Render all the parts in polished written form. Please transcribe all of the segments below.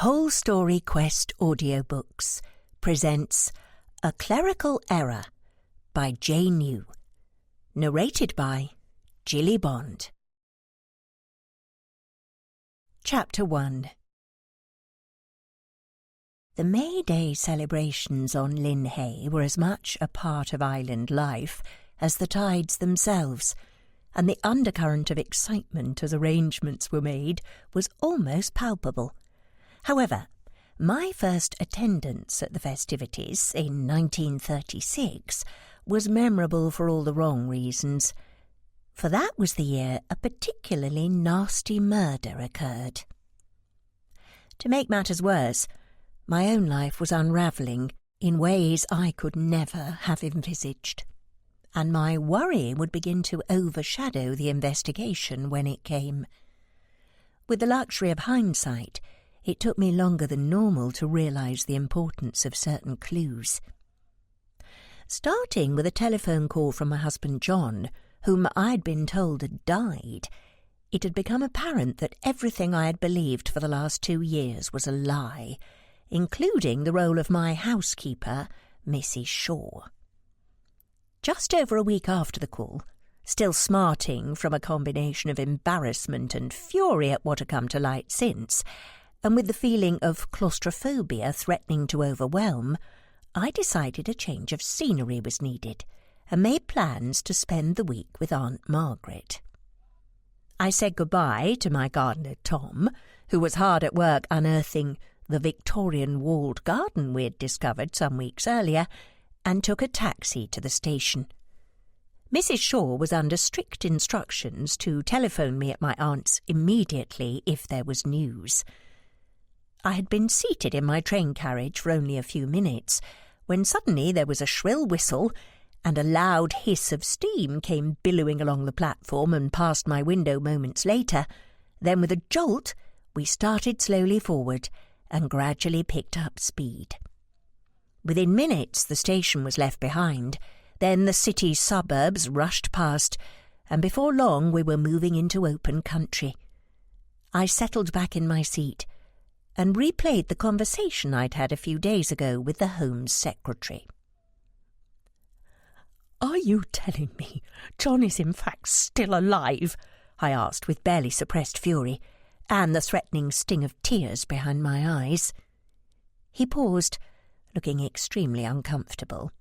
Whole Story Quest Audiobooks presents A Clerical Error by J. New, narrated by Jilly Bond. Chapter 1. The May Day celebrations on Lynn Hay were as much a part of island life as the tides themselves, and the undercurrent of excitement as arrangements were made was almost palpable. However, my first attendance at the festivities in 1936 was memorable for all the wrong reasons, for that was the year a particularly nasty murder occurred. To make matters worse, my own life was unravelling in ways I could never have envisaged, and my worry would begin to overshadow the investigation when it came. With the luxury of hindsight, it took me longer than normal to realise the importance of certain clues. Starting with a telephone call from my husband John, whom I'd been told had died, it had become apparent that everything I had believed for the last 2 years was a lie, including the role of my housekeeper, Mrs. Shaw. Just over a week after the call, still smarting from a combination of embarrassment and fury at what had come to light since, and with the feeling of claustrophobia threatening to overwhelm, I decided a change of scenery was needed and made plans to spend the week with Aunt Margaret. I said goodbye to my gardener Tom, who was hard at work unearthing the Victorian walled garden we had discovered some weeks earlier, and took a taxi to the station. Mrs. Shaw was under strict instructions to telephone me at my aunt's immediately if there was news. I had been seated in my train carriage for only a few minutes, when suddenly there was a shrill whistle, and a loud hiss of steam came billowing along the platform and past my window moments later. Then with a jolt, we started slowly forward and gradually picked up speed. Within minutes the station was left behind, then the city's suburbs rushed past, and before long we were moving into open country. I settled back in my seat and replayed the conversation I'd had a few days ago with the Home Secretary. "Are you telling me John is in fact still alive?" I asked with barely suppressed fury, and the threatening sting of tears behind my eyes. He paused, looking extremely uncomfortable.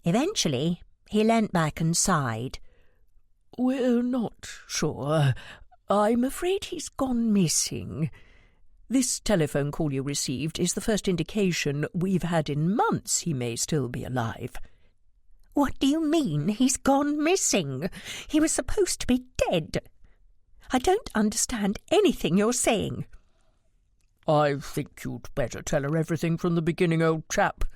Eventually, he leant back and sighed. "We're not sure. I'm afraid he's gone missing. This telephone call you received is the first indication we've had in months he may still be alive." "What do you mean he's gone missing? He was supposed to be dead. I don't understand anything you're saying." "I think you'd better tell her everything from the beginning, old chap.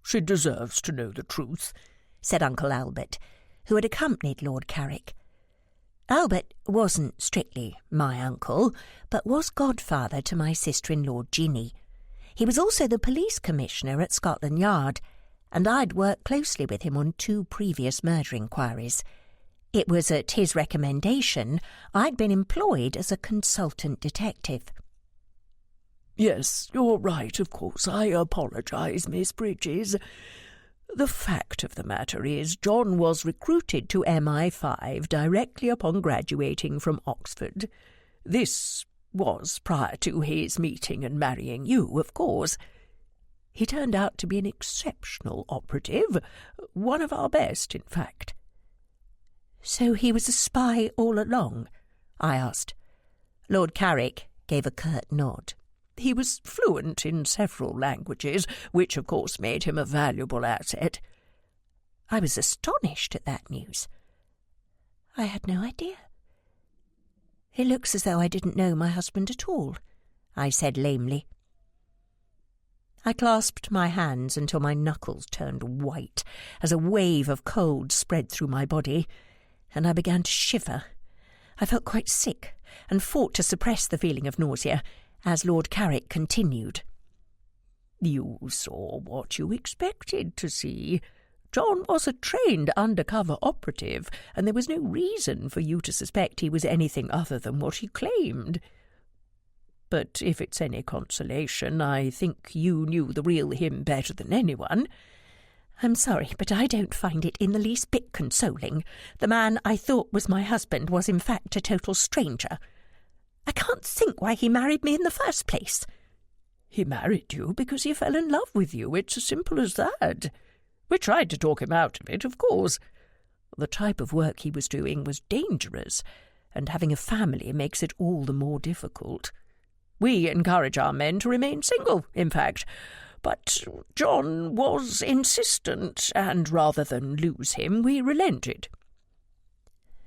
She deserves to know the truth," said Uncle Albert, who had accompanied Lord Carrick. Albert wasn't strictly my uncle, but was godfather to my sister-in-law Ginny. He was also the police commissioner at Scotland Yard, and I'd worked closely with him on 2 previous murder inquiries. It was at his recommendation I'd been employed as a consultant detective. "Yes, you're right, of course. I apologise, Miss Bridges. The fact of the matter is John was recruited to MI5 directly upon graduating from Oxford. This was prior to his meeting and marrying you, of course. He turned out to be an exceptional operative, one of our best, in fact." "So he was a spy all along?" I asked. Lord Carrick gave a curt nod. "He was fluent in several languages, which of course made him a valuable asset." I was astonished at that news. I had no idea. "It looks as though I didn't know my husband at all," I said lamely. I clasped my hands until my knuckles turned white as a wave of cold spread through my body, and I began to shiver. I felt quite sick and fought to suppress the feeling of nausea, as Lord Carrick continued. "You saw what you expected to see. John was a trained undercover operative, and there was no reason for you to suspect he was anything other than what he claimed." But if it's any consolation, I think you knew the real him better than anyone." "I'm sorry, but I don't find it in the least bit consoling. The man I thought was my husband was in fact a total stranger. I can't think why he married me in the first place." "He married you because he fell in love with you. It's as simple as that. We tried to talk him out of it, of course. The type of work he was doing was dangerous, and having a family makes it all the more difficult. We encourage our men to remain single, in fact. But John was insistent, and rather than lose him, we relented."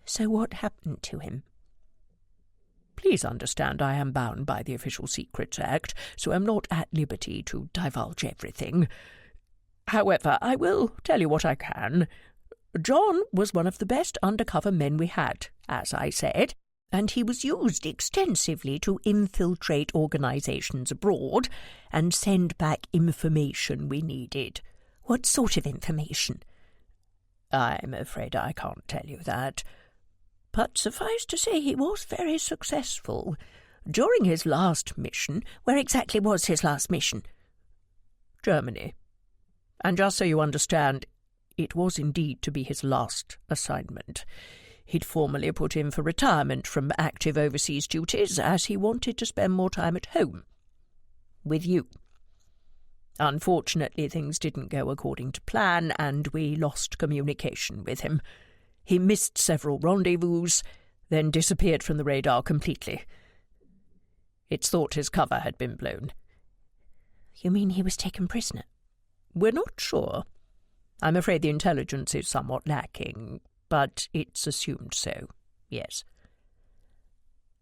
"So what happened to him?" "Please understand I am bound by the Official Secrets Act, so am not at liberty to divulge everything. However, I will tell you what I can. John was one of the best undercover men we had, as I said, and he was used extensively to infiltrate organisations abroad and send back information we needed." "What sort of information?" "I'm afraid I can't tell you that. But suffice to say he was very successful. During his last mission—" "Where exactly was his last mission?" "Germany. And just so you understand, it was indeed to be his last assignment. He'd formally put in for retirement from active overseas duties, as he wanted to spend more time at home. With you. Unfortunately, things didn't go according to plan, and we lost communication with him. He missed several rendezvous, then disappeared from the radar completely. It's thought his cover had been blown." "You mean he was taken prisoner?" "We're not sure. I'm afraid the intelligence is somewhat lacking, but it's assumed so, yes."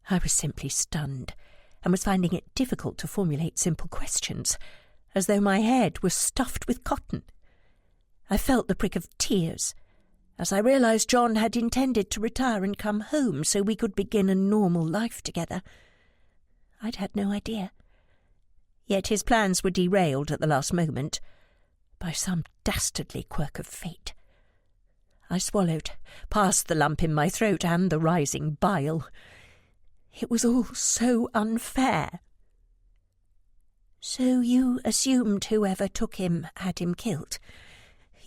I was simply stunned, and was finding it difficult to formulate simple questions, as though my head was stuffed with cotton. I felt the prick of tears, as I realised John had intended to retire and come home so we could begin a normal life together. I'd had no idea. Yet his plans were derailed at the last moment, by some dastardly quirk of fate. I swallowed, past the lump in my throat and the rising bile. It was all so unfair. "So you assumed whoever took him had him killed?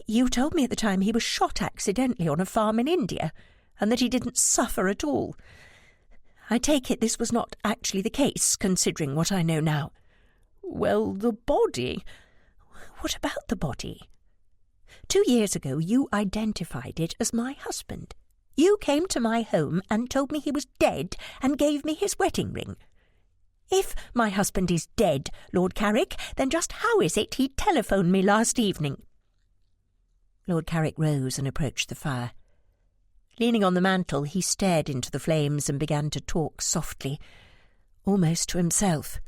You told me at the time he was shot accidentally on a farm in India, and that he didn't suffer at all. I take it this was not actually the case, considering what I know now." "Well, the body—" "What about the body? 2 years ago you identified it as my husband. You came to my home and told me he was dead and gave me his wedding ring. If my husband is dead, Lord Carrick, then just how is it he telephoned me last evening?" Lord Carrick rose and approached the fire. Leaning on the mantel, he stared into the flames and began to talk softly, almost to himself.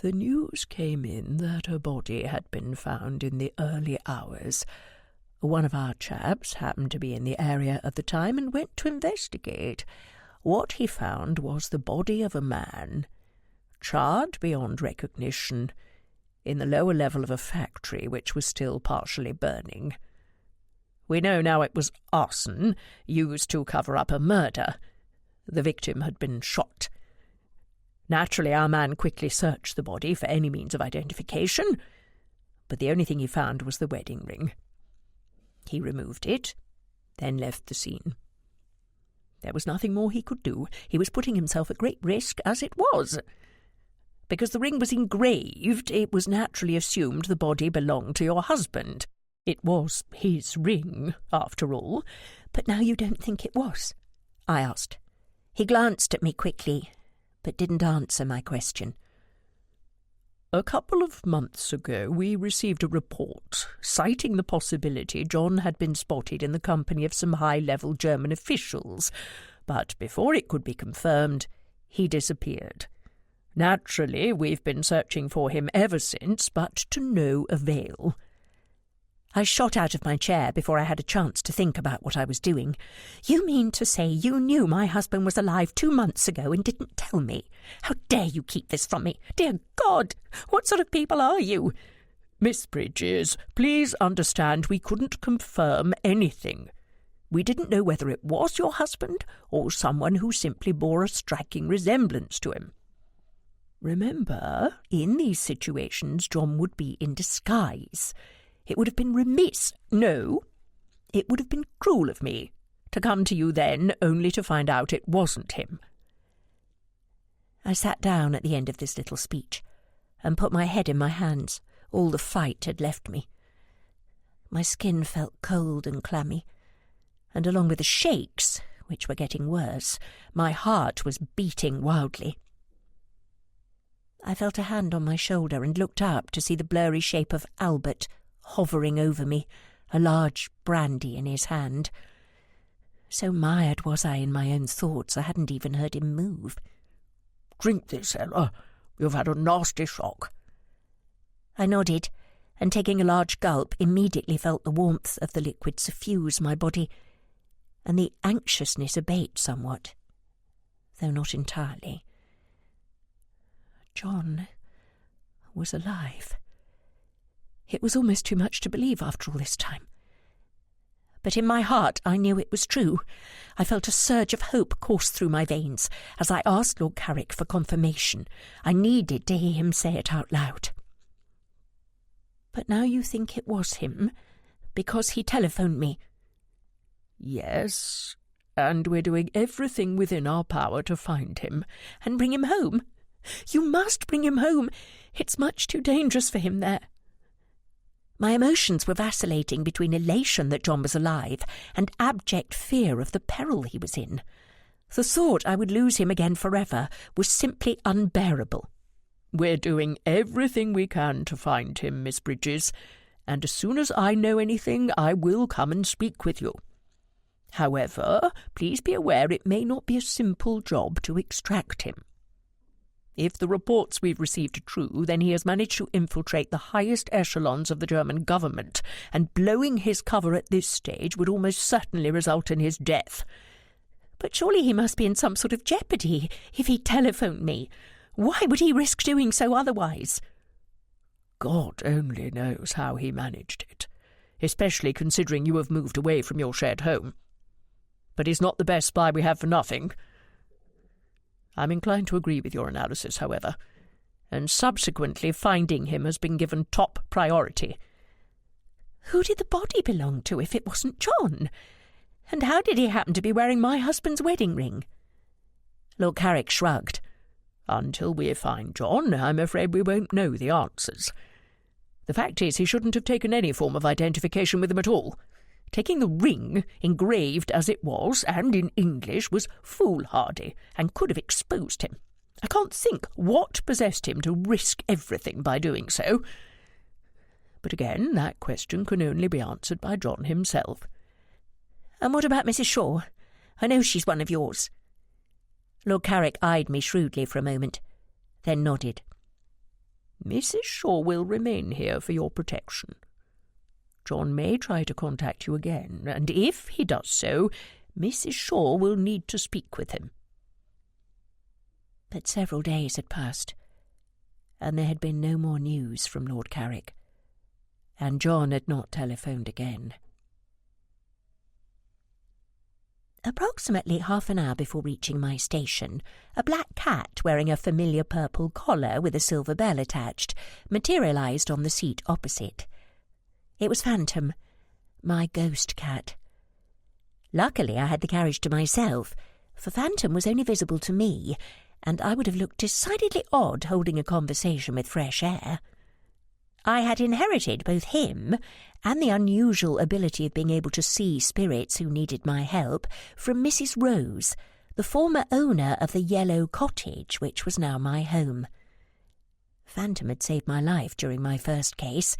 "The news came in that a body had been found in the early hours. One of our chaps happened to be in the area at the time and went to investigate. What he found was the body of a man, charred beyond recognition, in the lower level of a factory which was still partially burning. We know now it was arson, used to cover up a murder. The victim had been shot. Naturally, our man quickly searched the body for any means of identification, but the only thing he found was the wedding ring. He removed it, then left the scene. There was nothing more he could do. He was putting himself at great risk as it was. Because the ring was engraved, it was naturally assumed the body belonged to your husband. It was his ring, after all." "But now you don't think it was?" I asked. He glanced at me quickly, but didn't answer my question. "A couple of months ago we received a report citing the possibility John had been spotted in the company of some high-level German officials, but before it could be confirmed, he disappeared. Naturally, we've been searching for him ever since, but to no avail." I shot out of my chair before I had a chance to think about what I was doing. "You mean to say you knew my husband was alive 2 months ago and didn't tell me? How dare you keep this from me? Dear God, what sort of people are you?" "Miss Bridges, please understand we couldn't confirm anything. We didn't know whether it was your husband or someone who simply bore a striking resemblance to him. Remember, in these situations, John would be in disguise. It would have been it would have been cruel of me to come to you then only to find out it wasn't him. I sat down at the end of this little speech and put my head in my hands. All the fight had left me. My skin felt cold and clammy, and along with the shakes, which were getting worse, my heart was beating wildly. I felt a hand on my shoulder and looked up to see the blurry shape of Albert hovering over me, a large brandy in his hand. So mired was I in my own thoughts I hadn't even heard him move. "Drink this, Ella. You've had a nasty shock." I nodded, and taking a large gulp, immediately felt the warmth of the liquid suffuse my body, and the anxiousness abate somewhat, though not entirely. John was alive. It was almost too much to believe after all this time. But in my heart I knew it was true. I felt a surge of hope course through my veins as I asked Lord Carrick for confirmation. I needed to hear him say it out loud. "But now you think it was him, because he telephoned me?" "Yes, and we're doing everything within our power to find him." "And bring him home? You must bring him home. It's much too dangerous for him there." My emotions were vacillating between elation that John was alive and abject fear of the peril he was in. The thought I would lose him again forever was simply unbearable. "We're doing everything we can to find him, Miss Bridges, and as soon as I know anything, I will come and speak with you. However, please be aware it may not be a simple job to extract him. If the reports we've received are true, then he has managed to infiltrate the highest echelons of the German government, and blowing his cover at this stage would almost certainly result in his death." "But surely he must be in some sort of jeopardy if he telephoned me. Why would he risk doing so otherwise?" "God only knows how he managed it, especially considering you have moved away from your shared home. But he's not the best spy we have for nothing. I'm inclined to agree with your analysis, however, and subsequently finding him has been given top priority." "Who did the body belong to if it wasn't John? And how did he happen to be wearing my husband's wedding ring?" Lord Carrick shrugged. "Until we find John, I'm afraid we won't know the answers. The fact is, he shouldn't have taken any form of identification with him at all. Taking the ring, engraved as it was, and in English, was foolhardy, and could have exposed him. I can't think what possessed him to risk everything by doing so. But again, that question can only be answered by John himself." "And what about Mrs. Shaw? I know she's one of yours." Lord Carrick eyed me shrewdly for a moment, then nodded. "Mrs. Shaw will remain here for your protection. John may try to contact you again, and if he does so, Mrs. Shaw will need to speak with him." But several days had passed, and there had been no more news from Lord Carrick, and John had not telephoned again. Approximately half an hour before reaching my station, a black cat wearing a familiar purple collar with a silver bell attached materialised on the seat opposite. It was Phantom, my ghost cat. Luckily I had the carriage to myself, for Phantom was only visible to me, and I would have looked decidedly odd holding a conversation with fresh air. I had inherited both him and the unusual ability of being able to see spirits who needed my help from Mrs. Rose, the former owner of the yellow cottage which was now my home. Phantom had saved my life during my first case,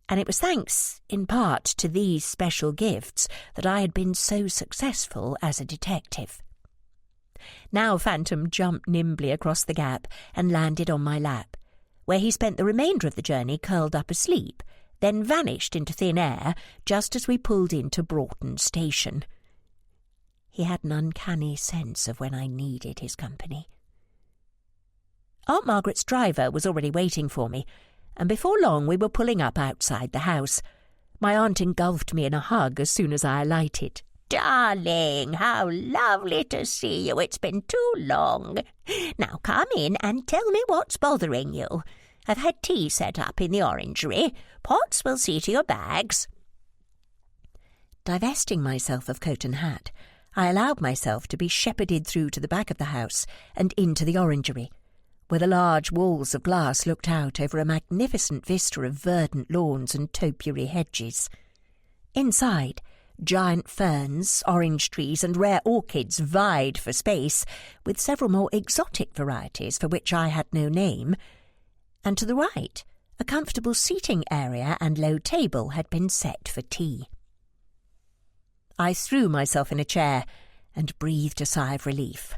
and it was thanks, in part, to these special gifts that I had been so successful as a detective. Now Phantom jumped nimbly across the gap and landed on my lap, where he spent the remainder of the journey curled up asleep, then vanished into thin air just as we pulled into Broughton Station. He had an uncanny sense of when I needed his company. Aunt Margaret's driver was already waiting for me, and before long we were pulling up outside the house. My aunt engulfed me in a hug as soon as I alighted. darling, how lovely to see you. It's been too long. Now come in and tell me what's bothering you. I've had tea set up in the orangery. Potts will see to your bags. Divesting myself of coat and hat, I allowed myself to be shepherded through to the back of the house and into the orangery, where the large walls of glass looked out over a magnificent vista of verdant lawns and topiary hedges. Inside, giant ferns, orange trees and rare orchids vied for space, with several more exotic varieties for which I had no name, and to the right, a comfortable seating area and low table had been set for tea. I threw myself in a chair and breathed a sigh of relief.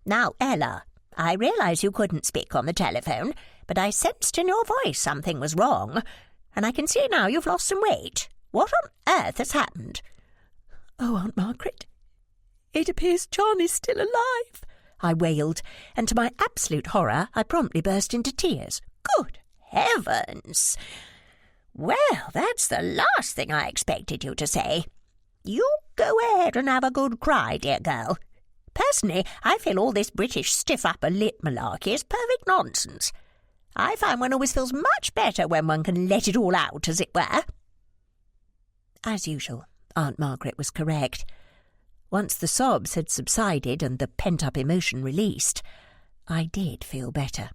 Now, Ella, I realise you couldn't speak on the telephone, but I sensed in your voice something was wrong, and I can see now you've lost some weight. What on earth has happened? Oh, Aunt Margaret, it appears John is still alive, I wailed, and to my absolute horror I promptly burst into tears. Good heavens! Well, that's the last thing I expected you to say. You go ahead and have a good cry, dear girl. Personally, I feel all this British stiff-upper-lip malarkey is perfect nonsense. I find one always feels much better when one can let it all out, as it were. As usual, Aunt Margaret was correct. Once the sobs had subsided and the pent-up emotion released, I did feel better.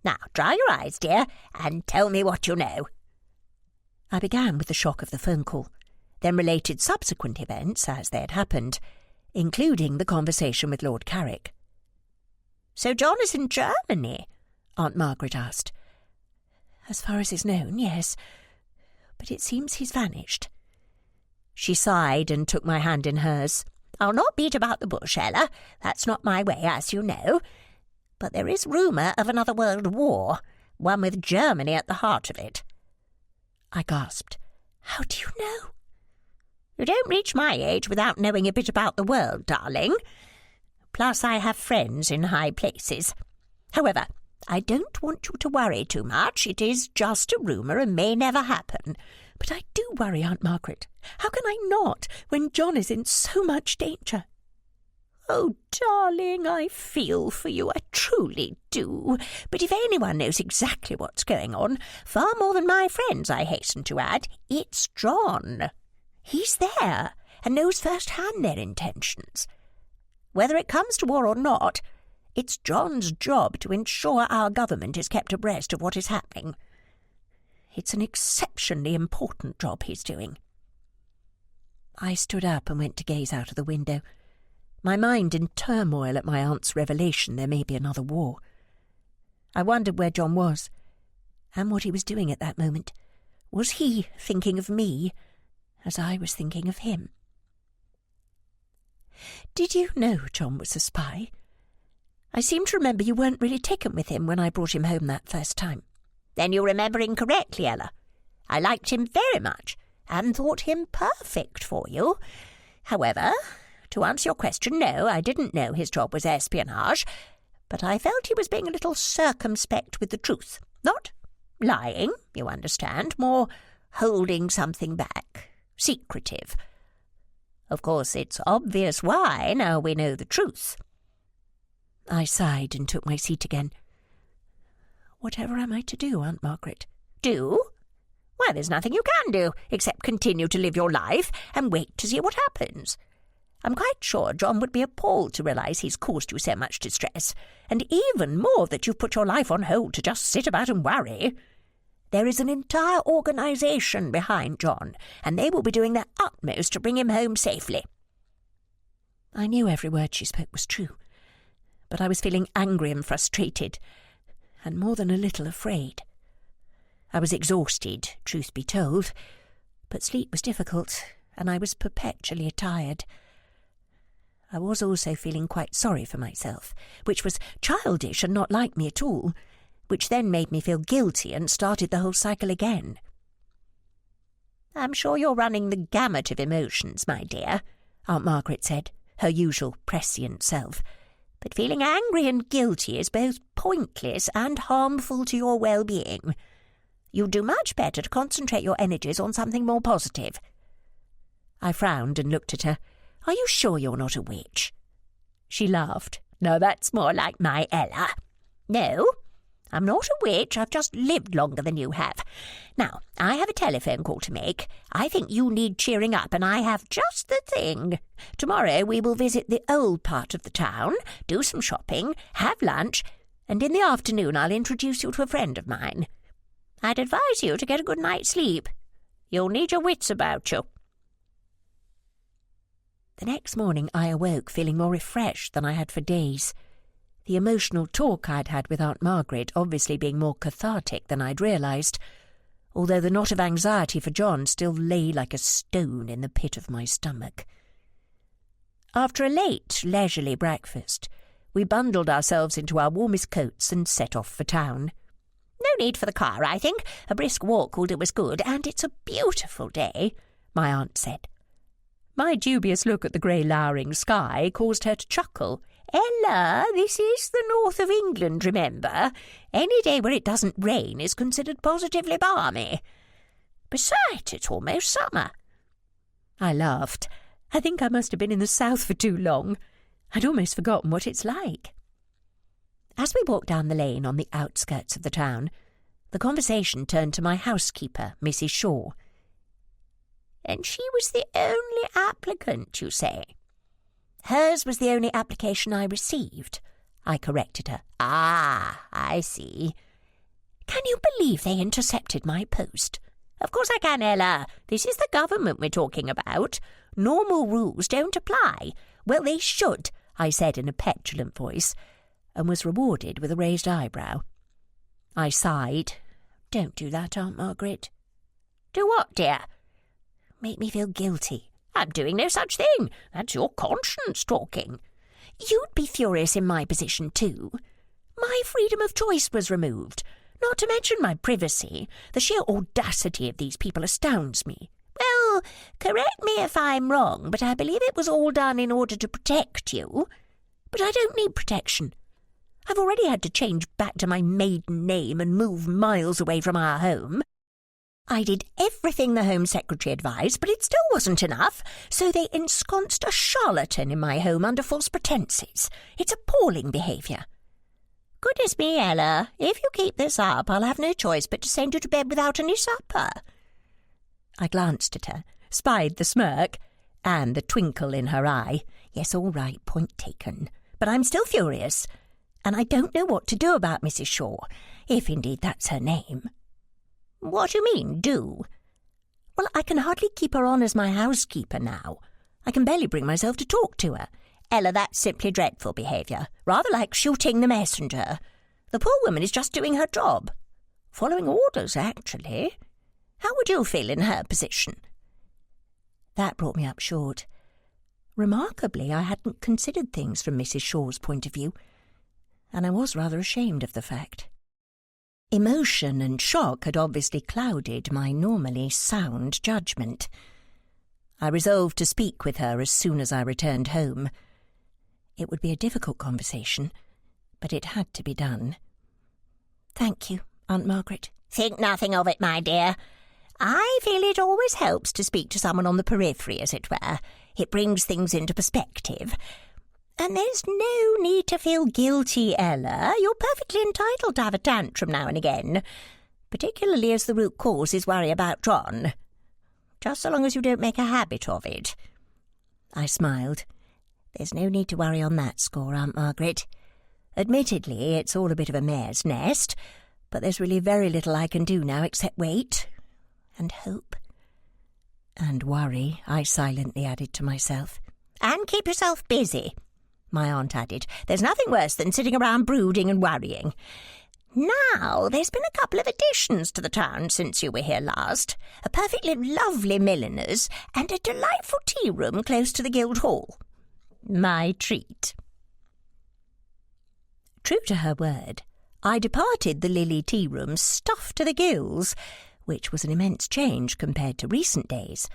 Now, dry your eyes, dear, and tell me what you know. I began with the shock of the phone call, then related subsequent events as they had happened, including the conversation with Lord Carrick. So John is in Germany? Aunt Margaret asked. As far as is known, yes, but it seems he's vanished. She sighed and took my hand in hers. I'll not beat about the bush, Ella. That's not my way, as you know. But there is rumour of another world war, one with Germany at the heart of it. I gasped. How do you know? You don't reach my age without knowing a bit about the world, darling. Plus, I have friends in high places. However, I don't want you to worry too much. It is just a rumour and may never happen. But I do worry, Aunt Margaret. How can I not, when John is in so much danger? Oh, darling, I feel for you, I truly do. But if anyone knows exactly what's going on, far more than my friends, I hasten to add, it's John. He's there, and knows first-hand their intentions. Whether it comes to war or not, it's John's job to ensure our government is kept abreast of what is happening. It's an exceptionally important job he's doing. I stood up and went to gaze out of the window, my mind in turmoil at my aunt's revelation there may be another war. I wondered where John was, and what he was doing at that moment. Was he thinking of me, as I was thinking of him? Did you know John was a spy? I seem to remember you weren't really taken with him when I brought him home that first time. Then you remember incorrectly, Ella. I liked him very much, and thought him perfect for you. However, to answer your question, no, I didn't know his job was espionage, but I felt he was being a little circumspect with the truth. Not lying, you understand, more holding something back, secretive. Of course, it's obvious why, now we know the truth. I sighed and took my seat again. Whatever am I to do, Aunt Margaret? Do? Why, there's nothing you can do, except continue to live your life and wait to see what happens. I'm quite sure John would be appalled to realise he's caused you so much distress, and even more that you've put your life on hold to just sit about and worry. There is an entire organisation behind John, and they will be doing their utmost to bring him home safely. I knew every word she spoke was true, but I was feeling angry and frustrated, and more than a little afraid. I was exhausted, truth be told, but sleep was difficult, and I was perpetually tired. I was also feeling quite sorry for myself, which was childish and not like me at all, which then made me feel guilty and started the whole cycle again. I'm sure you're running the gamut of emotions, my dear, Aunt Margaret said, her usual prescient self. But feeling angry and guilty is both pointless and harmful to your well-being. You'd do much better to concentrate your energies on something more positive. I frowned and looked at her, Are you sure you're not a witch?" She laughed. "No, that's more like my Ella." "No, I'm not a witch. I've just lived longer than you have. Now, I have a telephone call to make. I think you need cheering up, and I have just the thing. Tomorrow we will visit the old part of the town, do some shopping, have lunch, and in the afternoon I'll introduce you to a friend of mine. I'd advise you to get a good night's sleep. You'll need your wits about you." The next morning I awoke feeling more refreshed than I had for days. The emotional talk I'd had with Aunt Margaret obviously being more cathartic than I'd realised, although the knot of anxiety for John still lay like a stone in the pit of my stomach. After a late, leisurely breakfast, we bundled ourselves into our warmest coats and set off for town. "No need for the car, I think. A brisk walk will do us good, and it's a beautiful day," my aunt said. My dubious look at the grey lowering sky caused her to chuckle. "Ella, this is the north of England, remember. Any day where it doesn't rain is considered positively balmy. Besides, it's almost summer." I laughed. I think I must have been in the south for too long. I'd almost forgotten what it's like. As we walked down the lane on the outskirts of the town, the conversation turned to my housekeeper, Mrs. Shaw. "And she was the only applicant, you say?" "Hers was the only application I received," I corrected her. "Ah, I see. Can you believe they intercepted my post?" "Of course I can, Ella. This is the government we're talking about. Normal rules don't apply." "Well, they should," I said in a petulant voice, and was rewarded with a raised eyebrow. I sighed. "Don't do that, Aunt Margaret." "Do what, dear?" "Make me feel guilty." "I'm doing no such thing. That's your conscience talking." "You'd be furious in my position too. My freedom of choice was removed, not to mention my privacy. The sheer audacity of these people astounds me." "Well, correct me if I'm wrong, but I believe it was all done in order to protect you." "But I don't need protection. I've already had to change back to my maiden name and move miles away from our home. I did everything the Home Secretary advised, but it still wasn't enough, so they ensconced a charlatan in my home under false pretences. It's appalling behaviour." "Goodness me, Ella, if you keep this up, I'll have no choice but to send you to bed without any supper." I glanced at her, spied the smirk, and the twinkle in her eye. "Yes, all right, point taken. But I'm still furious, and I don't know what to do about Mrs. Shaw, if indeed that's her name." "What do you mean, do?" "Well, I can hardly keep her on as my housekeeper now. I can barely bring myself to talk to her." "Ella, that's simply dreadful behaviour. Rather like shooting the messenger. The poor woman is just doing her job. Following orders, actually. How would you feel in her position?" That brought me up short. Remarkably, I hadn't considered things from Mrs. Shaw's point of view, and I was rather ashamed of the fact. Emotion and shock had obviously clouded my normally sound judgment. I resolved to speak with her as soon as I returned home. It would be a difficult conversation, but it had to be done. "Thank you, Aunt Margaret." "Think nothing of it, my dear. I feel it always helps to speak to someone on the periphery, as it were. It brings things into perspective. And there's no need to feel guilty, Ella. You're perfectly entitled to have a tantrum now and again, particularly as the root cause is worry about John. Just so long as you don't make a habit of it." I smiled. "There's no need to worry on that score, Aunt Margaret. Admittedly, it's all a bit of a mare's nest, but there's really very little I can do now except wait and hope. And worry," I silently added to myself. "And keep yourself busy," my aunt added. "There's nothing worse than sitting around brooding and worrying. Now, there's been a couple of additions to the town since you were here last. A perfectly lovely milliner's and a delightful tea room close to the Guildhall. My treat." True to her word, I departed the Lily tea room stuffed to the gills, which was an immense change compared to recent days,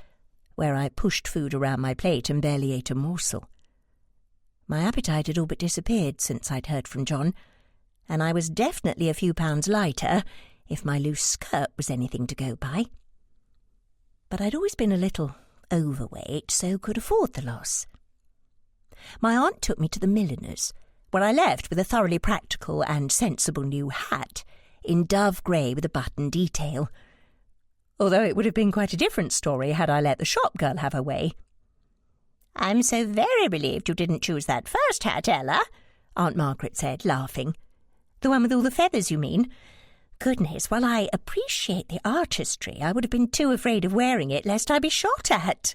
where I pushed food around my plate and barely ate a morsel. My appetite had all but disappeared since I'd heard from John, and I was definitely a few pounds lighter, if my loose skirt was anything to go by. But I'd always been a little overweight, so could afford the loss. my aunt took me to the milliner's, where I left with a thoroughly practical and sensible new hat in dove grey with a button detail. Although it would have been quite a different story had I let the shop girl have her way. "I'm so very relieved you didn't choose that first hat, Ella," Aunt Margaret said, laughing. "The one with all the feathers, you mean? Goodness, while I appreciate the artistry, I would have been too afraid of wearing it lest I be shot at."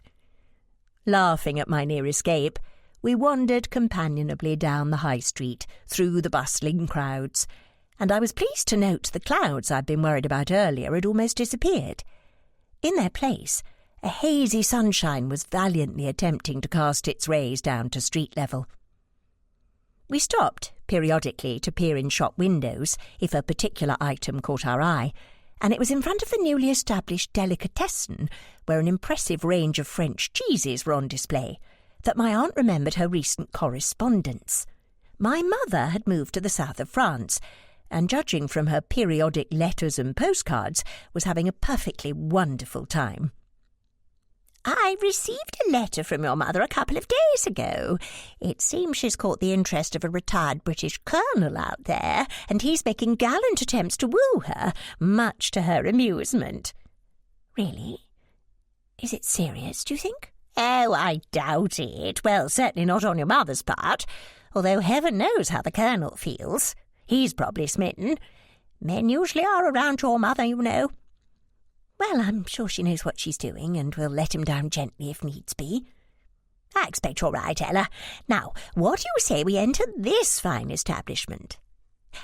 Laughing at my near escape, we wandered companionably down the high street, through the bustling crowds, and I was pleased to note the clouds I'd been worried about earlier had almost disappeared. In their place, a hazy sunshine was valiantly attempting to cast its rays down to street level. We stopped periodically to peer in shop windows if a particular item caught our eye, and it was in front of the newly established delicatessen, where an impressive range of French cheeses were on display, that my aunt remembered her recent correspondence. My mother had moved to the south of France, and judging from her periodic letters and postcards, was having a perfectly wonderful time. "I received a letter from your mother a couple of days ago. It seems she's caught the interest of a retired British colonel out there, and he's making gallant attempts to woo her, much to her amusement." "Really? Is it serious, do you think?" "Oh, I doubt it. Well, certainly not on your mother's part, although heaven knows how the colonel feels. He's probably smitten. Men usually are around your mother, you know." "Well, I'm sure she knows what she's doing and will let him down gently if needs be." "I expect you're right, Ella. Now, what do you say we enter this fine establishment?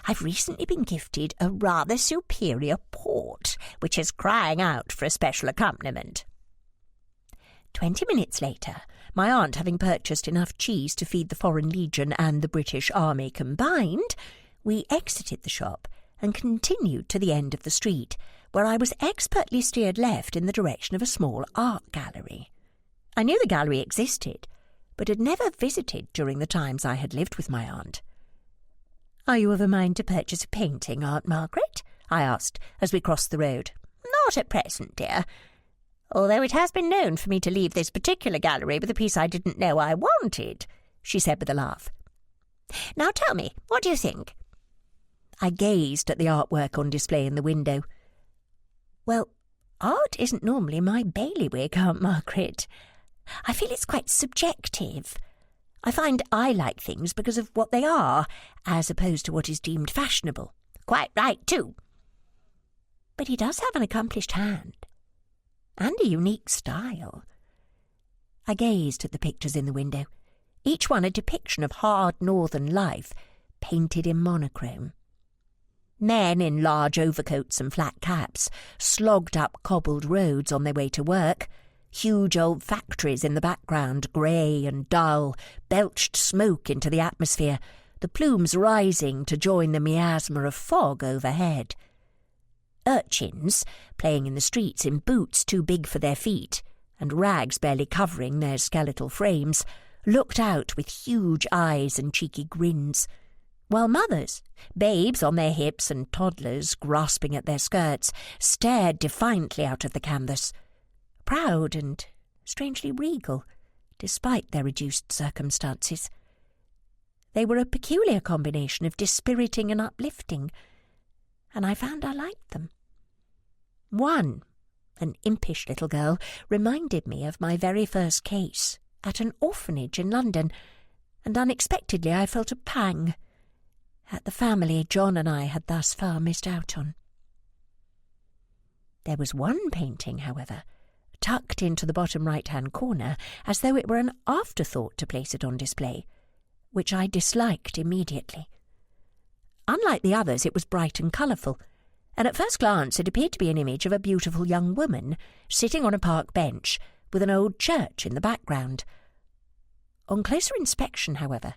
I've recently been gifted a rather superior port, which is crying out for a special accompaniment." 20 minutes later, my aunt having purchased enough cheese to feed the Foreign Legion and the British Army combined, we exited the shop and continued to the end of the street, where I was expertly steered left in the direction of a small art gallery. I knew the gallery existed, but had never visited during the times I had lived with my aunt. "Are you of a mind to purchase a painting, Aunt Margaret?" I asked as we crossed the road. "Not at present, dear, although it has been known for me to leave this particular gallery with a piece I didn't know I wanted," she said with a laugh. "Now tell me, what do you think?" I gazed at the artwork on display in the window. "Well, art isn't normally my bailiwick, Aunt Margaret. I feel it's quite subjective. I find I like things because of what they are, as opposed to what is deemed fashionable." "Quite right, too." "But he does have an accomplished hand, and a unique style." I gazed at the pictures in the window, each one a depiction of hard northern life, painted in monochrome. Men in large overcoats and flat caps slogged up cobbled roads on their way to work. Huge old factories in the background, grey and dull, belched smoke into the atmosphere, the plumes rising to join the miasma of fog overhead. Urchins, playing in the streets in boots too big for their feet, and rags barely covering their skeletal frames, looked out with huge eyes and cheeky grins, while mothers, babes on their hips and toddlers grasping at their skirts, stared defiantly out of the canvas, proud and strangely regal, despite their reduced circumstances. They were a peculiar combination of dispiriting and uplifting, and I found I liked them. One, an impish little girl, reminded me of my very first case at an orphanage in London, and unexpectedly I felt a pang at the family John and I had thus far missed out on. There was one painting, however, tucked into the bottom right-hand corner, as though it were an afterthought to place it on display, which I disliked immediately. Unlike the others, it was bright and colourful, and at first glance it appeared to be an image of a beautiful young woman sitting on a park bench with an old church in the background. On closer inspection, however,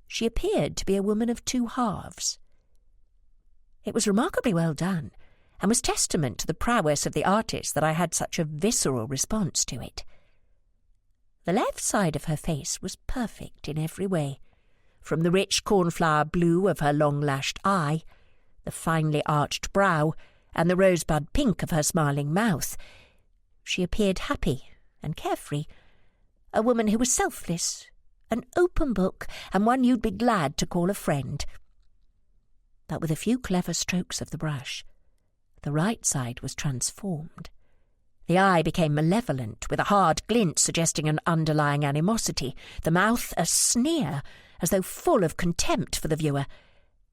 she appeared to be a woman of two halves. It was remarkably well done, and was testament to the prowess of the artist that I had such a visceral response to it. The left side of her face was perfect in every way, from the rich cornflower blue of her long-lashed eye, the finely arched brow, and the rosebud pink of her smiling mouth. She appeared happy and carefree, a woman who was selfless, an open book, and one you'd be glad to call a friend. But with a few clever strokes of the brush, the right side was transformed. The eye became malevolent, with a hard glint suggesting an underlying animosity, the mouth a sneer, as though full of contempt for the viewer,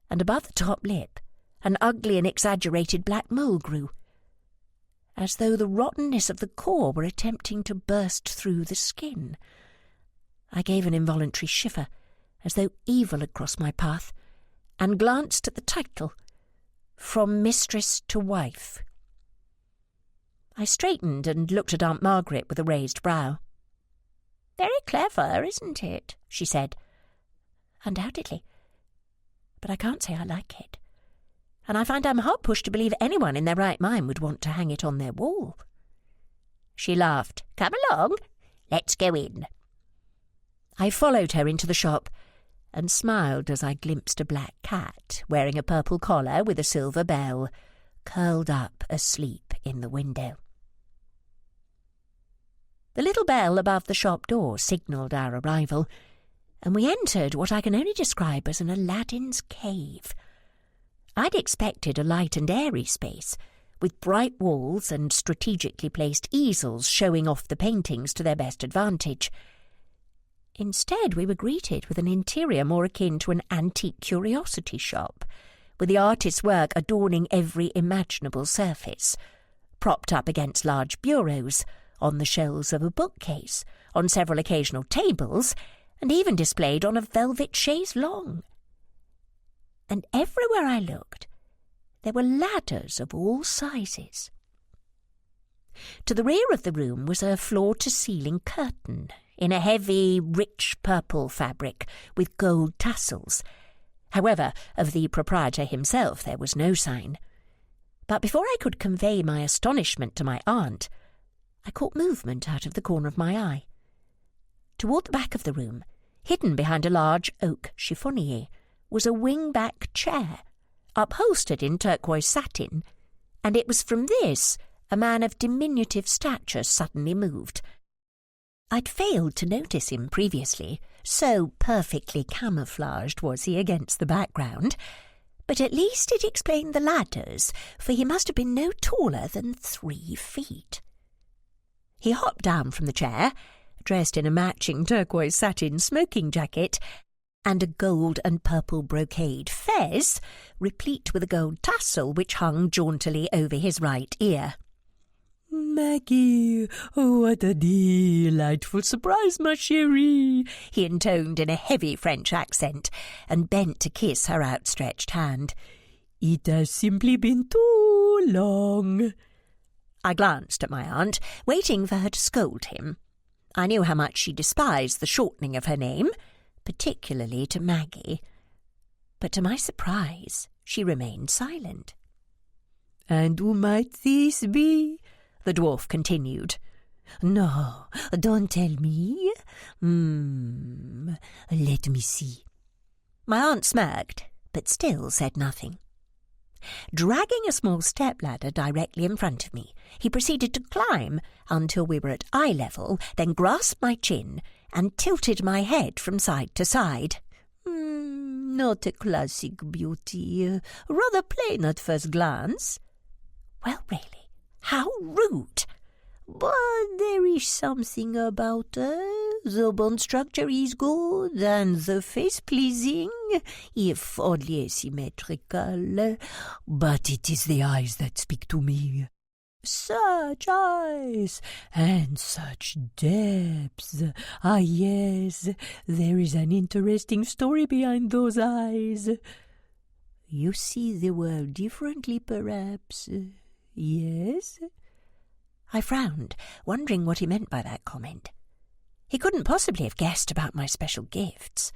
and above the top lip an ugly and exaggerated black mole grew, as though the rottenness of the core were attempting to burst through the skin. I gave an involuntary shiver, as though evil had crossed my path, and glanced at the title, From Mistress to Wife. I straightened and looked at Aunt Margaret with a raised brow. "Very clever, isn't it?" she said. "Undoubtedly. But I can't say I like it. And I find I'm hard-pushed to believe anyone in their right mind would want to hang it on their wall." She laughed. "Come along. Let's go in." I followed her into the shop and smiled as I glimpsed a black cat wearing a purple collar with a silver bell, curled up asleep in the window. The little bell above the shop door signalled our arrival, and we entered what I can only describe as an Aladdin's cave. I'd expected a light and airy space, with bright walls and strategically placed easels showing off the paintings to their best advantage. Instead, we were greeted with an interior more akin to an antique curiosity shop, with the artist's work adorning every imaginable surface, propped up against large bureaus, on the shelves of a bookcase, on several occasional tables, and even displayed on a velvet chaise longue. And everywhere I looked, there were ladders of all sizes. To the rear of the room was a floor-to-ceiling curtain, in a heavy, rich purple fabric with gold tassels. However, of the proprietor himself there was no sign. But before I could convey my astonishment to my aunt, I caught movement out of the corner of my eye. Toward the back of the room, hidden behind a large oak chiffonier, was a wing-back chair, upholstered in turquoise satin, and it was from this a man of diminutive stature suddenly moved. I'd failed to notice him previously, so perfectly camouflaged was he against the background, but at least it explained the ladders, for he must have been no taller than 3 feet. He hopped down from the chair, dressed in a matching turquoise satin smoking jacket, and a gold and purple brocade fez, replete with a gold tassel which hung jauntily over his right ear. "Maggie, what a delightful surprise, ma chérie," he intoned in a heavy French accent, and bent to kiss her outstretched hand. "It has simply been too long." I glanced at my aunt, waiting for her to scold him. I knew how much she despised the shortening of her name, particularly to Maggie. But to my surprise, she remained silent. "And who might this be?" the dwarf continued. "No, don't tell me. Let me see." My aunt smirked, but still said nothing. Dragging a small step-ladder directly in front of me, he proceeded to climb until we were at eye level, then grasped my chin and tilted my head from side to side. "Not a classic beauty, rather plain at first glance." Well, really, how rude! "But there is something about her. The bone structure is good, and the face pleasing, if oddly asymmetrical. But it is the eyes that speak to me. Such eyes, and such depths. Ah, yes, there is an interesting story behind those eyes." "You see the world differently, perhaps?" "Yes." I frowned, wondering what he meant by that comment. He couldn't possibly have guessed about my special gifts.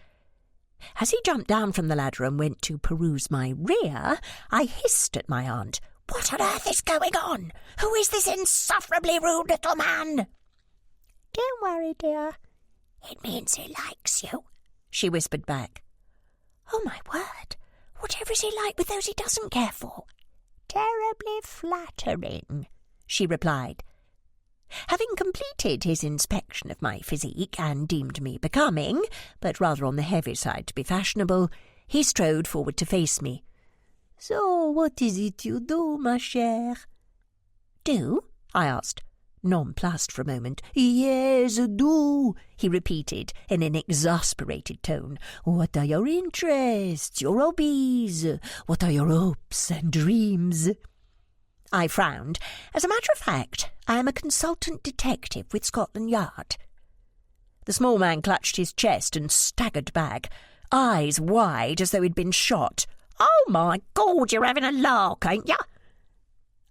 As he jumped down from the ladder and went to peruse my rear, I hissed at my aunt. "What on earth is going on? Who is this insufferably rude little man?" "Don't worry, dear. It means he likes you," she whispered back. "Oh, my word. Whatever is he like with those he doesn't care for?" "Terribly flattering," she replied. Having completed his inspection of my physique and deemed me becoming, but rather on the heavy side to be fashionable, he strode forward to face me. "So what is it you do, ma chère?" "Do?" I asked, nonplussed for a moment. "Yes, do," he repeated in an exasperated tone. "What are your interests, your hobbies? What are your hopes and dreams?" I frowned. As a matter of fact, I am a consultant detective with Scotland Yard. The small man clutched his chest and staggered back, eyes wide as though he'd been shot. "Oh, my God, you're having a lark, ain't you?"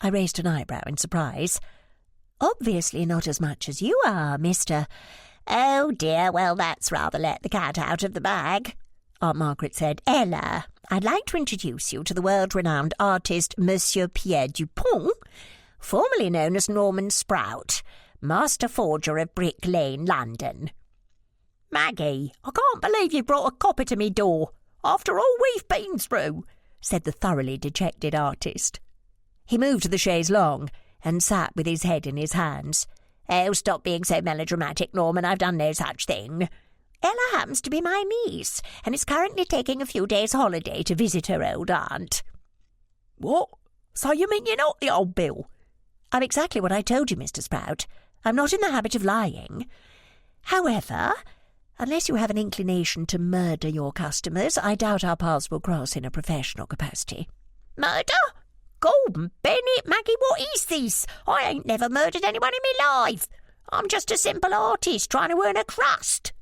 I raised an eyebrow in surprise. "Obviously not as much as you are, Mr. "Oh, dear, well, that's rather let the cat out of the bag," Aunt Margaret said. "Ella, I'd like to introduce you to the world-renowned artist Monsieur Pierre Dupont, formerly known as Norman Sprout, master forger of Brick Lane, London." "Maggie, I can't believe you brought a copper to me door, after all we've been through," said the thoroughly dejected artist. He moved to the chaise longue and sat with his head in his hands. "Oh, stop being so melodramatic, Norman. I've done no such thing. Ella happens to be my niece, and is currently taking a few days' holiday to visit her old aunt." "What? So you mean you're not the old Bill?" "I'm exactly what I told you, Mr. Sprout. I'm not in the habit of lying. However, unless you have an inclination to murder your customers, I doubt our paths will cross in a professional capacity." "Murder? Gordon Bennett, Maggie, what is this? I ain't never murdered anyone in my life. I'm just a simple artist trying to earn a crust."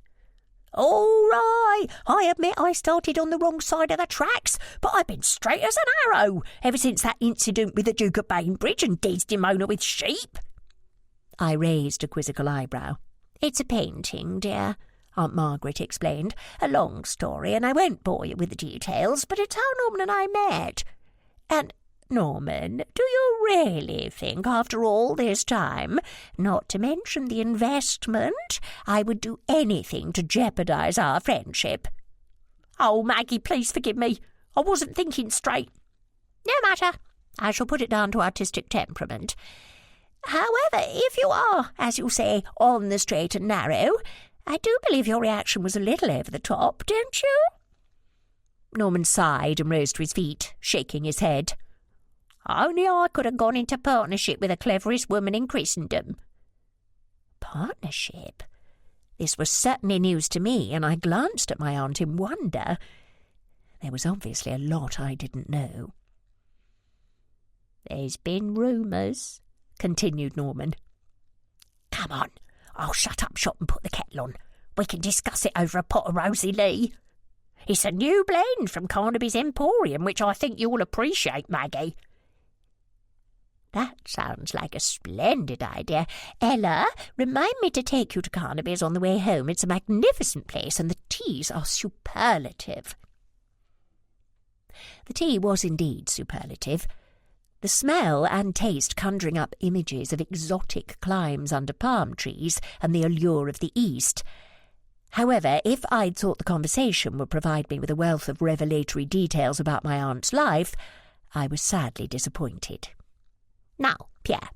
"All right, I admit I started on the wrong side of the tracks, but I've been straight as an arrow ever since that incident with the Duke of Bainbridge and Desdemona with sheep." I raised a quizzical eyebrow. "It's a painting, dear," Aunt Margaret explained. "A long story, and I won't bore you with the details, but it's how Norman and I met. And, Norman, do you really think, after all this time, not to mention the investment, I would do anything to jeopardize our friendship?" "Oh, Maggie, please forgive me. I wasn't thinking straight." "No matter. I shall put it down to artistic temperament. However, if you are, as you say, on the straight and narrow, I do believe your reaction was a little over the top, don't you?" Norman sighed and rose to his feet, shaking his head. "Only I could have gone into partnership with the cleverest woman in Christendom." Partnership? This was certainly news to me, and I glanced at my aunt in wonder. There was obviously a lot I didn't know. "There's been rumours," continued Norman. "Come on, I'll shut up shop and put the kettle on. We can discuss it over a pot of Rosie Lee. It's a new blend from Carnaby's Emporium, which I think you'll appreciate, Maggie." "That sounds like a splendid idea. Ella, remind me to take you to Carnaby's on the way home. It's a magnificent place, and the teas are superlative." The tea was indeed superlative, the smell and taste conjuring up images of exotic climes under palm trees and the allure of the East. However, if I'd thought the conversation would provide me with a wealth of revelatory details about my aunt's life, I was sadly disappointed. "Now, Pierre,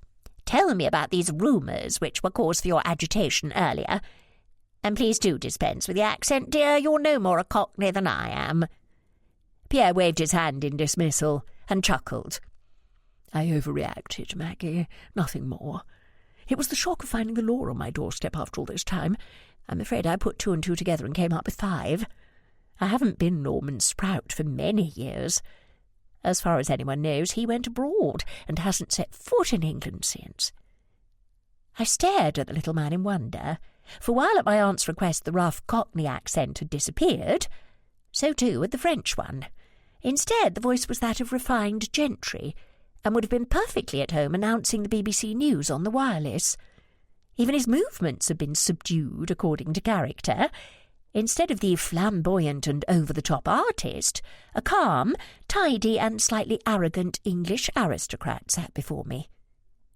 tell me about these rumours which were cause for your agitation earlier. And please do dispense with the accent, dear. You're no more a Cockney than I am." Pierre waved his hand in dismissal and chuckled. "I overreacted, Maggie. Nothing more. It was the shock of finding the law on my doorstep after all this time. I'm afraid I put 2 and 2 together and came up with 5. I haven't been Norman Sprout for many years. As far as anyone knows, he went abroad and hasn't set foot in England since." I stared at the little man in wonder, for while at my aunt's request the rough Cockney accent had disappeared, so too had the French one. Instead, the voice was that of refined gentry, and would have been perfectly at home announcing the BBC News on the wireless. Even his movements had been subdued according to character. Instead of the flamboyant and over-the-top artist, a calm, tidy and slightly arrogant English aristocrat sat before me.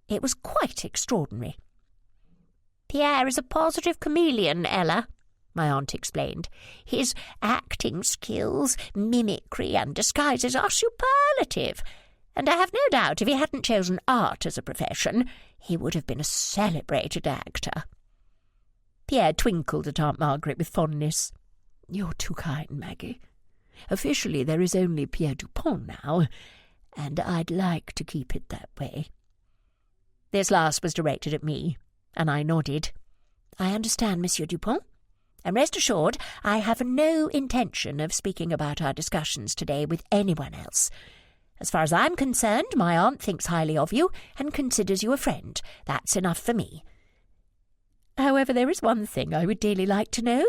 It was quite extraordinary. "Pierre is a positive chameleon, Ella," my aunt explained. "His acting skills, mimicry and disguises are superlative, and I have no doubt if he hadn't chosen art as a profession, he would have been a celebrated actor." Pierre twinkled at Aunt Margaret with fondness. "You're too kind, Maggie. Officially there is only Pierre Dupont now, and I'd like to keep it that way." This last was directed at me, and I nodded. "I understand, Monsieur Dupont, and rest assured I have no intention of speaking about our discussions today with anyone else. As far as I'm concerned, my aunt thinks highly of you and considers you a friend. That's enough for me. However, there is one thing I would dearly like to know."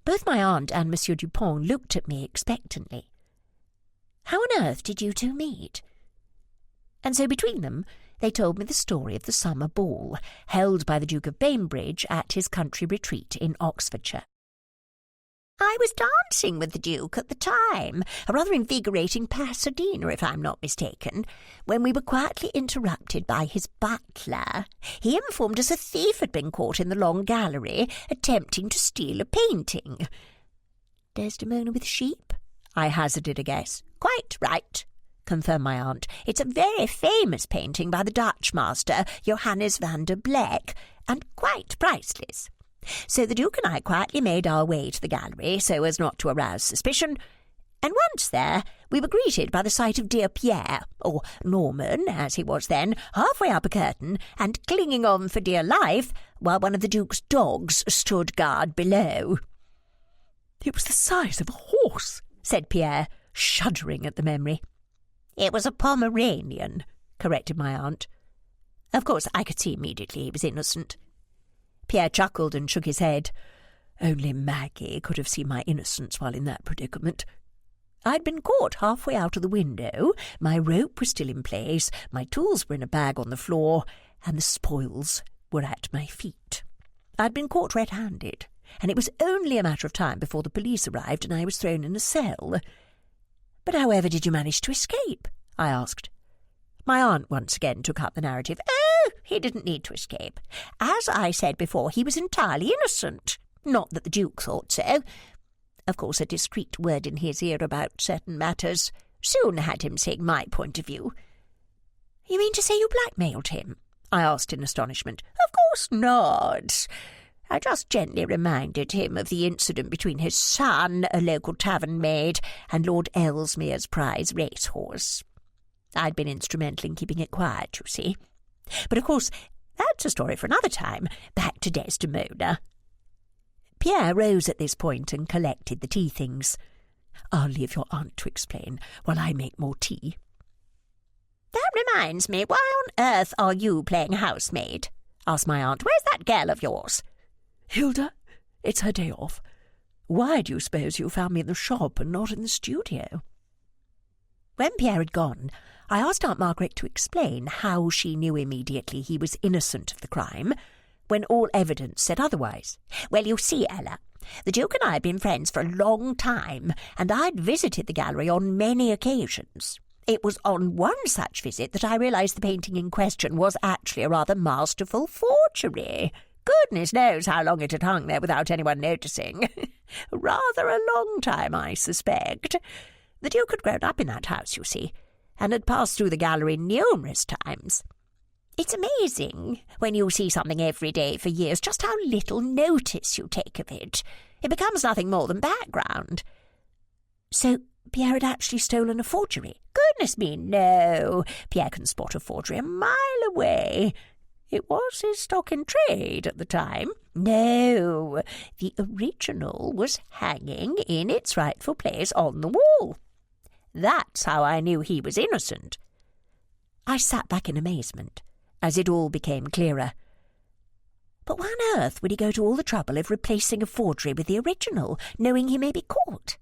Both my aunt and Monsieur Dupont looked at me expectantly. "How on earth did you two meet?" And so between them they told me the story of the summer ball, held by the Duke of Bainbridge at his country retreat in Oxfordshire. "I was dancing with the Duke at the time, a rather invigorating Pasadena, if I'm not mistaken, when we were quietly interrupted by his butler. He informed us a thief had been caught in the Long Gallery, attempting to steal a painting." "Desdemona with sheep?" I hazarded a guess. "Quite right," confirmed my aunt. "It's a very famous painting by the Dutch master, Johannes van der Bleck, and quite priceless. So the Duke and I quietly made our way to the gallery so as not to arouse suspicion, and once there we were greeted by the sight of dear Pierre, or Norman as he was then, halfway up a curtain and clinging on for dear life while one of the Duke's dogs stood guard below." "It was the size of a horse," said Pierre, shuddering at the memory. "It was a Pomeranian," corrected my aunt. Of course, I could see immediately he was innocent. Pierre chuckled and shook his head. Only Maggie could have seen my innocence while in that predicament. I'd been caught halfway out of the window, my rope was still in place, my tools were in a bag on the floor, and the spoils were at my feet. I'd been caught red-handed, and it was only a matter of time before the police arrived and I was thrown in a cell. "But however did you manage to escape?" I asked. My aunt once again took up the narrative. "Oh, he didn't need to escape. As I said before, he was entirely innocent. Not that the Duke thought so. Of course, a discreet word in his ear about certain matters soon had him seeing my point of view." "You mean to say you blackmailed him?" I asked in astonishment. "Of course not. I just gently reminded him of the incident between his son, a local tavern maid, and Lord Ellesmere's prize racehorse. I'd been instrumental in keeping it quiet, you see. But of course, that's a story for another time. Back to Desdemona." Pierre rose at this point and collected the tea things. "I'll leave your aunt to explain while I make more tea." "That reminds me, why on earth are you playing housemaid?" asked my aunt. "Where's that girl of yours?" "Hilda, it's her day off. Why do you suppose you found me in the shop and not in the studio?" When Pierre had gone, I asked Aunt Margaret to explain how she knew immediately he was innocent of the crime, when all evidence said otherwise. "Well, you see, Ella, the Duke and I had been friends for a long time, and I'd visited the gallery on many occasions. It was on one such visit that I realised the painting in question was actually a rather masterful forgery. Goodness knows how long it had hung there without anyone noticing. Rather a long time, I suspect. The Duke had grown up in that house, you see, and had passed through the gallery numerous times. It's amazing, when you see something every day for years, just how little notice you take of it. It becomes nothing more than background." "So Pierre had actually stolen a forgery?" "Goodness me, no. Pierre can spot a forgery a mile away. It was his stock in trade at the time. No, the original was hanging in its rightful place on the wall. That's how I knew he was innocent." I sat back in amazement, as it all became clearer. But why on earth would he go to all the trouble of replacing a forgery with the original, knowing he may be caught?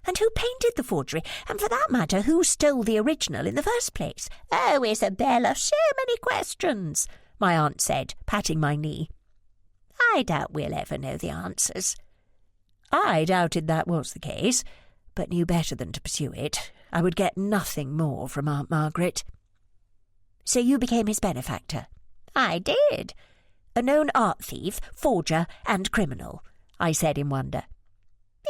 And who painted the forgery? And for that matter, who stole the original in the first place? "Oh, Isabella, so many questions," my aunt said, patting my knee. "I doubt we'll ever know the answers." I doubted that was the case, but knew better than to pursue it. I would get nothing more from Aunt Margaret. "So you became his benefactor?" "I did. A known art thief, forger, and criminal," I said in wonder.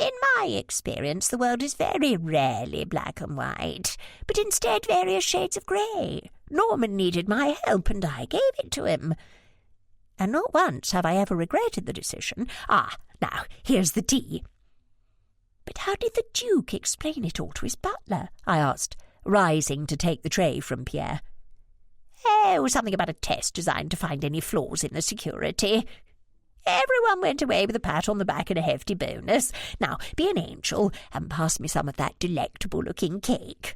In my experience, the world is very rarely black and white, but instead various shades of grey. Norman needed my help, and I gave it to him. And not once have I ever regretted the decision. Now, here's the tea." "But how did the Duke explain it all to his butler?" I asked, rising to take the tray from Pierre. "Oh, something about a test designed to find any flaws in the security. Everyone went away with a pat on the back and a hefty bonus. Now, be an angel and pass me some of that delectable-looking cake."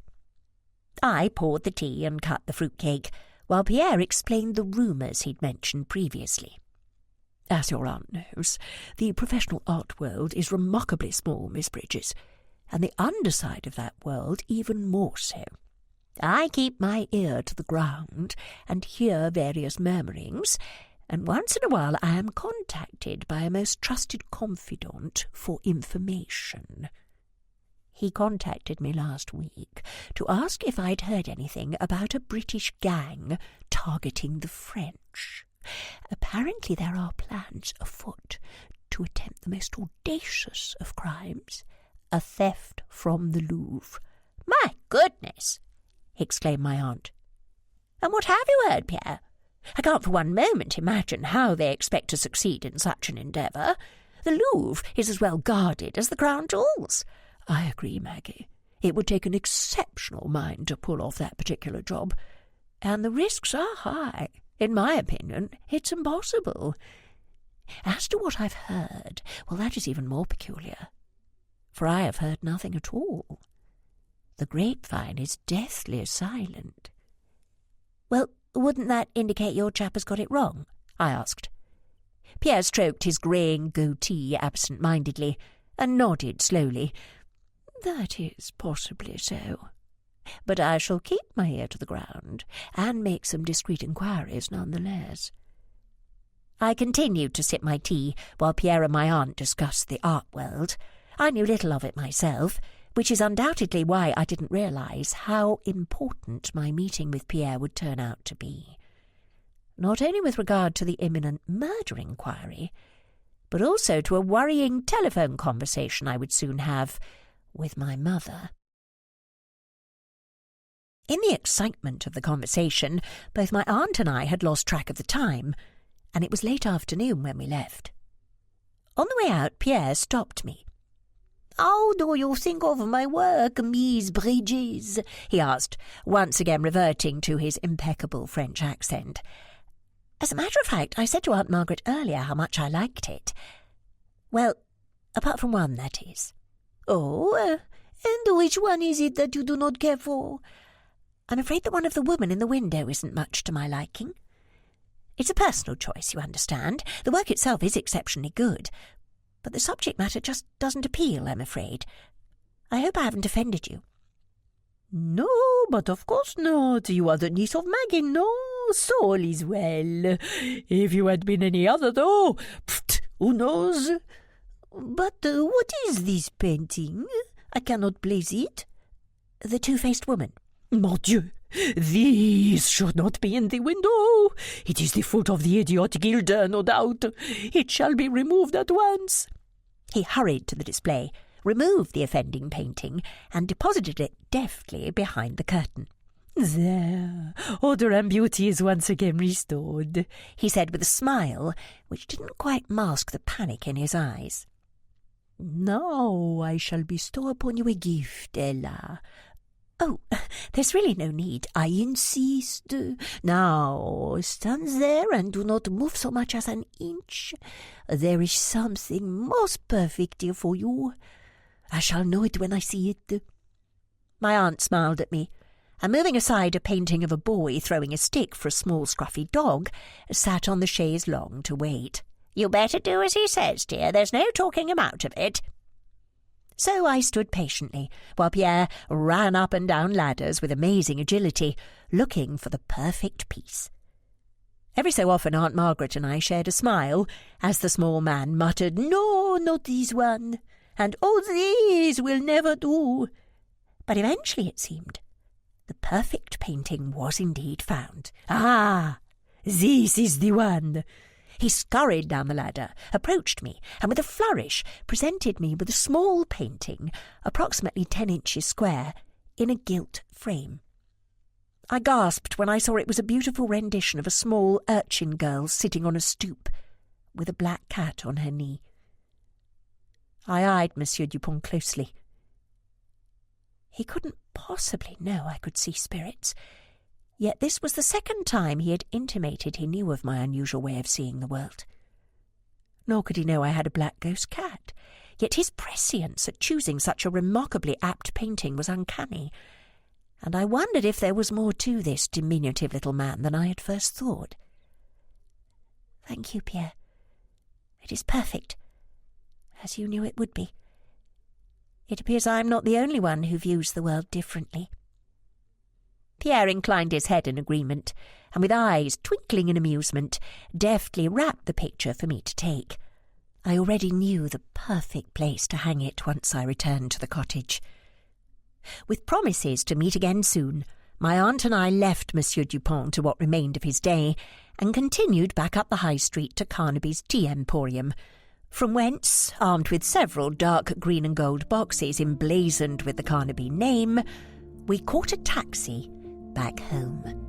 I poured the tea and cut the fruit-cake, while Pierre explained the rumours he'd mentioned previously. "As your aunt knows, the professional art world is remarkably small, Miss Bridges, and the underside of that world even more so. I keep my ear to the ground and hear various murmurings, and once in a while I am contacted by a most trusted confidant for information. He contacted me last week to ask if I'd heard anything about a British gang targeting the French. Apparently there are plans afoot to attempt the most audacious of crimes, a theft from the Louvre." "My goodness!" exclaimed my aunt. "And what have you heard, Pierre? I can't for one moment imagine how they expect to succeed in such an endeavour. The Louvre is as well guarded as the Crown Jewels." "I agree, Maggie. It would take an exceptional mind to pull off that particular job, and the risks are high. In my opinion, it's impossible. As to what I've heard, well, that is even more peculiar, for I have heard nothing at all. The grapevine is deathly silent." "Well, wouldn't that indicate your chap has got it wrong?" I asked. Pierre stroked his greying goatee absent-mindedly and nodded slowly. "That is possibly so. But I shall keep my ear to the ground and make some discreet inquiries nonetheless." I continued to sip my tea while Pierre and my aunt discussed the art world. I knew little of it myself, which is undoubtedly why I didn't realise how important my meeting with Pierre would turn out to be. Not only with regard to the imminent murder inquiry, but also to a worrying telephone conversation I would soon have with my mother. In the excitement of the conversation, both my aunt and I had lost track of the time, and it was late afternoon when we left. On the way out, Pierre stopped me. "How do you think of my work, Miss Bridges?" he asked, once again reverting to his impeccable French accent. As a matter of fact, I said to Aunt Margaret earlier how much I liked it. Well, apart from one, that is. "Oh, and which one is it that you do not care for?" "I'm afraid that one of the women in the window isn't much to my liking. It's a personal choice, you understand. The work itself is exceptionally good, but the subject matter just doesn't appeal, I'm afraid. I hope I haven't offended you." "No, but of course not. You are the niece of Maggie, no? So all is well. If you had been any other, though, who knows? But what is this painting? I cannot place it." "The two-faced woman." "Mon Dieu! This should not be in the window. It is the fault of the idiot Gilder, no doubt. It shall be removed at once." He hurried to the display, removed the offending painting, and deposited it deftly behind the curtain. "There, order and beauty is once again restored," he said with a smile which didn't quite mask the panic in his eyes. "Now I shall bestow upon you a gift, Ella." "Oh, there's really no need." "I insist. Now, stand there and do not move so much as an inch. There is something most perfect here for you. I shall know it when I see it." My aunt smiled at me, and moving aside a painting of a boy throwing a stick for a small scruffy dog, sat on the chaise longue to wait. "You better do as he says, dear. There's no talking him out of it." So I stood patiently, while Pierre ran up and down ladders with amazing agility, looking for the perfect piece. Every so often Aunt Margaret and I shared a smile, as the small man muttered, "No, not this one," and "Oh, this will never do." But eventually, it seemed, the perfect painting was indeed found. "Ah, this is the one." He scurried down the ladder, approached me, and with a flourish presented me with a small painting, approximately 10 inches square, in a gilt frame. I gasped when I saw it was a beautiful rendition of a small urchin girl sitting on a stoop, with a black cat on her knee. I eyed Monsieur Dupont closely. He couldn't possibly know I could see spirits, yet this was the second time he had intimated he knew of my unusual way of seeing the world. Nor could he know I had a black ghost cat, yet his prescience at choosing such a remarkably apt painting was uncanny, and I wondered if there was more to this diminutive little man than I had first thought. "Thank you, Pierre. It is perfect, as you knew it would be. It appears I am not the only one who views the world differently." Pierre inclined his head in agreement, and with eyes twinkling in amusement, deftly wrapped the picture for me to take. I already knew the perfect place to hang it once I returned to the cottage. With promises to meet again soon, my aunt and I left Monsieur Dupont to what remained of his day, and continued back up the high street to Carnaby's Tea Emporium, from whence, armed with several dark green and gold boxes emblazoned with the Carnaby name, we caught a taxi back home.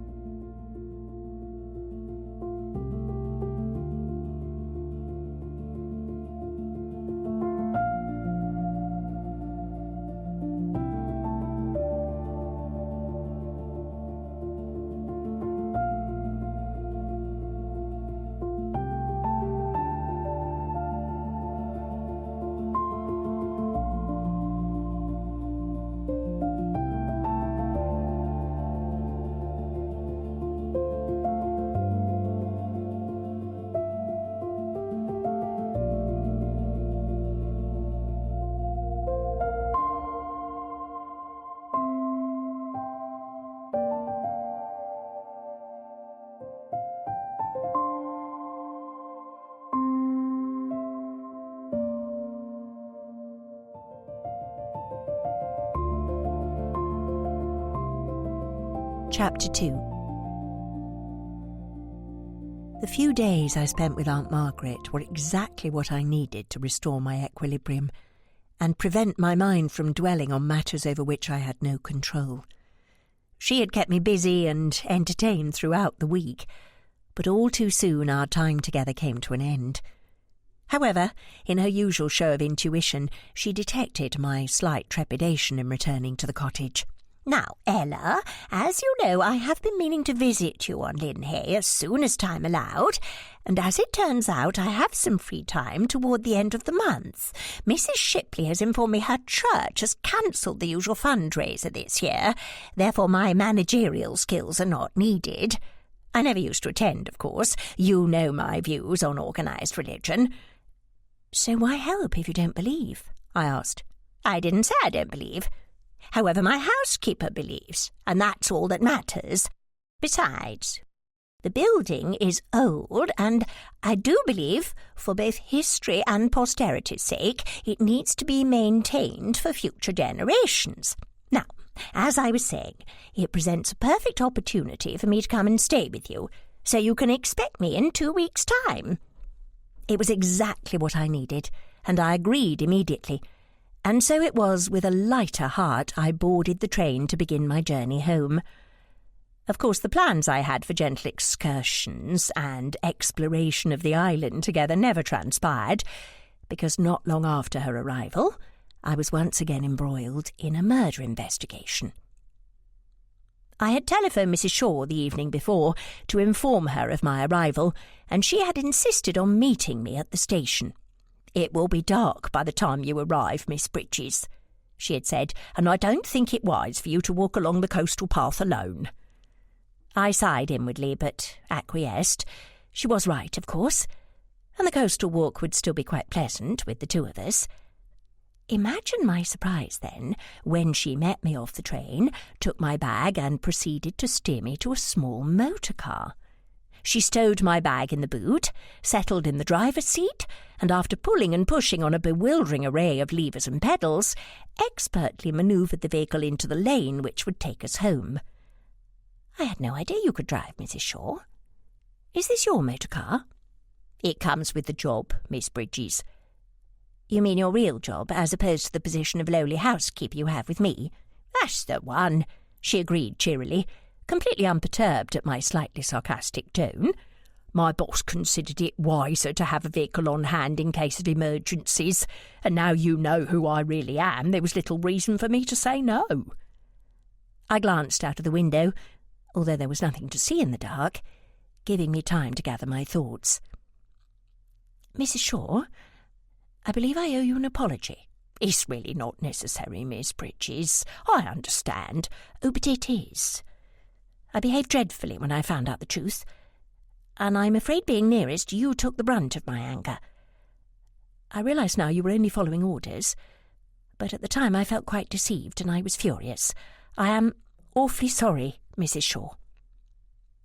Chapter 2. The few days I spent with Aunt Margaret were exactly what I needed to restore my equilibrium and prevent my mind from dwelling on matters over which I had no control. She had kept me busy and entertained throughout the week, but all too soon our time together came to an end. However, in her usual show of intuition, she detected my slight trepidation in returning to the cottage. "Now, Ella, as you know, I have been meaning to visit you on Linhay as soon as time allowed, and as it turns out, I have some free time toward the end of the month. Mrs. Shipley has informed me her church has cancelled the usual fundraiser this year, therefore my managerial skills are not needed. I never used to attend, of course. You know my views on organised religion." "So why help if you don't believe?" I asked. "I didn't say I don't believe. However, my housekeeper believes, and that's all that matters. Besides, the building is old, and I do believe, for both history and posterity's sake, it needs to be maintained for future generations. Now, as I was saying, it presents a perfect opportunity for me to come and stay with you, so you can expect me in 2 weeks' time." It was exactly what I needed, and I agreed immediately. And so it was with a lighter heart I boarded the train to begin my journey home. Of course, the plans I had for gentle excursions and exploration of the island together never transpired, because not long after her arrival, I was once again embroiled in a murder investigation. I had telephoned Mrs. Shaw the evening before to inform her of my arrival, and she had insisted on meeting me at the station. "It will be dark by the time you arrive, Miss Bridges," she had said, "and I don't think it wise for you to walk along the coastal path alone." I sighed inwardly, but acquiesced. She was right, of course, and the coastal walk would still be quite pleasant with the two of us. Imagine my surprise, then, when she met me off the train, took my bag and proceeded to steer me to a small motor car. She stowed my bag in the boot, settled in the driver's seat, and after pulling and pushing on a bewildering array of levers and pedals, expertly manoeuvred the vehicle into the lane which would take us home. "I had no idea you could drive, Mrs. Shaw. Is this your motor car?" It comes with the job, Miss Bridges. You mean your real job, as opposed to the position of lowly housekeeper you have with me? That's the one, she agreed cheerily, completely unperturbed at my slightly sarcastic tone. My boss considered it wiser to have a vehicle on hand in case of emergencies, and now you know who I really am, there was little reason for me to say no. I glanced out of the window, although there was nothing to see in the dark, giving me time to gather my thoughts. Mrs. Shaw, I believe I owe you an apology. It's really not necessary, Miss Bridges. I understand. Oh, but it is. I behaved dreadfully when I found out the truth, and I'm afraid being nearest, you took the brunt of my anger. I realise now you were only following orders, but at the time I felt quite deceived and I was furious. I am awfully sorry, Mrs. Shaw.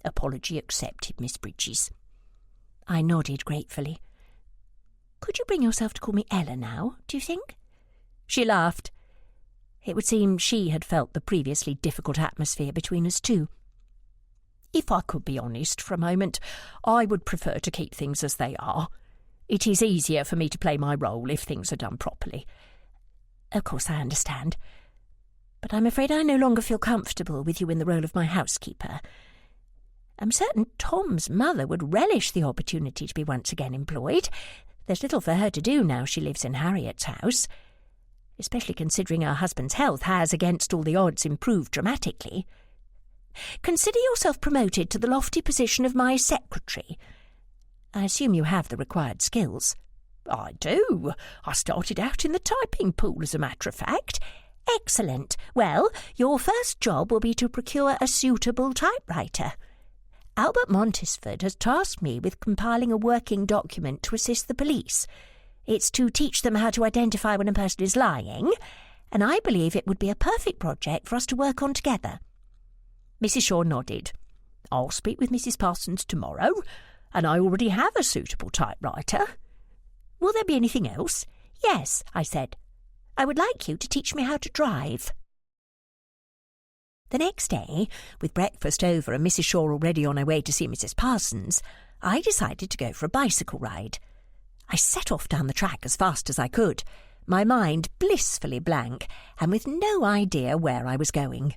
Apology accepted, Miss Bridges. I nodded gratefully. Could you bring yourself to call me Ella now, do you think? She laughed. It would seem she had felt the previously difficult atmosphere between us too. If I could be honest for a moment, I would prefer to keep things as they are. It is easier for me to play my role if things are done properly. Of course, I understand. But I'm afraid I no longer feel comfortable with you in the role of my housekeeper. I'm certain Tom's mother would relish the opportunity to be once again employed. There's little for her to do now she lives in Harriet's house, especially considering her husband's health has, against all the odds, improved dramatically. Consider yourself promoted to the lofty position of my secretary. I assume you have the required skills. I do. I started out in the typing pool, as a matter of fact. Excellent. Well, your first job will be to procure a suitable typewriter. Albert Montesford has tasked me with compiling a working document to assist the police. It's to teach them how to identify when a person is lying, and I believe it would be a perfect project for us to work on together. Mrs. Shaw nodded. I'll speak with Mrs. Parsons tomorrow, and I already have a suitable typewriter. Will there be anything else? Yes, I said. I would like you to teach me how to drive. The next day, with breakfast over and Mrs. Shaw already on her way to see Mrs. Parsons, I decided to go for a bicycle ride. I set off down the track as fast as I could, my mind blissfully blank and with no idea where I was going.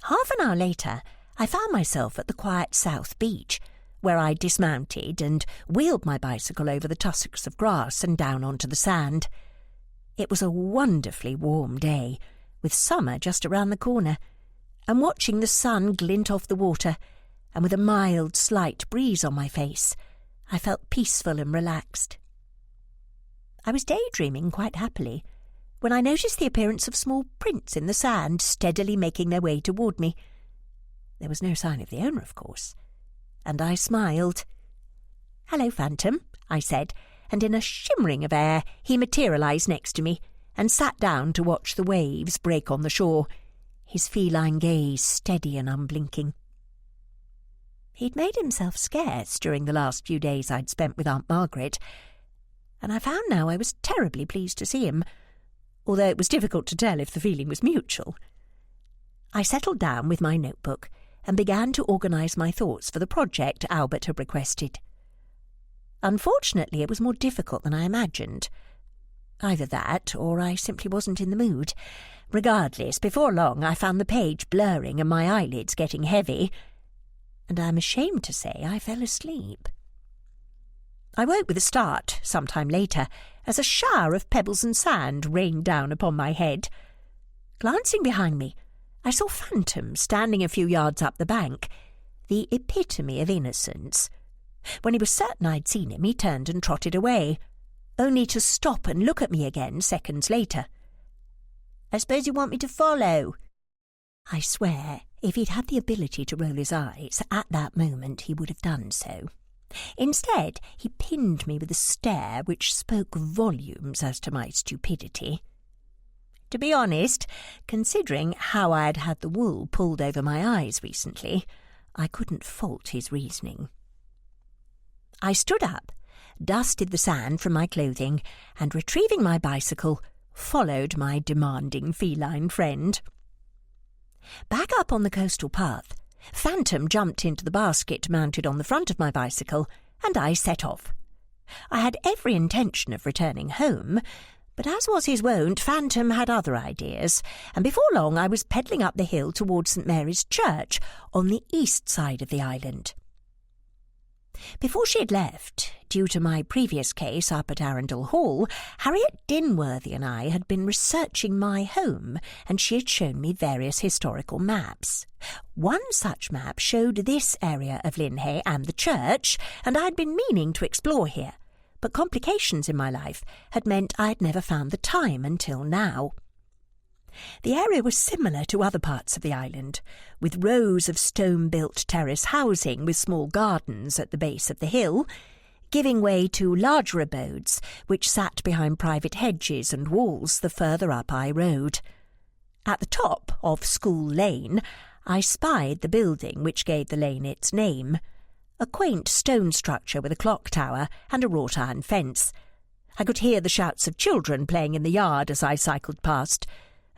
Half an hour later, I found myself at the quiet South Beach, where I dismounted and wheeled my bicycle over the tussocks of grass and down onto the sand. It was a wonderfully warm day, with summer just around the corner, and watching the sun glint off the water, and with a mild, slight breeze on my face, I felt peaceful and relaxed. I was daydreaming quite happily when I noticed the appearance of small prints in the sand steadily making their way toward me. There was no sign of the owner, of course, and I smiled. "Hello, Phantom," I said, and in a shimmering of air he materialised next to me and sat down to watch the waves break on the shore, his feline gaze steady and unblinking. He'd made himself scarce during the last few days I'd spent with Aunt Margaret, and I found now I was terribly pleased to see him, although it was difficult to tell if the feeling was mutual. I settled down with my notebook and began to organise my thoughts for the project Albert had requested. Unfortunately, it was more difficult than I imagined. Either that, or I simply wasn't in the mood. Regardless, before long I found the page blurring and my eyelids getting heavy, and I'm ashamed to say I fell asleep. I woke with a start some time later, as a shower of pebbles and sand rained down upon my head. Glancing behind me, I saw Phantom standing a few yards up the bank, the epitome of innocence. When he was certain I'd seen him, he turned and trotted away, only to stop and look at me again seconds later. "I suppose you want me to follow?" I swear, if he'd had the ability to roll his eyes, at that moment he would have done so. Instead, he pinned me with a stare which spoke volumes as to my stupidity. To be honest, considering how I had had the wool pulled over my eyes recently, I couldn't fault his reasoning. I stood up, dusted the sand from my clothing, and retrieving my bicycle, followed my demanding feline friend. Back up on the coastal path, Phantom jumped into the basket mounted on the front of my bicycle and I set off. I had every intention of returning home, but as was his wont, Phantom had other ideas, and before long I was pedalling up the hill towards St Mary's Church on the east side of the island. Before she had left, due to my previous case up at Arundel Hall, Harriet Dinworthy and I had been researching my home, and she had shown me various historical maps. One such map showed this area of Linhay and the church, and I had been meaning to explore here, but complications in my life had meant I had never found the time until now. The area was similar to other parts of the island, with rows of stone-built terrace housing with small gardens at the base of the hill, giving way to larger abodes which sat behind private hedges and walls the further up I rode. At the top of School Lane, I spied the building which gave the lane its name, a quaint stone structure with a clock tower and a wrought-iron fence. I could hear the shouts of children playing in the yard as I cycled past,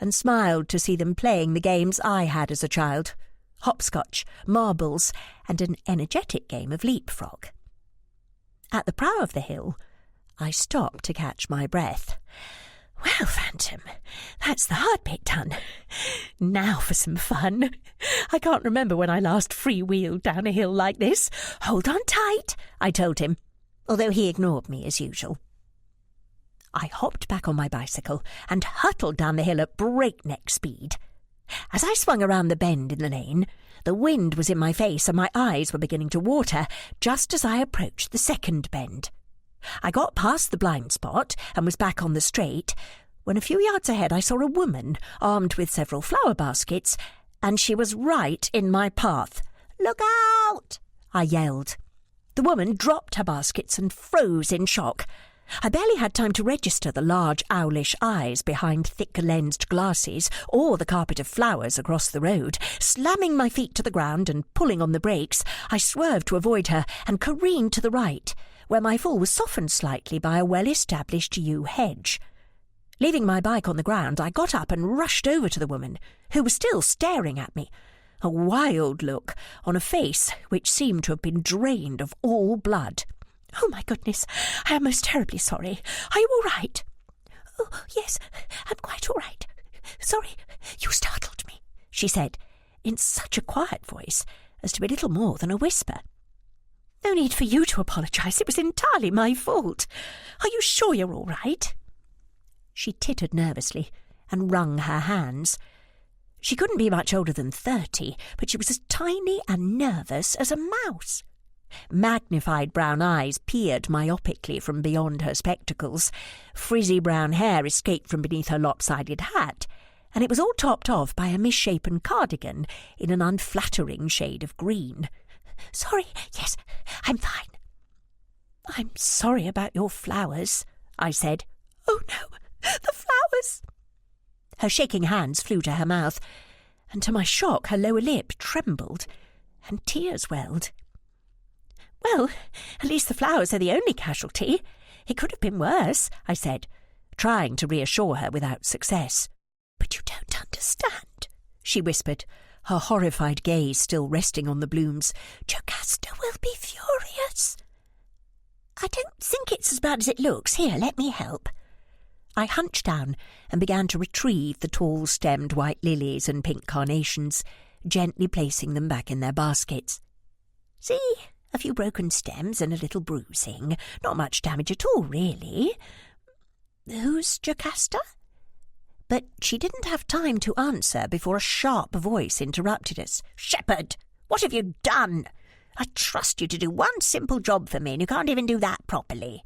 and smiled to see them playing the games I had as a child, hopscotch, marbles, and an energetic game of leapfrog. At the brow of the hill, I stopped to catch my breath. Well, Phantom, that's the hard bit done. Now for some fun. I can't remember when I last freewheeled down a hill like this. Hold on tight, I told him, although he ignored me as usual. I hopped back on my bicycle and hurtled down the hill at breakneck speed. As I swung around the bend in the lane, the wind was in my face and my eyes were beginning to water just as I approached the second bend. I got past the blind spot and was back on the straight when a few yards ahead I saw a woman armed with several flower baskets, and she was right in my path. "Look out!" I yelled. The woman dropped her baskets and froze in shock. I barely had time to register the large owlish eyes behind thick-lensed glasses or the carpet of flowers across the road. Slamming my feet to the ground and pulling on the brakes, I swerved to avoid her and careened to the right, where my fall was softened slightly by a well-established yew hedge. Leaving my bike on the ground, I got up and rushed over to the woman, who was still staring at me, a wild look on a face which seemed to have been drained of all blood. "Oh, my goodness, I am most terribly sorry. Are you all right?" "Oh, yes, I'm quite all right. Sorry, you startled me," she said, in such a quiet voice as to be little more than a whisper. "No need for you to apologise. It was entirely my fault. Are you sure you're all right?" She tittered nervously and wrung her hands. She couldn't be much older than 30, but she was as tiny and nervous as a mouse. Magnified brown eyes peered myopically from beyond her spectacles. Frizzy brown hair escaped from beneath her lopsided hat, and it was all topped off by a misshapen cardigan in an unflattering shade of green. "Sorry, yes, I'm fine." "I'm sorry about your flowers," I said. "Oh, no, the flowers!" Her shaking hands flew to her mouth, and to my shock her lower lip trembled, and tears welled. "Well, at least the flowers are the only casualty. It could have been worse," I said, trying to reassure her without success. "But you don't understand," she whispered, her horrified gaze still resting on the blooms. "Jocasta will be furious." "I don't think it's as bad as it looks. Here, let me help." I hunched down and began to retrieve the tall-stemmed white lilies and pink carnations, gently placing them back in their baskets. "See? A few broken stems and a little bruising. Not much damage at all, really. Who's Jocasta?" But she didn't have time to answer before a sharp voice interrupted us. "Shepherd, what have you done? I trust you to do one simple job for me, and you can't even do that properly.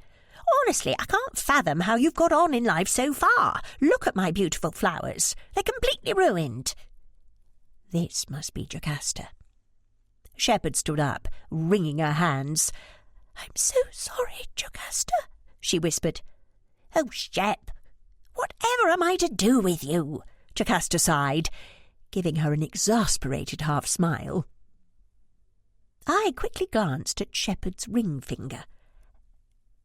Honestly, I can't fathom how you've got on in life so far. Look at my beautiful flowers. They're completely ruined." This must be Jocasta. Shepherd stood up, wringing her hands. "I'm so sorry, Jocasta," she whispered. "Oh, Shep, whatever am I to do with you?" Jocasta sighed, giving her an exasperated half-smile. I quickly glanced at Shepherd's ring finger.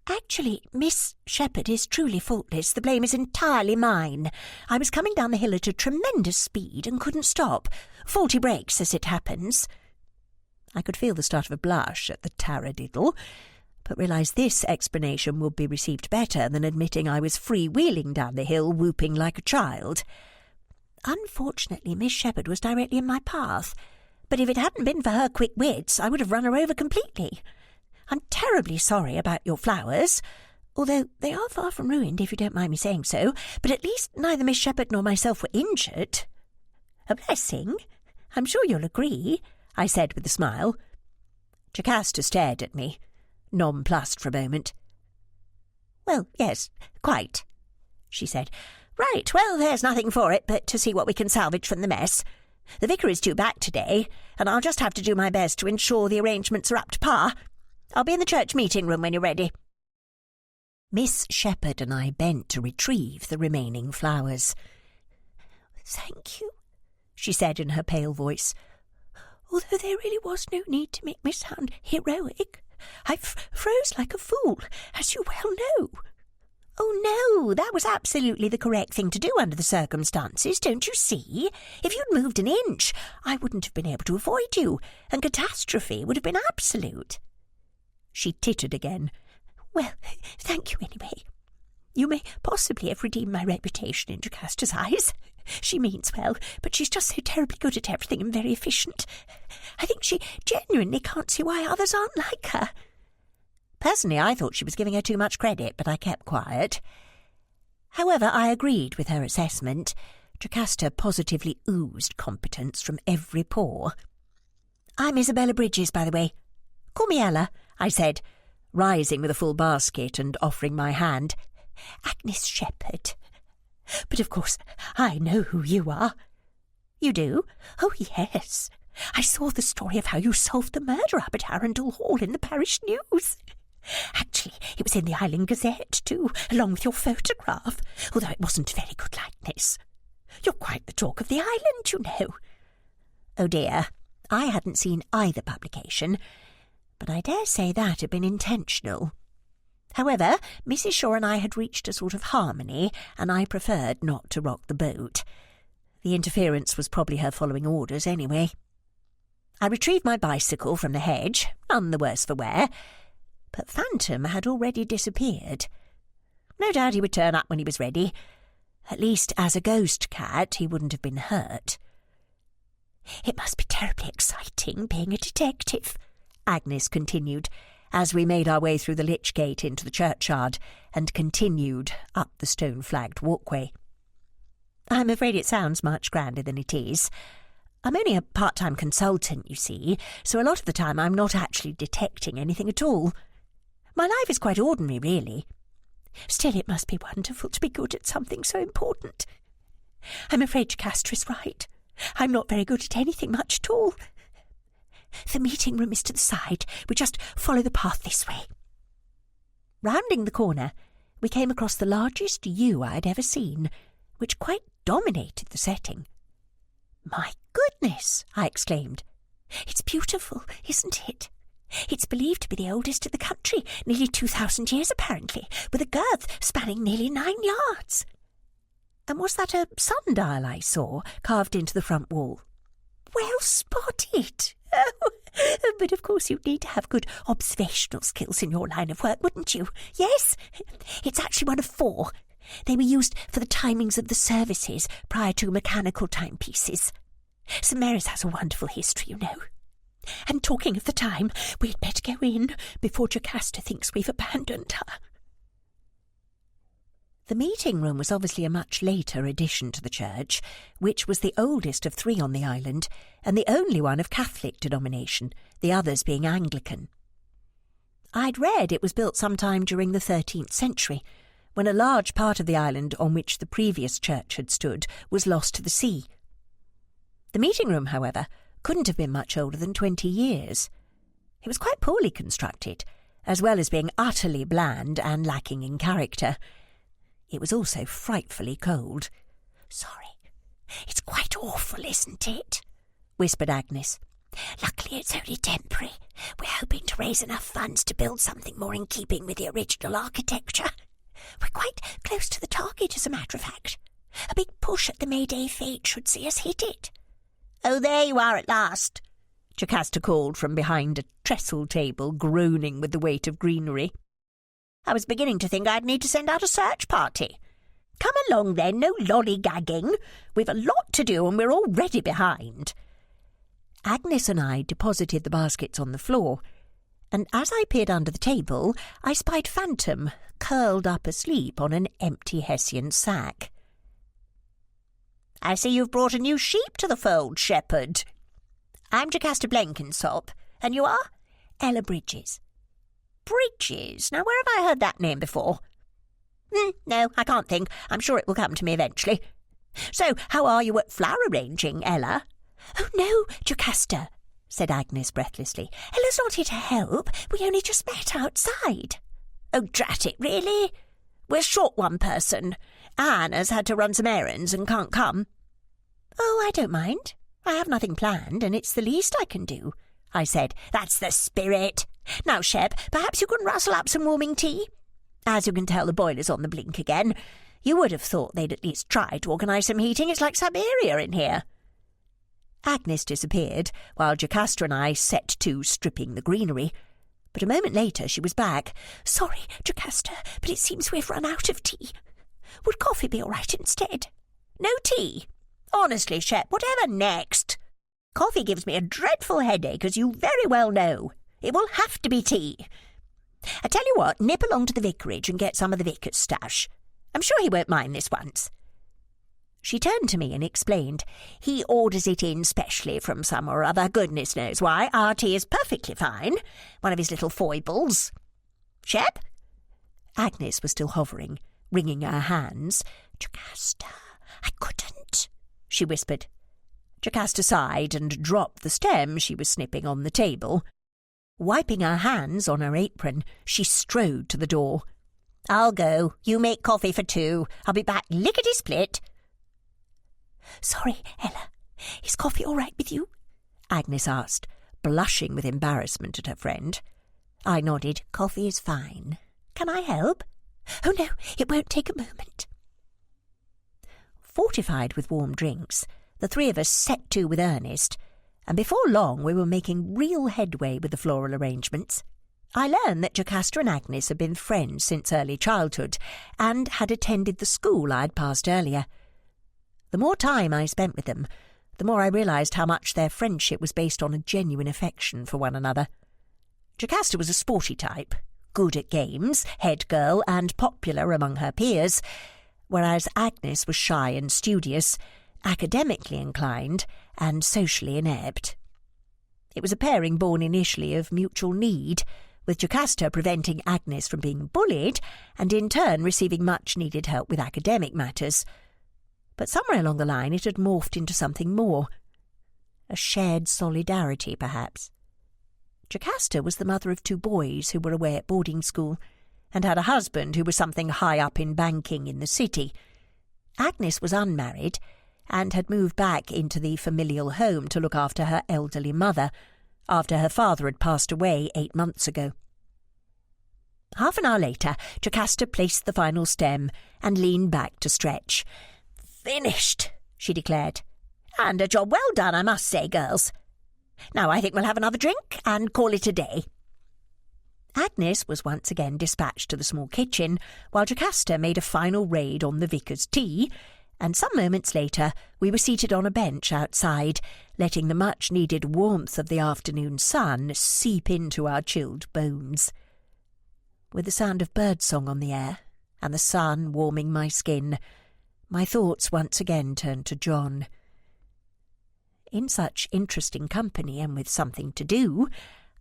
"Actually, Miss Shepherd is truly faultless. The blame is entirely mine. I was coming down the hill at a tremendous speed and couldn't stop. Faulty brakes, as it happens." I could feel the start of a blush at the taradiddle, but realised this explanation would be received better than admitting I was freewheeling down the hill, whooping like a child. Unfortunately, Miss Shepherd was directly in my path, but if it hadn't been for her quick wits, I would have run her over completely. I'm terribly sorry about your flowers, although they are far from ruined, if you don't mind me saying so, but at least neither Miss Shepherd nor myself were injured. A blessing, I'm sure you'll agree, I said with a smile. Jocasta stared at me, nonplussed for a moment. Well, yes, quite, she said. Right, well, there's nothing for it but to see what we can salvage from the mess. The vicar is due back today, and I'll just have to do my best to ensure the arrangements are up to par. I'll be in the church meeting room when you're ready. Miss Shepherd and I bent to retrieve the remaining flowers. Thank you, she said in her pale voice. Although there really was no need to make me sound heroic, I froze like a fool, as you well know. Oh, no, that was absolutely the correct thing to do under the circumstances, don't you see? If you'd moved an inch, I wouldn't have been able to avoid you, and catastrophe would have been absolute. She tittered again. Well, thank you anyway. You may possibly have redeemed my reputation in Jocasta's eyes. She means well, but she's just so terribly good at everything and very efficient. I think she genuinely can't see why others aren't like her. Personally, I thought she was giving her too much credit, but I kept quiet. However, I agreed with her assessment. Jocasta positively oozed competence from every pore. I'm Isabella Bridges, by the way. Call me Ella, I said, rising with a full basket and offering my hand. Agnes Shepherd. But of course, I know who you are. You do? Oh, yes. I saw the story of how you solved the murder up at Arundel Hall in the parish news. Actually, it was in the Island Gazette, too, along with your photograph, although it wasn't a very good likeness. You're quite the talk of the island, you know. Oh, dear, I hadn't seen either publication, but I dare say that had been intentional. However, Mrs. Shaw and I had reached a sort of harmony, and I preferred not to rock the boat. The interference was probably her following orders anyway. I retrieved my bicycle from the hedge, none the worse for wear, but Phantom had already disappeared. No doubt he would turn up when he was ready. At least, as a ghost cat, he wouldn't have been hurt. It must be terribly exciting being a detective, Agnes continued, as we made our way through the lich gate into the churchyard and continued up the stone-flagged walkway. I'm afraid it sounds much grander than it is. I'm only a part-time consultant, you see, so a lot of the time I'm not actually detecting anything at all. My life is quite ordinary, really. Still, it must be wonderful to be good at something so important. I'm afraid Jocasta is right. I'm not very good at anything much at all. The meeting room is to the side. We just follow the path this way. Rounding the corner, we came across the largest yew I had ever seen, which quite dominated the setting. My goodness, I exclaimed. It's beautiful, isn't it? It's believed to be the oldest in the country, nearly 2,000 years apparently, with a girth spanning nearly 9 yards. And was that a sundial I saw carved into the front wall? Well spotted! Oh, but of course you'd need to have good observational skills in your line of work, wouldn't you? Yes, it's actually one of 4. They were used for the timings of the services prior to mechanical timepieces. St Mary's has a wonderful history, you know. And talking of the time, we'd better go in before Jocasta thinks we've abandoned her. The meeting room was obviously a much later addition to the church, which was the oldest of 3 on the island, and the only one of Catholic denomination, the others being Anglican. I'd read it was built sometime during the 13th century, when a large part of the island on which the previous church had stood was lost to the sea. The meeting room, however, couldn't have been much older than 20 years. It was quite poorly constructed, as well as being utterly bland and lacking in character. It was also frightfully cold. Sorry, it's quite awful, isn't it? Whispered Agnes. Luckily it's only temporary. We're hoping to raise enough funds to build something more in keeping with the original architecture. We're quite close to the target, as a matter of fact. A big push at the May Day fete should see us hit it. Oh, there you are at last, Jocasta called from behind a trestle table, groaning with the weight of greenery. I was beginning to think I'd need to send out a search party. Come along then, no lollygagging. We've a lot to do and we're already behind. Agnes and I deposited the baskets on the floor, and as I peered under the table, I spied Phantom curled up asleep on an empty Hessian sack. I see you've brought a new sheep to the fold, shepherd. I'm Jocasta Blenkinsop, and you are? Ella Bridges. Bridges? Now, where have I heard that name before? No, I can't think. I'm sure it will come to me eventually. So, how are you at flower arranging, Ella? Oh, no, Jocasta, said Agnes breathlessly. Ella's not here to help. We only just met outside. Oh, drat it, really? We're short one person. Anne has had to run some errands and can't come. Oh, I don't mind. I have nothing planned, and it's the least I can do, I said. That's the spirit. Now, Shep, perhaps you can rustle up some warming tea? As you can tell, the boiler's on the blink again. You would have thought they'd at least try to organise some heating. It's like Siberia in here. Agnes disappeared, while Jocasta and I set to stripping the greenery. But a moment later she was back. Sorry, Jocasta, but it seems we've run out of tea. Would coffee be all right instead? No tea? Honestly, Shep, whatever next? Coffee gives me a dreadful headache, as you very well know. It will have to be tea. I tell you what, nip along to the vicarage and get some of the vicar's stash. I'm sure he won't mind this once. She turned to me and explained. He orders it in specially from some or other, goodness knows why. Our tea is perfectly fine. One of his little foibles. Shep? Agnes was still hovering, wringing her hands. Jocasta, I couldn't, she whispered. Jocasta sighed and dropped the stem she was snipping on the table. Wiping her hands on her apron, she strode to the door. I'll go. You make coffee for two. I'll be back lickety-split. Sorry, Ella. Is coffee all right with you? Agnes asked, blushing with embarrassment at her friend. I nodded. Coffee is fine. Can I help? Oh, no, it won't take a moment. Fortified with warm drinks, the three of us set to with Ernest, and before long we were making real headway with the floral arrangements. I learned that Jocasta and Agnes had been friends since early childhood, and had attended the school I'd passed earlier. The more time I spent with them, the more I realised how much their friendship was based on a genuine affection for one another. Jocasta was a sporty type, good at games, head girl, and popular among her peers, whereas Agnes was shy and studious, academically inclined, and socially inept. It was a pairing born initially of mutual need, with Jocasta preventing Agnes from being bullied, and in turn receiving much-needed help with academic matters. But somewhere along the line it had morphed into something more. A shared solidarity, perhaps. Jocasta was the mother of two boys who were away at boarding school, and had a husband who was something high up in banking in the city. Agnes was unmarried, and had moved back into the familial home to look after her elderly mother, after her father had passed away 8 months ago. Half an hour later, Jocasta placed the final stem and leaned back to stretch. Finished, she declared. And a job well done, I must say, girls. Now I think we'll have another drink and call it a day. Agnes was once again dispatched to the small kitchen, while Jocasta made a final raid on the vicar's tea, and some moments later we were seated on a bench outside, letting the much-needed warmth of the afternoon sun seep into our chilled bones. With the sound of birdsong on the air, and the sun warming my skin, my thoughts once again turned to John. In such interesting company and with something to do,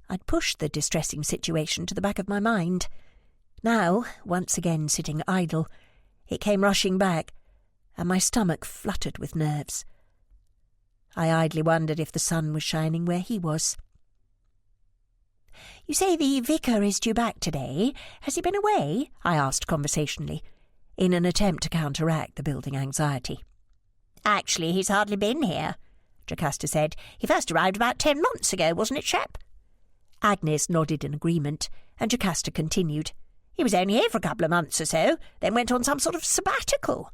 I'd pushed the distressing situation to the back of my mind. Now, once again sitting idle, it came rushing back, and my stomach fluttered with nerves. I idly wondered if the sun was shining where he was. You say the vicar is due back today. Has he been away? I asked conversationally, in an attempt to counteract the building anxiety. Actually, he's hardly been here, Jocasta said. He first arrived about 10 months ago, wasn't it, Shep? Agnes nodded in agreement, and Jocasta continued. He was only here for a couple of months or so, then went on some sort of sabbatical.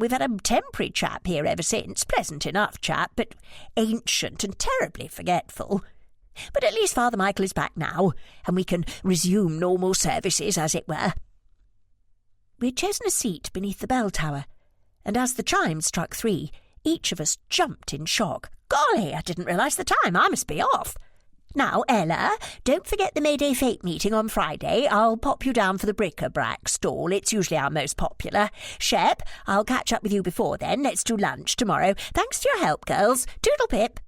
we've had a temporary chap here ever since. Pleasant enough chap, but ancient and terribly forgetful. But at least Father Michael is back now, and we can resume normal services, as it were. We had chosen a seat beneath the bell tower, and as the chimes struck 3, each of us jumped in shock. Golly, I didn't realise the time. I must be off. Now, Ella, don't forget the Mayday Fete meeting on Friday. I'll pop you down for the bric-a-brac stall. It's usually our most popular. Shep, I'll catch up with you before then. Let's do lunch tomorrow. Thanks for your help, girls. Toodle-pip.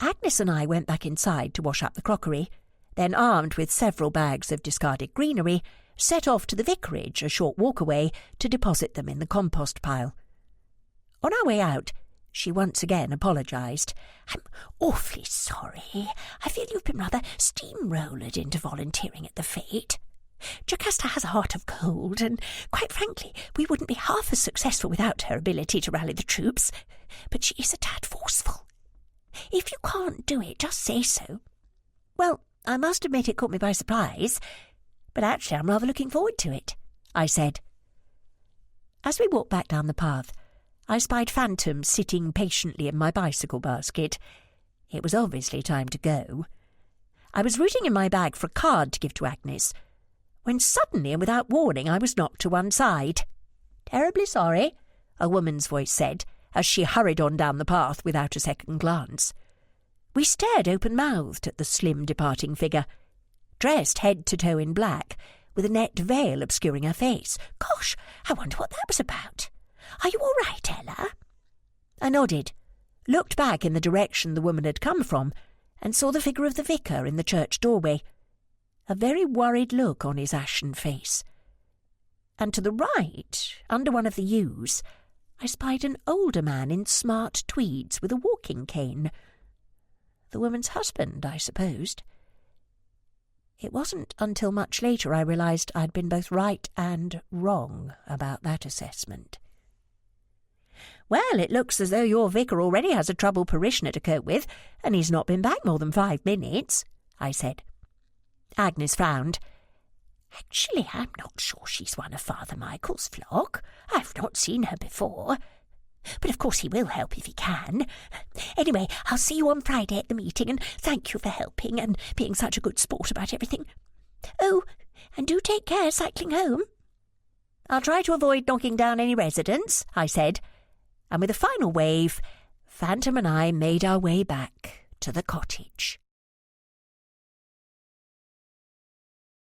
Agnes and I went back inside to wash up the crockery, then, armed with several bags of discarded greenery, set off to the vicarage a short walk away to deposit them in the compost pile. On our way out, she once again apologised. I'm awfully sorry. I feel you've been rather steamrollered into volunteering at the fete. Jocasta has a heart of gold, and quite frankly, we wouldn't be half as successful without her ability to rally the troops. But she is a tad forceful. If you can't do it, just say so. Well, I must admit it caught me by surprise, but actually I'm rather looking forward to it, I said. As we walked back down the path, I spied Phantom sitting patiently in my bicycle basket. It was obviously time to go. I was rooting in my bag for a card to give to Agnes, when suddenly and without warning I was knocked to one side. Terribly sorry, a woman's voice said, as she hurried on down the path without a second glance. We stared open-mouthed at the slim departing figure, dressed head to toe in black, with a net veil obscuring her face. Gosh, I wonder what that was about. Are you all right, Ella? I nodded, looked back in the direction the woman had come from, and saw the figure of the vicar in the church doorway, a very worried look on his ashen face. And to the right, under one of the yews, I spied an older man in smart tweeds with a walking cane. The woman's husband, I supposed. It wasn't until much later I realised I'd been both right and wrong about that assessment. Well, it looks as though your vicar already has a troubled parishioner to cope with, and he's not been back more than 5 minutes, I said. Agnes frowned. Actually, I'm not sure she's one of Father Michael's flock. I've not seen her before. But of course he will help if he can. Anyway, I'll see you on Friday at the meeting, and thank you for helping and being such a good sport about everything. Oh, and do take care cycling home. I'll try to avoid knocking down any residents, I said, and with a final wave, Phantom and I made our way back to the cottage.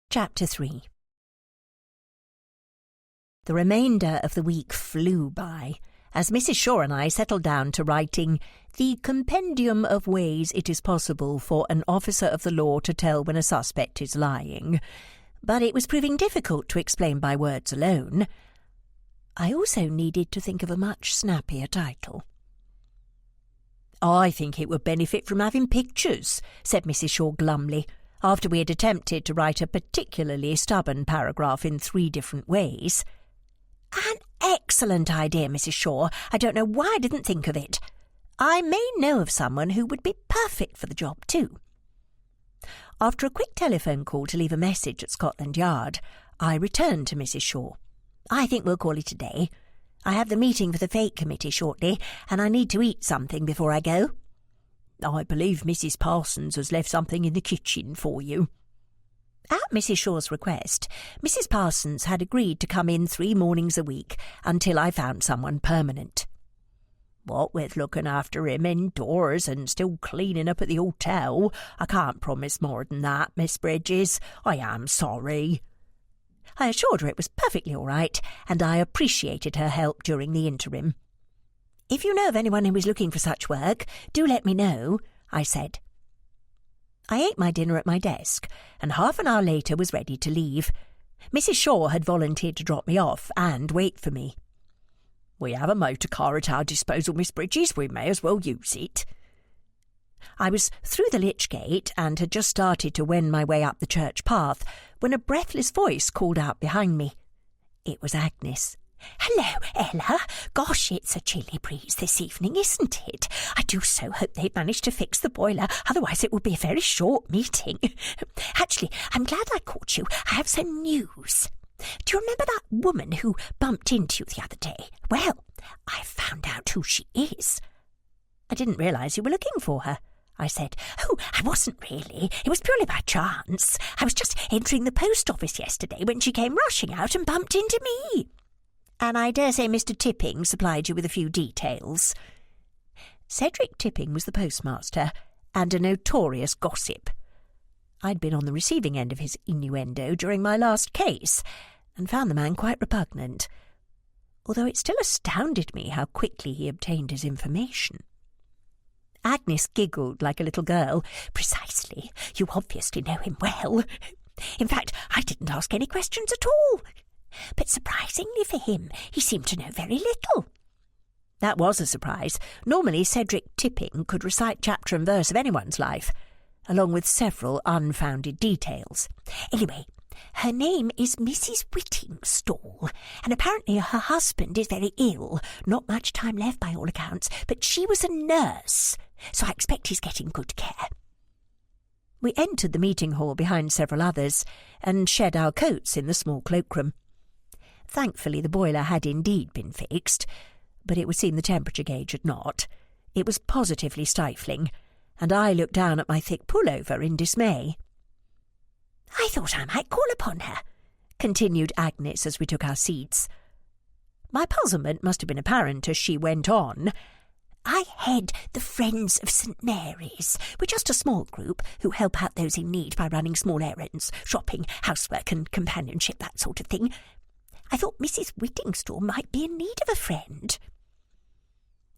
Chapter 3. The remainder of the week flew by, as Mrs. Shaw and I settled down to writing the compendium of ways it is possible for an officer of the law to tell when a suspect is lying. But it was proving difficult to explain by words alone. I also needed to think of a much snappier title. I think it would benefit from having pictures, said Mrs. Shaw glumly, after we had attempted to write a particularly stubborn paragraph in 3 different ways. An excellent idea, Mrs. Shaw. I don't know why I didn't think of it. I may know of someone who would be perfect for the job too. After a quick telephone call to leave a message at Scotland Yard, I returned to Mrs. Shaw. I think we'll call it a day. I have the meeting for the fete committee shortly, and I need to eat something before I go. I believe Mrs. Parsons has left something in the kitchen for you. At Mrs. Shaw's request, Mrs. Parsons had agreed to come in 3 mornings a week until I found someone permanent. What with looking after him indoors and still cleaning up at the hotel, I can't promise more than that, Miss Bridges. I am sorry. I assured her it was perfectly all right, and I appreciated her help during the interim. If you know of anyone who is looking for such work, do let me know, I said. I ate my dinner at my desk, and half an hour later was ready to leave. Mrs. Shaw had volunteered to drop me off and wait for me. We have a motor car at our disposal, Miss Bridges. We may as well use it. I was through the lich gate and had just started to wend my way up the church path when a breathless voice called out behind me. It was Agnes. Hello, Ella. Gosh, it's a chilly breeze this evening, isn't it? I do so hope they've managed to fix the boiler, otherwise it would be a very short meeting. Actually, I'm glad I caught you. I have some news. Do you remember that woman who bumped into you the other day? Well, I found out who she is." "I didn't realise you were looking for her," I said. "Oh, I wasn't really. It was purely by chance. I was just entering the post office yesterday when she came rushing out and bumped into me." "And I dare say Mr. Tipping supplied you with a few details." Cedric Tipping was the postmaster, and a notorious gossip. I'd been on the receiving end of his innuendo during my last case, and found the man quite repugnant, although it still astounded me how quickly he obtained his information. Agnes giggled like a little girl. "Precisely. You obviously know him well. In fact, I didn't ask any questions at all. But surprisingly for him, he seemed to know very little." That was a surprise. Normally Cedric Tipping could recite chapter and verse of anyone's life, along with several unfounded details. "Anyway, her name is Mrs. Whittingstall, and apparently her husband is very ill. Not much time left by all accounts, but she was a nurse, so I expect he's getting good care." We entered the meeting hall behind several others, and shed our coats in the small cloakroom. Thankfully the boiler had indeed been fixed, but it would seem the temperature gauge had not. It was positively stifling, and I looked down at my thick pullover in dismay. "I thought I might call upon her," continued Agnes as we took our seats. My puzzlement must have been apparent as she went on. "I head the Friends of St. Mary's. We're just a small group who help out those in need by running small errands, shopping, housework and companionship, that sort of thing. I thought Mrs. Whittingstall might be in need of a friend."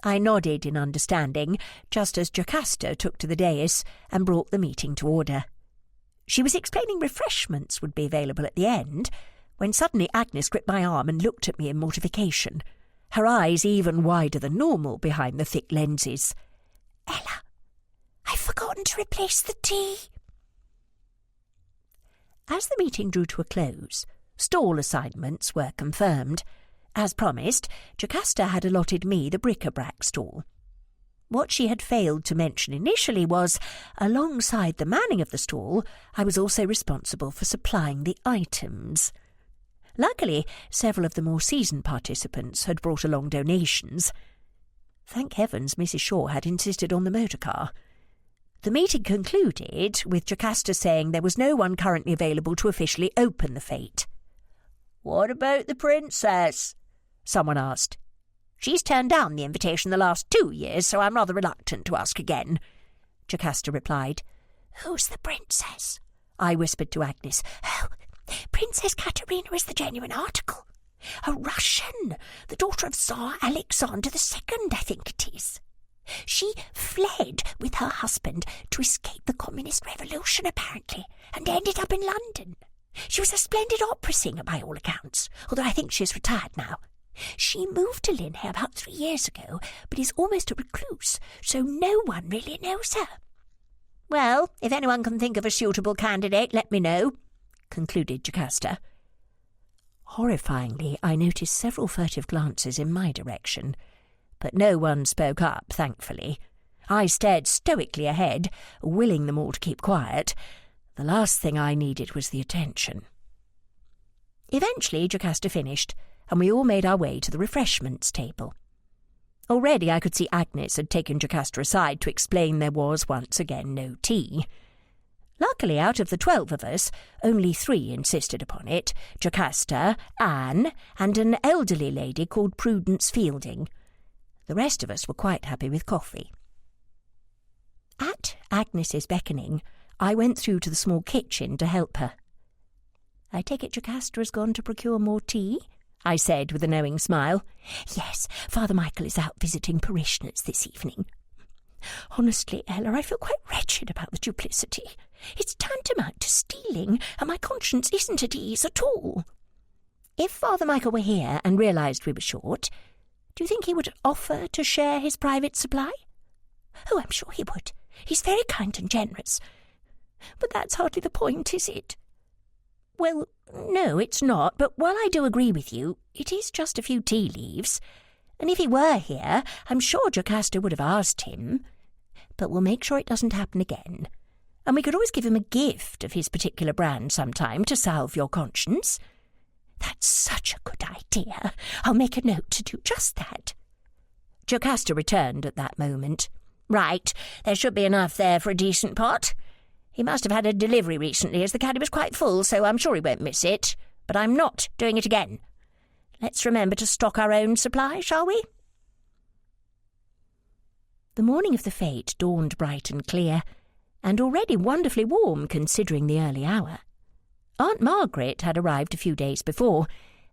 I nodded in understanding, just as Jocasta took to the dais and brought the meeting to order. She was explaining refreshments would be available at the end, when suddenly Agnes gripped my arm and looked at me in mortification, her eyes even wider than normal behind the thick lenses. "Ella, I've forgotten to replace the tea." As the meeting drew to a close, stall assignments were confirmed. As promised, Jocasta had allotted me the bric-a-brac stall. What she had failed to mention initially was, alongside the manning of the stall, I was also responsible for supplying the items. Luckily, several of the more seasoned participants had brought along donations. Thank heavens Mrs. Shaw had insisted on the motor car. The meeting concluded with Jocasta saying there was no one currently available to officially open the fete. "What about the princess?" someone asked. "She's turned down the invitation the last 2 years, so I'm rather reluctant to ask again," Jocasta replied. "Who's the princess?" I whispered to Agnes. "Oh, Princess Katerina is the genuine article. A Russian, the daughter of Tsar Alexander II, I think it is. She fled with her husband to escape the Communist Revolution, apparently, and ended up in London. She was a splendid opera singer by all accounts, although I think she's retired now. She moved to Linhay about 3 years ago, but is almost a recluse, so no one really knows her." "Well, if anyone can think of a suitable candidate, let me know," concluded Jocasta. Horrifyingly, I noticed several furtive glances in my direction, but no one spoke up, thankfully. I stared stoically ahead, willing them all to keep quiet. The last thing I needed was the attention. Eventually, Jocasta finished, and we all made our way to the refreshments table. Already I could see Agnes had taken Jocasta aside to explain there was once again no tea. Luckily, out of the 12 of us, only 3 insisted upon it: Jocasta, Anne, and an elderly lady called Prudence Fielding. The rest of us were quite happy with coffee. At Agnes's beckoning, I went through to the small kitchen to help her. "I take it Jocasta has gone to procure more tea?" I said with a knowing smile. "Yes, Father Michael is out visiting parishioners this evening. Honestly, Ella, I feel quite wretched about the duplicity. It's tantamount to stealing, and my conscience isn't at ease at all." "If Father Michael were here and realised we were short, do you think he would offer to share his private supply?" "Oh, I'm sure he would. He's very kind and generous. But that's hardly the point, is it?" "Well, no, it's not, but while I do agree with you, it is just a few tea leaves. And if he were here, I'm sure Jocasta would have asked him. But we'll make sure it doesn't happen again. And we could always give him a gift of his particular brand sometime to salve your conscience." That's such a good idea. I'll make a note to do just that. Jocasta returned at that moment. Right, there should be enough there for a decent pot. He must have had a delivery recently, as the caddy was quite full, so I'm sure he won't miss it. But I'm not doing it again. Let's remember to stock our own supply, shall we? The morning of the fete dawned bright and clear, and already wonderfully warm considering the early hour. Aunt Margaret had arrived a few days before,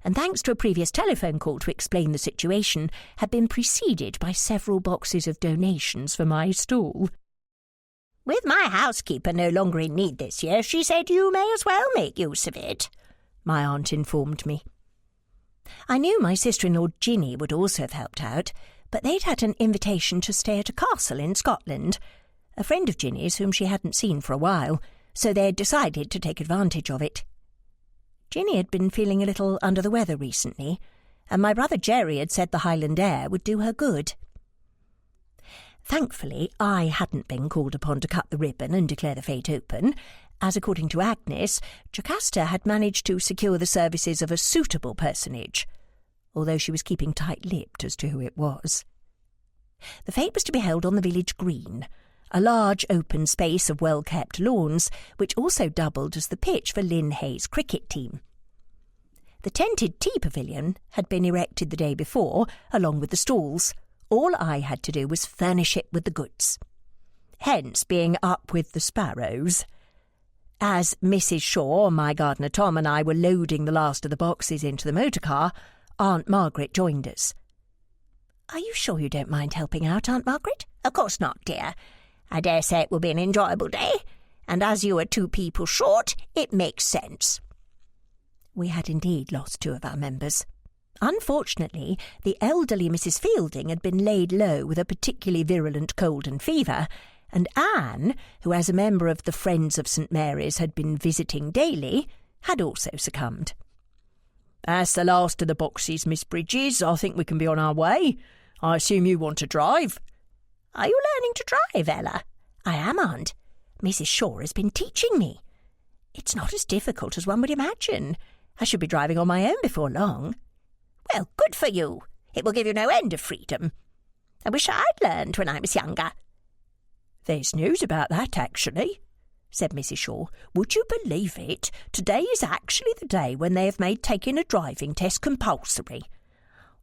and thanks to a previous telephone call to explain the situation, had been preceded by several boxes of donations for my stall. With my housekeeper no longer in need this year, she said you may as well make use of it, my aunt informed me. I knew my sister-in-law Ginny would also have helped out, but they'd had an invitation to stay at a castle in Scotland, a friend of Ginny's whom she hadn't seen for a while, so they'd decided to take advantage of it. Ginny had been feeling a little under the weather recently, and my brother Jerry had said the Highland air would do her good. Thankfully, I hadn't been called upon to cut the ribbon and declare the fete open, as according to Agnes, Jocasta had managed to secure the services of a suitable personage, although she was keeping tight-lipped as to who it was. The fete was to be held on the village green, a large open space of well-kept lawns, which also doubled as the pitch for Lynn Hay's cricket team. The tented tea pavilion had been erected the day before, along with the stalls. All I had to do was furnish it with the goods. Hence being up with the sparrows. As Mrs. Shaw, my gardener Tom, and I were loading the last of the boxes into the motor car, Aunt Margaret joined us. "Are you sure you don't mind helping out, Aunt Margaret?" "Of course not, dear. I dare say it will be an enjoyable day, and as you are 2 people short, it makes sense." We had indeed lost 2 of our members. Unfortunately, the elderly Mrs. Fielding had been laid low with a particularly virulent cold and fever, and Anne, who as a member of the Friends of St. Mary's had been visiting daily, had also succumbed. "That's the last of the boxes, Miss Bridges. I think we can be on our way. I assume you want to drive?" "Are you learning to drive, Ella?" "I am, Aunt. Mrs. Shaw has been teaching me. It's not as difficult as one would imagine. I should be driving on my own before long." "Well, good for you. It will give you no end of freedom. I wish I'd learned when I was younger." "There's news about that, actually," said Mrs. Shaw. "Would you believe it? Today is actually the day when they have made taking a driving test compulsory."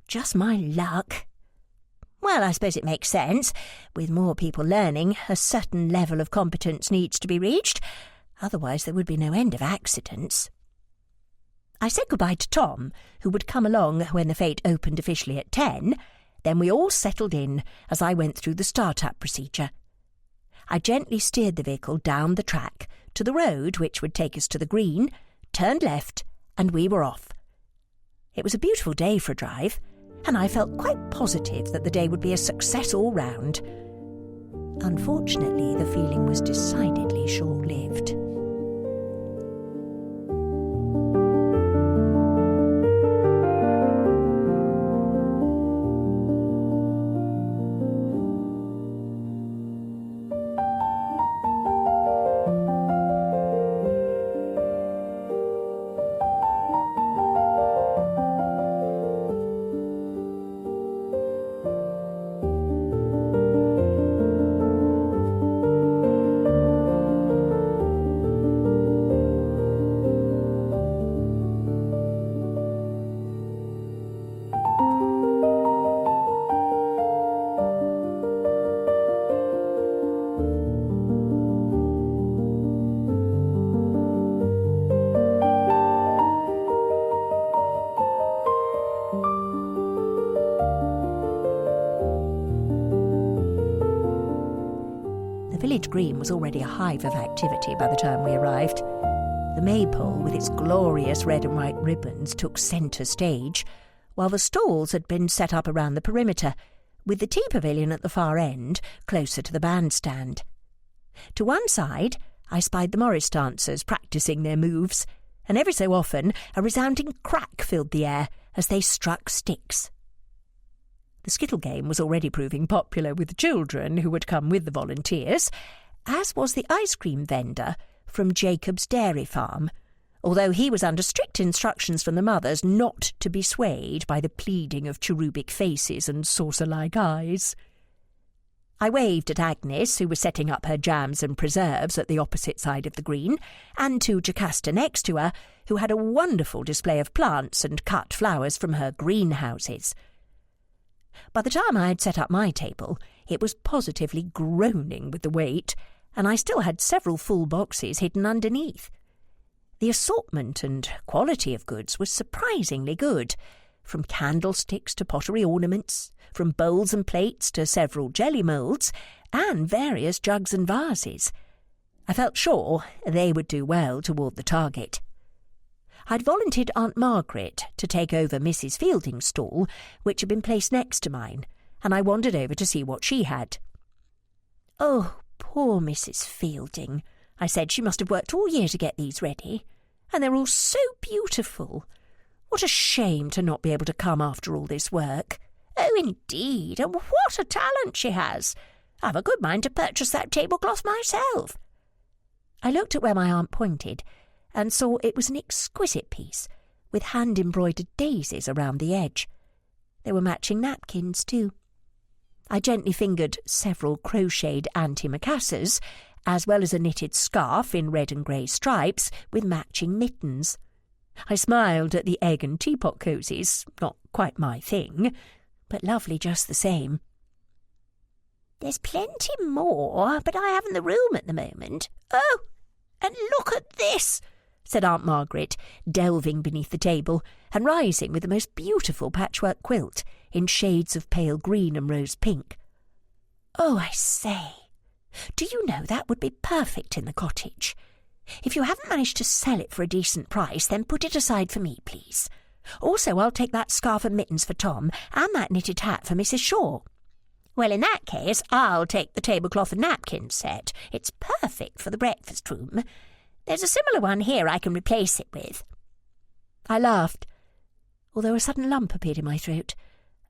"Just my luck." "Well, I suppose it makes sense. With more people learning, a certain level of competence needs to be reached. Otherwise there would be no end of accidents." I said goodbye to Tom, who would come along when the fete opened officially at 10. Then we all settled in as I went through the start-up procedure. I gently steered the vehicle down the track to the road which would take us to the green, turned left, and we were off. It was a beautiful day for a drive, and I felt quite positive that the day would be a success all round. Unfortunately, the feeling was decidedly short-lived. The village green was already a hive of activity by the time we arrived. The maypole, with its glorious red and white ribbons, took centre stage, while the stalls had been set up around the perimeter, with the tea pavilion at the far end, closer to the bandstand. To one side, I spied the Morris dancers practising their moves, and every so often a resounding crack filled the air as they struck sticks. The skittle game was already proving popular with the children who had come with the volunteers, as was the ice cream vendor from Jacob's Dairy Farm, although he was under strict instructions from the mothers not to be swayed by the pleading of cherubic faces and saucer-like eyes. I waved at Agnes, who was setting up her jams and preserves at the opposite side of the green, and to Jocasta next to her, who had a wonderful display of plants and cut flowers from her greenhouses. By the time I had set up my table, it was positively groaning with the weight, and I still had several full boxes hidden underneath. The assortment and quality of goods was surprisingly good, from candlesticks to pottery ornaments, from bowls and plates to several jelly moulds, and various jugs and vases. I felt sure they would do well toward the target. I'd volunteered Aunt Margaret to take over Mrs. Fielding's stall, which had been placed next to mine, and I wandered over to see what she had. "Oh, poor Mrs. Fielding," I said. "She must have worked all year to get these ready, and they're all so beautiful. What a shame to not be able to come after all this work." "Oh, indeed, and what a talent she has. I've a good mind to purchase that tablecloth myself." I looked at where my aunt pointed, and saw it was an exquisite piece, with hand-embroidered daisies around the edge. There were matching napkins, too. I gently fingered several crocheted antimacassars, as well as a knitted scarf in red and grey stripes with matching mittens. I smiled at the egg and teapot cosies, not quite my thing, but lovely just the same. "There's plenty more, but I haven't the room at the moment. Oh, and look at this," said Aunt Margaret, delving beneath the table and rising with the most beautiful patchwork quilt in shades of pale green and rose pink. "Oh, I say, do you know that would be perfect in the cottage? If you haven't managed to sell it for a decent price, then put it aside for me, please. Also, I'll take that scarf and mittens for Tom, and that knitted hat for Mrs. Shaw." "Well, in that case, I'll take the tablecloth and napkin set. It's perfect for the breakfast room. There's a similar one here I can replace it with." I laughed, although a sudden lump appeared in my throat,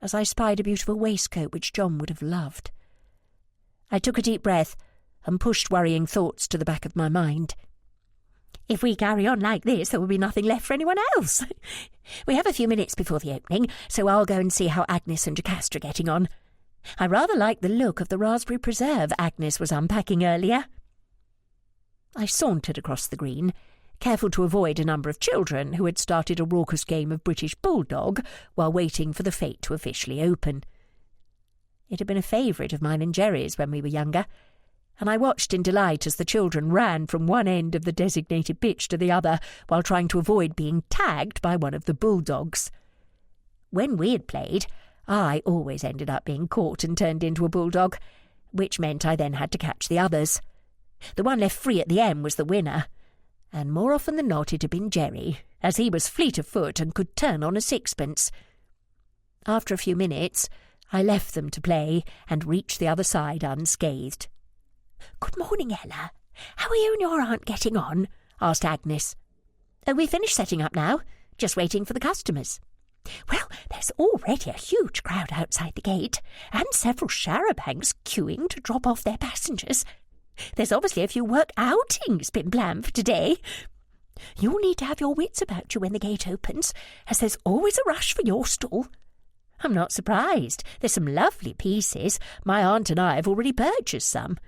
as I spied a beautiful waistcoat which John would have loved. I took a deep breath and pushed worrying thoughts to the back of my mind. If we carry on like this, there will be nothing left for anyone else. We have a few minutes before the opening, so I'll go and see how Agnes and Jocasta are getting on. I rather like the look of the raspberry preserve Agnes was unpacking earlier. I sauntered across the green, careful to avoid a number of children who had started a raucous game of British bulldog while waiting for the fete to officially open. It had been a favourite of mine and Jerry's when we were younger, and I watched in delight as the children ran from one end of the designated pitch to the other while trying to avoid being tagged by one of the bulldogs. When we had played, I always ended up being caught and turned into a bulldog, which meant I then had to catch the others. The one left free at the end was the winner, and more often than not it had been Jerry, as he was fleet of foot and could turn on a sixpence. After a few minutes, I left them to play and reached the other side unscathed. "Good morning, Ella. How are you and your aunt getting on?" asked Agnes. "Oh, we finished setting up now, just waiting for the customers." "Well, there's already a huge crowd outside the gate, and several charabancs queuing to drop off their passengers. There's obviously a few work outings been planned for today. You'll need to have your wits about you when the gate opens, as there's always a rush for your stall." "I'm not surprised. There's some lovely pieces. My aunt and I have already purchased some."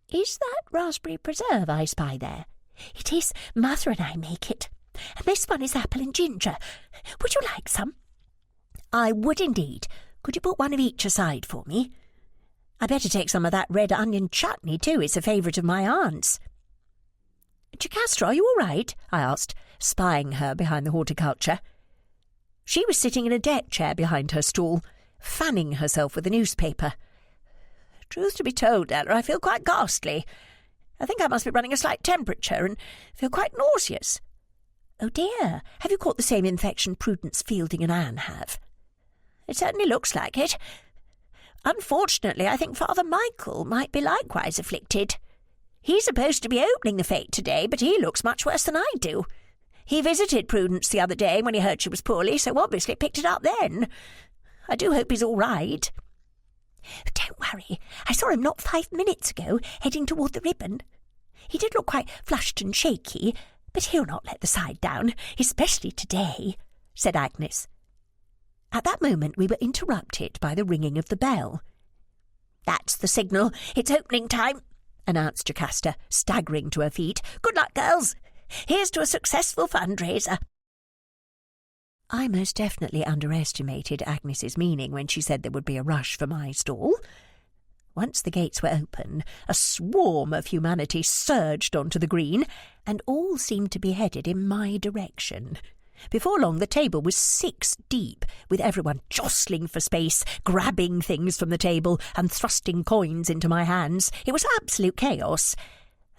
"Is that raspberry preserve I spy there?" "It is. Mother and I make it. And this one is apple and ginger. Would you like some?" "I would indeed. Could you put one of each aside for me? I'd better take some of that red onion chutney too. It's a favourite of my aunt's." "Jocasta, are you all right?" I asked, spying her behind the horticulture. She was sitting in a deck chair behind her stall, fanning herself with a newspaper. "Truth to be told, Ella, I feel quite ghastly. I think I must be running a slight temperature and feel quite nauseous." "Oh dear, have you caught the same infection Prudence Fielding and Anne have?" "It certainly looks like it. Unfortunately, I think Father Michael might be likewise afflicted. He's supposed to be opening the fete today, but he looks much worse than I do. He visited Prudence the other day when he heard she was poorly, so obviously picked it up then. I do hope he's all right." "Don't worry. I saw him not 5 minutes ago, heading toward the ribbon. He did look quite flushed and shaky, "But he'll not let the side down, especially today," said Agnes. At that moment we were interrupted by the ringing of the bell. "That's the signal. It's opening time," announced Jocasta, staggering to her feet. "Good luck, girls. Here's to a successful fundraiser." I most definitely underestimated Agnes's meaning when she said there would be a rush for my stall. Once the gates were open, a swarm of humanity surged onto the green, and all seemed to be headed in my direction. Before long the table was 6 deep, with everyone jostling for space, grabbing things from the table and thrusting coins into my hands. It was absolute chaos,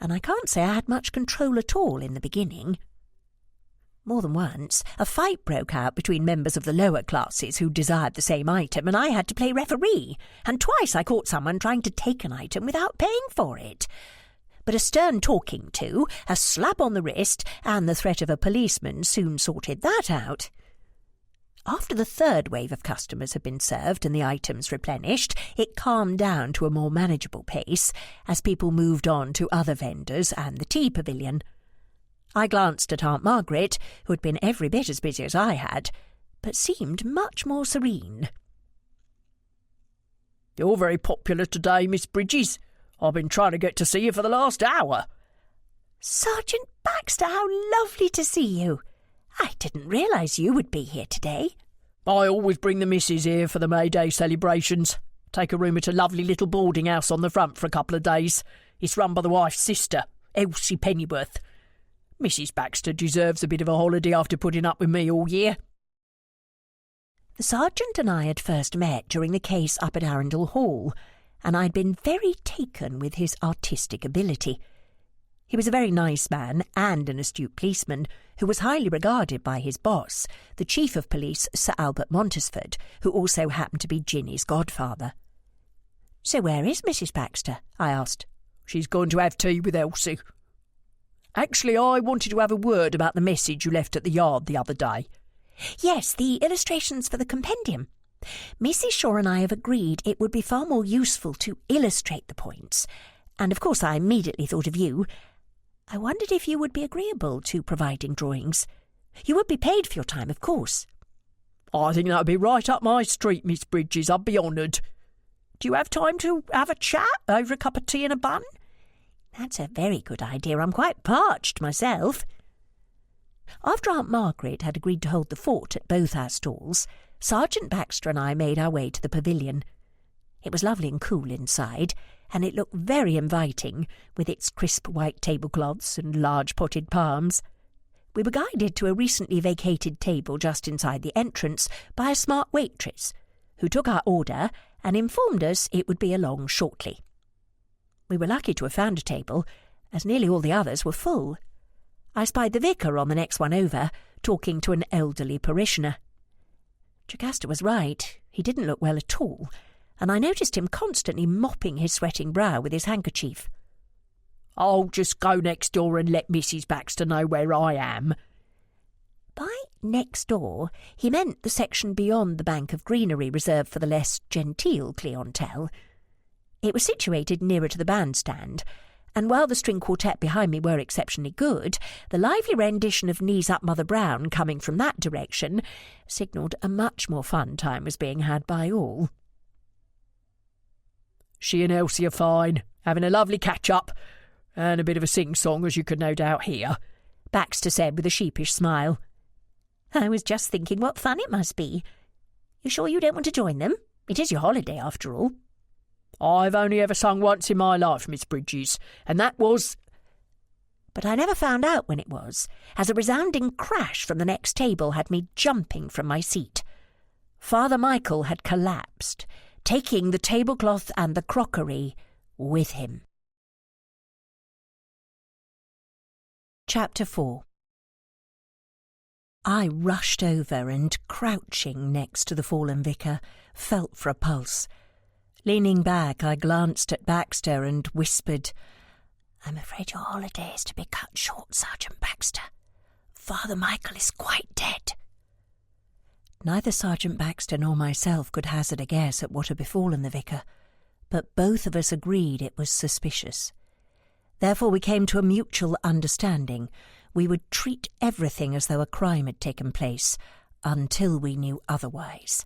and I can't say I had much control at all in the beginning. More than once, a fight broke out between members of the lower classes who desired the same item, and I had to play referee, and twice I caught someone trying to take an item without paying for it. But a stern talking to, a slap on the wrist, and the threat of a policeman soon sorted that out. After the 3rd wave of customers had been served and the items replenished, it calmed down to a more manageable pace as people moved on to other vendors and the tea pavilion. I glanced at Aunt Margaret, who had been every bit as busy as I had, but seemed much more serene. "You're very popular today, Miss Bridges. I've been trying to get to see you for the last hour." "Sergeant Baxter, how lovely to see you. I didn't realise you would be here today." "I always bring the missus here for the May Day celebrations. Take a room at a lovely little boarding house on the front for a couple of days. It's run by the wife's sister, Elsie Pennyworth. Mrs. Baxter deserves a bit of a holiday after putting up with me all year." The sergeant and I had first met during the case up at Arundel Hall, and I'd been very taken with his artistic ability. He was a very nice man and an astute policeman who was highly regarded by his boss, the Chief of Police, Sir Albert Montesford, who also happened to be Ginny's godfather. "So where is Mrs. Baxter?" I asked. "She's gone to have tea with Elsie. Actually, I wanted to have a word about the message you left at the yard the other day." "Yes, the illustrations for the compendium. Mrs. Shaw and I have agreed it would be far more useful to illustrate the points, and of course I immediately thought of you. I wondered if you would be agreeable to providing drawings. You would be paid for your time, of course." "I think that would be right up my street, Miss Bridges. I'd be honoured. Do you have time to have a chat over a cup of tea and a bun?" "That's a very good idea. I'm quite parched myself." After Aunt Margaret had agreed to hold the fort at both our stalls, Sergeant Baxter and I made our way to the pavilion. It was lovely and cool inside, and it looked very inviting, with its crisp white tablecloths and large potted palms. We were guided to a recently vacated table just inside the entrance by a smart waitress, who took our order and informed us it would be along shortly. We were lucky to have found a table, as nearly all the others were full. I spied the vicar on the next one over, talking to an elderly parishioner. Jocasta was right. He didn't look well at all, and I noticed him constantly mopping his sweating brow with his handkerchief. "I'll just go next door and let Mrs. Baxter know where I am." By next door, he meant the section beyond the bank of greenery reserved for the less genteel clientele. It was situated nearer to the bandstand, and while the string quartet behind me were exceptionally good, the lively rendition of Knees Up Mother Brown coming from that direction signalled a much more fun time was being had by all. "She and Elsie are fine, having a lovely catch-up, and a bit of a sing-song, as you could no doubt hear," Baxter said with a sheepish smile. "I was just thinking what fun it must be. You sure you don't want to join them? It is your holiday, after all." "I've only ever sung once in my life, Miss Bridges, and that was—" But I never found out when it was, as a resounding crash from the next table had me jumping from my seat. Father Michael had collapsed, taking the tablecloth and the crockery with him. Chapter 4. I rushed over and, crouching next to the fallen vicar, felt for a pulse. Leaning back, I glanced at Baxter and whispered, "I'm afraid your holiday is to be cut short, Sergeant Baxter. Father Michael is quite dead." Neither Sergeant Baxter nor myself could hazard a guess at what had befallen the vicar, but both of us agreed it was suspicious. Therefore we came to a mutual understanding, We would treat everything as though a crime had taken place, until we knew otherwise.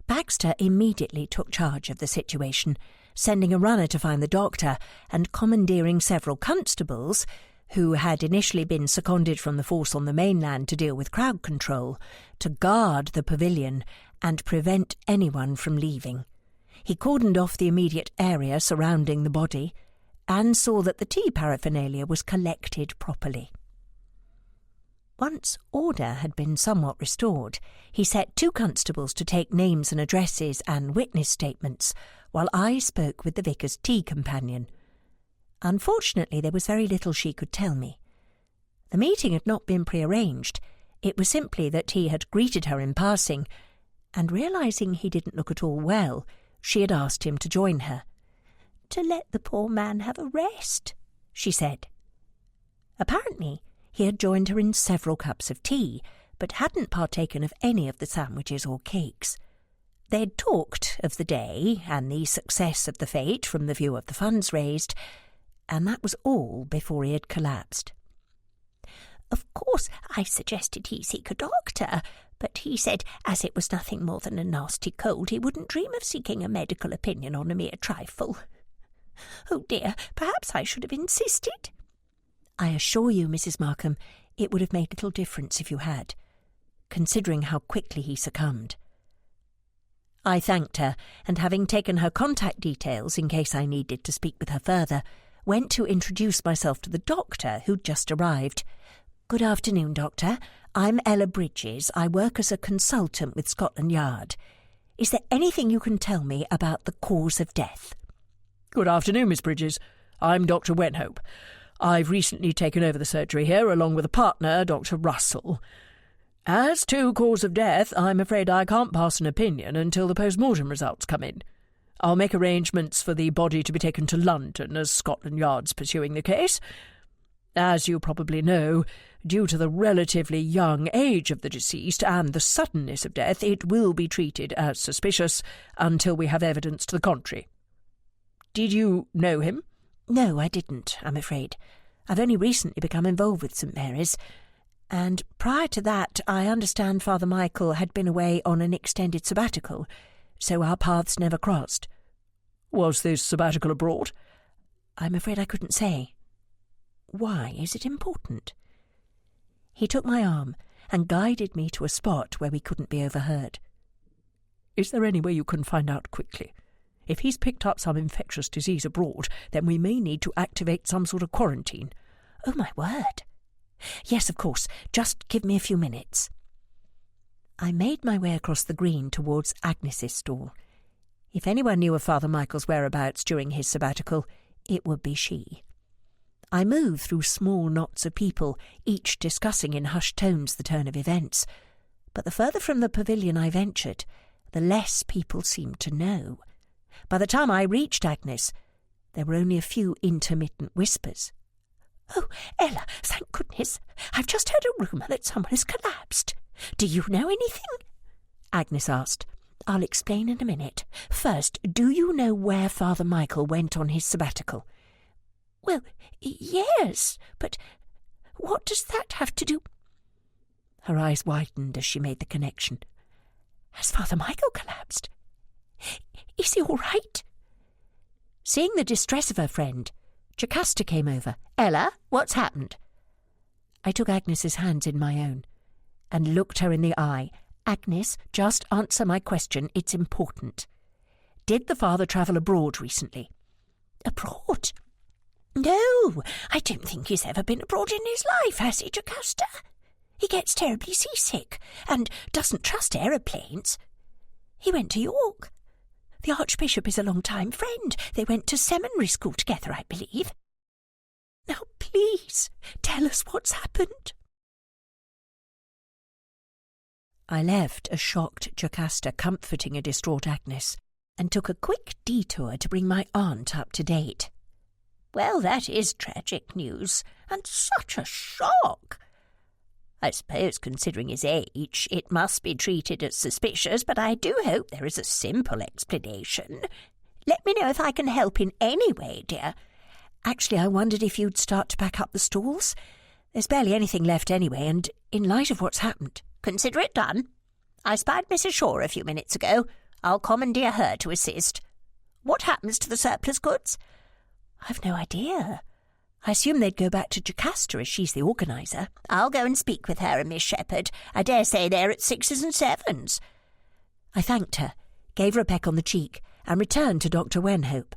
Baxter immediately took charge of the situation, sending a runner to find the doctor and commandeering several constables, who had initially been seconded from the force on the mainland to deal with crowd control, to guard the pavilion and prevent anyone from leaving. He cordoned off the immediate area surrounding the body and saw that the tea paraphernalia was collected properly. Once order had been somewhat restored, he set 2 constables to take names and addresses and witness statements, while I spoke with the vicar's tea companion. Unfortunately, there was very little she could tell me. The meeting had not been prearranged. It was simply that he had greeted her in passing, and realising he didn't look at all well, she had asked him to join her. "To let the poor man have a rest," she said. Apparently, he had joined her in several cups of tea, but hadn't partaken of any of the sandwiches or cakes. They had talked of the day and the success of the fete from the view of the funds raised, and that was all before he had collapsed. "Of course, I suggested he seek a doctor, but he said as it was nothing more than a nasty cold, he wouldn't dream of seeking a medical opinion on a mere trifle. Oh dear, perhaps I should have insisted." "I assure you, Mrs. Markham, it would have made little difference if you had, considering how quickly he succumbed." I thanked her, and having taken her contact details in case I needed to speak with her further, went to introduce myself to the doctor who'd just arrived. "Good afternoon, Doctor. I'm Ella Bridges. I work as a consultant with Scotland Yard. Is there anything you can tell me about the cause of death?" Good afternoon, Miss Bridges. I'm Dr. Wenhope. I've recently taken over the surgery here, along with a partner, Dr. Russell. As to cause of death, I'm afraid I can't pass an opinion until the post-mortem results come in. I'll make arrangements for the body to be taken to London, as Scotland Yard's pursuing the case. As you probably know, due to the relatively young age of the deceased and the suddenness of death, it will be treated as suspicious until we have evidence to the contrary. Did you know him? "No, I didn't, I'm afraid. I've only recently become involved with St. Mary's, and prior to that I understand Father Michael had been away on an extended sabbatical, so our paths never crossed." Was this sabbatical abroad? "I'm afraid I couldn't say." "Why? Is it important?" He took my arm and guided me to a spot where we couldn't be overheard. Is there any way you can find out quickly? If he's picked up some infectious disease abroad, then we may need to activate some sort of quarantine. "Oh, my word. Yes, of course. Just give me a few minutes." I made my way across the green towards Agnes's stall. If anyone knew of Father Michael's whereabouts during his sabbatical, it would be she. I moved through small knots of people, each discussing in hushed tones the turn of events. But the further from the pavilion I ventured, the less people seemed to know. By the time I reached Agnes, there were only a few intermittent whispers. "Oh, Ella, thank goodness. I've just heard a rumour that someone has collapsed. Do you know anything?" Agnes asked. "I'll explain in a minute. First, do you know where Father Michael went on his sabbatical?" "Well, yes, but what does that have to do—" Her eyes widened as she made the connection. "Has Father Michael collapsed? Is he all right?" Seeing the distress of her friend, Jocasta came over. "Ella, what's happened?" I took Agnes's hands in my own and looked her in the eye. "Agnes, just answer my question. It's important. Did the father travel abroad recently?" "Abroad? No, I don't think he's ever been abroad in his life, has he, Jocasta? He gets terribly seasick and doesn't trust aeroplanes. He went to York. The Archbishop is a long-time friend. They went to seminary school together, I believe. Now, please, tell us what's happened." I left a shocked Jocasta comforting a distraught Agnes, and took a quick detour to bring my aunt up to date. "Well, that is tragic news, and such a shock. I suppose, considering his age, it must be treated as suspicious, but I do hope there is a simple explanation. Let me know if I can help in any way, dear. Actually, I wondered if you'd start to pack up the stalls. There's barely anything left anyway, and in light of what's happened... Consider it done. I spied Mrs. Shaw a few minutes ago. I'll commandeer her to assist. What happens to the surplus goods? I've no idea. I assume they'd go back to Jocasta as she's the organiser. I'll go and speak with her and Miss Shepherd. I dare say they're at 6s and 7s. I thanked her, gave her a peck on the cheek, and returned to Dr. Wenhope.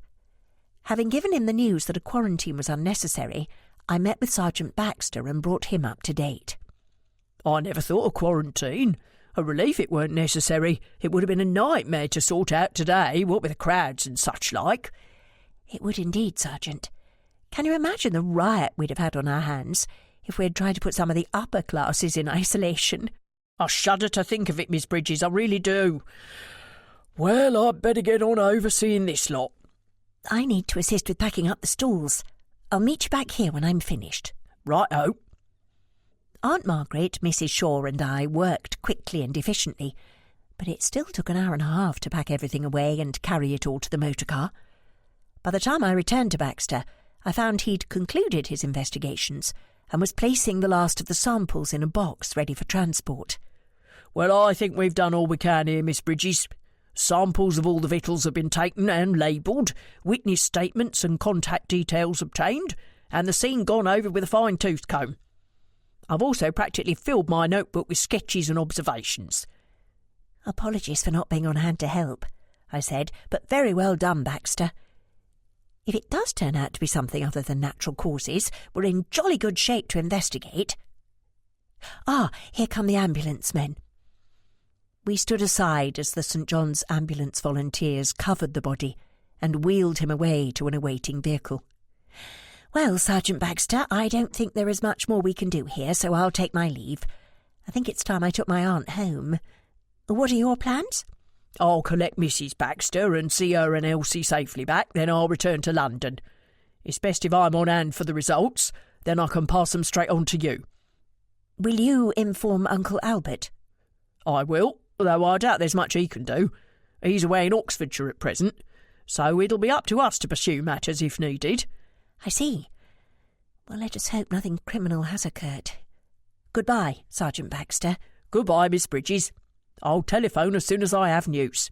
Having given him the news that a quarantine was unnecessary, I met with Sergeant Baxter and brought him up to date. I never thought of quarantine. A relief it weren't necessary. It would have been a nightmare to sort out today, what with the crowds and such like. It would indeed, Sergeant. Can you imagine the riot we'd have had on our hands if we had tried to put some of the upper classes in isolation? I shudder to think of it, Miss Bridges, I really do. Well, I'd better get on overseeing this lot. I need to assist with packing up the stalls. I'll meet you back here when I'm finished. Right-o. Aunt Margaret, Mrs. Shaw and I worked quickly and efficiently, but it still took an hour and a half to pack everything away and carry it all to the motor car. By the time I returned to Baxter, I found he'd concluded his investigations and was placing the last of the samples in a box ready for transport. Well, I think we've done all we can here, Miss Bridges. Samples of all the victuals have been taken and labelled, witness statements and contact details obtained, and the scene gone over with a fine-tooth comb. I've also practically filled my notebook with sketches and observations. Apologies for not being on hand to help, I said, but very well done, Baxter. If it does turn out to be something other than natural causes, we're in jolly good shape to investigate. Ah, here come the ambulance men. We stood aside as the St. John's ambulance volunteers covered the body and wheeled him away to an awaiting vehicle. Well, Sergeant Baxter, I don't think there is much more we can do here, so I'll take my leave. I think it's time I took my aunt home. What are your plans? I'll collect Mrs. Baxter and see her and Elsie safely back, then I'll return to London. It's best if I'm on hand for the results, then I can pass them straight on to you. Will you inform Uncle Albert? I will, though I doubt there's much he can do. He's away in Oxfordshire at present, so it'll be up to us to pursue matters if needed. I see. Well, let us hope nothing criminal has occurred. Goodbye, Sergeant Baxter. Goodbye, Miss Bridges. I'll telephone as soon as I have news.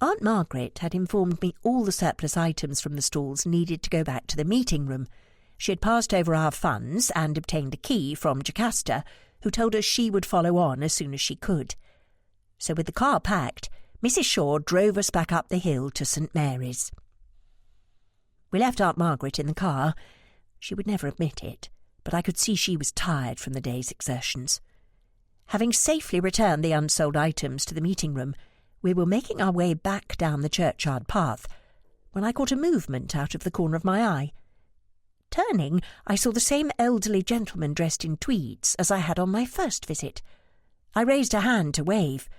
Aunt Margaret had informed me all the surplus items from the stalls needed to go back to the meeting room. She had passed over our funds and obtained a key from Jocasta, who told us she would follow on as soon as she could. So with the car packed, Mrs. Shaw drove us back up the hill to St. Mary's. We left Aunt Margaret in the car. She would never admit it, but I could see she was tired from the day's exertions. Having safely returned the unsold items to the meeting room, we were making our way back down the churchyard path when I caught a movement out of the corner of my eye. Turning, I saw the same elderly gentleman dressed in tweeds as I had on my first visit. I raised a hand to wave,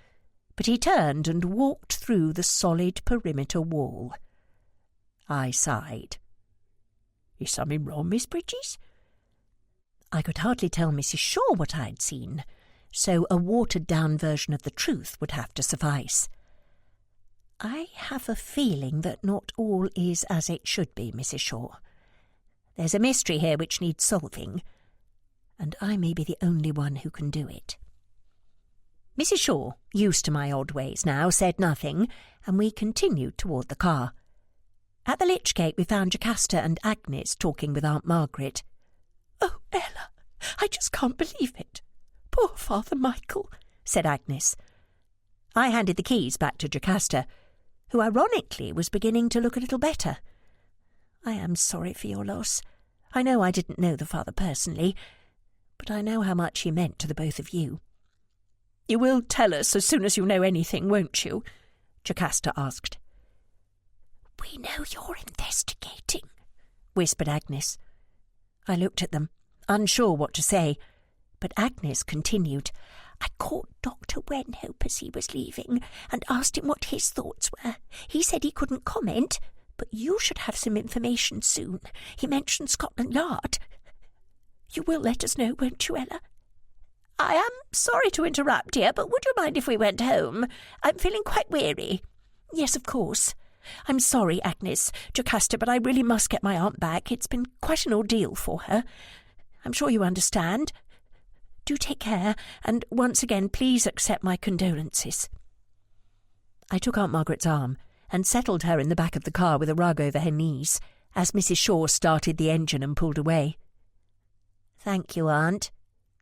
but he turned and walked through the solid perimeter wall. I sighed. Is something wrong, Miss Bridges? I could hardly tell Mrs. Shaw what I'd seen, so a watered-down version of the truth would have to suffice. I have a feeling that not all is as it should be, Mrs. Shaw. There's a mystery here which needs solving, and I may be the only one who can do it. Mrs. Shaw, used to my odd ways now, said nothing, and we continued toward the car. At the lich gate we found Jocasta and Agnes talking with Aunt Margaret. "Oh, Ella, I just can't believe it. Poor Father Michael," said Agnes. I handed the keys back to Jocasta, who ironically was beginning to look a little better. I am sorry for your loss. I know I didn't know the father personally, but I know how much he meant to the both of you. "You will tell us as soon as you know anything, won't you?" Jocasta asked. "We know you're investigating," whispered Agnes. I looked at them, unsure what to say, but Agnes continued. "I caught Dr. Wenhope as he was leaving and asked him what his thoughts were. He said he couldn't comment, but you should have some information soon. He mentioned Scotland Yard. You will let us know, won't you, Ella?" I am sorry to interrupt, dear, but would you mind if we went home? I'm feeling quite weary. "Yes, of course. I'm sorry, Agnes, Jocasta, but I really must get my aunt back. It's been quite an ordeal for her. I'm sure you understand. Do take care, and once again, please accept my condolences." I took Aunt Margaret's arm and settled her in the back of the car with a rug over her knees as Mrs. Shaw started the engine and pulled away. "Thank you, Aunt."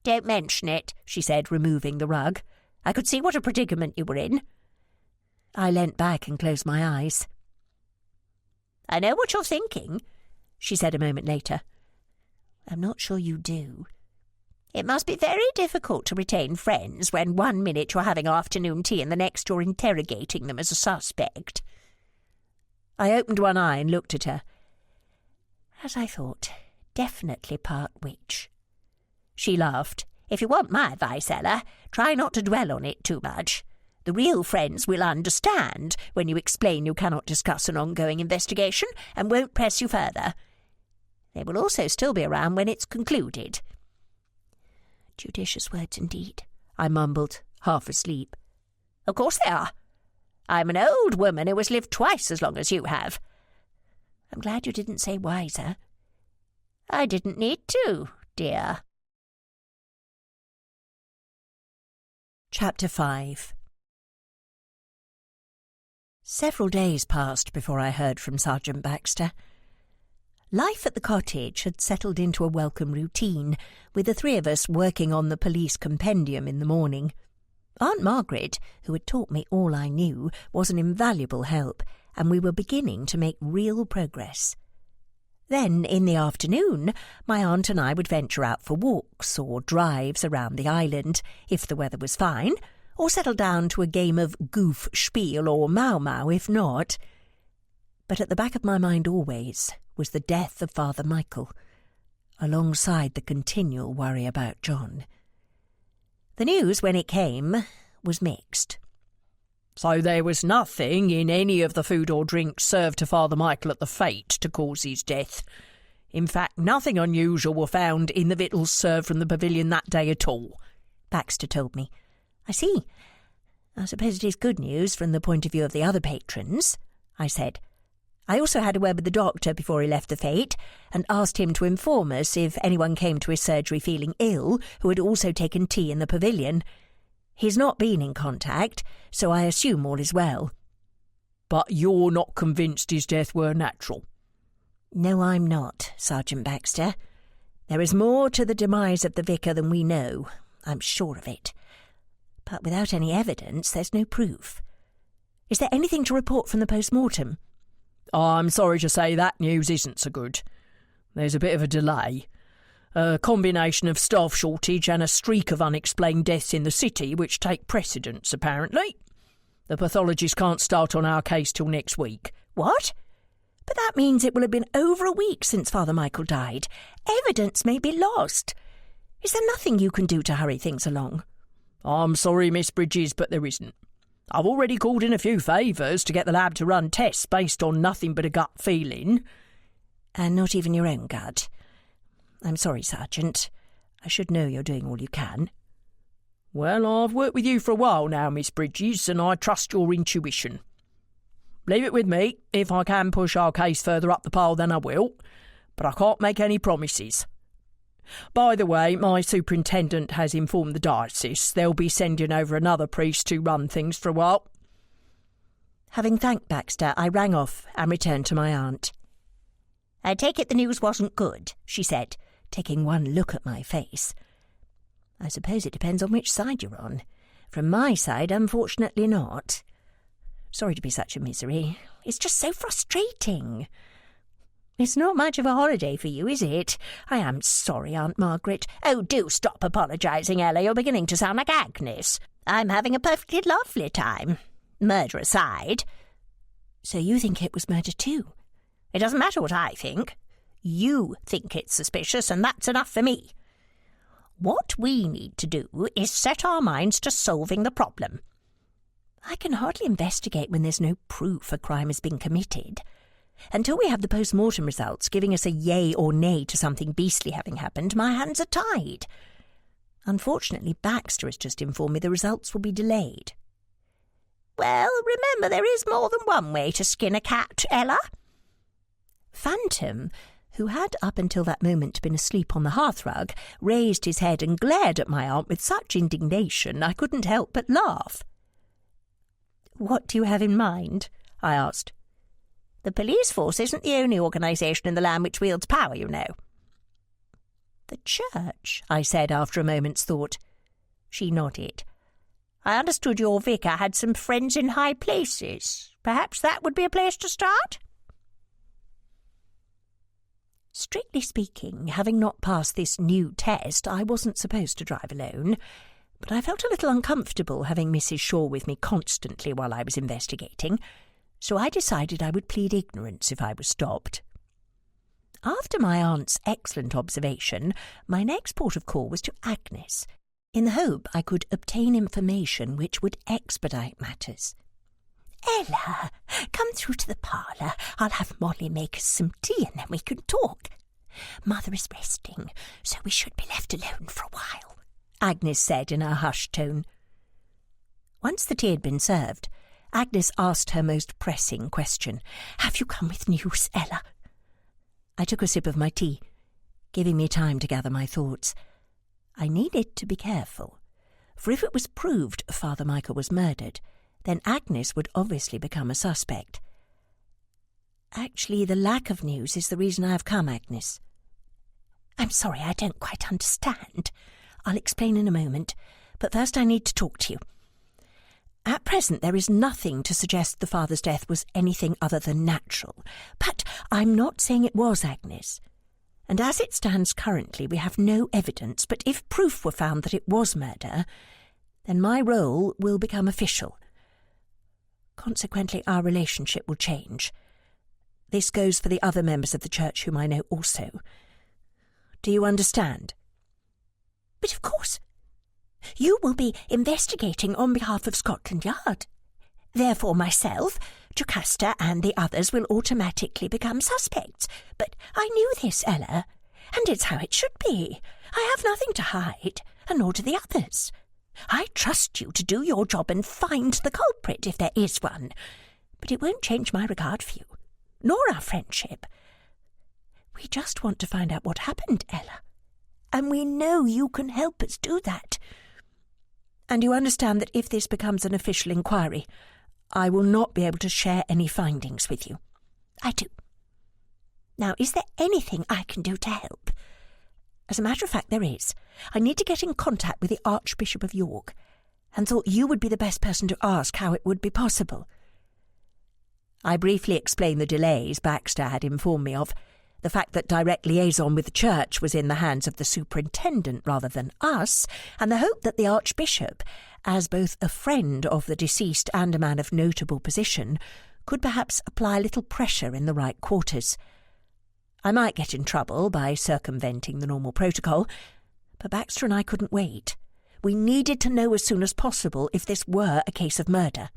"Don't mention it," she said, removing the rug. "I could see what a predicament you were in." I leant back and closed my eyes. "I know what you're thinking," she said a moment later. "I'm not sure you do." "It must be very difficult to retain friends when 1 minute you're having afternoon tea and the next you're interrogating them as a suspect." I opened one eye and looked at her. As I thought, definitely part witch. She laughed. "If you want my advice, Ella, try not to dwell on it too much. The real friends will understand when you explain you cannot discuss an ongoing investigation and won't press you further. They will also still be around when it's concluded." "Judicious words indeed," I mumbled, half asleep. "Of course they are. I'm an old woman who has lived twice as long as you have." "I'm glad you didn't say wiser." "I didn't need to, dear." Chapter 5. Several days passed before I heard from Sergeant Baxter. Life at the cottage had settled into a welcome routine, with the three of us working on the police compendium in the morning. Aunt Margaret, who had taught me all I knew, was an invaluable help, and we were beginning to make real progress. Then, in the afternoon, my aunt and I would venture out for walks or drives around the island, if the weather was fine, or settle down to a game of goof, spiel, or mau-mau if not. But at the back of my mind always was the death of Father Michael, alongside the continual worry about John. The news, when it came, was mixed. "So there was nothing in any of the food or drink served to Father Michael at the fete to cause his death. In fact, nothing unusual were found in the victuals served from the pavilion that day at all," Baxter told me. "I see. I suppose it is good news from the point of view of the other patrons," I said. I also had a word with the doctor before he left the fete, and asked him to inform us if anyone came to his surgery feeling ill who had also taken tea in the pavilion. He's not been in contact, so I assume all is well. "But you're not convinced his death were natural?" "No, I'm not, Sergeant Baxter. There is more to the demise of the vicar than we know, I'm sure of it. But without any evidence, there's no proof. Is there anything to report from the post-mortem?" "I'm sorry to say that news isn't so good. There's a bit of a delay. A combination of staff shortage and a streak of unexplained deaths in the city which take precedence, apparently. The pathologist can't start on our case till next week." "What? But that means it will have been over a week since Father Michael died. Evidence may be lost. Is there nothing you can do to hurry things along?" "I'm sorry, Miss Bridges, but there isn't. I've already called in a few favours to get the lab to run tests based on nothing but a gut feeling." "And not even your own gut? I'm sorry, Sergeant. I should know you're doing all you can." "Well, I've worked with you for a while now, Miss Bridges, and I trust your intuition. Leave it with me. If I can push our case further up the pile, then I will, but I can't make any promises. By the way, my superintendent has informed the diocese they'll be sending over another priest to run things for a while." Having thanked Baxter, I rang off and returned to my aunt. "I take it the news wasn't good," she said, taking one look at my face. "I suppose it depends on which side you're on. From my side, unfortunately not. Sorry to be such a misery. It's just so frustrating." "It's not much of a holiday for you, is it? I am sorry, Aunt Margaret." "Oh, do stop apologising, Ella. You're beginning to sound like Agnes. I'm having a perfectly lovely time. Murder aside." "So you think it was murder too?" "It doesn't matter what I think. You think it's suspicious, and that's enough for me. What we need to do is set our minds to solving the problem." "I can hardly investigate when there's no proof a crime has been committed. Until we have the post-mortem results giving us a yay or nay to something beastly having happened, my hands are tied. Unfortunately, Baxter has just informed me the results will be delayed." Well, remember there is more than one way to skin a cat, Ella. Phantom, who had up until that moment been asleep on the hearthrug, raised his head and glared at my aunt with such indignation I couldn't help but laugh. "What do you have in mind?" I asked. The police force isn't the only organisation in the land which wields power, you know. "The church," I said after a moment's thought. She nodded. I understood your vicar had some friends in high places. Perhaps that would be a place to start? Strictly speaking, having not passed this new test, I wasn't supposed to drive alone, but I felt a little uncomfortable having Mrs. Shaw with me constantly while I was investigating, so I decided I would plead ignorance if I was stopped. After my aunt's excellent observation, my next port of call was to Agnes, in the hope I could obtain information which would expedite matters. "Ella, come through to the parlour. I'll have Molly make us some tea and then we can talk. Mother is resting, so we should be left alone for a while," Agnes said in a hushed tone. Once the tea had been served, Agnes asked her most pressing question. "Have you come with news, Ella?" I took a sip of my tea, giving me time to gather my thoughts. I needed to be careful, for if it was proved Father Michael was murdered, then Agnes would obviously become a suspect. "Actually, the lack of news is the reason I have come, Agnes." "I'm sorry, I don't quite understand." "I'll explain in a moment, but first I need to talk to you. At present, there is nothing to suggest the father's death was anything other than natural. But I'm not saying it was, Agnes. And as it stands currently, we have no evidence, but if proof were found that it was murder, then my role will become official. Consequently, our relationship will change. This goes for the other members of the church whom I know also. Do you understand?" "But of course. You will be investigating on behalf of Scotland Yard. Therefore myself, Jocasta and the others will automatically become suspects. But I knew this, Ella, and it's how it should be. I have nothing to hide, and nor do the others. I trust you to do your job and find the culprit if there is one. But it won't change my regard for you, nor our friendship. We just want to find out what happened, Ella, and we know you can help us do that." "And you understand that if this becomes an official inquiry, I will not be able to share any findings with you?" "I do. Now, is there anything I can do to help?" "As a matter of fact, there is. I need to get in contact with the Archbishop of York, and thought you would be the best person to ask how it would be possible." I briefly explained the delays Baxter had informed me of, the fact that direct liaison with the church was in the hands of the superintendent rather than us, and the hope that the Archbishop, as both a friend of the deceased and a man of notable position, could perhaps apply a little pressure in the right quarters. I might get in trouble by circumventing the normal protocol, but Baxter and I couldn't wait. We needed to know as soon as possible if this were a case of murder.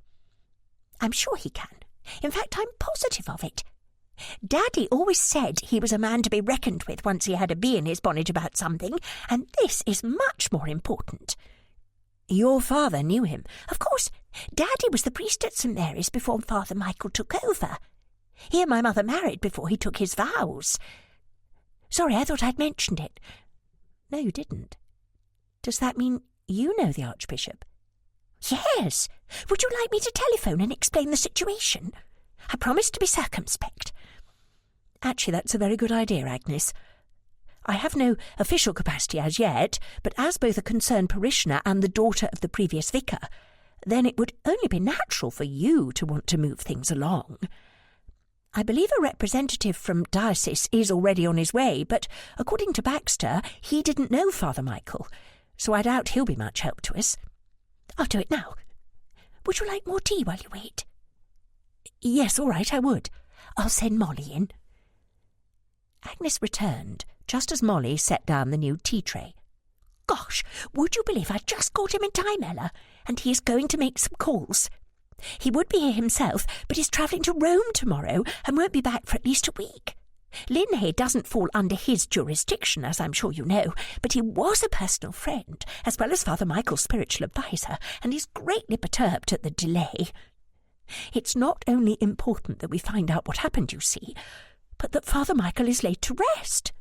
"I'm sure he can. In fact, I'm positive of it. Daddy always said he was a man to be reckoned with once he had a bee in his bonnet about something, and this is much more important." "Your father knew him?" "Of course. Daddy was the priest at St. Mary's before Father Michael took over. He and my mother married before he took his vows. Sorry, I thought I'd mentioned it." "No, you didn't. Does that mean you know the Archbishop?" "Yes. Would you like me to telephone and explain the situation? I promise to be circumspect." "Actually, that's a very good idea, Agnes. I have no official capacity as yet, but as both a concerned parishioner and the daughter of the previous vicar, then it would only be natural for you to want to move things along. I believe a representative from diocese is already on his way, but according to Baxter, he didn't know Father Michael, so I doubt he'll be much help to us." "I'll do it now. Would you like more tea while you wait?" "Yes, all right, I would." "I'll send Molly in." Agnes returned just as Molly set down the new tea tray. "Gosh, would you believe I just caught him in time, Ella, and he is going to make some calls. He would be here himself, but he's travelling to Rome tomorrow and won't be back for at least a week. Lynn here doesn't fall under his jurisdiction, as I'm sure you know, but he was a personal friend, as well as Father Michael's spiritual adviser, and is greatly perturbed at the delay. It's not only important that we find out what happened, you see, but that Father Michael is laid to rest.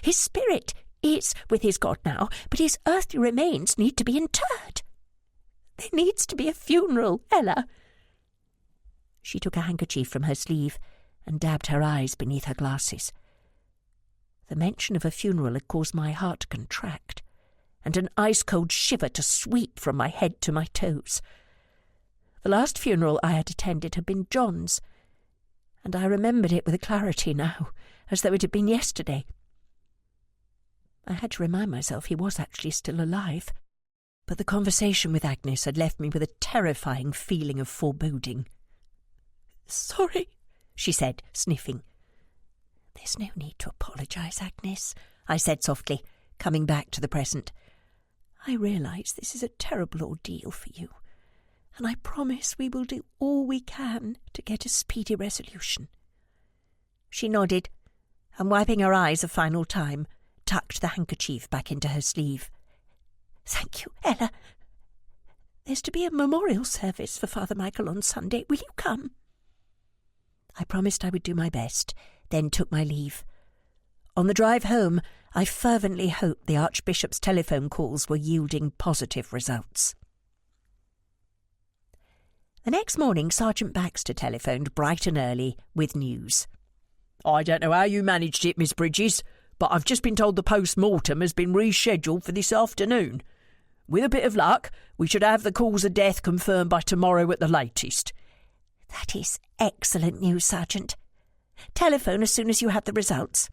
His spirit is with his God now, but his earthly remains need to be interred. There needs to be a funeral, Ella." She took a handkerchief from her sleeve and dabbed her eyes beneath her glasses. The mention of a funeral had caused my heart to contract, and an ice-cold shiver to sweep from my head to my toes. The last funeral I had attended had been John's, and I remembered it with clarity now, as though it had been yesterday. I had to remind myself he was actually still alive, but the conversation with Agnes had left me with a terrifying feeling of foreboding. "Sorry," she said, sniffing. "There's no need to apologise, Agnes," I said softly, coming back to the present. "I realise this is a terrible ordeal for you, and I promise we will do all we can to get a speedy resolution." She nodded, and wiping her eyes a final time, tucked the handkerchief back into her sleeve. "Thank you, Ella. There's to be a memorial service for Father Michael on Sunday. Will you come?" I promised I would do my best, then took my leave. On the drive home, I fervently hoped the Archbishop's telephone calls were yielding positive results. The next morning, Sergeant Baxter telephoned bright and early with news. "I don't know how you managed it, Miss Bridges, but I've just been told the post-mortem has been rescheduled for this afternoon. With a bit of luck, we should have the cause of death confirmed by tomorrow at the latest." "That is excellent news, Sergeant. Telephone as soon as you have the results."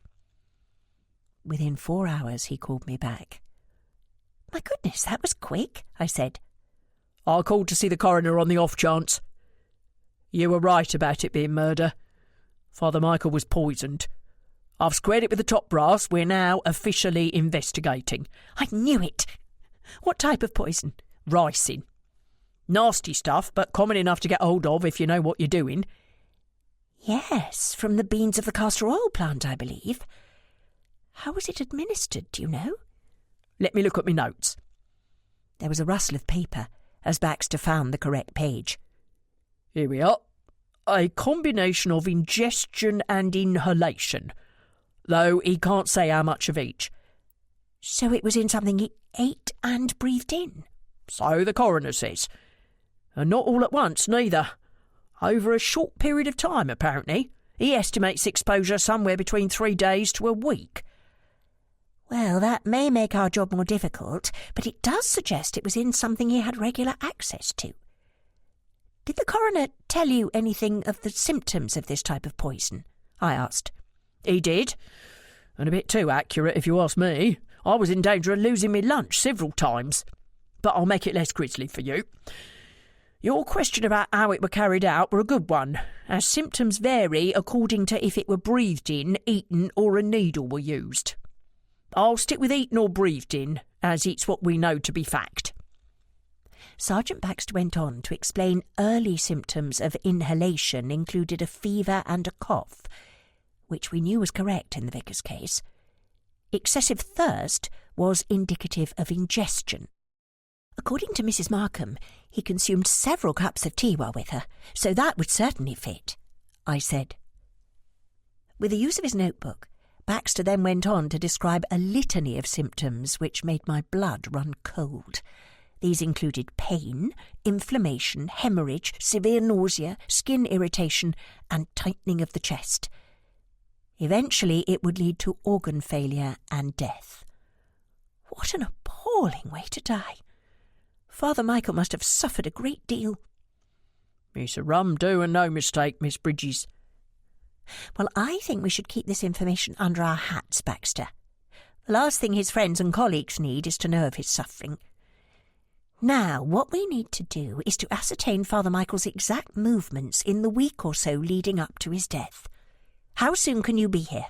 Within 4 hours he called me back. "My goodness, that was quick," I said. "I called to see the coroner on the off chance. You were right about it being murder. Father Michael was poisoned. I've squared it with the top brass. We're now officially investigating." "I knew it. What type of poison?" "Ricin. Nasty stuff, but common enough to get hold of if you know what you're doing." "Yes, from the beans of the castor oil plant, I believe. How was it administered, do you know?" "Let me look at my notes." There was a rustle of paper as Baxter found the correct page. "Here we are. A combination of ingestion and inhalation, though he can't say how much of each." "So it was in something he ate and breathed in?" "So the coroner says. And not all at once, neither. Over a short period of time, apparently. He estimates exposure somewhere between 3 days to a week." "Well, that may make our job more difficult, but it does suggest it was in something he had regular access to. Did the coroner tell you anything of the symptoms of this type of poison?" I asked. "He did, and a bit too accurate if you ask me. I was in danger of losing my lunch several times. But I'll make it less grisly for you. Your question about how it were carried out were a good one, as symptoms vary according to if it were breathed in, eaten, or a needle were used. I'll stick with eaten or breathed in, as it's what we know to be fact." Sergeant Baxter went on to explain early symptoms of inhalation included a fever and a cough, which we knew was correct in the vicar's case. Excessive thirst was indicative of ingestion. According to Mrs. Markham, he consumed several cups of tea while with her, so that would certainly fit, I said. With the use of his notebook, Baxter then went on to describe a litany of symptoms which made my blood run cold. These included pain, inflammation, hemorrhage, severe nausea, skin irritation, and tightening of the chest. Eventually it would lead to organ failure and death. What an appalling way to die! Father Michael must have suffered a great deal. "It's a rum do and no mistake, Miss Bridges." "Well, I think we should keep this information under our hats, Baxter. The last thing his friends and colleagues need is to know of his suffering. Now, what we need to do is to ascertain Father Michael's exact movements in the week or so leading up to his death. How soon can you be here?"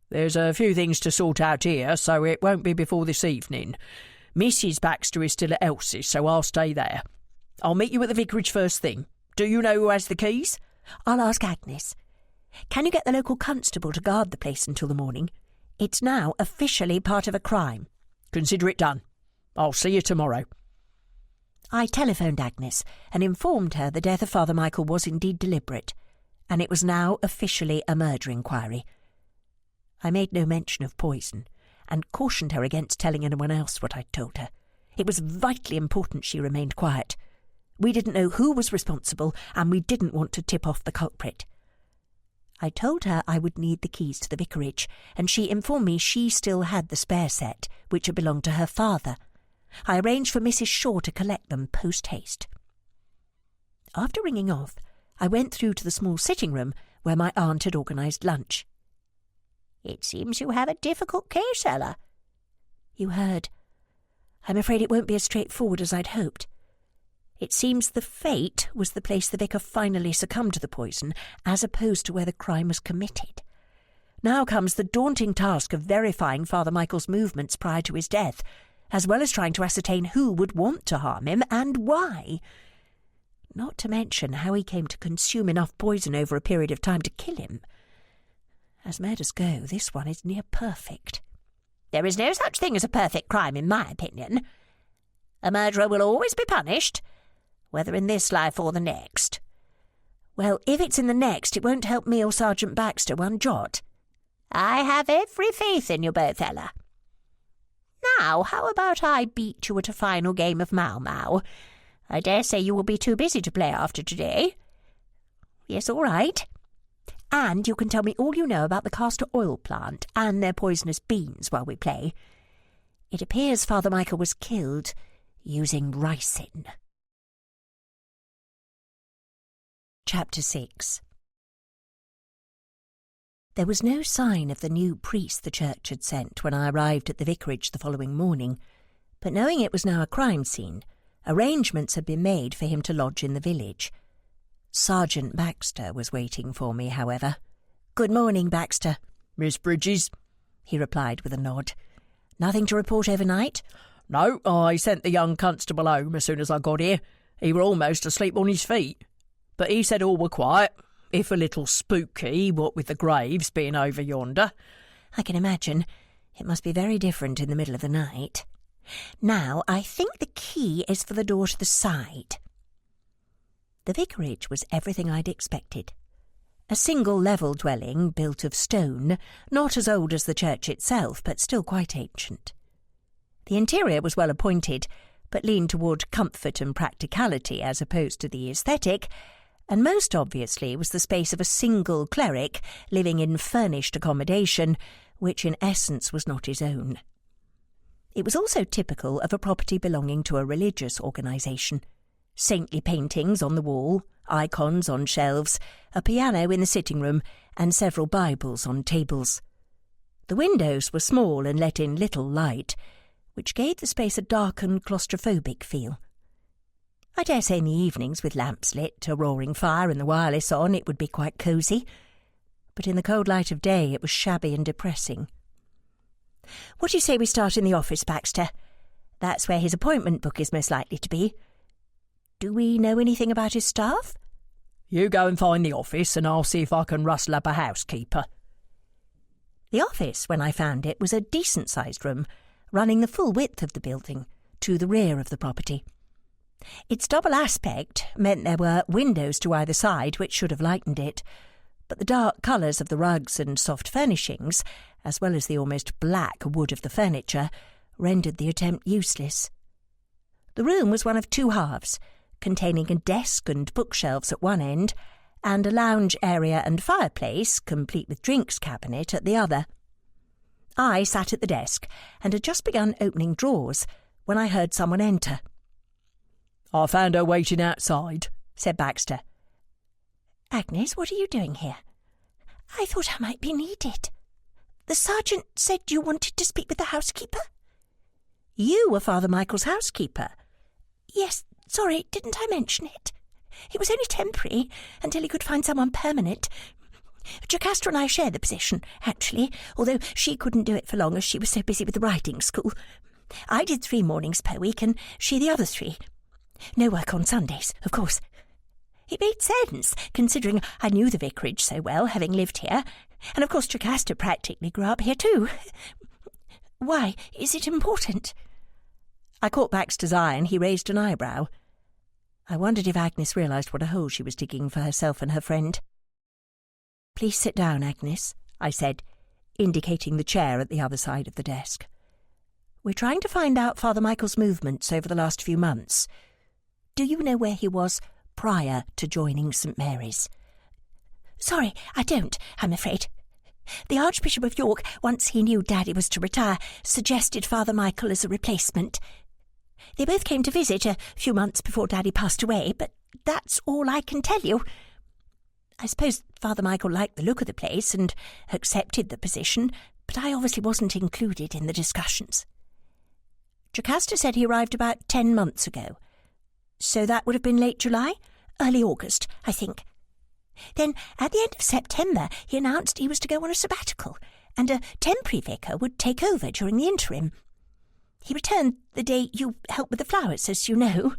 "There's a few things to sort out here, so it won't be before this evening. Mrs. Baxter is still at Elsie's, so I'll stay there. I'll meet you at the vicarage first thing. Do you know who has the keys?" "I'll ask Agnes. Can you get the local constable to guard the place until the morning? It's now officially part of a crime. Consider it done. I'll see you tomorrow. I telephoned Agnes and informed her the death of Father Michael was indeed deliberate, and it was now officially a murder inquiry. I made no mention of poison, and cautioned her against telling anyone else what I'd told her. It was vitally important she remained quiet. We didn't know who was responsible, and we didn't want to tip off the culprit. I told her I would need the keys to the vicarage, and she informed me she still had the spare set, which had belonged to her father. I arranged for Mrs. Shaw to collect them post-haste. After ringing off, I went through to the small sitting room where my aunt had organised lunch. "It seems you have a difficult case, Ella." "You heard. I'm afraid it won't be as straightforward as I'd hoped. It seems the fate was the place the vicar finally succumbed to the poison, as opposed to where the crime was committed. Now comes the daunting task of verifying Father Michael's movements prior to his death, as well as trying to ascertain who would want to harm him and why. Not to mention how he came to consume enough poison over a period of time to kill him. As murders go, this one is near perfect." "There is no such thing as a perfect crime, in my opinion. A murderer will always be punished, whether in this life or the next." "Well, if it's in the next, it won't help me or Sergeant Baxter one jot." "I have every faith in you both, Ella. Now, how about I beat you at a final game of Mau-Mau? I dare say you will be too busy to play after today." "Yes, all right. And you can tell me all you know about the castor oil plant and their poisonous beans while we play. It appears Father Michael was killed using ricin." Chapter 6. There was no sign of the new priest the church had sent when I arrived at the vicarage the following morning, but knowing it was now a crime scene, arrangements had been made for him to lodge in the village. Sergeant Baxter was waiting for me, however. "Good morning, Baxter." "Miss Bridges?" he replied with a nod. "Nothing to report overnight?" "No, I sent the young constable home as soon as I got here. He were almost asleep on his feet. But he said all were quiet, if a little spooky, what with the graves being over yonder." "I can imagine. It must be very different in the middle of the night. Now, I think the key is for the door to the side." The vicarage was everything I'd expected. A single-level dwelling built of stone, not as old as the church itself, but still quite ancient. The interior was well appointed, but leaned toward comfort and practicality as opposed to the aesthetic, and most obviously was the space of a single cleric living in furnished accommodation, which in essence was not his own. It was also typical of a property belonging to a religious organisation. Saintly paintings on the wall, icons on shelves, a piano in the sitting room, and several Bibles on tables. The windows were small and let in little light, which gave the space a dark and claustrophobic feel. I dare say in the evenings, with lamps lit, a roaring fire and the wireless on, it would be quite cosy. But in the cold light of day, it was shabby and depressing. "What do you say we start in the office, Baxter? That's where his appointment book is most likely to be. Do we know anything about his staff?" "You go and find the office, and I'll see if I can rustle up a housekeeper." The office, when I found it, was a decent-sized room, running the full width of the building, to the rear of the property. Its double aspect meant there were windows to either side which should have lightened it, but the dark colours of the rugs and soft furnishings, as well as the almost black wood of the furniture, rendered the attempt useless. The room was one of two halves, containing a desk and bookshelves at one end, and a lounge area and fireplace, complete with drinks cabinet, at the other. I sat at the desk, and had just begun opening drawers, when I heard someone enter. "I found her waiting outside," said Baxter. "Agnes, what are you doing here?" "I thought I might be needed. The sergeant said you wanted to speak with the housekeeper." "You were Father Michael's housekeeper?" "Yes, sorry, didn't I mention it? It was only temporary, until he could find someone permanent. Jocasta and I share the position, actually, although she couldn't do it for long as she was so busy with the riding school. I did 3 mornings per week, and she the other 3. No work on Sundays, of course. It made sense, considering I knew the vicarage so well, having lived here. And of course Jocasta practically grew up here too. Why? Is it important? I caught Baxter's eye and he raised an eyebrow. I wondered if Agnes realised what a hole she was digging for herself and her friend. "Please sit down, Agnes," I said, indicating the chair at the other side of the desk. "We're trying to find out Father Michael's movements over the last few months. Do you know where he was prior to joining St. Mary's?" "Sorry, I don't, I'm afraid. The Archbishop of York, once he knew Daddy was to retire, suggested Father Michael as a replacement. They both came to visit a few months before Daddy passed away, but that's all I can tell you. I suppose Father Michael liked the look of the place and accepted the position, but I obviously wasn't included in the discussions." Jocasta said he arrived about 10 months ago. So that would have been late July? Early August, I think. Then, at the end of September, he announced he was to go on a sabbatical, and a temporary vicar would take over during the interim. He returned the day you helped with the flowers, as you know.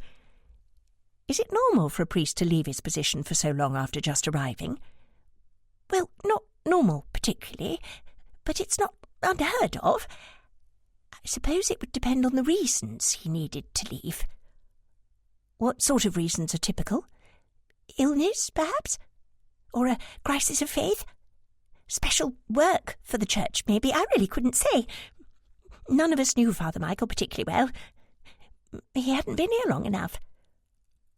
Is it normal for a priest to leave his position for so long after just arriving? Well, not normal particularly, but it's not unheard of. I suppose it would depend on the reasons he needed to leave. What sort of reasons are typical? Illness, perhaps? Or a crisis of faith? Special work for the church, maybe. I really couldn't say. None of us knew Father Michael particularly well. He hadn't been here long enough.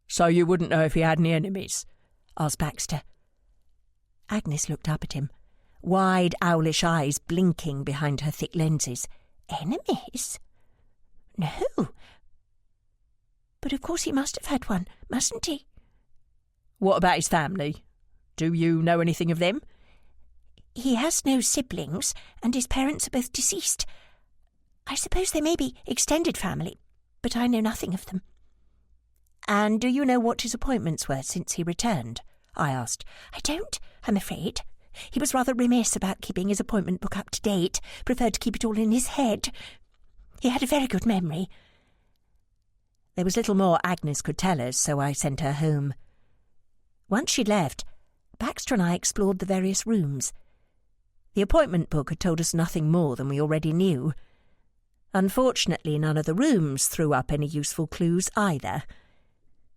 "So you wouldn't know if he had any enemies?" asked Baxter. Agnes looked up at him, wide owlish eyes blinking behind her thick lenses. "Enemies? No. But of course he must have had one, mustn't he?" "What about his family? Do you know anything of them?" "He has no siblings, and his parents are both deceased. I suppose they may be extended family, but I know nothing of them." "And do you know what his appointments were since he returned?" I asked. "I don't, I'm afraid. He was rather remiss about keeping his appointment book up to date, preferred to keep it all in his head. He had a very good memory." There was little more Agnes could tell us, so I sent her home. Once she'd left, Baxter and I explored the various rooms. The appointment book had told us nothing more than we already knew. Unfortunately, none of the rooms threw up any useful clues either.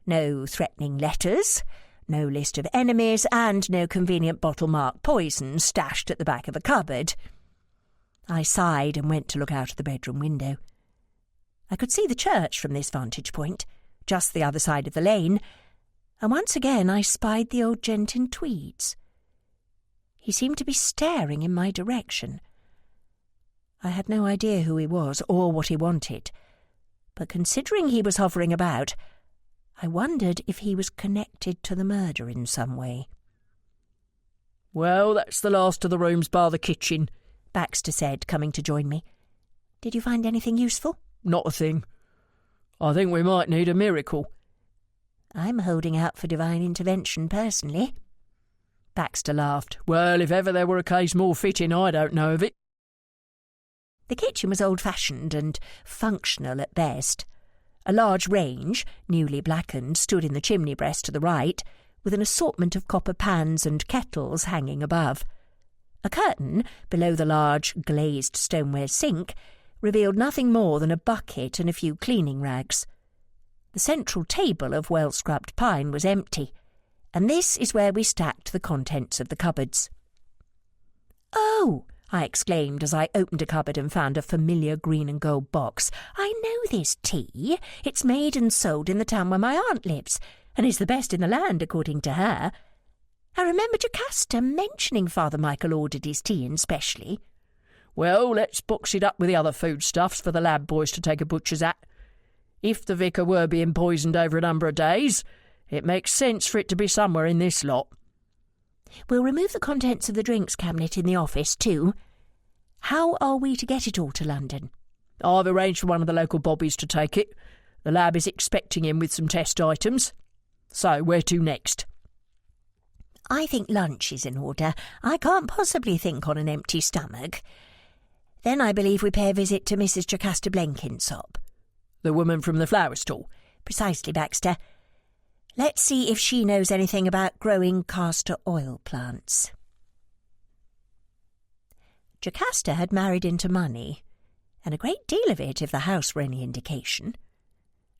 No threatening letters, no list of enemies, and no convenient bottle-marked poison stashed at the back of a cupboard. I sighed and went to look out of the bedroom window. I could see the church from this vantage point, just the other side of the lane, and once again I spied the old gent in tweeds. He seemed to be staring in my direction. I had no idea who he was or what he wanted, but considering he was hovering about, I wondered if he was connected to the murder in some way. "Well, that's the last of the rooms bar the kitchen," Baxter said, coming to join me. "Did you find anything useful?" "Not a thing. I think we might need a miracle." "I'm holding out for divine intervention, personally." Baxter laughed. "Well, if ever there were a case more fitting, I don't know of it." The kitchen was old-fashioned and functional at best. A large range, newly blackened, stood in the chimney breast to the right, with an assortment of copper pans and kettles hanging above. A curtain, below the large glazed stoneware sink, revealed nothing more than a bucket and a few cleaning rags. The central table of well-scrubbed pine was empty, and this is where we stacked the contents of the cupboards. "Oh!" I exclaimed as I opened a cupboard and found a familiar green and gold box. "I know this tea. It's made and sold in the town where my aunt lives, and is the best in the land, according to her. I remember Jocasta mentioning Father Michael ordered his tea in specially." "Well, let's box it up with the other foodstuffs for the lab boys to take a butcher's at. If the vicar were being poisoned over a number of days, it makes sense for it to be somewhere in this lot." "We'll remove the contents of the drinks cabinet in the office, too. How are we to get it all to London?" "I've arranged for one of the local bobbies to take it. The lab is expecting him with some test items. So, where to next?" "I think lunch is in order. I can't possibly think on an empty stomach. Then I believe we pay a visit to Mrs. Jocasta Blenkinsop." "The woman from the flower stall?" "Precisely, Baxter. Let's see if she knows anything about growing castor oil plants. Jocasta had married into money, and a great deal of it if the house were any indication.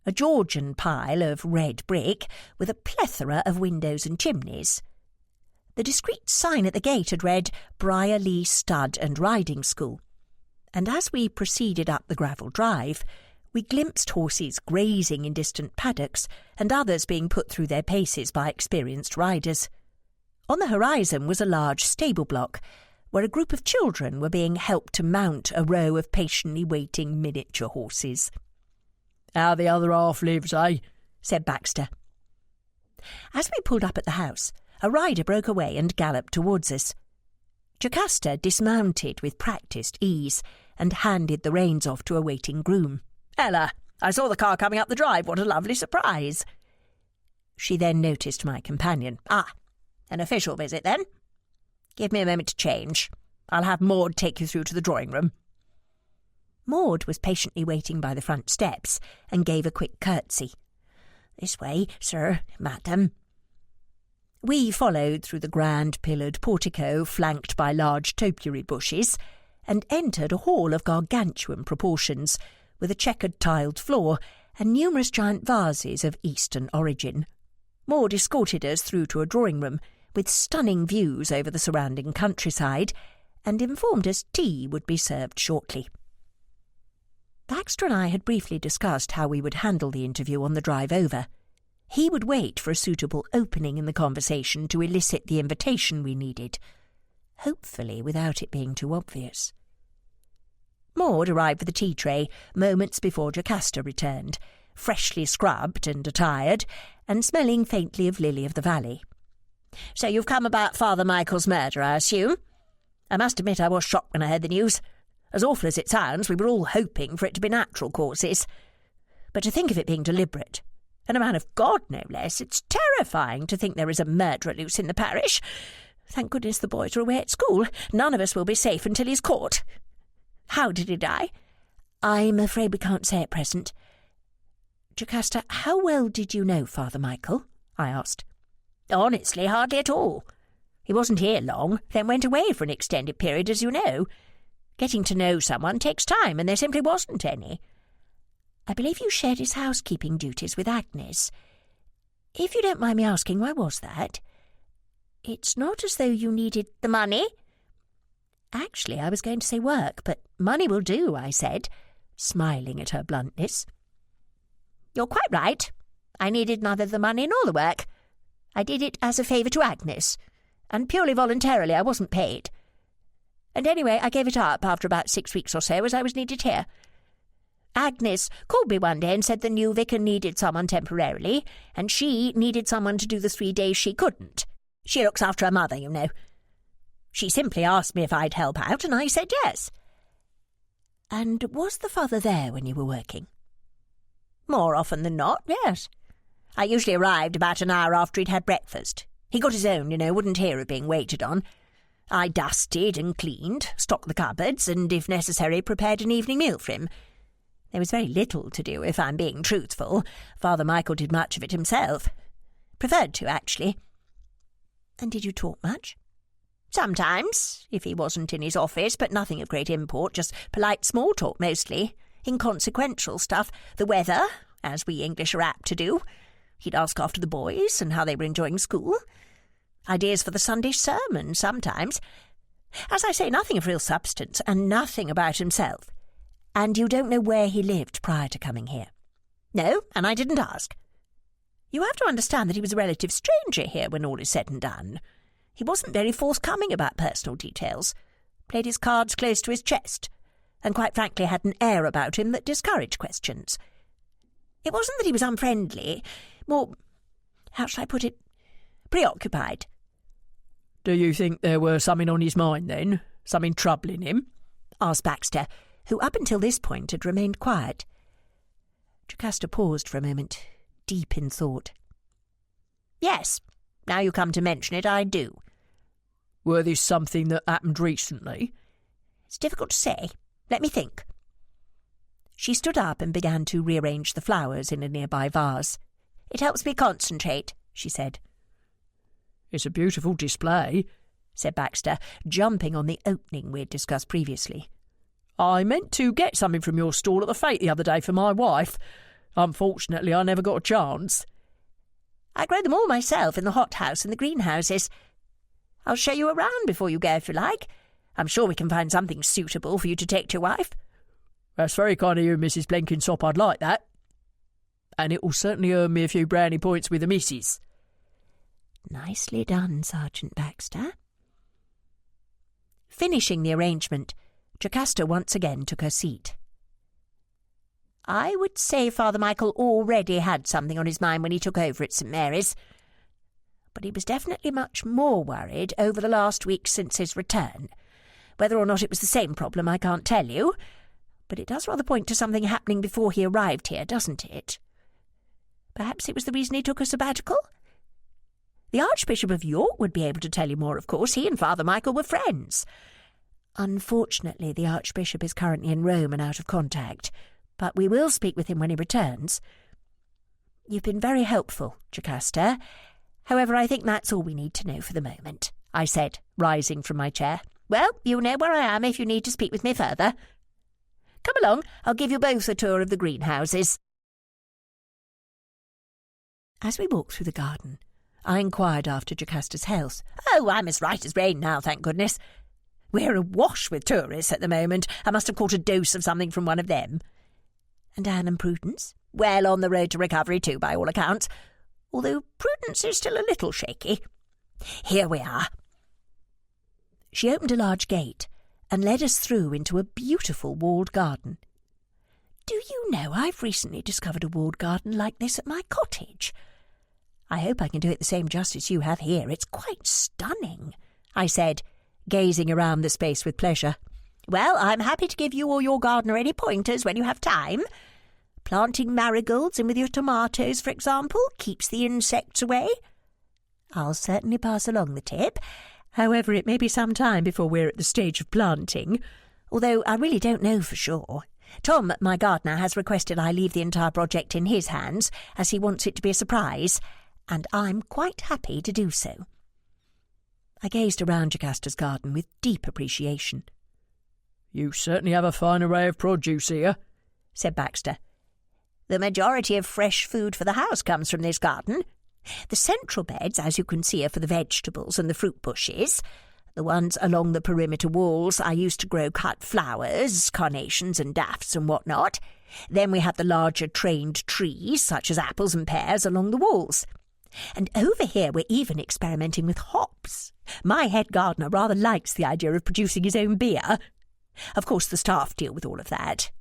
A Georgian pile of red brick with a plethora of windows and chimneys. The discreet sign at the gate had read Briar Lee Stud and Riding School, and as we proceeded up the gravel drive, we glimpsed horses grazing in distant paddocks and others being put through their paces by experienced riders. On the horizon was a large stable block, where a group of children were being helped to mount a row of patiently waiting miniature horses. "How the other half lives, eh?" said Baxter. As we pulled up at the house, a rider broke away and galloped towards us. Jocasta dismounted with practised ease and handed the reins off to a waiting groom. "Ella, I saw the car coming up the drive. What a lovely surprise." She then noticed my companion. "Ah, an official visit, then? Give me a moment to change. I'll have Maud take you through to the drawing-room." Maud was patiently waiting by the front steps and gave a quick curtsy. "This way, sir, madam." We followed through the grand pillared portico flanked by large topiary bushes and entered a hall of gargantuan proportions with a checkered tiled floor and numerous giant vases of Eastern origin. Maud escorted us through to a drawing-room with stunning views over the surrounding countryside and informed us tea would be served shortly. Baxter and I had briefly discussed how we would handle the interview on the drive over. He would wait for a suitable opening in the conversation to elicit the invitation we needed, hopefully without it being too obvious. Maud arrived with a tea tray moments before Jocasta returned, freshly scrubbed and attired, and smelling faintly of lily of the valley. "So you've come about Father Michael's murder, I assume? I must admit I was shocked when I heard the news. As awful as it sounds, we were all hoping for it to be natural causes. But to think of it being deliberate, and a man of God no less, it's terrifying to think there is a murderer loose in the parish. Thank goodness the boys are away at school. None of us will be safe until he's caught. How did he die?" "I'm afraid we can't say at present." "Jocasta, how well did you know Father Michael?" I asked. "Honestly, hardly at all. He wasn't here long, then went away for an extended period, as you know. Getting to know someone takes time, and there simply wasn't any." "I believe you shared his housekeeping duties with Agnes. If you don't mind me asking, why was that? It's not as though you needed—" "The money?" "Actually, I was going to say work, but money will do," I said, smiling at her bluntness. "You're quite right. I needed neither the money nor the work. I did it as a favour to Agnes, and purely voluntarily. I wasn't paid. And anyway, I gave it up after about 6 weeks or so, as I was needed here. Agnes called me one day and said the new vicar needed someone temporarily, and she needed someone to do the 3 days she couldn't. She looks after her mother, you know. She simply asked me if I'd help out, and I said yes." "And was the father there when you were working?" "More often than not, yes. I usually arrived about an hour after he'd had breakfast. He got his own, you know, wouldn't hear of being waited on. I dusted and cleaned, stocked the cupboards, and, if necessary, prepared an evening meal for him. There was very little to do, if I'm being truthful. Father Michael did much of it himself. Preferred to, actually." "And did you talk much?" "Sometimes, if he wasn't in his office, but nothing of great import, just polite small talk mostly, inconsequential stuff, the weather, as we English are apt to do. He'd ask after the boys and how they were enjoying school. Ideas for the Sunday sermon sometimes. As I say, nothing of real substance, and nothing about himself." "And you don't know where he lived prior to coming here?" "No, and I didn't ask. You have to understand that he was a relative stranger here when all is said and done. He wasn't very forthcoming about personal details, played his cards close to his chest, and quite frankly had an air about him that discouraged questions. It wasn't that he was unfriendly, more, how shall I put it, preoccupied." "Do you think there were something on his mind then? Something troubling him?" asked Baxter, who up until this point had remained quiet. Jocasta paused for a moment, deep in thought. "Yes, now you come to mention it, I do." "Were this something that happened recently?" "It's difficult to say. Let me think." She stood up and began to rearrange the flowers in a nearby vase. It helps me concentrate," she said. "It's a beautiful display," said Baxter, jumping on the opening we had discussed previously. "I meant to get something from your stall at the fete the other day for my wife. Unfortunately, I never got a chance." "I grow them all myself in the hothouse and the greenhouses. I'll show you around before you go if you like. I'm sure we can find something suitable for you to take to your wife." "That's very kind of you, Mrs. Blenkinsop. I'd like that. And it will certainly earn me a few brownie points with the missus." "Nicely done, Sergeant Baxter." Finishing the arrangement, Jocasta once again took her seat. "I would say Father Michael already had something on his mind when he took over at St. Mary's, but he was definitely much more worried over the last week since his return. Whether or not it was the same problem, I can't tell you, but it does rather point to something happening before he arrived here, doesn't it? Perhaps it was the reason he took a sabbatical? The Archbishop of York would be able to tell you more, of course. He and Father Michael were friends. Unfortunately, the Archbishop is currently in Rome and out of contact, but we will speak with him when he returns. You've been very helpful, Jocasta. However, I think that's all we need to know for the moment," I said, rising from my chair. "Well, you know where I am if you need to speak with me further. Come along, I'll give you both a tour of the greenhouses." As we walked through the garden, I inquired after Jocasta's health. "Oh, I'm as right as rain now, thank goodness. We're awash with tourists at the moment. I must have caught a dose of something from one of them." "And Anne and Prudence?" "Well, on the road to recovery too, by all accounts, although Prudence is still a little shaky. Here we are." She opened a large gate and led us through into a beautiful walled garden. "Do you know, I've recently discovered a walled garden like this at my cottage. I hope I can do it the same justice you have here. It's quite stunning," I said, gazing around the space with pleasure. "Well, I'm happy to give you or your gardener any pointers when you have time. Planting marigolds in with your tomatoes, for example, keeps the insects away." "I'll certainly pass along the tip. However, it may be some time before we're at the stage of planting, although I really don't know for sure. Tom, my gardener, has requested I leave the entire project in his hands, as he wants it to be a surprise, and I'm quite happy to do so." I gazed around Jocasta's garden with deep appreciation. "You certainly have a fine array of produce here," said Baxter. "The majority of fresh food for the house comes from this garden. The central beds, as you can see, are for the vegetables and the fruit bushes. The ones along the perimeter walls I used to grow cut flowers, carnations and daffs and what not. Then we have the larger trained trees, such as apples and pears, along the walls. And over here we're even experimenting with hops. My head gardener rather likes the idea of producing his own beer. Of course, the staff deal with all of that.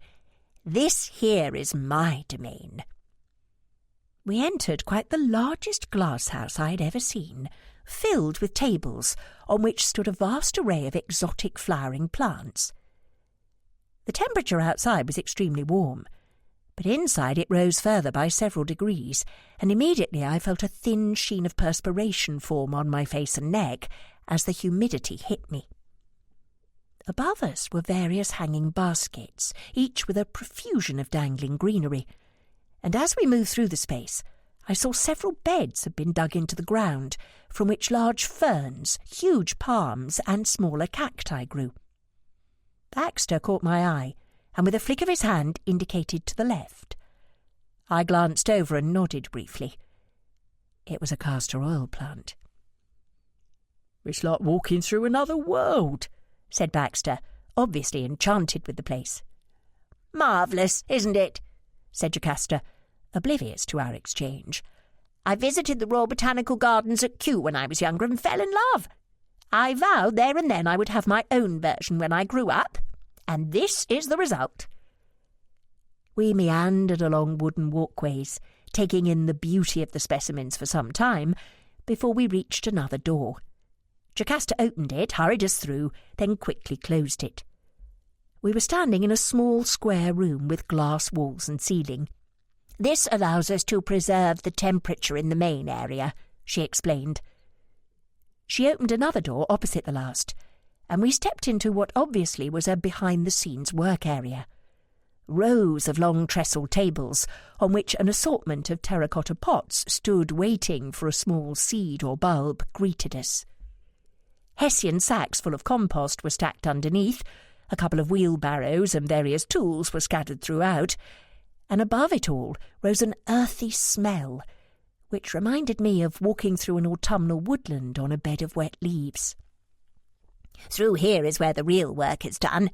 This here is my domain." We entered quite the largest glass house I had ever seen, filled with tables on which stood a vast array of exotic flowering plants. The temperature outside was extremely warm, but inside it rose further by several degrees, and immediately I felt a thin sheen of perspiration form on my face and neck as the humidity hit me. Above us were various hanging baskets, each with a profusion of dangling greenery, and as we moved through the space, I saw several beds had been dug into the ground, from which large ferns, huge palms, and smaller cacti grew. Baxter caught my eye, and with a flick of his hand indicated to the left. I glanced over and nodded briefly. It was a castor oil plant. "It's like walking through another world," said Baxter, obviously enchanted with the place. "Marvellous, isn't it?" said Jocasta, oblivious to our exchange. "I visited the Royal Botanical Gardens at Kew when I was younger and fell in love. I vowed there and then I would have my own version when I grew up, and this is the result." We meandered along wooden walkways, taking in the beauty of the specimens for some time, before we reached another door. Jocasta opened it, hurried us through, then quickly closed it. We were standing in a small square room with glass walls and ceiling. "This allows us to preserve the temperature in the main area," she explained. She opened another door opposite the last, and we stepped into what obviously was a behind-the-scenes work area. rows of long trestle tables on which an assortment of terracotta pots stood waiting for a small seed or bulb greeted us. Hessian sacks full of compost were stacked underneath, a couple of wheelbarrows and various tools were scattered throughout, and above it all rose an earthy smell, which reminded me of walking through an autumnal woodland on a bed of wet leaves. Through here is where the real work is done.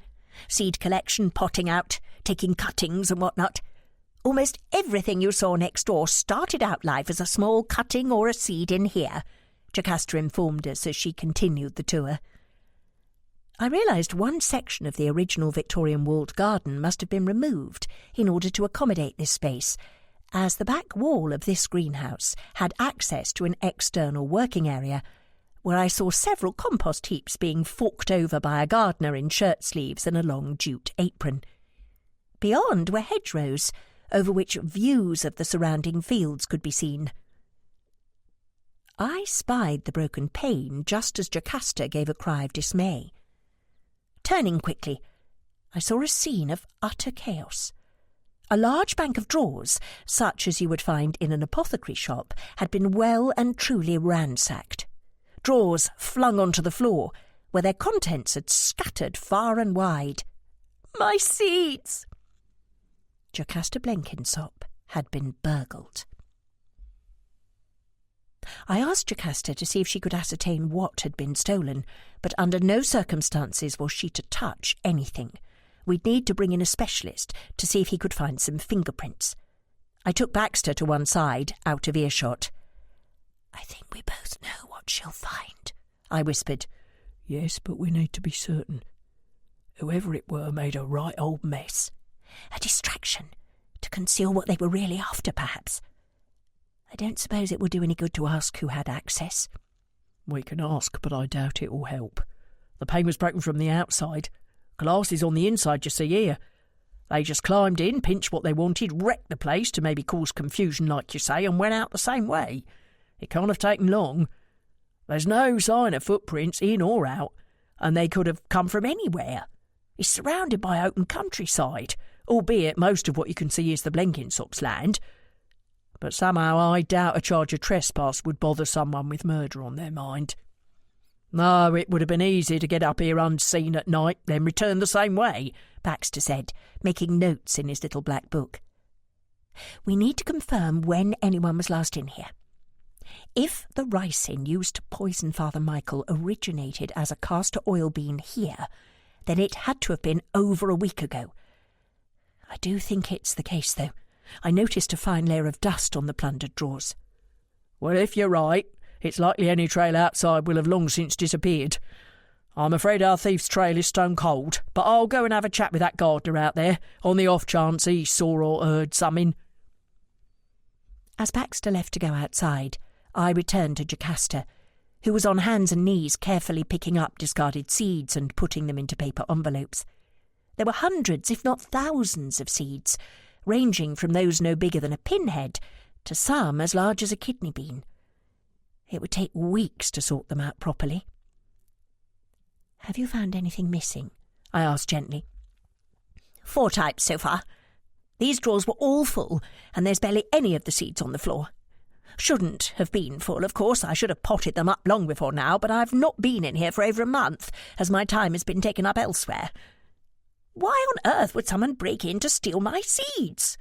Seed collection, potting out, taking cuttings and what not. Almost everything you saw next door started out life as a small cutting or a seed in here, Jocasta informed us as she continued the tour. I realised one section of the original Victorian walled garden must have been removed in order to accommodate this space, as the back wall of this greenhouse had access to an external working area, where I saw several compost heaps being forked over by a gardener in shirt sleeves and a long jute apron. Beyond were hedgerows, over which views of the surrounding fields could be seen. I spied the broken pane just as Jocasta gave a cry of dismay. Turning quickly, I saw a scene of utter chaos. A large bank of drawers, such as you would find in an apothecary shop, had been well and truly ransacked. Drawers flung onto the floor, where their contents had scattered far and wide. My seeds! Jocasta Blenkinsop had been burgled. I asked Jocasta to see if she could ascertain what had been stolen, but under no circumstances was she to touch anything. We'd need to bring in a specialist to see if he could find some fingerprints. I took Baxter to one side, out of earshot. I think we both know what she'll find, I whispered. Yes, but we need to be certain. Whoever it were made a right old mess. A distraction, to conceal what they were really after, perhaps. I don't suppose it will do any good to ask who had access. We can ask, but I doubt it will help. The pane was broken from the outside. Glass is on the inside, you see here. They just climbed in, pinched what they wanted, wrecked the place to maybe cause confusion, like you say, and went out the same way. It can't have taken long. There's no sign of footprints in or out, and they could have come from anywhere. It's surrounded by open countryside, albeit most of what you can see is the Blenkinsop's land. But somehow I doubt a charge of trespass would bother someone with murder on their mind. No, it would have been easy to get up here unseen at night, then return the same way, Baxter said, making notes in his little black book. We need to confirm when anyone was last in here. If the ricin used to poison Father Michael originated as a castor oil bean here, then it had to have been over a week ago. I do think it's the case, though. I noticed a fine layer of dust on the plundered drawers. Well, if you're right, it's likely any trail outside will have long since disappeared. I'm afraid our thief's trail is stone cold, but I'll go and have a chat with that gardener out there, on the off chance he saw or heard something. As Baxter left to go outside, I returned to Jocasta, who was on hands and knees carefully picking up discarded seeds and putting them into paper envelopes. There were hundreds, if not thousands, of seeds, ranging from those no bigger than a pinhead to some as large as a kidney bean. It would take weeks to sort them out properly. Have you found anything missing? I asked gently. 4 types so far. These drawers were all full, and there's barely any of the seeds on the floor. Shouldn't have been full, of course. I should have potted them up long before now, but I've not been in here for over a month, as my time has been taken up elsewhere. Why on earth would someone break in to steal my seeds?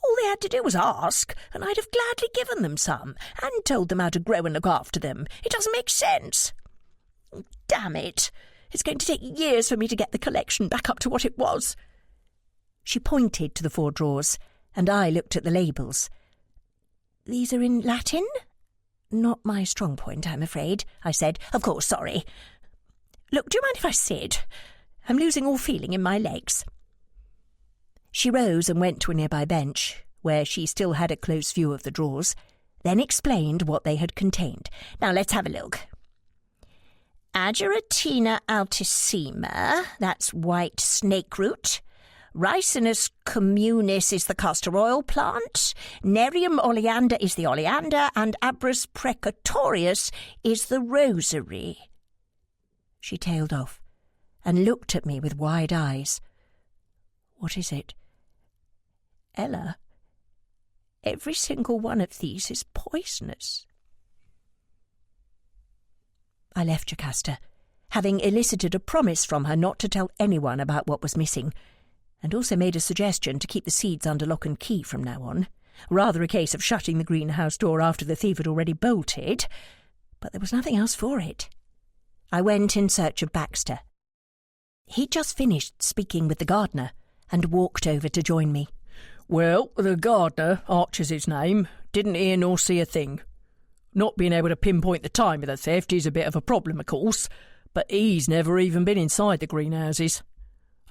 All they had to do was ask, and I'd have gladly given them some, and told them how to grow and look after them. It doesn't make sense. Damn it! It's going to take years for me to get the collection back up to what it was. She pointed to the 4 drawers, and I looked at the labels. These are in Latin? Not my strong point, I'm afraid, I said. Of course, sorry. Look, do you mind if I sit? I'm losing all feeling in my legs. She rose and went to a nearby bench, where she still had a close view of the drawers, then explained what they had contained. Now let's have a look. Ageratina altissima, that's white snake root. Ricinus communis is the castor oil plant. Nerium oleander is the oleander, and Abrus precatorius is the rosary. She tailed off and looked at me with wide eyes. What is it? Ella, every single one of these is poisonous. I left Jocasta, having elicited a promise from her not to tell anyone about what was missing, and also made a suggestion to keep the seeds under lock and key from now on, rather a case of shutting the greenhouse door after the thief had already bolted, but there was nothing else for it. I went in search of Baxter. He'd just finished speaking with the gardener and walked over to join me. Well, the gardener, Archer's his name, didn't hear nor see a thing. Not being able to pinpoint the time of the theft is a bit of a problem, of course, but he's never even been inside the greenhouses.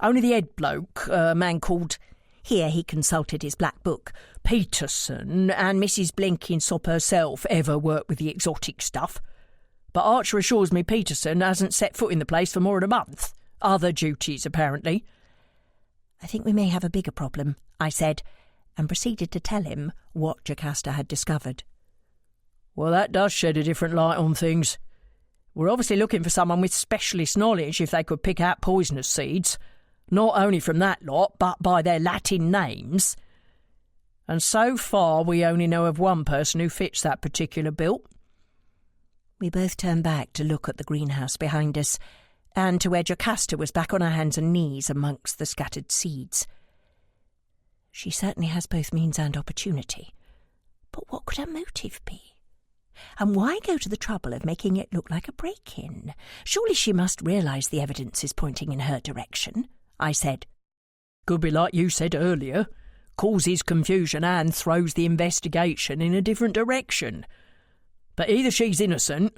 Only the head bloke, a man called, here he consulted his black book, Peterson, and Mrs. Blenkinsop herself ever worked with the exotic stuff. But Archer assures me Peterson hasn't set foot in the place for more than a month. Other duties, apparently. I think we may have a bigger problem, I said, and proceeded to tell him what Jocasta had discovered. Well, that does shed a different light on things. We're obviously looking for someone with specialist knowledge if they could pick out poisonous seeds, not only from that lot, but by their Latin names. And so far we only know of one person who fits that particular bill. We both turned back to look at the greenhouse behind us, and to where Jocasta was back on her hands and knees amongst the scattered seeds. She certainly has both means and opportunity. But what could her motive be? And why go to the trouble of making it look like a break-in? Surely she must realise the evidence is pointing in her direction, I said. Could be like you said earlier, causes confusion and throws the investigation in a different direction. But either she's innocent,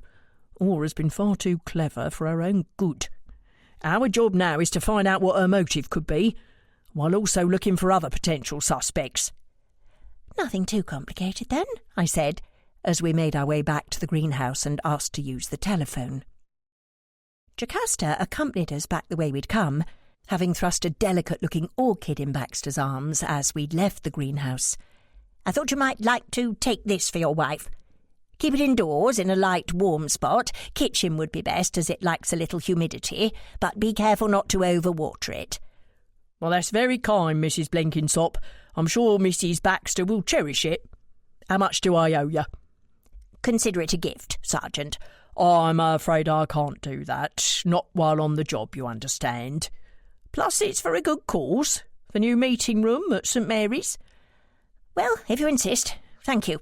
or has been far too clever for her own good. Our job now is to find out what her motive could be, while also looking for other potential suspects. Nothing too complicated then, I said, as we made our way back to the greenhouse and asked to use the telephone. Jocasta accompanied us back the way we'd come, having thrust a delicate-looking orchid in Baxter's arms as we'd left the greenhouse. I thought you might like to take this for your wife. Keep it indoors in a light, warm spot. Kitchen would be best, as it likes a little humidity, but be careful not to overwater it. Well, that's very kind, Mrs. Blenkinsop. I'm sure Mrs. Baxter will cherish it. How much do I owe you? Consider it a gift, Sergeant. I'm afraid I can't do that. Not while on the job, you understand. Plus, it's for a good cause. The new meeting room at St. Mary's. Well, if you insist. Thank you.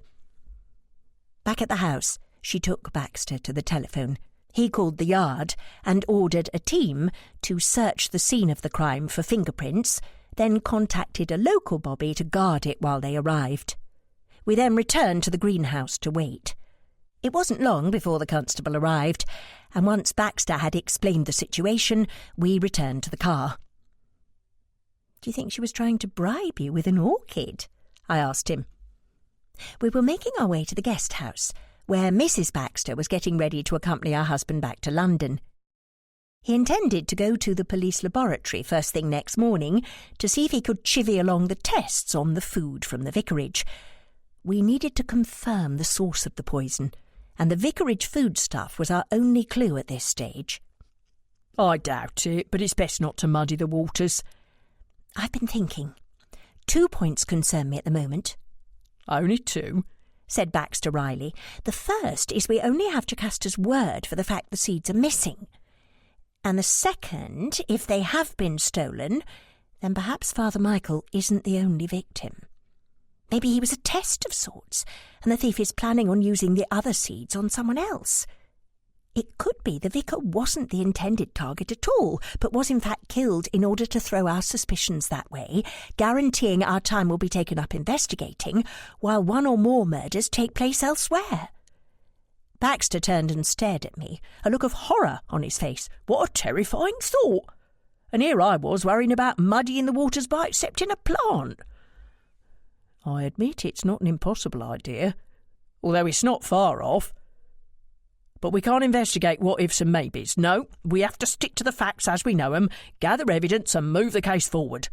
Back at the house, she took Baxter to the telephone. He called the yard and ordered a team to search the scene of the crime for fingerprints, then contacted a local bobby to guard it while they arrived. We then returned to the greenhouse to wait. It wasn't long before the constable arrived, and once Baxter had explained the situation, we returned to the car. "Do you think she was trying to bribe you with an orchid?" I asked him. We were making our way to the guest house, where Mrs. Baxter was getting ready to accompany her husband back to London. He intended to go to the police laboratory first thing next morning to see if he could chivvy along the tests on the food from the vicarage. We needed to confirm the source of the poison, and the vicarage foodstuff was our only clue at this stage. I doubt it, but it's best not to muddy the waters. I've been thinking. 2 points concern me at the moment. Only 2? Said Baxter wryly. The first is we only have Jocasta's word for the fact the seeds are missing. And the second, if they have been stolen, then perhaps Father Michael isn't the only victim. Maybe he was a test of sorts, and the thief is planning on using the other seeds on someone else. It could be the vicar wasn't the intended target at all, but was in fact killed in order to throw our suspicions that way, guaranteeing our time will be taken up investigating, while one or more murders take place elsewhere. Baxter turned and stared at me, a look of horror on his face. What a terrifying thought! And here I was worrying about muddying the waters by accepting a plant. I admit it's not an impossible idea, although it's not far off. But we can't investigate what-ifs and maybes. No, we have to stick to the facts as we know them, gather evidence and move the case forward.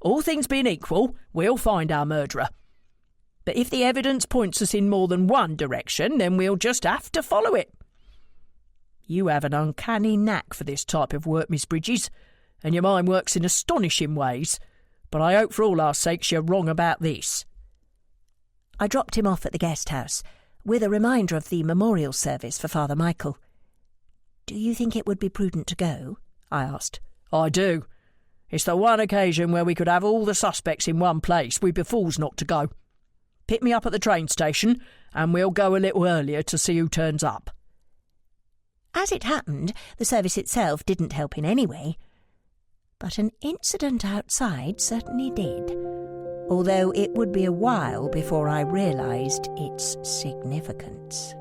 All things being equal, we'll find our murderer. But if the evidence points us in more than one direction, then we'll just have to follow it. You have an uncanny knack for this type of work, Miss Bridges, and your mind works in astonishing ways. but I hope for all our sakes you're wrong about this." I dropped him off at the guest house, with a reminder of the memorial service for Father Michael. "Do you think it would be prudent to go?" I asked. "I do. It's the one occasion where we could have all the suspects in one place. We'd be fools not to go. Pick me up at the train station, and we'll go a little earlier to see who turns up." As it happened, the service itself didn't help in any way. But an incident outside certainly did, although it would be a while before I realised its significance.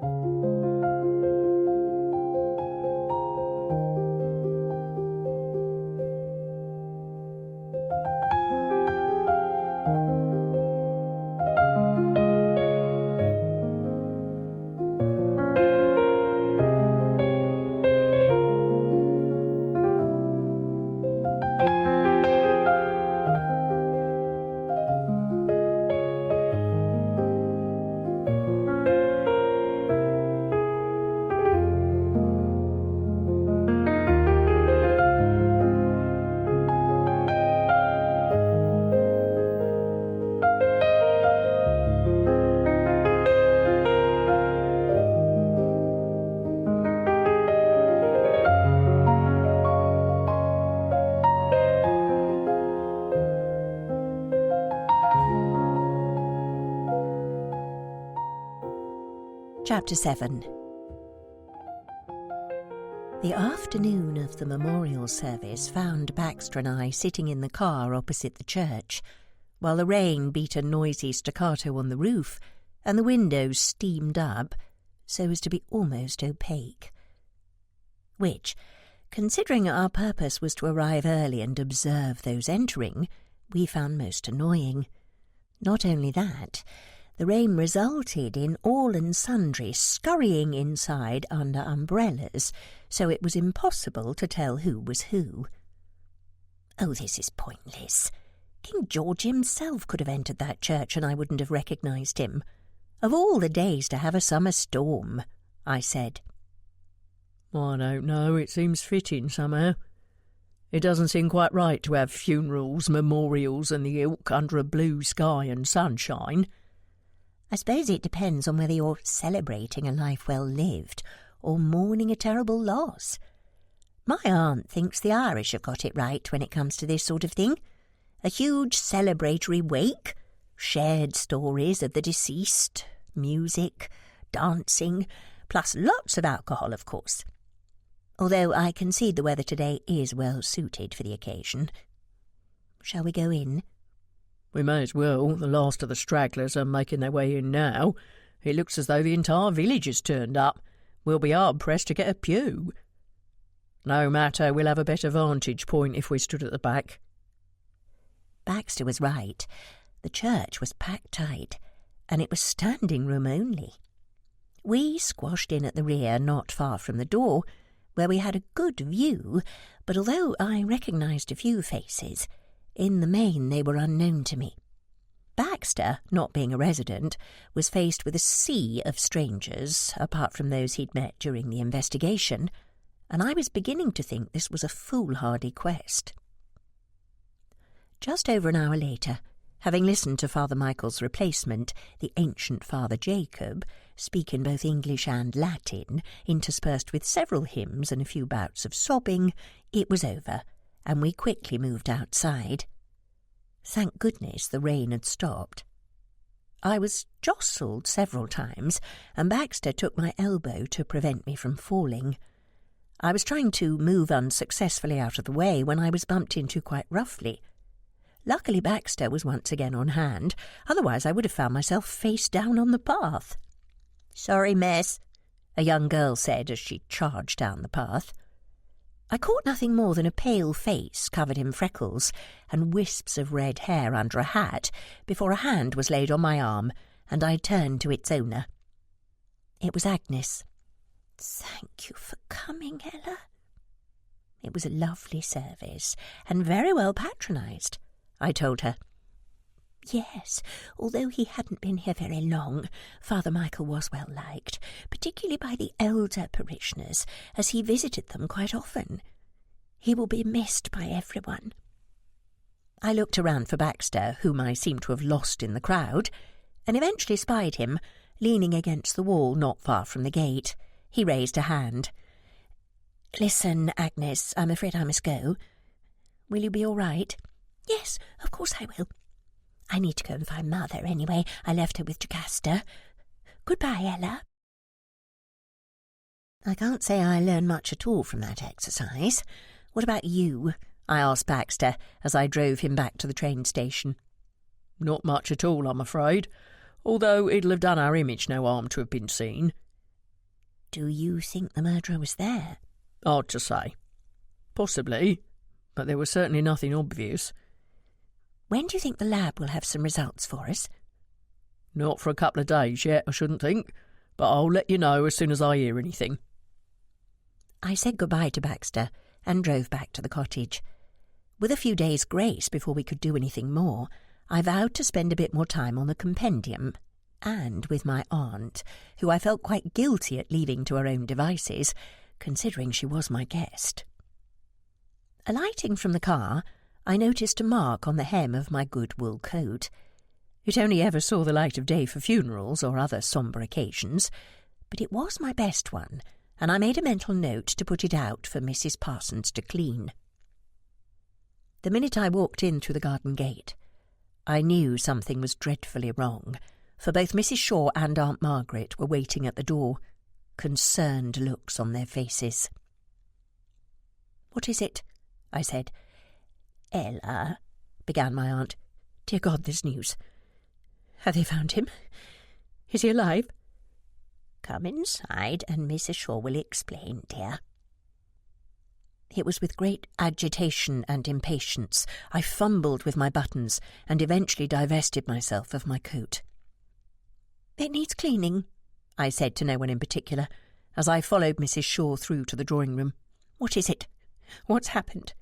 Chapter 7. The afternoon of the memorial service found Baxter and I sitting in the car opposite the church, while the rain beat a noisy staccato on the roof and the windows steamed up so as to be almost opaque. Which, considering our purpose was to arrive early and observe those entering, we found most annoying. Not only that, the rain resulted in all and sundry scurrying inside under umbrellas, so it was impossible to tell who was who. "Oh, this is pointless. King George himself could have entered that church and I wouldn't have recognised him. Of all the days to have a summer storm," I said. "I don't know, it seems fitting somehow. It doesn't seem quite right to have funerals, memorials and the ilk under a blue sky and sunshine." "I suppose it depends on whether you're celebrating a life well lived or mourning a terrible loss. My aunt thinks the Irish have got it right when it comes to this sort of thing. A huge celebratory wake, shared stories of the deceased, music, dancing, plus lots of alcohol, of course. Although I concede the weather today is well suited for the occasion. Shall we go in?" "We may as well. The last of the stragglers are making their way in now. It looks as though the entire village has turned up. We'll be hard-pressed to get a pew." "No matter, we'll have a better vantage point if we stood at the back." Baxter was right. The church was packed tight, and it was standing room only. We squashed in at the rear, not far from the door, where we had a good view, but although I recognised a few faces, in the main they were unknown to me. Baxter, not being a resident, was faced with a sea of strangers, apart from those he'd met during the investigation, and I was beginning to think this was a foolhardy quest. Just over an hour later, having listened to Father Michael's replacement, the ancient Father Jacob, speak in both English and Latin, interspersed with several hymns and a few bouts of sobbing, it was over, and we quickly moved outside. Thank goodness the rain had stopped. I was jostled several times, and Baxter took my elbow to prevent me from falling. I was trying to move unsuccessfully out of the way when I was bumped into quite roughly. Luckily Baxter was once again on hand, otherwise I would have found myself face down on the path. "Sorry, miss," a young girl said as she charged down the path. I caught nothing more than a pale face covered in freckles and wisps of red hair under a hat before a hand was laid on my arm, and I turned to its owner. It was Agnes. "Thank you for coming, Ella." It was a lovely service, and very well patronised, I told her. Yes, although he hadn't been here very long, Father Michael was well liked, particularly by the elder parishioners, as he visited them quite often. He will be missed by everyone. I looked around for Baxter, whom I seemed to have lost in the crowd, and eventually spied him, leaning against the wall not far from the gate. He raised a hand. "Listen, Agnes, I'm afraid I must go. Will you be all right?" "Yes, of course I will. I need to go and find Mother anyway. I left her with Jocasta. Goodbye, Ella." I can't say I learned much at all from that exercise. What about you? I asked Baxter as I drove him back to the train station. "Not much at all, I'm afraid, although it'll have done our image no harm to have been seen." "Do you think the murderer was there?" "Hard to say. Possibly, but there was certainly nothing obvious." "When do you think the lab will have some results for us?" "Not for a couple of days yet, I shouldn't think, but I'll let you know as soon as I hear anything." I said goodbye to Baxter and drove back to the cottage. With a few days' grace before we could do anything more, I vowed to spend a bit more time on the compendium, and with my aunt, who I felt quite guilty at leaving to her own devices, considering she was my guest. Alighting from the car, I noticed a mark on the hem of my good wool coat. It only ever saw the light of day for funerals or other sombre occasions, but it was my best one, and I made a mental note to put it out for Mrs. Parsons to clean. The minute I walked in through the garden gate, I knew something was dreadfully wrong, for both Mrs. Shaw and Aunt Margaret were waiting at the door, concerned looks on their faces. "What is it?" I said. "Ella," began my aunt. "Dear God, there's news. Have they found him? Is he alive?" "Come inside and Mrs. Shaw will explain, dear." It was with great agitation and impatience I fumbled with my buttons and eventually divested myself of my coat. "It needs cleaning," I said to no one in particular, as I followed Mrs. Shaw through to the drawing-room. "What is it? What's happened?"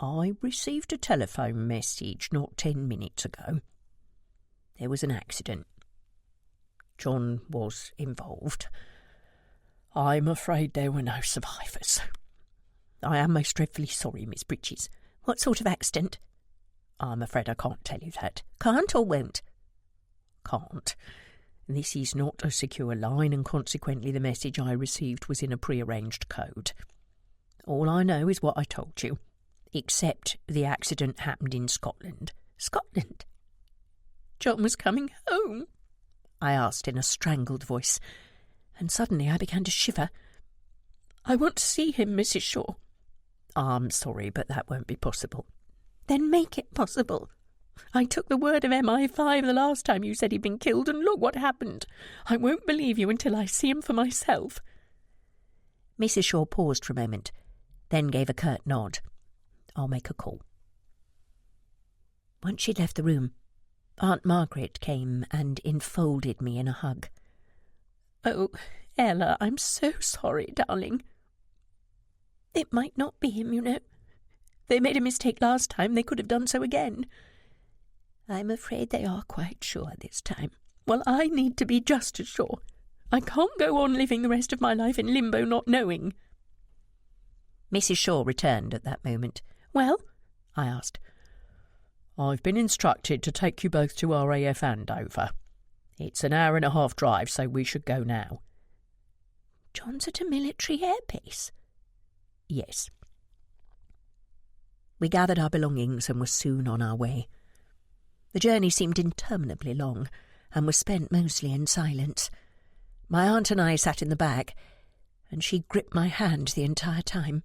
"I received a telephone message not 10 minutes ago. There was an accident. John was involved. I'm afraid there were no survivors." "I am most dreadfully sorry, Miss Bridges. What sort of accident?" "I'm afraid I can't tell you that." "Can't or won't?" "Can't. This is not a secure line, and consequently the message I received was in a prearranged code. All I know is what I told you, except the accident happened in Scotland." "Scotland? John was coming home?" I asked in a strangled voice, and suddenly I began to shiver. "I want to see him, Mrs. Shaw." "I'm sorry, but that won't be possible." "Then make it possible. I took the word of MI5 the last time you said he'd been killed, and look what happened. I won't believe you until I see him for myself." Mrs. Shaw paused for a moment, then gave a curt nod. "I'll make a call." Once she'd left the room, Aunt Margaret came and enfolded me in a hug. "Oh, Ella, I'm so sorry, darling. It might not be him, you know. They made a mistake last time. They could have done so again." "I'm afraid they are quite sure this time." "Well, I need to be just as sure. I can't go on living the rest of my life in limbo not knowing." Mrs. Shaw returned at that moment. "Well?" I asked. "I've been instructed to take you both to RAF Andover. It's an hour-and-a-half drive, so we should go now." "John's at a military airbase?" "Yes." We gathered our belongings and were soon on our way. The journey seemed interminably long, and was spent mostly in silence. My aunt and I sat in the back, and she gripped my hand the entire time.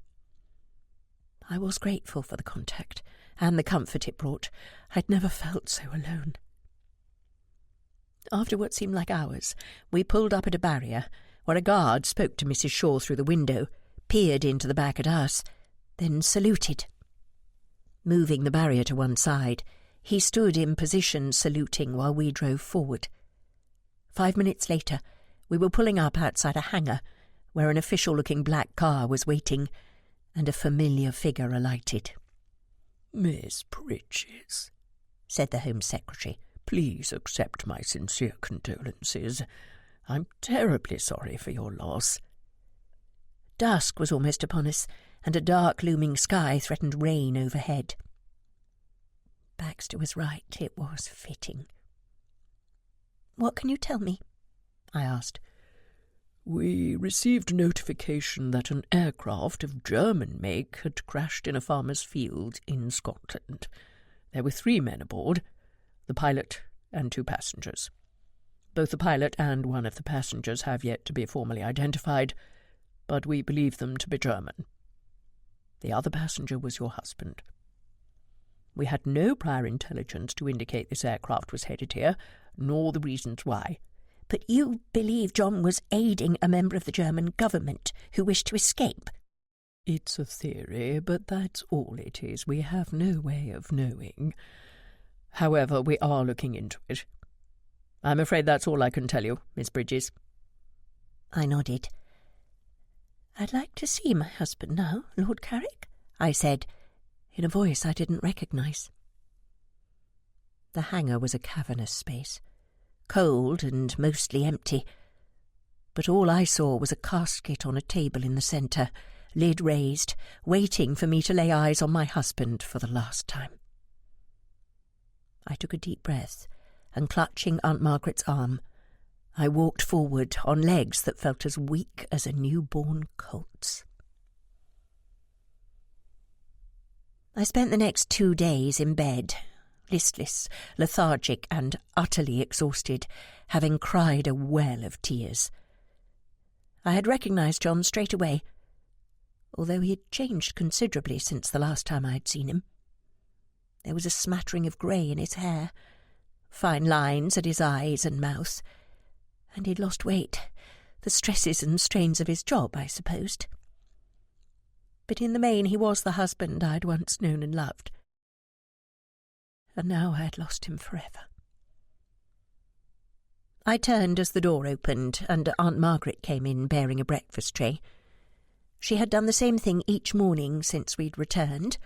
I was grateful for the contact and the comfort it brought. I'd never felt so alone. After what seemed like hours, we pulled up at a barrier, where a guard spoke to Mrs. Shaw through the window, peered into the back at us, then saluted. Moving the barrier to one side, he stood in position saluting while we drove forward. 5 minutes later, we were pulling up outside a hangar, where an official-looking black car was waiting, and a familiar figure alighted. "Miss Bridges," said the Home Secretary, "please accept my sincere condolences. I'm terribly sorry for your loss." Dusk was almost upon us, and a dark looming sky threatened rain overhead. Baxter was right. It was fitting. "What can you tell me?" I asked. "We received notification that an aircraft of German make had crashed in a farmer's field in Scotland. There were 3 men aboard, the pilot and 2 passengers. Both the pilot and one of the passengers have yet to be formally identified, but we believe them to be German. The other passenger was your husband. We had no prior intelligence to indicate this aircraft was headed here, nor the reasons why." "But you believe John was aiding a member of the German government who wished to escape?" "It's a theory, but that's all it is. We have no way of knowing. However, we are looking into it. I'm afraid that's all I can tell you, Miss Bridges." I nodded. "I'd like to see my husband now, Lord Carrick," I said, in a voice I didn't recognise. The hangar was a cavernous space, cold and mostly empty, but all I saw was a casket on a table in the centre, lid raised, waiting for me to lay eyes on my husband for the last time. I took a deep breath, and clutching Aunt Margaret's arm, I walked forward on legs that felt as weak as a newborn colt's. I spent the next 2 days in bed, listless, lethargic, and utterly exhausted, having cried a well of tears. I had recognised John straight away, although he had changed considerably since the last time I had seen him. There was a smattering of grey in his hair, fine lines at his eyes and mouth, and he'd lost weight, the stresses and strains of his job, I supposed. But in the main he was the husband I'd once known and loved, and now I had lost him forever. I turned as the door opened, and Aunt Margaret came in bearing a breakfast tray. She had done the same thing each morning since we'd returned,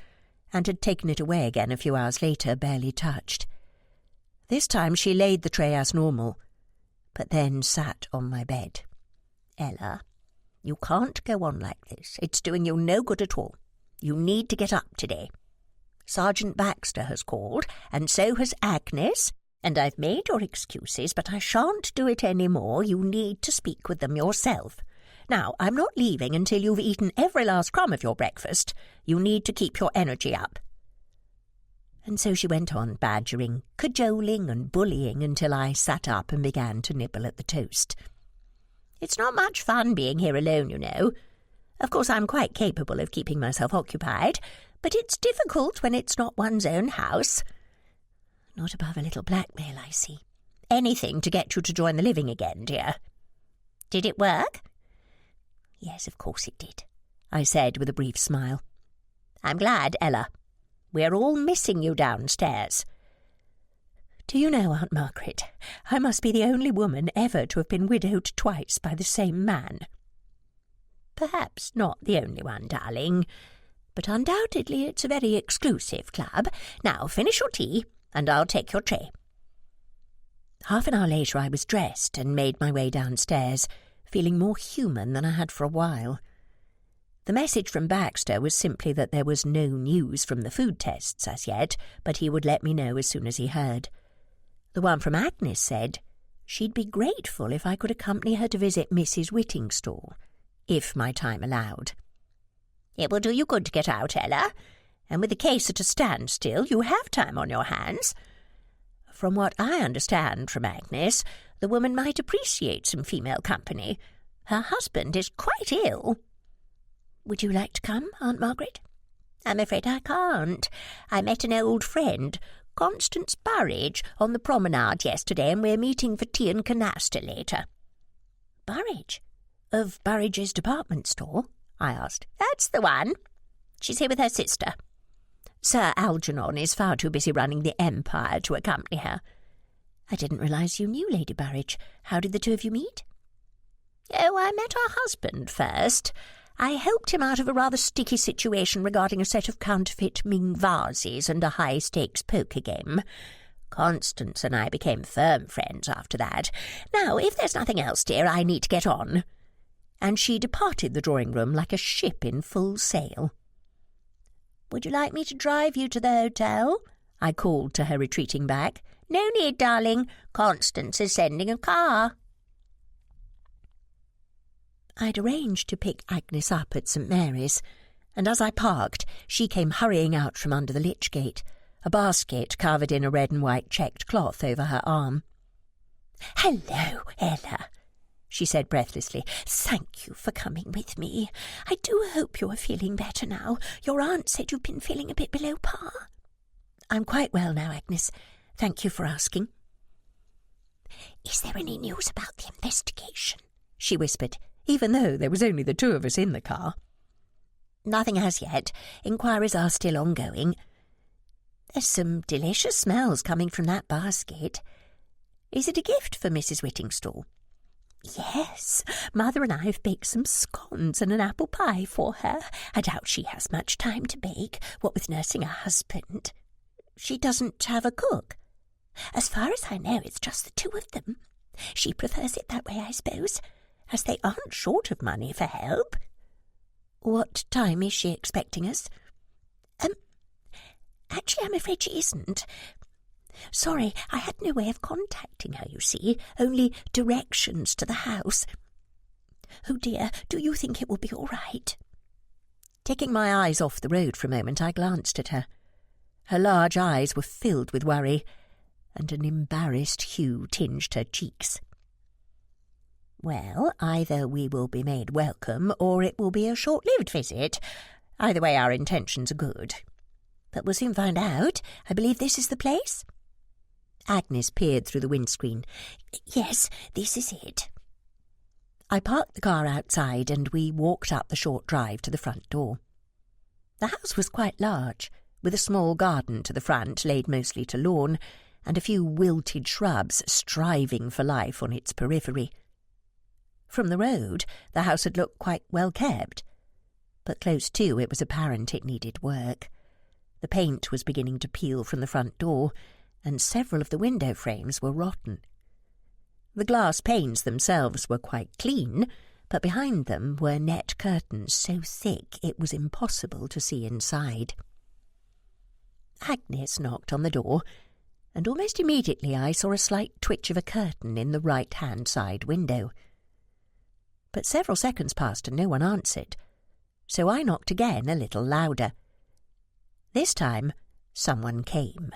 and had taken it away again a few hours later, barely touched. This time she laid the tray as normal, but then sat on my bed. "Ella, you can't go on like this. It's doing you no good at all. You need to get up today. Sergeant Baxter has called, and so has Agnes, and I've made your excuses, but I shan't do it any more. You need to speak with them yourself. Now, I'm not leaving until you've eaten every last crumb of your breakfast. You need to keep your energy up." And so she went on badgering, cajoling and bullying until I sat up and began to nibble at the toast. "It's not much fun being here alone, you know. Of course, I'm quite capable of keeping myself occupied, but it's difficult when it's not one's own house. Not above a little blackmail, I see. Anything to get you to join the living again, dear." "Did it work?" "Yes, of course it did," I said with a brief smile. "I'm glad, Ella. We're all missing you downstairs." "Do you know, Aunt Margaret, I must be the only woman ever to have been widowed twice by the same man." "Perhaps not the only one, darling, but undoubtedly it's a very exclusive club. Now finish your tea, and I'll take your tray." Half an hour later I was dressed and made my way downstairs, feeling more human than I had for a while. The message from Baxter was simply that there was no news from the food tests as yet, but he would let me know as soon as he heard. The one from Agnes said she'd be grateful if I could accompany her to visit Mrs. Whittingstall, if my time allowed. "It will do you good to get out, Ella, and with the case at a standstill, you have time on your hands. From what I understand from Agnes, the woman might appreciate some female company. Her husband is quite ill." "Would you like to come, Aunt Margaret?" "I'm afraid I can't. I met an old friend, Constance Burridge, on the promenade yesterday, and we're meeting for tea and canaster later." "Burridge? Of Burridge's department store?" I asked. "That's the one. She's here with her sister. Sir Algernon is far too busy running the Empire to accompany her." "I didn't realise you knew Lady Burridge. How did the two of you meet?" "Oh, I met her husband first. I helped him out of a rather sticky situation regarding a set of counterfeit Ming vases and a high-stakes poker game. Constance and I became firm friends after that. Now, if there's nothing else, dear, I need to get on." And she departed the drawing-room like a ship in full sail. "Would you like me to drive you to the hotel?" I called to her retreating back. "No need, darling. Constance is sending a car." I'd arranged to pick Agnes up at St. Mary's, and as I parked, she came hurrying out from under the lich gate, a basket covered in a red and white checked cloth over her arm. "Hello, Ella," she said breathlessly. "Thank you for coming with me. I do hope you are feeling better now. Your aunt said you've been feeling a bit below par." "I'm quite well now, Agnes. Thank you for asking." "Is there any news about the investigation?" she whispered, even though there was only the two of us in the car. "Nothing as yet. Inquiries are still ongoing. There's some delicious smells coming from that basket. Is it a gift for Mrs. Whittingstall?" "Yes. Mother and I have baked some scones and an apple pie for her. I doubt she has much time to bake, what with nursing a husband." "She doesn't have a cook?" "As far as I know, it's just the two of them. She prefers it that way, I suppose, as they aren't short of money for help." "What time is she expecting us?" Actually, I'm afraid she isn't. Sorry, I had no way of contacting her, you see, only directions to the house. Oh dear, do you think it will be all right?" Taking my eyes off the road for a moment, I glanced at her. Her large eyes were filled with worry, and an embarrassed hue tinged her cheeks. "Well, either we will be made welcome, or it will be a short-lived visit. Either way, our intentions are good. But we'll soon find out. I believe this is the place?" Agnes peered through the windscreen. "Yes, this is it." I parked the car outside, and we walked up the short drive to the front door. The house was quite large, with a small garden to the front laid mostly to lawn, and a few wilted shrubs striving for life on its periphery. From the road, the house had looked quite well kept, but close to it was apparent it needed work. The paint was beginning to peel from the front door, and several of the window frames were rotten. The glass panes themselves were quite clean, but behind them were net curtains so thick it was impossible to see inside. Agnes knocked on the door, and almost immediately I saw a slight twitch of a curtain in the right-hand side window. But several seconds passed and no one answered, so I knocked again a little louder. This time, someone came.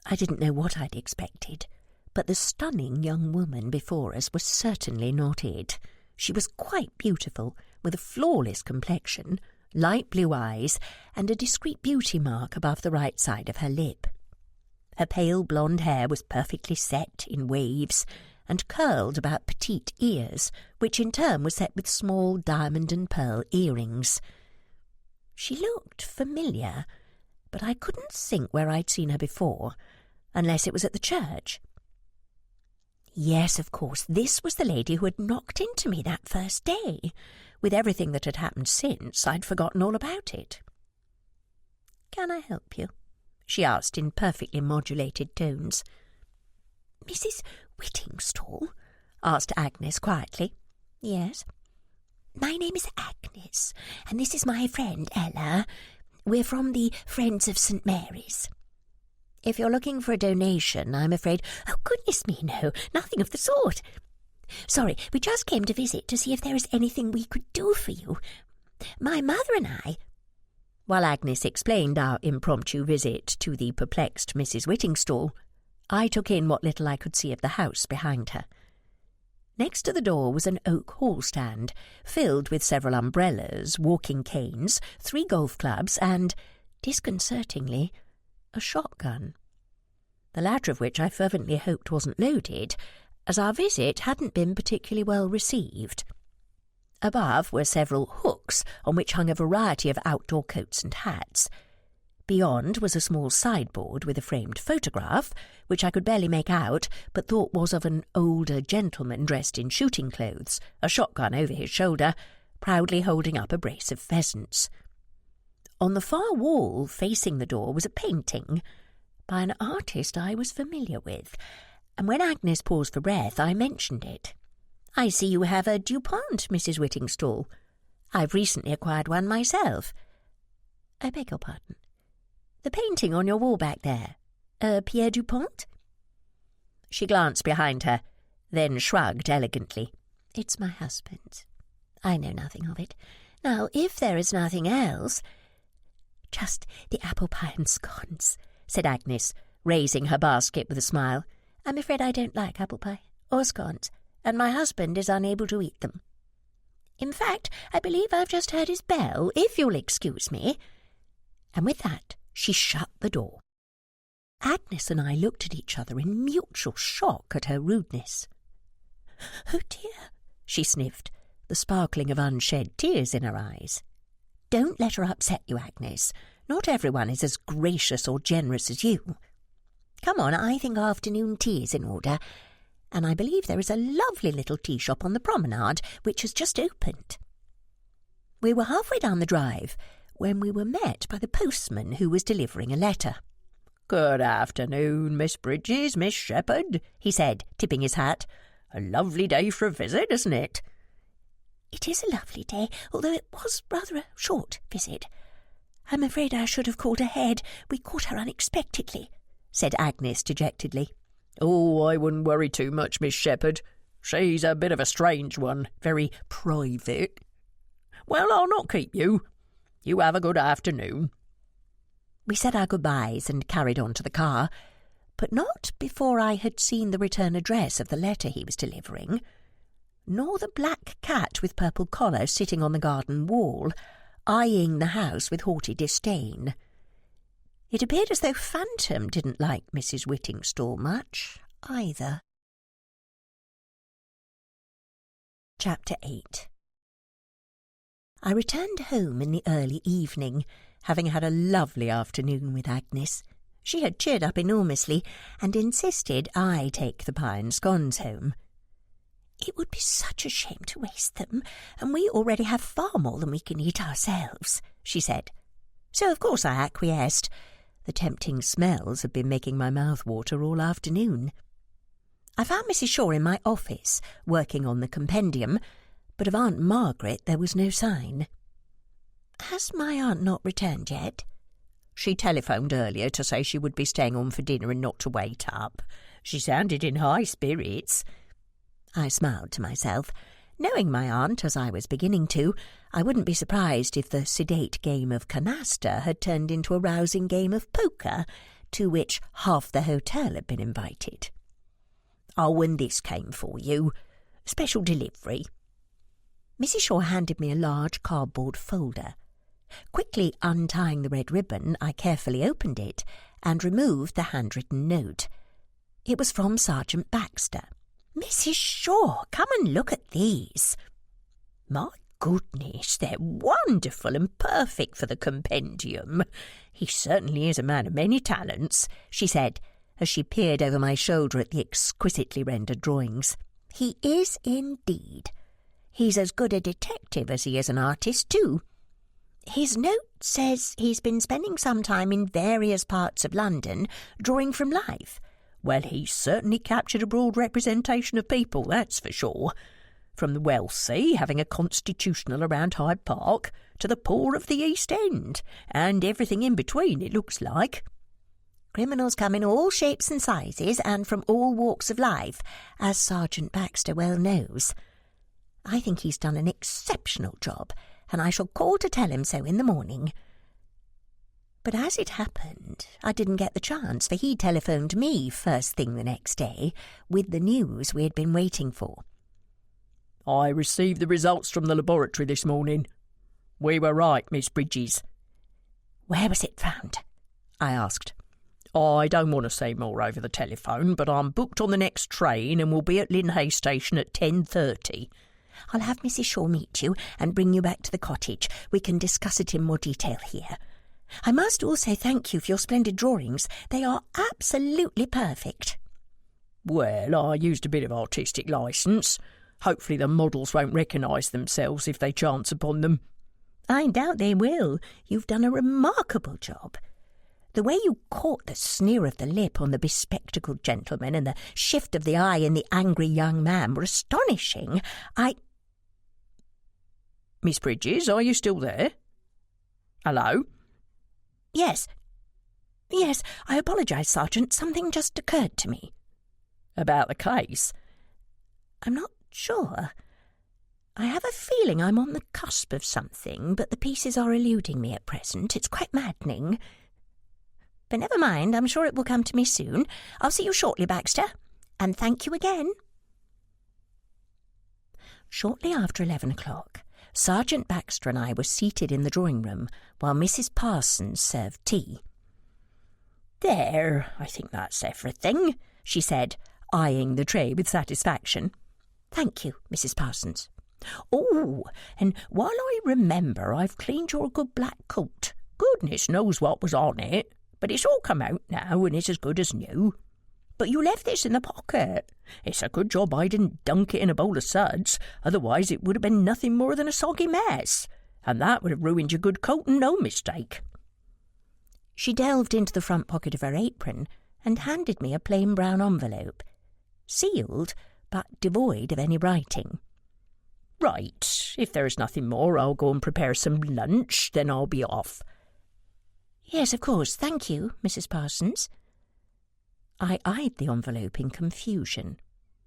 I didn't know what I'd expected, but the stunning young woman before us was certainly not it. She was quite beautiful, with a flawless complexion, light blue eyes, and a discreet beauty mark above the right side of her lip. Her pale blonde hair was perfectly set in waves, and curled about petite ears, which in turn were set with small diamond and pearl earrings. She looked familiar, but I couldn't think where I'd seen her before, unless it was at the church. Yes, of course, this was the lady who had knocked into me that first day. With everything that had happened since, I'd forgotten all about it. "Can I help you?" she asked in perfectly modulated tones. "Mrs. Whittingstall?" asked Agnes quietly. "Yes." "My name is Agnes, and this is my friend Ella. We're from the Friends of St. Mary's." "If you're looking for a donation, I'm afraid—" "Oh, goodness me, no, nothing of the sort. Sorry, we just came to visit to see if there is anything we could do for you. My mother and I—" While Agnes explained our impromptu visit to the perplexed Mrs. Whittingstall, I took in what little I could see of the house behind her. Next to the door was an oak hall stand, filled with several umbrellas, walking canes, 3 golf clubs, and, disconcertingly, a shotgun. The latter of which I fervently hoped wasn't loaded, as our visit hadn't been particularly well received. Above were several hooks on which hung a variety of outdoor coats and hats. Beyond was a small sideboard with a framed photograph, which I could barely make out, but thought was of an older gentleman dressed in shooting clothes, a shotgun over his shoulder, proudly holding up a brace of pheasants. On the far wall facing the door was a painting by an artist I was familiar with, and when Agnes paused for breath, I mentioned it. "I see you have a DuPont, Mrs. Whittingstall. I've recently acquired one myself." "I beg your pardon?" The painting on your wall back there. Pierre Dupont?" She glanced behind her, then shrugged elegantly. "It's my husband's. I know nothing of it. Now, if there is nothing else—" "Just the apple pie and scones," said Agnes, raising her basket with a smile. "I'm afraid I don't like apple pie or scones, and my husband is unable to eat them. In fact, I believe I've just heard his bell, if you'll excuse me." And with that, she shut the door. Agnes and I looked at each other in mutual shock at her rudeness. "Oh dear," she sniffed, the sparkling of unshed tears in her eyes. "Don't let her upset you, Agnes. Not everyone is as gracious or generous as you. Come on, I think afternoon tea is in order, and I believe there is a lovely little tea shop on the promenade which has just opened." We were halfway down the drive when we were met by the postman who was delivering a letter. "Good afternoon, Miss Bridges, Miss Shepherd," he said, tipping his hat. "A lovely day for a visit, isn't it?" "It is a lovely day, although it was rather a short visit. I'm afraid I should have called ahead. We caught her unexpectedly," said Agnes dejectedly. "Oh, I wouldn't worry too much, Miss Shepherd. She's a bit of a strange one, very private. Well, I'll not keep you. You have a good afternoon." We said our goodbyes and carried on to the car, but not before I had seen the return address of the letter he was delivering, nor the black cat with purple collar sitting on the garden wall, eyeing the house with haughty disdain. It appeared as though Phantom didn't like Mrs. Whittingstall much, either. Chapter 8. I returned home in the early evening, having had a lovely afternoon with Agnes. She had cheered up enormously and insisted I take the pie and scones home. "It would be such a shame to waste them, and we already have far more than we can eat ourselves," she said. So of course I acquiesced. The tempting smells had been making my mouth water all afternoon. I found Mrs. Shaw in my office, working on the compendium, but of Aunt Margaret there was no sign. "Has my aunt not returned yet?" "She telephoned earlier to say she would be staying on for dinner and not to wait up. She sounded in high spirits." I smiled to myself. Knowing my aunt, as I was beginning to, I wouldn't be surprised if the sedate game of canasta had turned into a rousing game of poker, to which half the hotel had been invited. "Oh, and this came for you. Special delivery." Mrs. Shaw handed me a large cardboard folder. Quickly untying the red ribbon, I carefully opened it and removed the handwritten note. It was from Sergeant Baxter. "Mrs. Shaw, come and look at these." "My goodness, they're wonderful and perfect for the compendium. He certainly is a man of many talents," she said, as she peered over my shoulder at the exquisitely rendered drawings. "He is indeed. He's as good a detective as he is an artist, too. His note says he's been spending some time in various parts of London, drawing from life. Well, he's certainly captured a broad representation of people, that's for sure. From the wealthy, having a constitutional around Hyde Park, to the poor of the East End, and everything in between, it looks like. Criminals come in all shapes and sizes, and from all walks of life, as Sergeant Baxter well knows. I think he's done an exceptional job, and I shall call to tell him so in the morning." But as it happened, I didn't get the chance, for he telephoned me first thing the next day with the news we had been waiting for. "I received the results from the laboratory this morning. We were right, Miss Bridges." "Where was it found?" I asked. "I don't want to say more over the telephone, but I'm booked on the next train and will be at Linhay Station at 10:30. "I'll have Mrs. Shaw meet you and bring you back to the cottage. We can discuss it in more detail here. I must also thank you for your splendid drawings. They are absolutely perfect." "Well, I used a bit of artistic licence. Hopefully the models won't recognise themselves if they chance upon them." "I doubt they will. You've done a remarkable job. The way you caught the sneer of the lip on the bespectacled gentleman and the shift of the eye in the angry young man were astonishing. Miss Bridges, are you still there? Hello?" "Yes. Yes, I apologise, Sergeant. Something just occurred to me. About the case? I'm not sure. I have a feeling I'm on the cusp of something, but the pieces are eluding me at present. It's quite maddening. But never mind, I'm sure it will come to me soon. I'll see you shortly, Baxter, and thank you again. Shortly after 11 o'clock, Sergeant Baxter and I were seated in the drawing-room while Mrs. Parsons served tea. "There, I think that's everything," she said, eyeing the tray with satisfaction. "Thank you, Mrs. Parsons." "Oh, and while I remember, I've cleaned your good black coat. Goodness knows what was on it, but it's all come out now and it's as good as new. But you left this in the pocket. It's a good job I didn't dunk it in a bowl of suds, otherwise it would have been nothing more than a soggy mess, and that would have ruined your good coat and no mistake." She delved into the front pocket of her apron and handed me a plain brown envelope, sealed but devoid of any writing. "Right, if there's nothing more, I'll go and prepare some lunch, then I'll be off." "Yes, of course. Thank you, Mrs. Parsons." I eyed the envelope in confusion.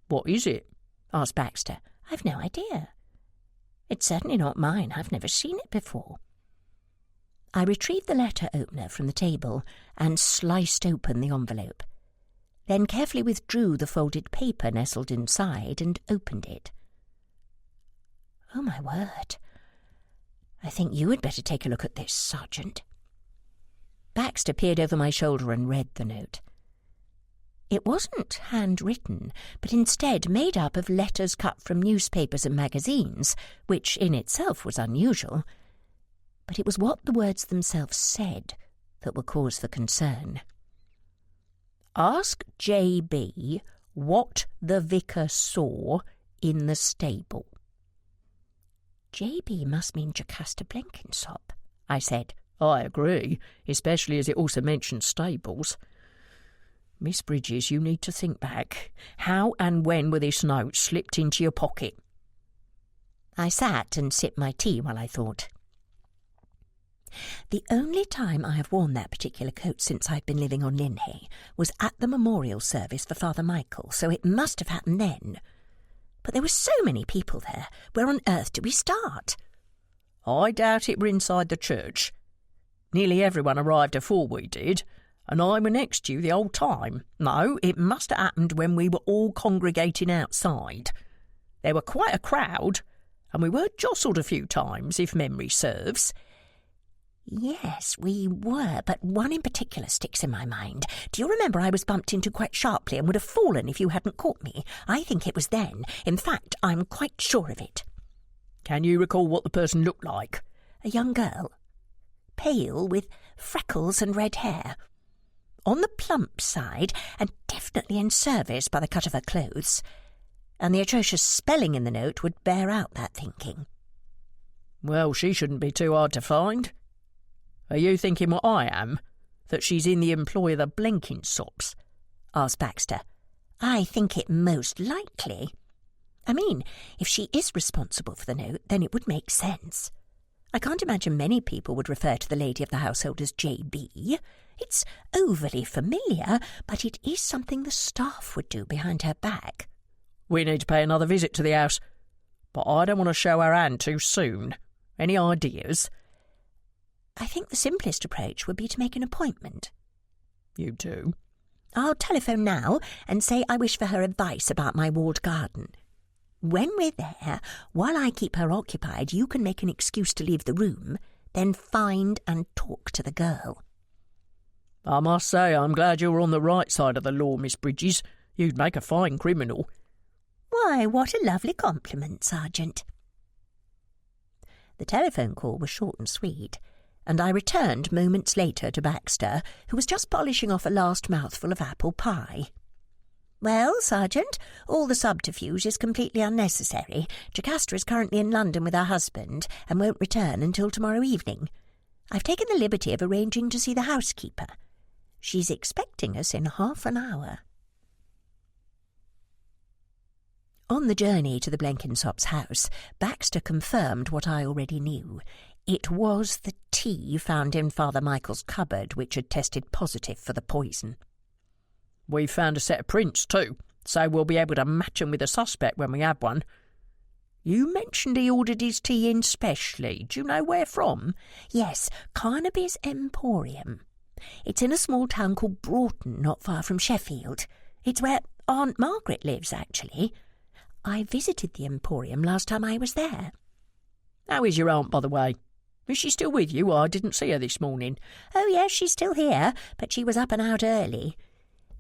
"What is it?" asked Baxter. "I've no idea. It's certainly not mine. I've never seen it before." I retrieved the letter opener from the table and sliced open the envelope, then carefully withdrew the folded paper nestled inside and opened it. "Oh, my word. I think you had better take a look at this, Sergeant." Baxter peered over my shoulder and read the note. It wasn't handwritten, but instead made up of letters cut from newspapers and magazines, which in itself was unusual. But it was what the words themselves said that were cause for concern. "Ask J.B. what the vicar saw in the stable." "J.B. must mean Jocasta Blenkinsop," I said. "I agree, especially as it also mentions stables. Miss Bridges, you need to think back. How and when were this note slipped into your pocket?" I sat and sipped my tea while I thought. The only time I have worn that particular coat since I've been living on Linhay was at the memorial service for Father Michael, so it must have happened then. But there were so many people there. Where on earth do we start? "I doubt it were inside the church. Nearly everyone arrived afore we did, and I were next to you the whole time. No, it must have happened when we were all congregating outside. There were quite a crowd, and we were jostled a few times, if memory serves." "Yes, we were, but one in particular sticks in my mind. Do you remember I was bumped into quite sharply and would have fallen if you hadn't caught me? I think it was then. In fact, I'm quite sure of it." "Can you recall what the person looked like?" "A young girl. Pale, with freckles and red hair. On the plump side, and definitely in service by the cut of her clothes. And the atrocious spelling in the note would bear out that thinking." "Well, she shouldn't be too hard to find. Are you thinking what I am, that she's in the employ of the Blenkinsops?" asked Baxter. "I think it most likely. I mean, if she is responsible for the note, then it would make sense. I can't imagine many people would refer to the lady of the household as J.B. It's overly familiar, but it is something the staff would do behind her back." "We need to pay another visit to the house, but I don't want to show our hand too soon. Any ideas?" "I think the simplest approach would be to make an appointment." "You do?" "I'll telephone now and say I wish for her advice about my walled garden. When we're there, while I keep her occupied, you can make an excuse to leave the room, then find and talk to the girl." "I must say I'm glad you're on the right side of the law, Miss Bridges. You'd make a fine criminal." "Why, what a lovely compliment, Sergeant." The telephone call was short and sweet, and I returned moments later to Baxter, who was just polishing off a last mouthful of apple pie. "Well, Sergeant, all the subterfuge is completely unnecessary. Jocasta is currently in London with her husband and won't return until tomorrow evening. I've taken the liberty of arranging to see the housekeeper. She's expecting us in half an hour." On the journey to the Blenkinsop's house, Baxter confirmed what I already knew. It was the tea found in Father Michael's cupboard which had tested positive for the poison. We've found a set of prints too, so we'll be able to match 'em with the suspect when we have one. You mentioned he ordered his tea in specially. Do you know where from? Yes, Carnaby's Emporium. It's in a small town called Broughton, not far from Sheffield. It's where Aunt Margaret lives, actually. I visited the Emporium last time I was there. How is your aunt, by the way? Is she still with you? I didn't see her this morning. Oh, yes, she's still here, but she was up and out early.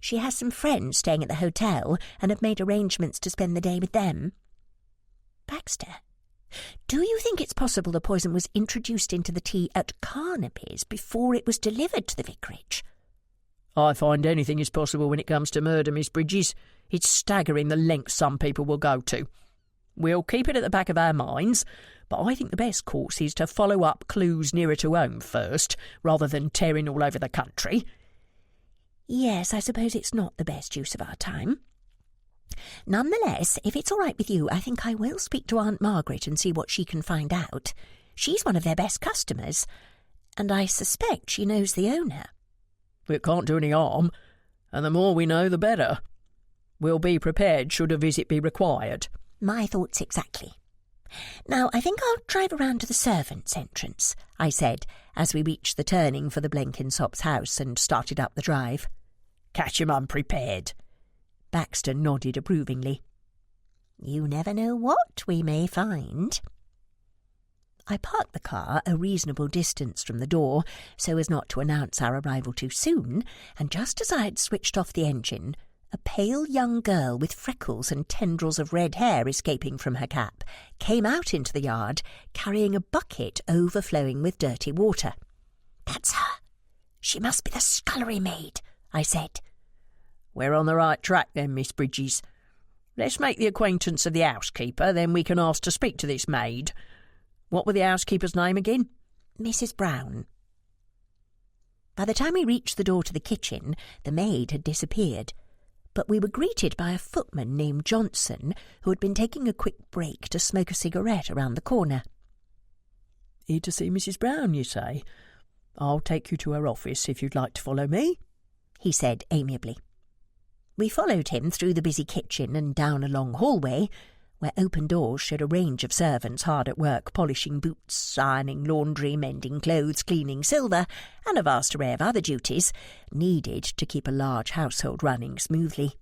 She has some friends staying at the hotel and have made arrangements to spend the day with them. Baxter, do you think it's possible the poison was introduced into the tea at Carnaby's before it was delivered to the vicarage? I find anything is possible when it comes to murder, Miss Bridges. It's staggering the lengths some people will go to. We'll keep it at the back of our minds, but I think the best course is to follow up clues nearer to home first, rather than tearing all over the country. Yes, I suppose it's not the best use of our time. Nonetheless, if it's all right with you, I think I will speak to Aunt Margaret and see what she can find out. She's one of their best customers, and I suspect she knows the owner. It can't do any harm, and the more we know, the better. We'll be prepared should a visit be required. My thoughts exactly. Now, I think I'll drive around to the servants' entrance, I said, as we reached the turning for the Blenkinsop's house and started up the drive. Catch 'em unprepared. Baxter nodded approvingly. You never know what we may find. I parked the car a reasonable distance from the door so as not to announce our arrival too soon, and just as I had switched off the engine, a pale young girl with freckles and tendrils of red hair escaping from her cap came out into the yard carrying a bucket overflowing with dirty water. That's her. She must be the scullery maid, I said. We're on the right track then, Miss Bridges. Let's make the acquaintance of the housekeeper, then we can ask to speak to this maid. What were the housekeeper's name again? Mrs. Brown. By the time we reached the door to the kitchen, the maid had disappeared, but we were greeted by a footman named Johnson, who had been taking a quick break to smoke a cigarette around the corner. Here to see Mrs. Brown, you say? I'll take you to her office if you'd like to follow me, he said amiably. We followed him through the busy kitchen and down a long hallway, where open doors showed a range of servants hard at work polishing boots, ironing laundry, mending clothes, cleaning silver, and a vast array of other duties needed to keep a large household running smoothly.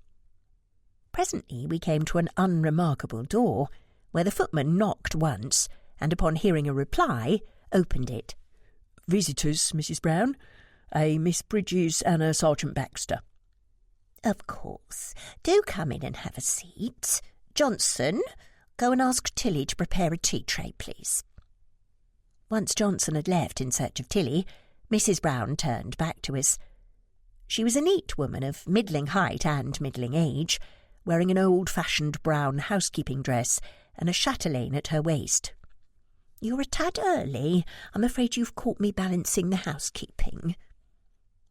Presently we came to an unremarkable door, where the footman knocked once, and upon hearing a reply, opened it. Visitors, Mrs. Brown. A Miss Bridges and a Sergeant Baxter. Of course. Do come in and have a seat. Johnson, go and ask Tilly to prepare a tea tray, please. Once Johnson had left in search of Tilly, Mrs. Brown turned back to us. She was a neat woman of middling height and middling age, wearing an old-fashioned brown housekeeping dress and a chatelaine at her waist. You're a tad early. I'm afraid you've caught me balancing the housekeeping.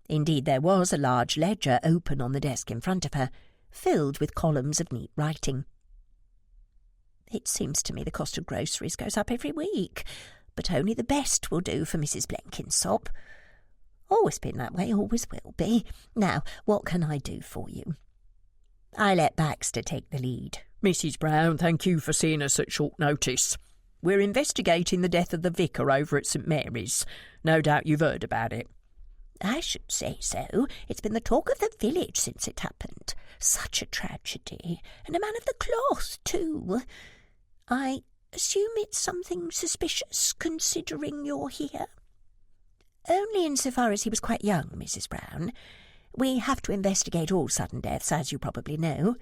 Indeed, there was a large ledger open on the desk in front of her, filled with columns of neat writing. It seems to me the cost of groceries goes up every week, but only the best will do for Mrs. Blenkinsop. Always been that way, always will be. Now, what can I do for you? I let Baxter take the lead. Mrs. Brown, thank you for seeing us at short notice. We're investigating the death of the vicar over at St. Mary's. No doubt you've heard about it. I should say so. It's been the talk of the village since it happened. Such a tragedy. And a man of the cloth, too. I assume it's something suspicious, considering you're here? Only insofar as he was quite young, Mrs. Brown. We have to investigate all sudden deaths, as you probably know.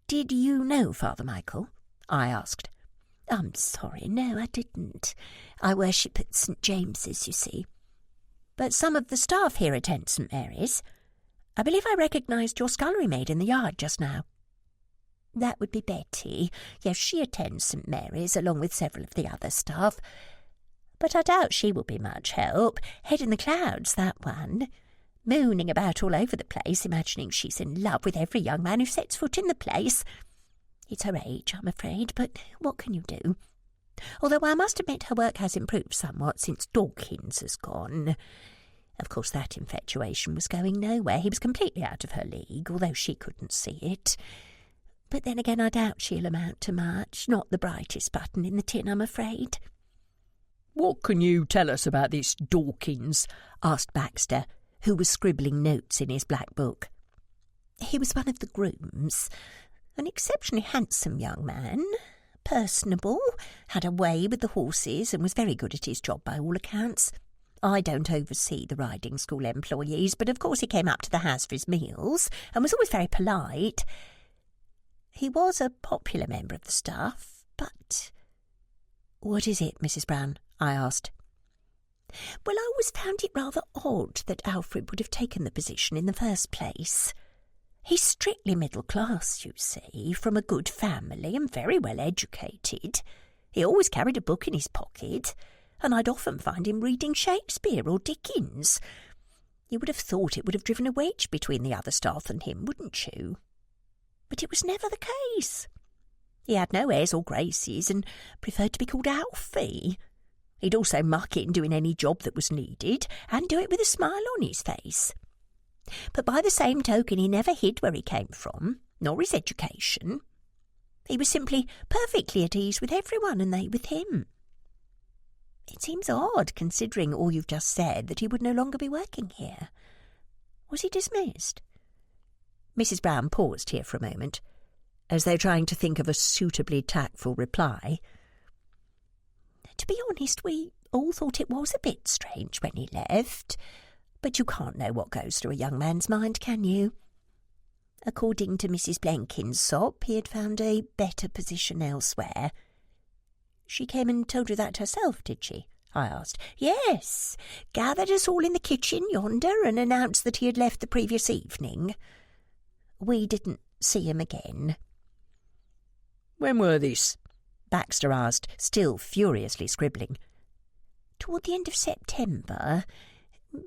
Did you know Father Michael? I asked. I'm sorry, no, I didn't. I worship at St. James's, you see. But some of the staff here attend St. Mary's. I believe I recognised your scullery maid in the yard just now. That would be Betty. Yes, she attends St. Mary's, along with several of the other staff. But I doubt she will be much help. Head in the clouds, that one. Mooning about all over the place, imagining she's in love with every young man who sets foot in the place. It's her age, I'm afraid, but what can you do? Although I must admit her work has improved somewhat since Dawkins has gone. Of course, that infatuation was going nowhere. He was completely out of her league, although she couldn't see it. But then again, I doubt she'll amount to much. Not the brightest button in the tin, I'm afraid. "What can you tell us about this Dawkins?" asked Baxter, who was scribbling notes in his black book. He was one of the grooms. An exceptionally handsome young man, personable, had a way with the horses, and was very good at his job by all accounts. I don't oversee the riding school employees, but of course he came up to the house for his meals, and was always very polite. He was a popular member of the staff, but... "What is it, Mrs. Brown?" I asked. Well, I always found it rather odd that Alfred would have taken the position in the first place. He's strictly middle class, you see, from a good family and very well educated. He always carried a book in his pocket, and I'd often find him reading Shakespeare or Dickens. You would have thought it would have driven a wedge between the other staff and him, wouldn't you? But it was never the case. He had no airs or graces and preferred to be called Alfie. He'd also muck in doing any job that was needed and do it with a smile on his face. But by the same token, he never hid where he came from, nor his education. He was simply perfectly at ease with everyone, and they with him. It seems odd, considering all you've just said, that he would no longer be working here. Was he dismissed? Mrs. Brown paused here for a moment, as though trying to think of a suitably tactful reply. To be honest, we all thought it was a bit strange when he left, but you can't know what goes through a young man's mind, can you? According to Mrs. Blenkinsop, he had found a better position elsewhere. She came and told you that herself, did she? I asked. Yes, gathered us all in the kitchen yonder and announced that he had left the previous evening. We didn't see him again. "When were this?" Baxter asked, still furiously scribbling. Toward the end of September.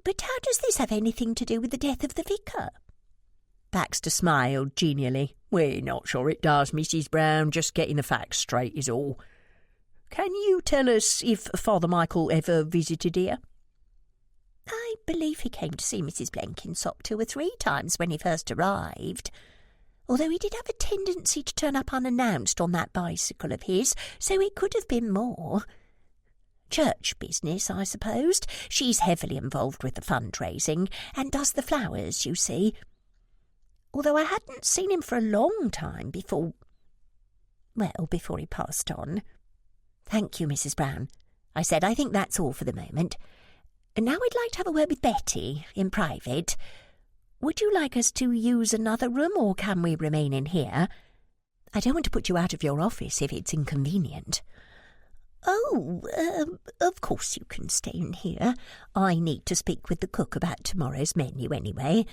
But how does this have anything to do with the death of the vicar? Baxter smiled genially. "We're not sure it does, Mrs. Brown. Just getting the facts straight is all. Can you tell us if Father Michael ever visited here?" I believe he came to see Mrs. Blenkinsop 2 or 3 times when he first arrived, although he did have a tendency to turn up unannounced on that bicycle of his, so it could have been more. Church business, I supposed. She's heavily involved with the fundraising, and does the flowers, you see. Although I hadn't seen him for a long time before he passed on. "Thank you, Mrs. Brown," I said. "I think that's all for the moment. Now I'd like to have a word with Betty, in private. Would you like us to use another room, or can we remain in here? I don't want to put you out of your office if it's inconvenient." "Oh, of course you can stay in here. I need to speak with the cook about tomorrow's menu anyway.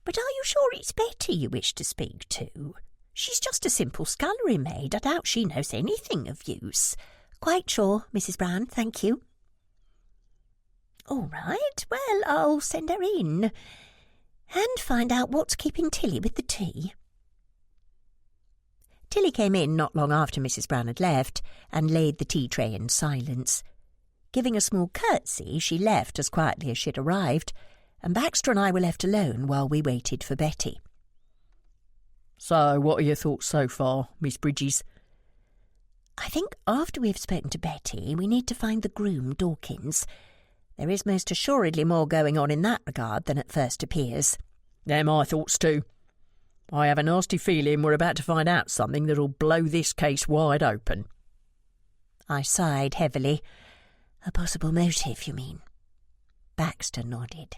But are you sure it's Betty you wish to speak to? She's just a simple scullery maid. I doubt she knows anything of use." "Quite sure, Mrs. Brown, thank you." "All right, well, I'll send her in and find out what's keeping Tilly with the tea." Tilly came in not long after Mrs. Brown had left, and laid the tea tray in silence. Giving a small curtsy, she left as quietly as she'd arrived, and Baxter and I were left alone while we waited for Betty. "So, what are your thoughts so far, Miss Bridges?" "I think after we've spoken to Betty, we need to find the groom, Dawkins. There is most assuredly more going on in that regard than at first appears." "They're my thoughts too. I have a nasty feeling we're about to find out something that'll blow this case wide open." I sighed heavily. "A possible motive, you mean?" Baxter nodded.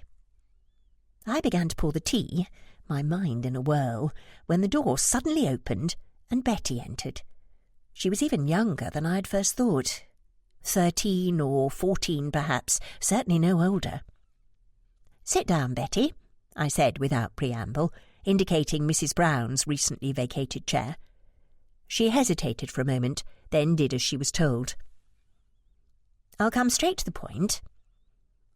I began to pour the tea, my mind in a whirl, when the door suddenly opened and Betty entered. She was even younger than I had first thought. 13 or 14, perhaps, certainly no older. "Sit down, Betty," I said without preamble, indicating Mrs. Brown's recently vacated chair. She hesitated for a moment, then did as she was told. "I'll come straight to the point."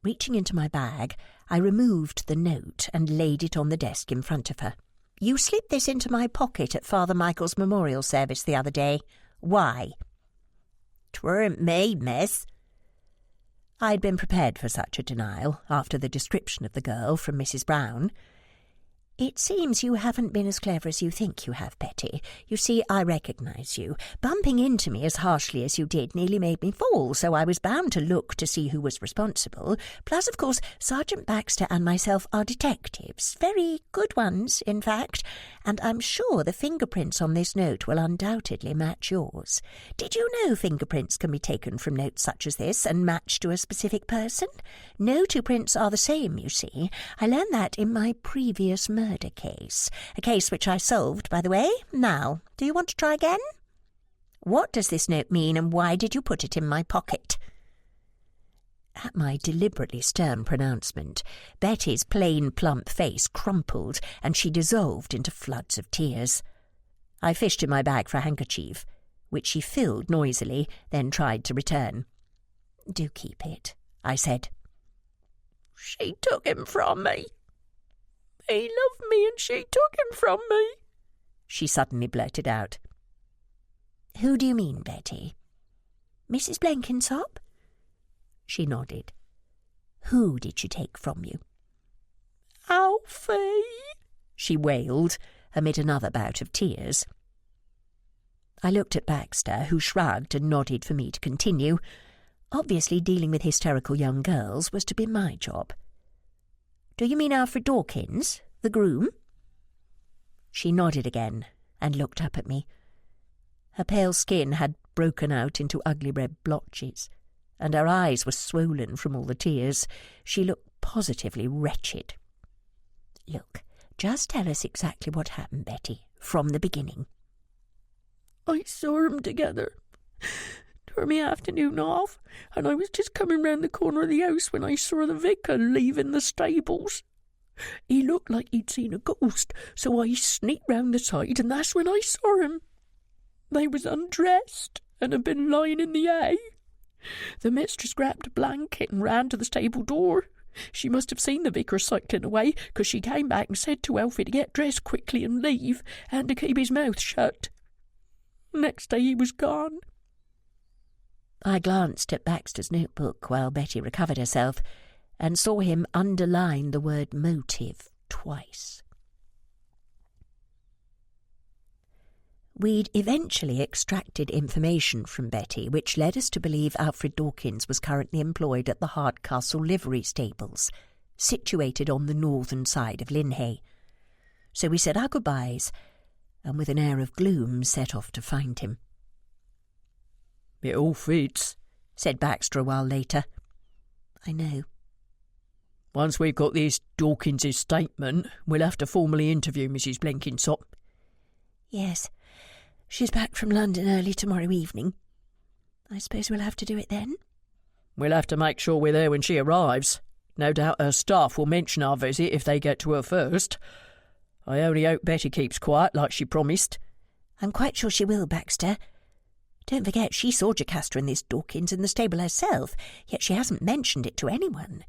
Reaching into my bag, I removed the note and laid it on the desk in front of her. "You slipped this into my pocket at Father Michael's memorial service the other day. Why?" 'Tweren't me, miss. I'd been prepared for such a denial after the description of the girl from Mrs. Brown. It seems you haven't been as clever as you think you have, Betty. You see, I recognise you. Bumping into me as harshly as you did nearly made me fall, so I was bound to look to see who was responsible. Plus, of course, Sergeant Baxter and myself are detectives. Very good ones, in fact. And I'm sure the fingerprints on this note will undoubtedly match yours. Did you know fingerprints can be taken from notes such as this and matched to a specific person? No two prints are the same, you see. I learned that in my previous murder case. A case which I solved, by the way. Now, do you want to try again? What does this note mean, and why did you put it in my pocket? At my deliberately stern pronouncement, Betty's plain, plump face crumpled, and she dissolved into floods of tears. I fished in my bag for a handkerchief, which she filled noisily, then tried to return. "Do keep it," I said. "She took him from me. He loved me and she took him from me," she suddenly blurted out. "Who do you mean, Betty? Mrs. Blenkinsop?" She nodded. "Who did she take from you?" "Alfie," she wailed amid another bout of tears. I looked at Baxter, who shrugged and nodded for me to continue. Obviously, dealing with hysterical young girls was to be my job. "Do you mean Alfred Dawkins, the groom?" She nodded again and looked up at me. Her pale skin had broken out into ugly red blotches, and her eyes were swollen from all the tears. She looked positively wretched. "Look, just tell us exactly what happened, Betty, from the beginning." "I saw 'em together. 'Twere me afternoon off, and I was just coming round the corner of the house when I saw the vicar leaving the stables. He looked like he'd seen a ghost, so I sneaked round the side, and that's when I saw him. They was undressed and had been lying in the hay. The mistress grabbed a blanket and ran to the stable door. She must have seen the vicar cycling away, 'cause she came back and said to Alfie to get dressed quickly and leave, and to keep his mouth shut. Next day he was gone." I glanced at Baxter's notebook while Betty recovered herself and saw him underline the word motive twice. We'd eventually extracted information from Betty which led us to believe Alfred Dawkins was currently employed at the Hardcastle livery stables, situated on the northern side of Linhay. So we said our goodbyes, and with an air of gloom set off to find him. "It all fits," said Baxter a while later. "I know." "Once we've got this Dawkins' statement, we'll have to formally interview Mrs. Blenkinsop." "Yes, she's back from London early tomorrow evening. I suppose we'll have to do it then?" "We'll have to make sure we're there when she arrives. No doubt her staff will mention our visit if they get to her first. I only hope Betty keeps quiet like she promised." "I'm quite sure she will, Baxter. Don't forget she saw Jocasta and this Dawkins in the stable herself, yet she hasn't mentioned it to anyone.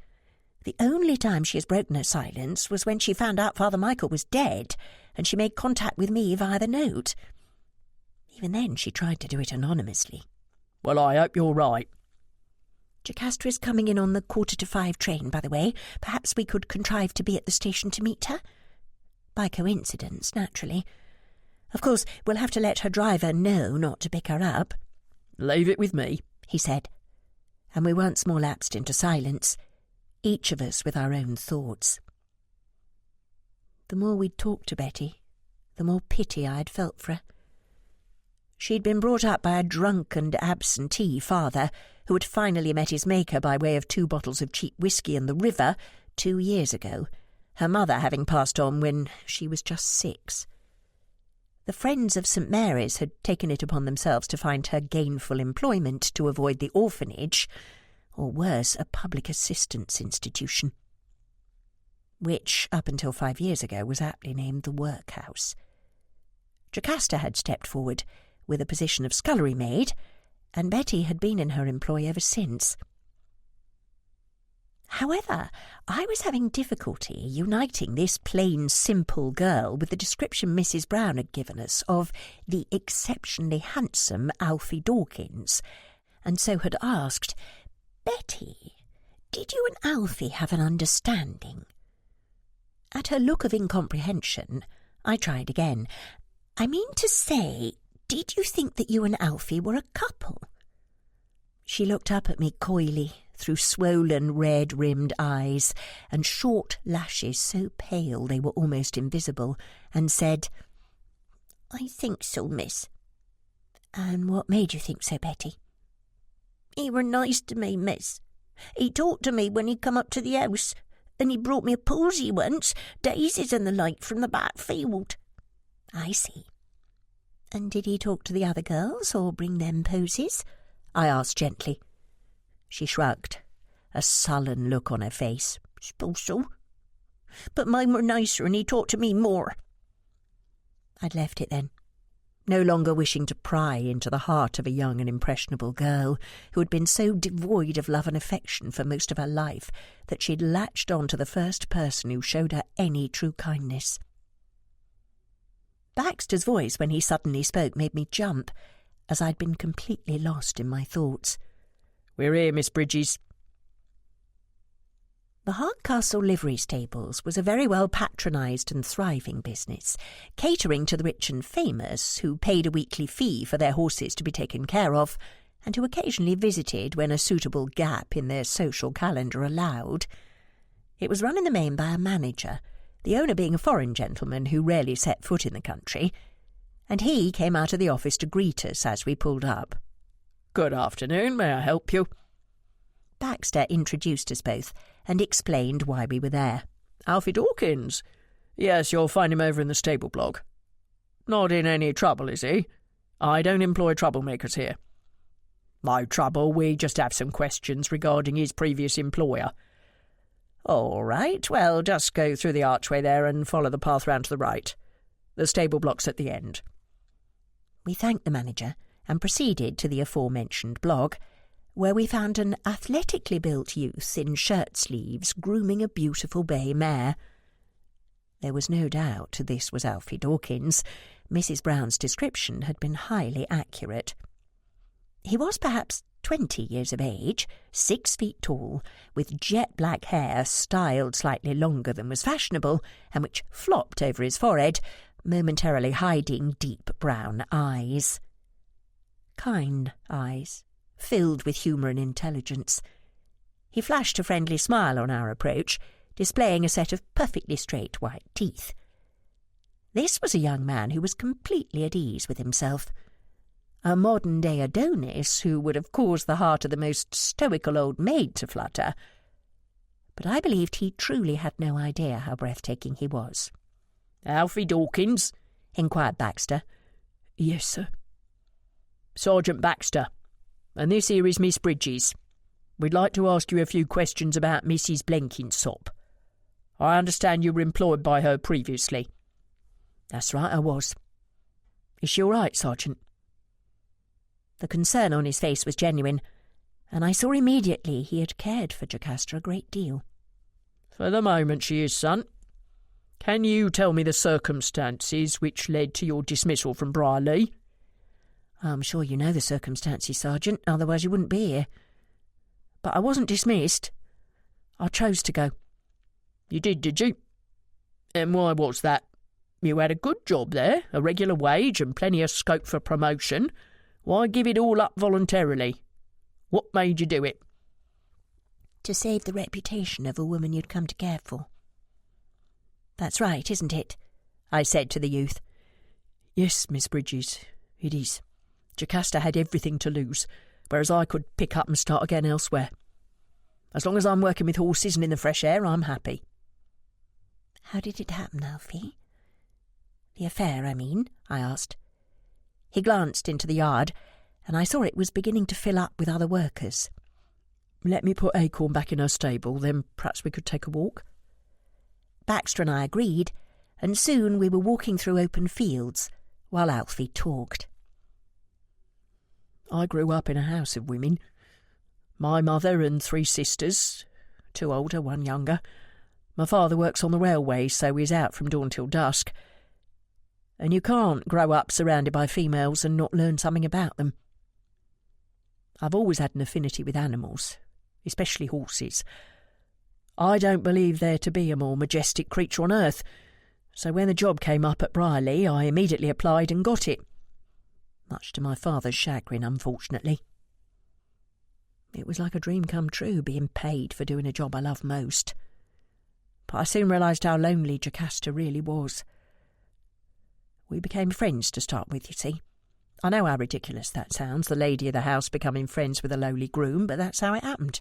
The only time she has broken her silence was when she found out Father Michael was dead, and she made contact with me via the note. Even then she tried to do it anonymously." "Well, I hope you're right." "Jocasta is coming in on the 4:45 train, by the way. Perhaps we could contrive to be at the station to meet her. By coincidence, naturally. Of course, we'll have to let her driver know not to pick her up." "Leave it with me," he said, and we once more lapsed into silence, each of us with our own thoughts. The more we'd talked to Betty, the more pity I had felt for her. She'd been brought up by a drunk and absentee father who had finally met his maker by way of 2 bottles of cheap whiskey in the river 2 years ago, her mother having passed on when she was just 6. The Friends of St. Mary's had taken it upon themselves to find her gainful employment to avoid the orphanage, or worse, a public assistance institution, which, up until 5 years ago, was aptly named the workhouse. Jocasta had stepped forward with a position of scullery maid, and Betty had been in her employ ever since. However, I was having difficulty uniting this plain, simple girl with the description Mrs. Brown had given us of the exceptionally handsome Alfie Dawkins, and so had asked, "Betty, did you and Alfie have an understanding?" At her look of incomprehension, I tried again. "I mean to say, did you think that you and Alfie were a couple?" She looked up at me coyly, through swollen red-rimmed eyes and short lashes so pale they were almost invisible, and said, "I think so, miss." "And what made you think so, Betty?" "He were nice to me, miss. He talked to me when he come up to the house, and he brought me a posy once, daisies and the like from the back field." "I see. And did he talk to the other girls, or bring them posies?" I asked gently. She shrugged, a sullen look on her face. "Suppose so. But mine were nicer, and he talked to me more." I'd left it then, no longer wishing to pry into the heart of a young and impressionable girl who had been so devoid of love and affection for most of her life that she'd latched on to the first person who showed her any true kindness. Baxter's voice, when he suddenly spoke, made me jump, as I'd been completely lost in my thoughts. "We're here, Miss Bridges." The Hardcastle livery stables was a very well patronised and thriving business, catering to the rich and famous, who paid a weekly fee for their horses to be taken care of, and who occasionally visited when a suitable gap in their social calendar allowed. It was run in the main by a manager, the owner being a foreign gentleman who rarely set foot in the country, and he came out of the office to greet us as we pulled up. "Good afternoon, may I help you?" Baxter introduced us both and explained why we were there. "Alfie Dawkins? Yes, you'll find him over in the stable block. Not in any trouble, is he? I don't employ troublemakers here. No trouble, we just have some questions regarding his previous employer." "All right, well, just go through the archway there and follow the path round to the right. The stable block's at the end." We thanked the manager and proceeded to the aforementioned block, where we found an athletically built youth in shirt-sleeves grooming a beautiful bay mare. There was no doubt this was Alfie Dawkins. Mrs. Brown's description had been highly accurate. He was perhaps 20 years of age, 6 feet tall, with jet-black hair styled slightly longer than was fashionable, and which flopped over his forehead, momentarily hiding deep brown eyes. Kind eyes, filled with humour and intelligence. He flashed a friendly smile on our approach, displaying a set of perfectly straight white teeth. This was a young man who was completely at ease with himself. A modern-day Adonis who would have caused the heart of the most stoical old maid to flutter. But I believed he truly had no idea how breathtaking he was. "Alfie Dawkins?" inquired Baxter. "Yes, sir." "Sergeant Baxter, and this here is Miss Bridges. We'd like to ask you a few questions about Mrs. Blenkinsop. I understand you were employed by her previously." "That's right, I was." "Is she all right, Sergeant?" The concern on his face was genuine, and I saw immediately he had cared for Jocasta a great deal. "For the moment she is, son. Can you tell me the circumstances which led to your dismissal from Brierley?" "I'm sure you know the circumstances, Sergeant, otherwise you wouldn't be here. But I wasn't dismissed. I chose to go." "You did you? And why was that? You had a good job there, a regular wage and plenty of scope for promotion. Why give it all up voluntarily? What made you do it?" "To save the reputation of a woman you'd come to care for." "That's right, isn't it?" I said to the youth. "Yes, Miss Bridges, it is. Jocasta had everything to lose, whereas I could pick up and start again elsewhere. As long as I'm working with horses and in the fresh air, I'm happy." "How did it happen, Alfie? The affair, I mean?" I asked. He glanced into the yard, and I saw it was beginning to fill up with other workers. "Let me put Acorn back in her stable, then perhaps we could take a walk." Baxter and I agreed, and soon we were walking through open fields, while Alfie talked. "I grew up in a house of women. My mother and 3 sisters, 2 older, 1 younger. My father works on the railway, so he's out from dawn till dusk. And you can't grow up surrounded by females and not learn something about them. I've always had an affinity with animals, especially horses. I don't believe there to be a more majestic creature on earth, so when the job came up at Brierley, I immediately applied and got it. Much to my father's chagrin, unfortunately. It was like a dream come true, being paid for doing a job I loved most. But I soon realised how lonely Jocasta really was. We became friends to start with, you see. I know how ridiculous that sounds, the lady of the house becoming friends with a lowly groom, but that's how it happened.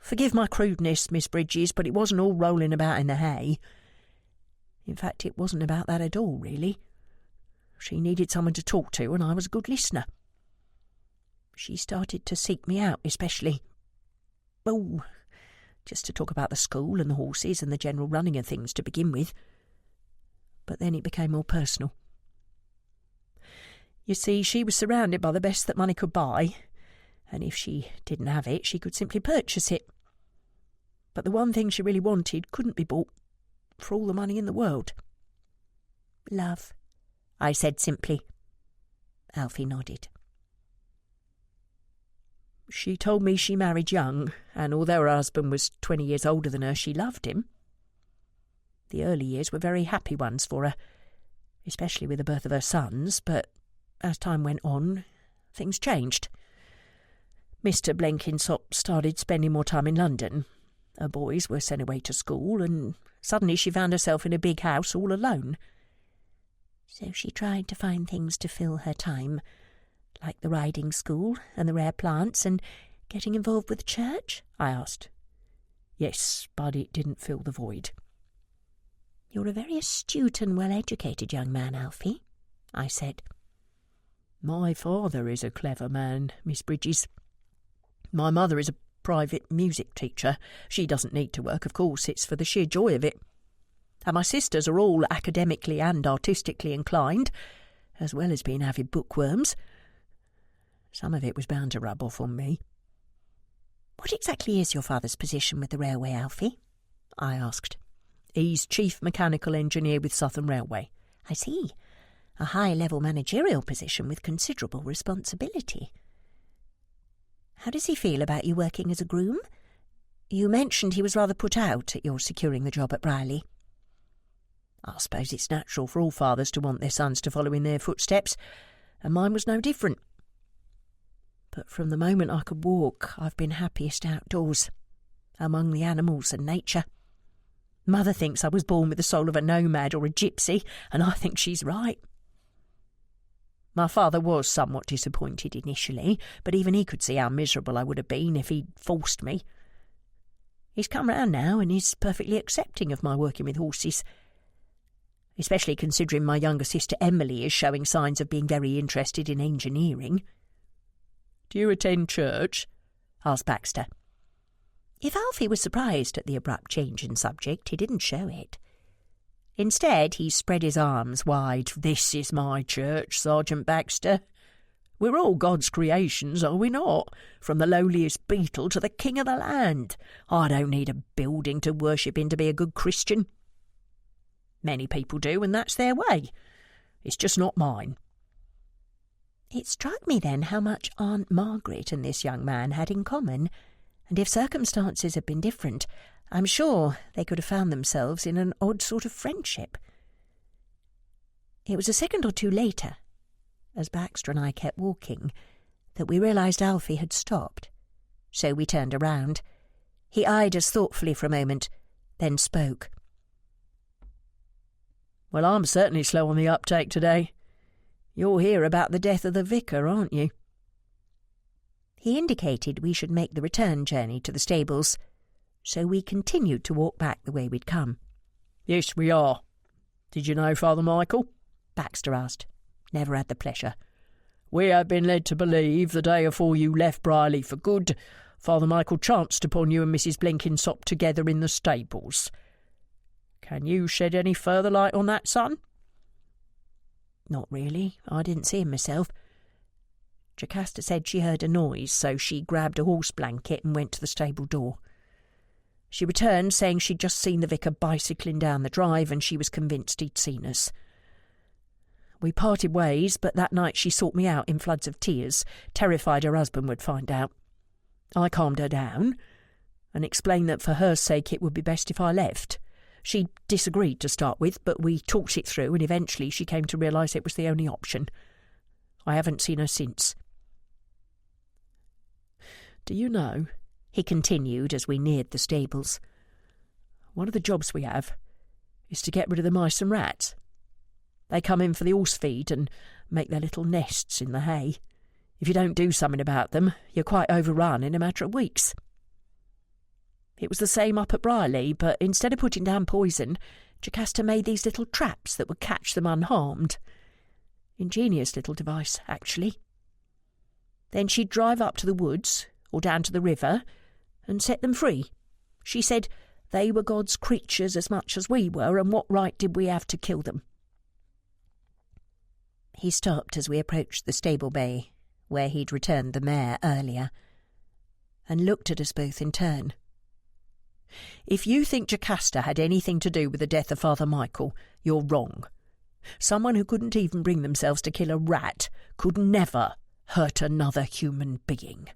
Forgive my crudeness, Miss Bridges, but it wasn't all rolling about in the hay. In fact, it wasn't about that at all, really. She needed someone to talk to, and I was a good listener. She started to seek me out, especially, just to talk about the school and the horses and the general running of things to begin with. But then it became more personal. You see, she was surrounded by the best that money could buy, and if she didn't have it, she could simply purchase it. But the one thing she really wanted couldn't be bought for all the money in the world. Love, I said simply. Alfie nodded. She told me she married young, and although her husband was 20 years older than her, she loved him. The early years were very happy ones for her, especially with the birth of her sons, but as time went on, things changed. Mr. Blenkinsop started spending more time in London. Her boys were sent away to school, and suddenly she found herself in a big house all alone. So she tried to find things to fill her time, like the riding school and the rare plants and getting involved with the church? I asked. Yes, but it didn't fill the void. You're a very astute and well-educated young man, Alfie, I said. My father is a clever man, Miss Bridges. My mother is a private music teacher. She doesn't need to work, of course, it's for the sheer joy of it. And my sisters are all academically and artistically inclined, as well as being avid bookworms. Some of it was bound to rub off on me. What exactly is your father's position with the railway, Alfie? I asked. He's Chief Mechanical Engineer with Southern Railway. I see. A high-level managerial position with considerable responsibility. How does he feel about you working as a groom? You mentioned he was rather put out at your securing the job at Brierley. I suppose it's natural for all fathers to want their sons to follow in their footsteps, and mine was no different. But from the moment I could walk, I've been happiest outdoors, among the animals and nature. Mother thinks I was born with the soul of a nomad or a gypsy, and I think she's right. My father was somewhat disappointed initially, but even he could see how miserable I would have been if he'd forced me. He's come round now and is perfectly accepting of my working with horses, especially considering my younger sister Emily is showing signs of being very interested in engineering. Do you attend church? Asked Baxter. If Alfie was surprised at the abrupt change in subject, he didn't show it. Instead, he spread his arms wide. This is my church, Sergeant Baxter. We're all God's creations, are we not? From the lowliest beetle to the king of the land. I don't need a building to worship in to be a good Christian. Many people do, and that's their way. It's just not mine. It struck me then how much Aunt Margaret and this young man had in common, and if circumstances had been different, I'm sure they could have found themselves in an odd sort of friendship. It was a second or two later, as Baxter and I kept walking, that we realised Alfie had stopped. So we turned around. He eyed us thoughtfully for a moment, then spoke. Well, I'm certainly slow on the uptake today. You'll hear about the death of the vicar, aren't you? He indicated we should make the return journey to the stables, so we continued to walk back the way we'd come. Yes, we are. Did you know Father Michael? Baxter asked. Never had the pleasure. We have been led to believe the day afore you left Brierley for good, Father Michael chanced upon you and Mrs. Blenkinsop together in the stables. Can you shed any further light on that, son? Not really. I didn't see him myself. Jocasta said she heard a noise, so she grabbed a horse blanket and went to the stable door. She returned saying she'd just seen the vicar bicycling down the drive and she was convinced he'd seen us. We parted ways, but that night she sought me out in floods of tears, terrified her husband would find out. I calmed her down and explained that for her sake it would be best if I left. She disagreed to start with, but we talked it through and eventually she came to realise it was the only option. I haven't seen her since. Do you know, he continued as we neared the stables, one of the jobs we have is to get rid of the mice and rats. They come in for the horse feed and make their little nests in the hay. If you don't do something about them, you're quite overrun in a matter of weeks. It was the same up at Brierley, but instead of putting down poison, Jocasta made these little traps that would catch them unharmed. Ingenious little device, actually. Then she'd drive up to the woods, or down to the river, and set them free. She said they were God's creatures as much as we were, and what right did we have to kill them? He stopped as we approached the stable bay, where he'd returned the mare earlier, and looked at us both in turn. If you think Jocasta had anything to do with the death of Father Michael, you're wrong. Someone who couldn't even bring themselves to kill a rat could never hurt another human being.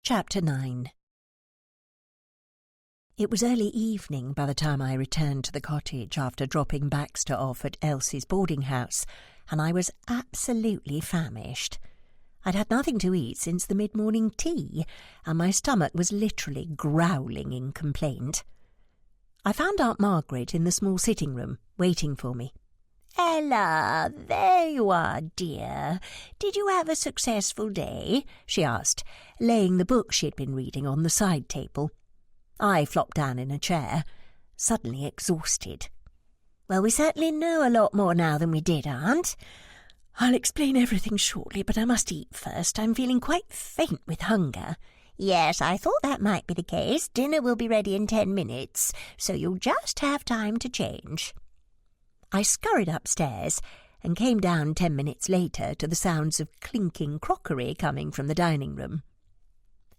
Chapter 9. It was early evening by the time I returned to the cottage after dropping Baxter off at Elsie's boarding house, and I was absolutely famished. I'd had nothing to eat since the mid-morning tea, and my stomach was literally growling in complaint. I found Aunt Margaret in the small sitting room, waiting for me. "Ella, there you are, dear. Did you have a successful day?" she asked, laying the book she had been reading on the side table. I flopped down in a chair, suddenly exhausted. "Well, we certainly know a lot more now than we did, Aunt. I'll explain everything shortly, but I must eat first. I'm feeling quite faint with hunger." "Yes, I thought that might be the case. Dinner will be ready in 10 minutes, so you'll just have time to change." I scurried upstairs and came down 10 minutes later to the sounds of clinking crockery coming from the dining room.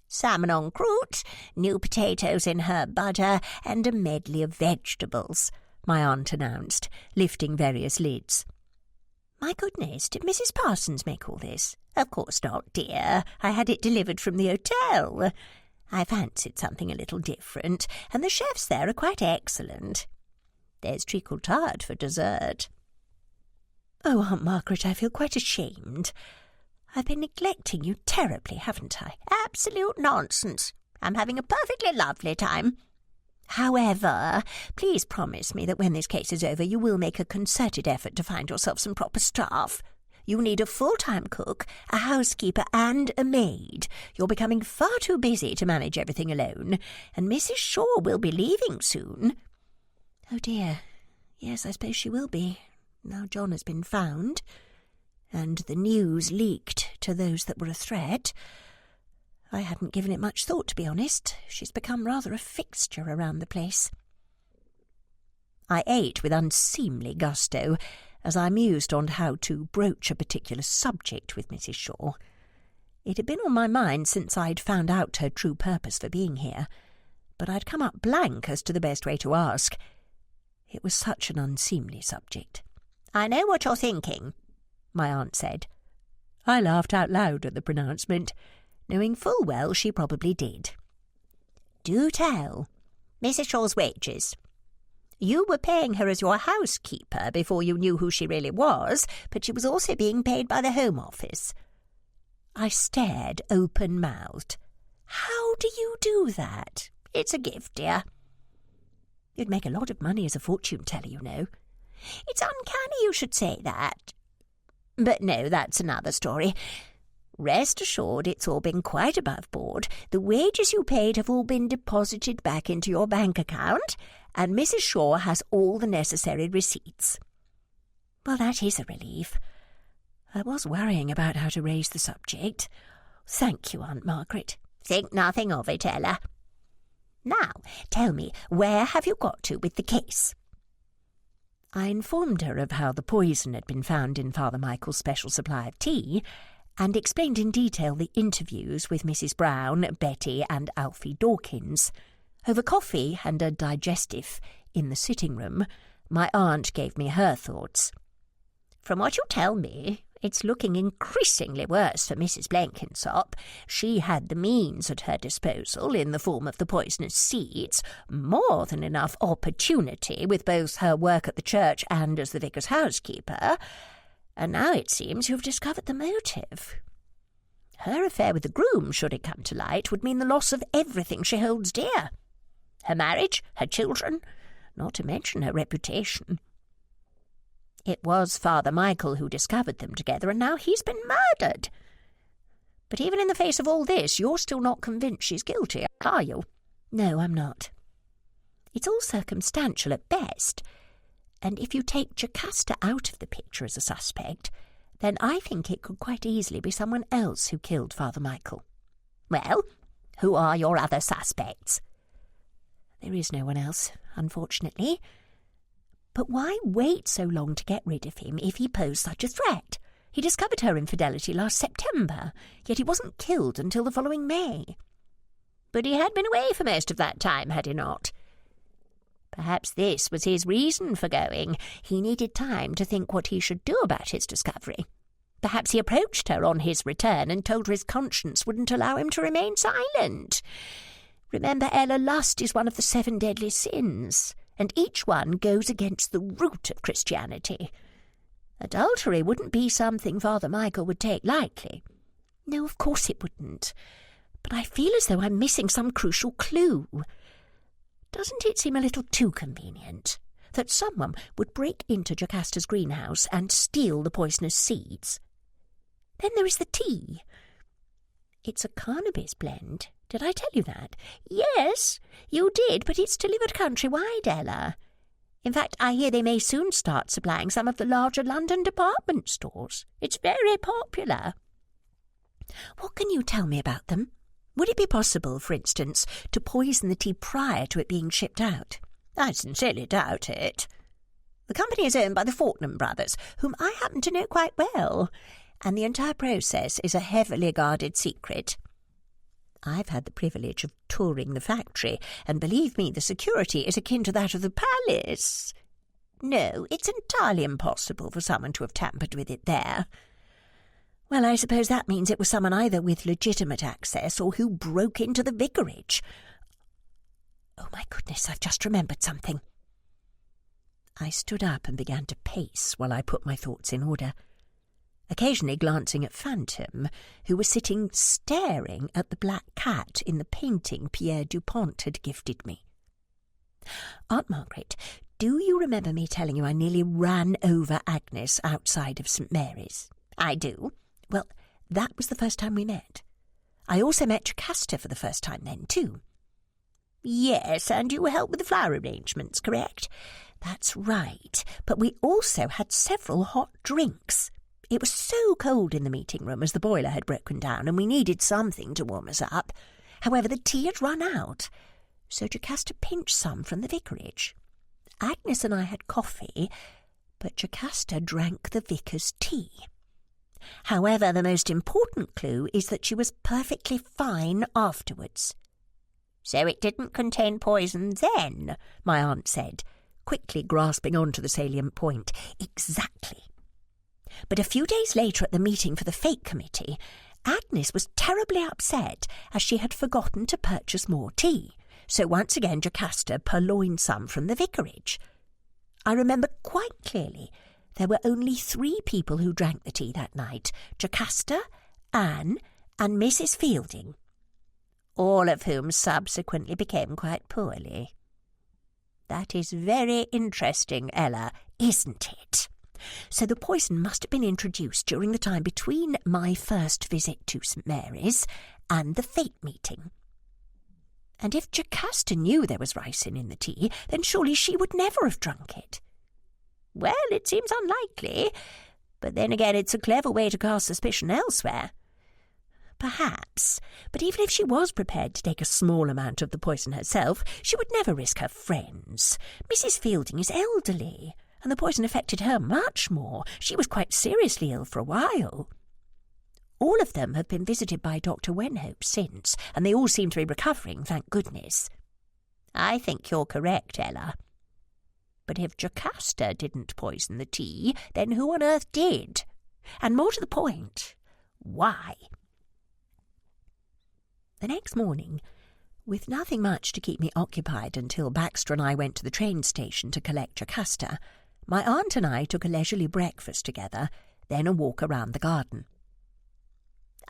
"Salmon en croûte, new potatoes in herb butter, and a medley of vegetables," my aunt announced, lifting various lids. "My goodness, did Mrs. Parsons make all this?" "Of course not, dear. I had it delivered from the hotel. I fancied something a little different, and the chefs there are quite excellent. There's treacle tart for dessert." "Oh, Aunt Margaret, I feel quite ashamed. I've been neglecting you terribly, haven't I?" "Absolute nonsense. I'm having a perfectly lovely time. However, please promise me that when this case is over you will make a concerted effort to find yourself some proper staff. You need a full-time cook, a housekeeper, and a maid. You're becoming far too busy to manage everything alone, and Mrs. Shaw will be leaving soon." "Oh dear, yes, I suppose she will be, now John has been found, and the news leaked to those that were a threat. I hadn't given it much thought, to be honest. She's become rather a fixture around the place." I ate with unseemly gusto as I mused on how to broach a particular subject with Mrs. Shaw. It had been on my mind since I'd found out her true purpose for being here, but I'd come up blank as to the best way to ask. It was such an unseemly subject. "I know what you're thinking," my aunt said. I laughed out loud at the pronouncement, knowing full well she probably did. "Do tell. Mrs. Shaw's wages. You were paying her as your housekeeper before you knew who she really was, but she was also being paid by the Home Office." I stared open-mouthed. "How do you do that? It's a gift, dear." "You'd make a lot of money as a fortune-teller, you know." "It's uncanny you should say that. But no, that's another story. Rest assured it's all been quite above board. The wages you paid have all been deposited back into your bank account, and Mrs. Shaw has all the necessary receipts." "Well, that is a relief. I was worrying about how to raise the subject. Thank you, Aunt Margaret." "Think nothing of it, Ella. Now, tell me, where have you got to with the case?" I informed her of how the poison had been found in Father Michael's special supply of tea, and explained in detail the interviews with Mrs. Brown, Betty, and Alfie Dawkins. Over coffee and a digestif in the sitting-room, My aunt gave me her thoughts. From what you tell me, it's looking increasingly worse for Mrs. Blenkinsop. She had the means at her disposal in the form of the poisonous seeds, more than enough opportunity with both her work at the church and as the vicar's housekeeper, and now it seems you've discovered the motive. Her affair with the groom, should it come to light, would mean the loss of everything she holds dear. Her marriage, her children, not to mention her reputation. It was Father Michael who discovered them together, and now he's been murdered. But even in the face of all this, you're still not convinced she's guilty, are you? No, I'm not. It's all circumstantial at best, and if you take Jocasta out of the picture as a suspect, then I think it could quite easily be someone else who killed Father Michael. Well, who are your other suspects? There is no one else, unfortunately. But why wait so long to get rid of him if he posed such a threat? He discovered her infidelity last September, yet he wasn't killed until the following May. But he had been away for most of that time, had he not? Perhaps this was his reason for going. He needed time to think what he should do about his discovery. Perhaps he approached her on his return and told her his conscience wouldn't allow him to remain silent. Remember, Ella, lust is one of the 7 deadly sins, and each one goes against the root of Christianity. Adultery wouldn't be something Father Michael would take lightly. No, of course it wouldn't. But I feel as though I'm missing some crucial clue. Doesn't it seem a little too convenient that someone would break into Jocasta's greenhouse and steal the poisonous seeds? Then there is the tea. It's a cannabis blend. Did I tell you that? Yes, you did, but it's delivered countrywide, Ella. In fact, I hear they may soon start supplying some of the larger London department stores. It's very popular. What can you tell me about them? Would it be possible, for instance, to poison the tea prior to it being shipped out? I sincerely doubt it. The company is owned by the Fortnum brothers, whom I happen to know quite well, and the entire process is a heavily guarded secret. I've had the privilege of touring the factory, and believe me, the security is akin to that of the palace. No, it's entirely impossible for someone to have tampered with it there. Well, I suppose that means it was someone either with legitimate access or who broke into the vicarage. Oh, my goodness, I've just remembered something. I stood up and began to pace while I put my thoughts in order, occasionally glancing at Phantom, who was sitting staring at the black cat in the painting Pierre Dupont had gifted me. Aunt Margaret, do you remember me telling you I nearly ran over Agnes outside of St. Mary's? I do. Well, that was the first time we met. I also met Jocasta for the first time then, too. Yes, and you helped with the flower arrangements, correct? That's right, but we also had several hot drinks. It was so cold in the meeting room as the boiler had broken down, and we needed something to warm us up. However, the tea had run out, so Jocasta pinched some from the vicarage. Agnes and I had coffee, but Jocasta drank the vicar's tea. However, the most important clue is that she was perfectly fine afterwards. So it didn't contain poison then, my aunt said, quickly grasping on to the salient point. Exactly. But a few days later at the meeting for the fake committee, Agnes was terribly upset as she had forgotten to purchase more tea. So once again Jocasta purloined some from the vicarage. I remember quite clearly there were only 3 people who drank the tea that night: Jocasta, Anne, and Mrs. Fielding, all of whom subsequently became quite poorly. That is very interesting, Ella, isn't it? So the poison must have been introduced during the time between my first visit to St. Mary's and the fate meeting. And if Jocasta knew there was ricin in the tea, then surely she would never have drunk it. Well, it seems unlikely, but then again it's a clever way to cast suspicion elsewhere. Perhaps, but even if she was prepared to take a small amount of the poison herself, she would never risk her friends. Mrs. Fielding is elderly, and the poison affected her much more. She was quite seriously ill for a while. All of them have been visited by Dr. Wenhope since, and they all seem to be recovering, thank goodness. I think you're correct, Ella. But if Jocasta didn't poison the tea, then who on earth did? And more to the point, why? The next morning, with nothing much to keep me occupied until Baxter and I went to the train station to collect Jocasta, my aunt and I took a leisurely breakfast together, then a walk around the garden.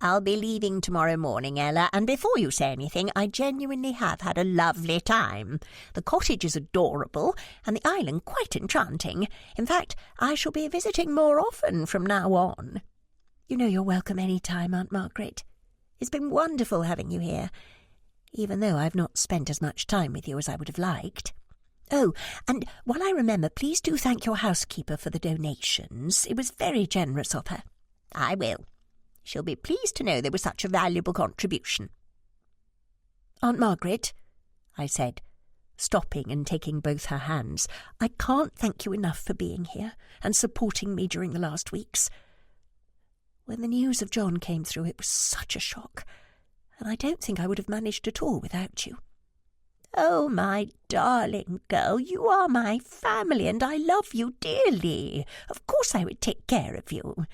I'll be leaving tomorrow morning, Ella, and before you say anything, I genuinely have had a lovely time. The cottage is adorable, and the island quite enchanting. In fact, I shall be visiting more often from now on. You know you're welcome any time, Aunt Margaret. It's been wonderful having you here, even though I've not spent as much time with you as I would have liked. Oh, and while I remember, please do thank your housekeeper for the donations. It was very generous of her. I will. She'll be pleased to know there was such a valuable contribution. Aunt Margaret, I said, stopping and taking both her hands, I can't thank you enough for being here and supporting me during the last weeks. When the news of John came through, it was such a shock, and I don't think I would have managed at all without you. Oh, my darling girl, you are my family, and I love you dearly. Of course I would take care of you.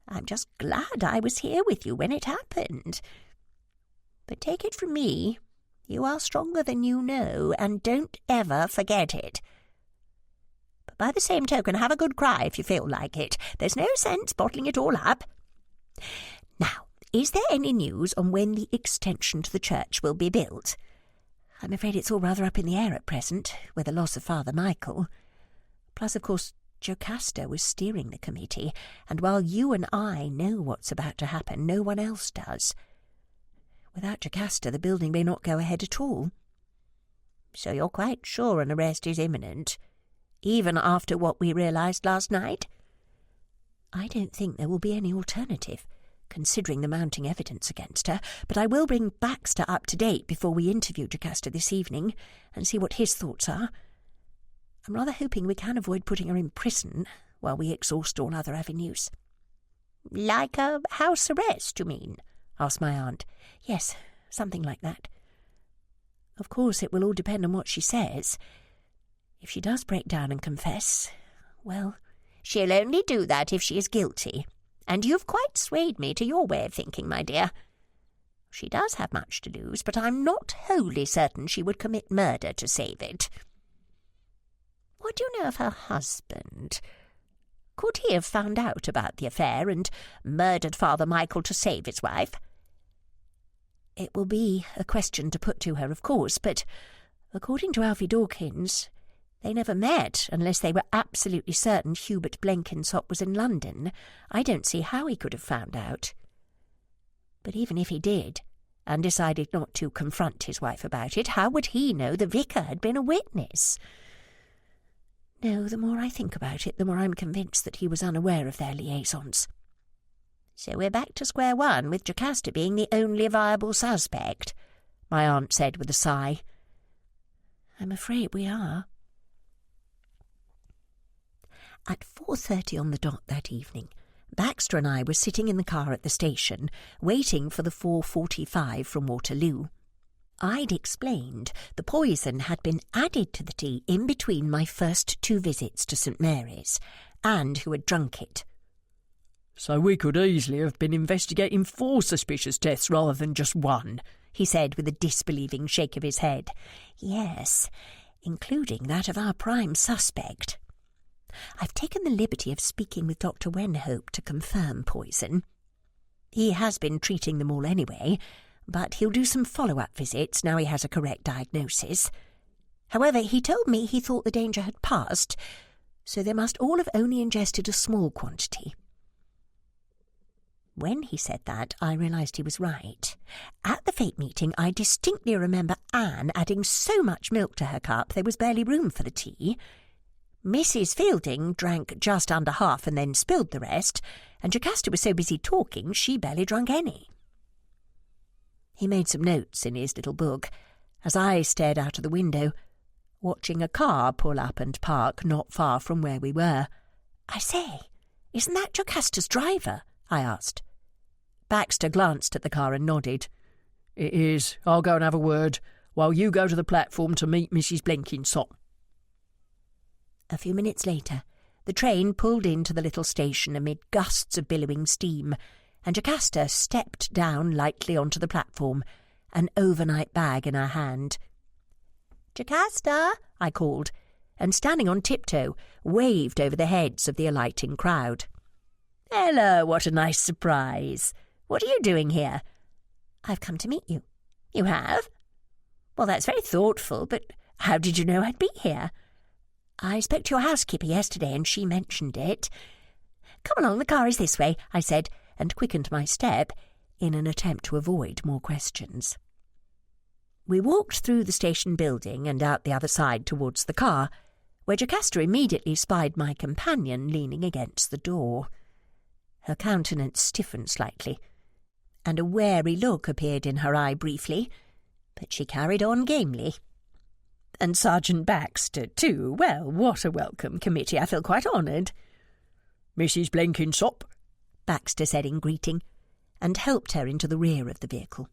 I'm just glad I was here with you when it happened. But take it from me, you are stronger than you know, and don't ever forget it. But by the same token, have a good cry if you feel like it. There's no sense bottling it all up. Now, is there any news on when the extension to the church will be built? I'm afraid it's all rather up in the air at present, with the loss of Father Michael. Plus, of course, Jocasta was steering the committee, and while you and I know what's about to happen, no one else does. Without Jocasta, the building may not go ahead at all. So you're quite sure an arrest is imminent, even after what we realised last night? I don't think there will be any alternative, considering the mounting evidence against her, but I will bring Baxter up to date before we interview Jocasta this evening and see what his thoughts are. I'm rather hoping we can avoid putting her in prison while we exhaust all other avenues. Like a house arrest, you mean? Asked my aunt. Yes, something like that. Of course, it will all depend on what she says. If she does break down and confess, well... She'll only do that if she is guilty, and you've quite swayed me to your way of thinking, my dear. She does have much to lose, but I'm not wholly certain she would commit murder to save it. What do you know of her husband? Could he have found out about the affair and murdered Father Michael to save his wife? It will be a question to put to her, of course, but according to Alfie Dawkins, they never met unless they were absolutely certain Hubert Blenkinsop was in London. I don't see how he could have found out. But even if he did, and decided not to confront his wife about it, how would he know the vicar had been a witness? No, the more I think about it, the more I'm convinced that he was unaware of their liaisons. So we're back to square one, with Jocasta being the only viable suspect, my aunt said with a sigh. I'm afraid we are. At 4:30 on the dot that evening, Baxter and I were sitting in the car at the station, waiting for the 4:45 from Waterloo. I'd explained the poison had been added to the tea in between my first 2 visits to St. Mary's, and who had drunk it. So we could easily have been investigating 4 suspicious deaths rather than just 1, he said with a disbelieving shake of his head. Yes, including that of our prime suspect. I've taken the liberty of speaking with Dr. Wenhope to confirm poison. He has been treating them all anyway, but he'll do some follow-up visits now he has a correct diagnosis. However, he told me he thought the danger had passed, so they must all have only ingested a small quantity. When he said that, I realised he was right. At the fate meeting, I distinctly remember Anne adding so much milk to her cup there was barely room for the tea. Mrs. Fielding drank just under half and then spilled the rest, and Jocasta was so busy talking she barely drank any. He made some notes in his little book, as I stared out of the window, watching a car pull up and park not far from where we were. "I say, isn't that Jocasta's driver?" I asked. Baxter glanced at the car and nodded. "It is. I'll go and have a word, while you go to the platform to meet Mrs. Blenkinsop." A few minutes later, the train pulled into the little station amid gusts of billowing steam, and Jocasta stepped down lightly onto the platform, an overnight bag in her hand. "Jocasta," I called, and standing on tiptoe, waved over the heads of the alighting crowd. "Hello, what a nice surprise. What are you doing here?" "I've come to meet you." "You have? Well, that's very thoughtful, but how did you know I'd be here?" "I spoke to your housekeeper yesterday, and she mentioned it." "Come along, the car is this way," I said, and quickened my step in an attempt to avoid more questions. We walked through the station building and out the other side towards the car, where Jocasta immediately spied my companion leaning against the door. Her countenance stiffened slightly, and a wary look appeared in her eye briefly, but she carried on gamely. "And Sergeant Baxter, too. Well, what a welcome committee. I feel quite honoured." "Mrs. Blenkinsop," Baxter said in greeting, and helped her into the rear of the vehicle.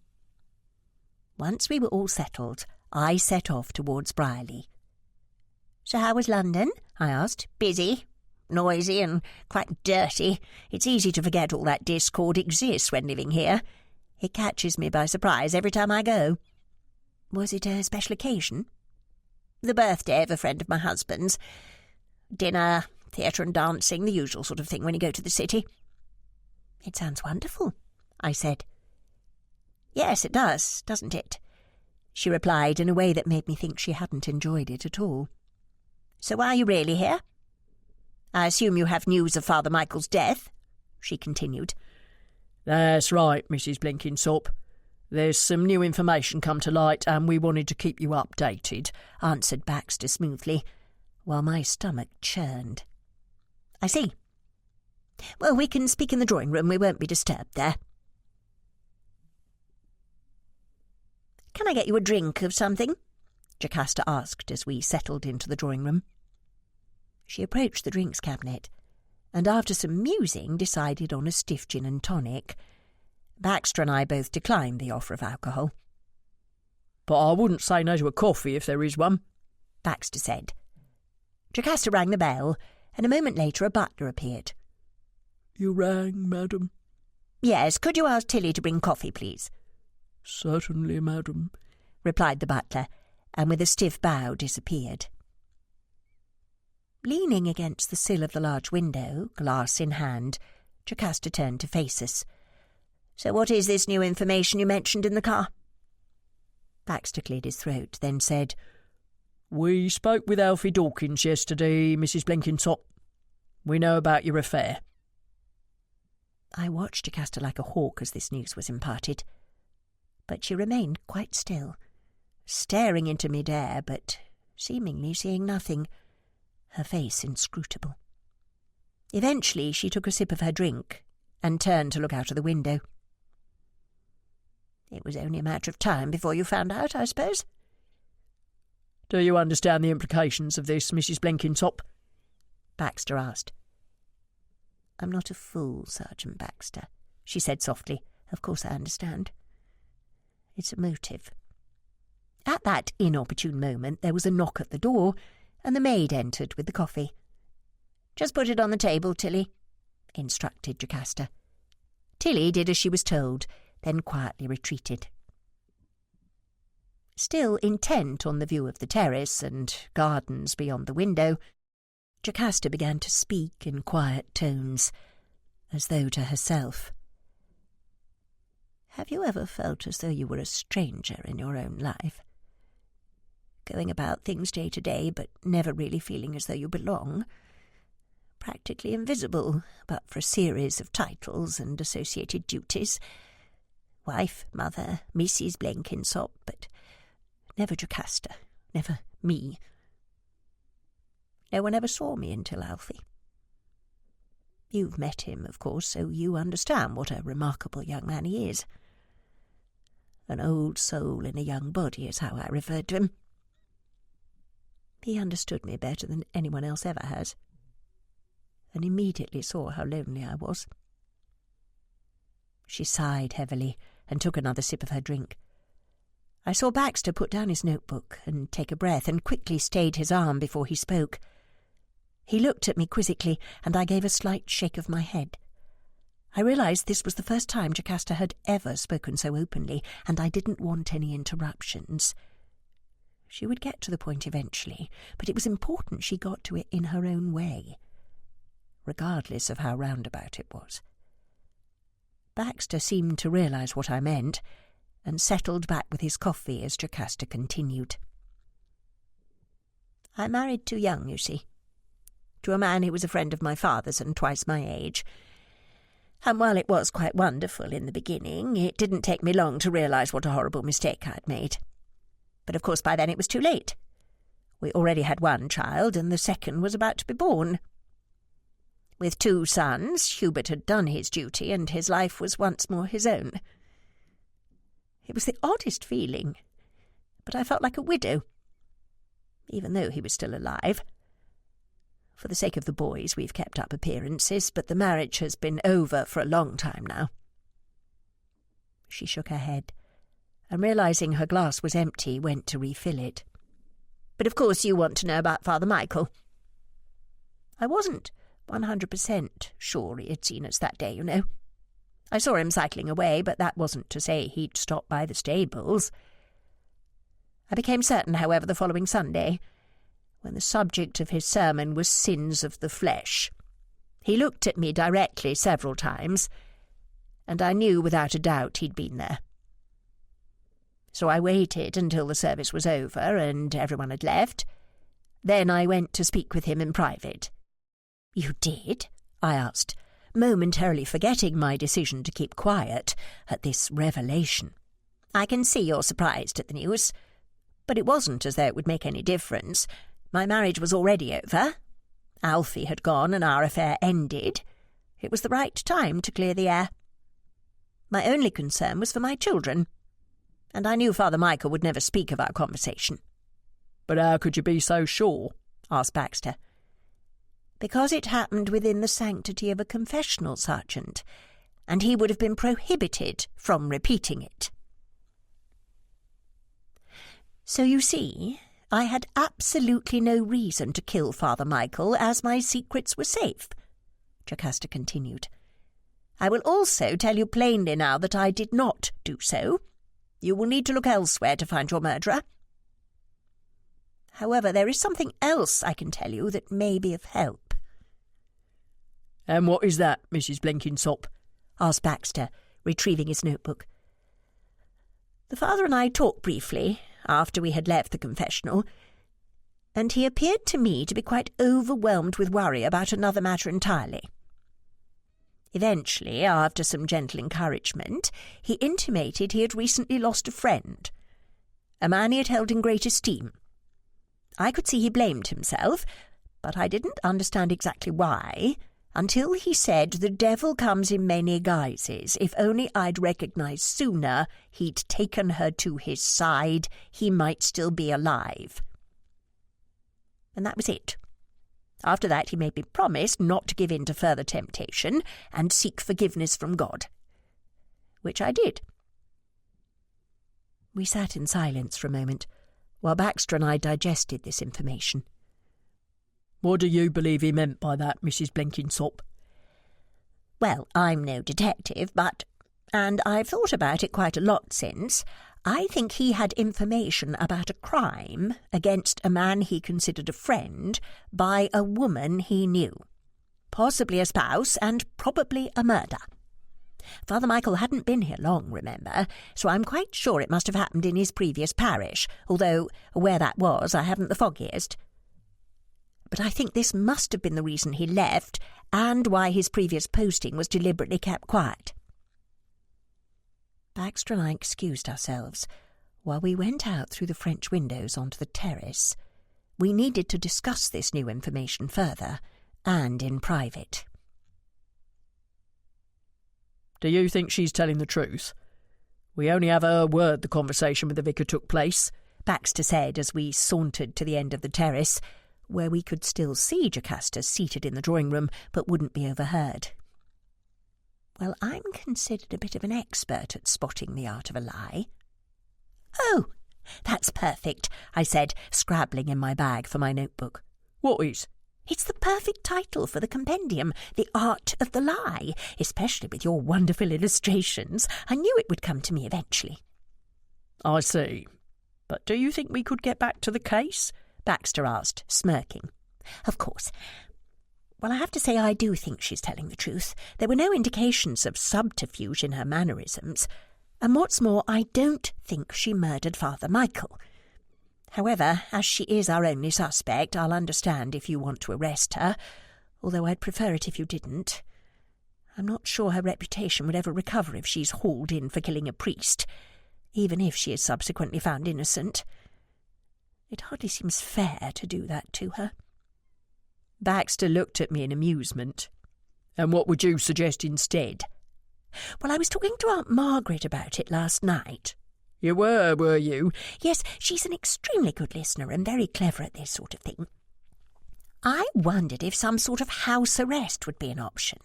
Once we were all settled, I set off towards Brierley. "So how was London?" I asked. "Busy, noisy, and quite dirty. It's easy to forget all that discord exists when living here. It catches me by surprise every time I go." "Was it a special occasion?" "The birthday of a friend of my husband's. Dinner, theatre and dancing, the usual sort of thing when you go to the city." "It sounds wonderful," I said. "Yes, it does, doesn't it?" she replied in a way that made me think she hadn't enjoyed it at all. "So why are you really here? I assume you have news of Father Michael's death," she continued. "That's right, Mrs. Blenkinsop. There's some new information come to light, and we wanted to keep you updated," answered Baxter smoothly, while my stomach churned. "I see. Well, we can speak in the drawing-room. We won't be disturbed there." "Can I get you a drink of something?" Jocasta asked as we settled into the drawing-room. She approached the drinks cabinet, and after some musing decided on a stiff gin and tonic. Baxter and I both declined the offer of alcohol. "But I wouldn't say no to a coffee if there is one," Baxter said. Jocasta rang the bell, and a moment later a butler appeared. "You rang, madam?" "Yes, could you ask Tilly to bring coffee, please?" "Certainly, madam," replied the butler, and with a stiff bow disappeared. Leaning against the sill of the large window, glass in hand, Jocasta turned to face us. "So what is this new information you mentioned in the car?" Baxter cleared his throat, then said, "We spoke with Alfie Dawkins yesterday, Mrs. Blenkinsop. We know about your affair." I watched Jocasta like a hawk as this news was imparted, but she remained quite still, staring into mid-air, but seemingly seeing nothing, her face inscrutable. Eventually she took a sip of her drink and turned to look out of the window. "It was only a matter of time before you found out, I suppose?" "Do you understand the implications of this, Mrs. Blenkinsop?" Baxter asked. "I'm not a fool, Sergeant Baxter," she said softly. "Of course I understand. It's a motive." At that inopportune moment there was a knock at the door, and the maid entered with the coffee. "Just put it on the table, Tilly," instructed Jocasta. Tilly did as she was told, then quietly retreated. Still intent on the view of the terrace and gardens beyond the window, Jocasta began to speak in quiet tones, as though to herself. "Have you ever felt as though you were a stranger in your own life? Going about things day to day, but never really feeling as though you belong? Practically invisible, but for a series of titles and associated duties. Wife, mother, Mrs. Blenkinsop, but never Jocasta, never me. No one ever saw me until Alfie. You've met him, of course, so you understand what a remarkable young man he is. An old soul in a young body is how I referred to him. He understood me better than anyone else ever has, and immediately saw how lonely I was." She sighed heavily and took another sip of her drink. I saw Baxter put down his notebook and take a breath, and quickly stayed his arm before he spoke. He looked at me quizzically, and I gave a slight shake of my head. I realised this was the first time Jocasta had ever spoken so openly, and I didn't want any interruptions. She would get to the point eventually, but it was important she got to it in her own way, regardless of how roundabout it was. Baxter seemed to realise what I meant, and settled back with his coffee as Jocasta continued. I married too young, you see, to a man who was a friend of my father's and twice my age. And while it was quite wonderful in the beginning, it didn't take me long to realise what a horrible mistake I'd made. But of course by then it was too late. We already had one child, and the second was about to be born. With 2 sons, Hubert had done his duty, and his life was once more his own. It was the oddest feeling, but I felt like a widow, even though he was still alive. For the sake of the boys, we've kept up appearances, but the marriage has been over for a long time now. She shook her head, and realising her glass was empty, went to refill it. But of course you want to know about Father Michael. I wasn't 100% sure he had seen us that day, you know. I saw him cycling away, but that wasn't to say he'd stopped by the stables. I became certain, however, the following Sunday, when the subject of his sermon was sins of the flesh. He looked at me directly several times, and I knew without a doubt he'd been there. So I waited until the service was over and everyone had left. Then I went to speak with him in private. "You did?" I asked, momentarily forgetting my decision to keep quiet at this revelation. "I can see you're surprised at the news, but it wasn't as though it would make any difference. My marriage was already over. Alfie had gone and our affair ended. It was the right time to clear the air. My only concern was for my children, and I knew Father Michael would never speak of our conversation." "But how could you be so sure?" asked Baxter. "Because it happened within the sanctity of a confessional, Sergeant, and he would have been prohibited from repeating it. So you see, I had absolutely no reason to kill Father Michael, as my secrets were safe," Jocasta continued. "I will also tell you plainly now that I did not do so. You will need to look elsewhere to find your murderer. However, there is something else I can tell you that may be of help." "And what is that, Mrs. Blenkinsop?" asked Baxter, retrieving his notebook. "The father and I talked briefly after we had left the confessional, and he appeared to me to be quite overwhelmed with worry about another matter entirely. Eventually, after some gentle encouragement, he intimated he had recently lost a friend, a man he had held in great esteem. I could see he blamed himself, but I didn't understand exactly why, until he said the devil comes in many guises. If only I'd recognised sooner he'd taken her to his side, he might still be alive. And that was it. After that he made me promise not to give in to further temptation and seek forgiveness from God, which I did." We sat in silence for a moment, while Baxter and I digested this information. "What do you believe he meant by that, Mrs. Blenkinsop?" "Well, I'm no detective, and I've thought about it quite a lot since, I think he had information about a crime against a man he considered a friend by a woman he knew, possibly a spouse and probably a murder. Father Michael hadn't been here long, remember, so I'm quite sure it must have happened in his previous parish, although where that was I haven't the foggiest. But I think this must have been the reason he left, and why his previous posting was deliberately kept quiet." Baxter and I excused ourselves while we went out through the French windows onto the terrace. We needed to discuss this new information further, and in private. "Do you think she's telling the truth? We only have her word the conversation with the vicar took place," Baxter said as we sauntered to the end of the terrace, where we could still see Jocasta seated in the drawing-room, but wouldn't be overheard. Well, I'm considered a bit of an expert at spotting the art of a lie. "Oh, that's perfect," I said, scrabbling in my bag for my notebook. "What is?" It's the perfect title for the compendium, The Art of the Lie, especially with your wonderful illustrations. I knew it would come to me eventually. I see. But do you think we could get back to the case? Baxter asked, smirking. Of course. Well, I have to say I do think she's telling the truth. There were no indications of subterfuge in her mannerisms. And what's more, I don't think she murdered Father Michael. However, as she is our only suspect, I'll understand if you want to arrest her, although I'd prefer it if you didn't. I'm not sure her reputation would ever recover if she's hauled in for killing a priest, even if she is subsequently found innocent. It hardly seems fair to do that to her. Baxter looked at me in amusement. And what would you suggest instead? Well, I was talking to Aunt Margaret about it last night. You were you? Yes, she's an extremely good listener and very clever at this sort of thing. I wondered if some sort of house arrest would be an option.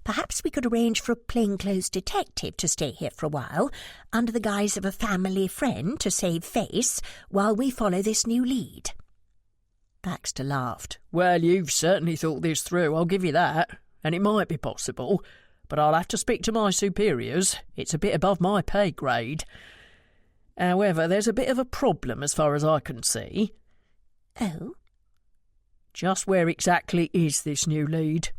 Perhaps we could arrange for a plainclothes detective to stay here for a while, under the guise of a family friend to save face, while we follow this new lead. Baxter laughed. Well, you've certainly thought this through, I'll give you that, and it might be possible, but I'll have to speak to my superiors. It's a bit above my pay grade. However, there's a bit of a problem as far as I can see. Oh? Just where exactly is this new lead?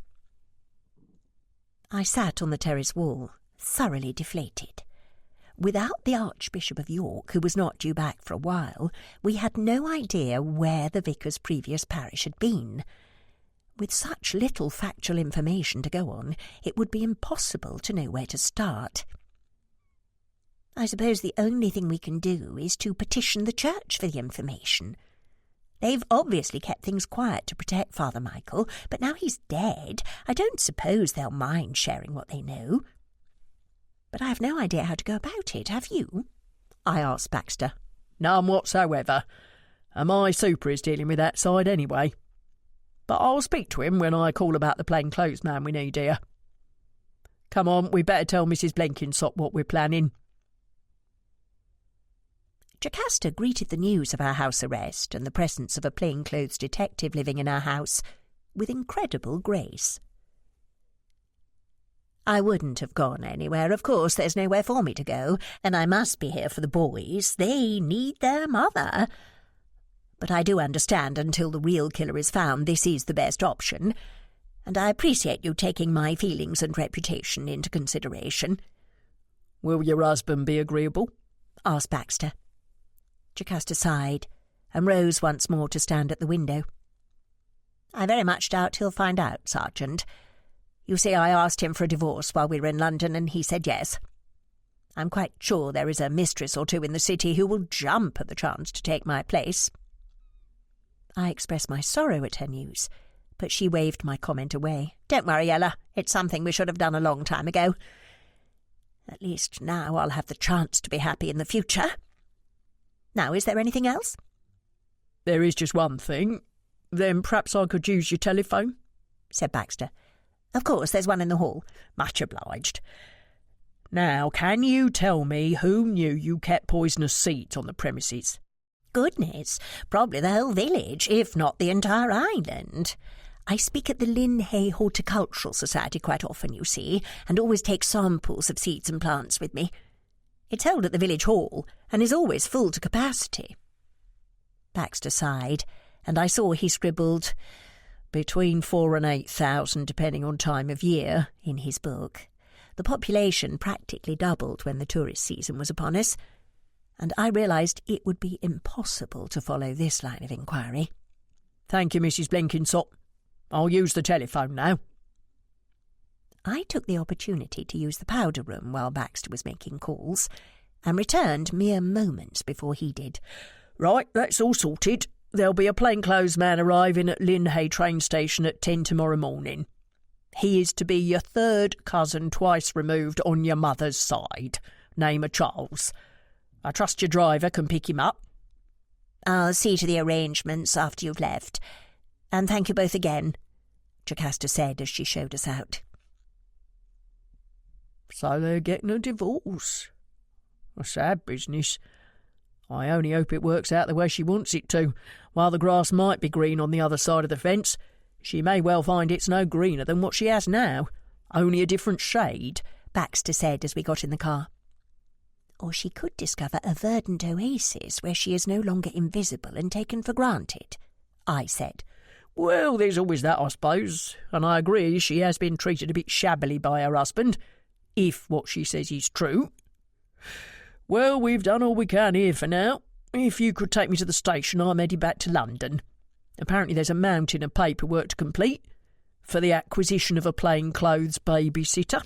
I sat on the terrace wall, thoroughly deflated. Without the Archbishop of York, who was not due back for a while, we had no idea where the vicar's previous parish had been. With such little factual information to go on, it would be impossible to know where to start. I suppose the only thing we can do is to petition the church for the information. They've obviously kept things quiet to protect Father Michael, but now he's dead, I don't suppose they'll mind sharing what they know. But I have no idea how to go about it, have you? I asked Baxter. None whatsoever. And my super is dealing with that side anyway. But I'll speak to him when I call about the plainclothes man we need here. Come on, we better tell Mrs. Blenkinsop what we're planning. Jocasta greeted the news of our house arrest and the presence of a plainclothes detective living in our house with incredible grace. I wouldn't have gone anywhere, of course. There's nowhere for me to go, and I must be here for the boys. They need their mother. But I do understand until the real killer is found, this is the best option, and I appreciate you taking my feelings and reputation into consideration. Will your husband be agreeable? Asked Baxter. Jocasta sighed and rose once more to stand at the window. I very much doubt he'll find out, Sergeant. You see, I asked him for a divorce while we were in London, and he said yes. I'm quite sure there is a mistress or two in the city who will jump at the chance to take my place. I expressed my sorrow at her news, but she waved my comment away. Don't worry, Ella. It's something we should have done a long time ago. At least now I'll have the chance to be happy in the future. Now, is there anything else? There is just one thing. Then perhaps I could use your telephone, said Baxter. Of course, there's one in the hall. Much obliged. Now, can you tell me who knew you kept poisonous seeds on the premises? Goodness, probably the whole village, if not the entire island. I speak at the Linhay Horticultural Society quite often, you see, and always take samples of seeds and plants with me. It's held at the village hall, and is always full to capacity. Baxter sighed, and I saw he scribbled between 4,000 and 8,000, depending on time of year, in his book. The population practically doubled when the tourist season was upon us, and I realised it would be impossible to follow this line of inquiry. Thank you, Mrs. Blenkinsop. I'll use the telephone now. I took the opportunity to use the powder room while Baxter was making calls, and returned mere moments before he did. Right, that's all sorted. There'll be a plainclothes man arriving at Linhay train station at 10 tomorrow morning. He is to be your third cousin twice removed on your mother's side. Name of Charles. I trust your driver can pick him up. I'll see to the arrangements after you've left. And thank you both again, Jocasta said as she showed us out. So they're getting a divorce. A sad business. I only hope it works out the way she wants it to, while the grass might be green on the other side of the fence. She may well find it's no greener than what she has now, only a different shade, Baxter said as we got in the car. Or she could discover a verdant oasis where she is no longer invisible and taken for granted, I said. Well, there's always that, I suppose, and I agree she has been treated a bit shabbily by her husband, if what she says is true. Well, we've done all we can here for now. If you could take me to the station, I'm heading back to London. Apparently there's a mountain of paperwork to complete for the acquisition of a plainclothes babysitter.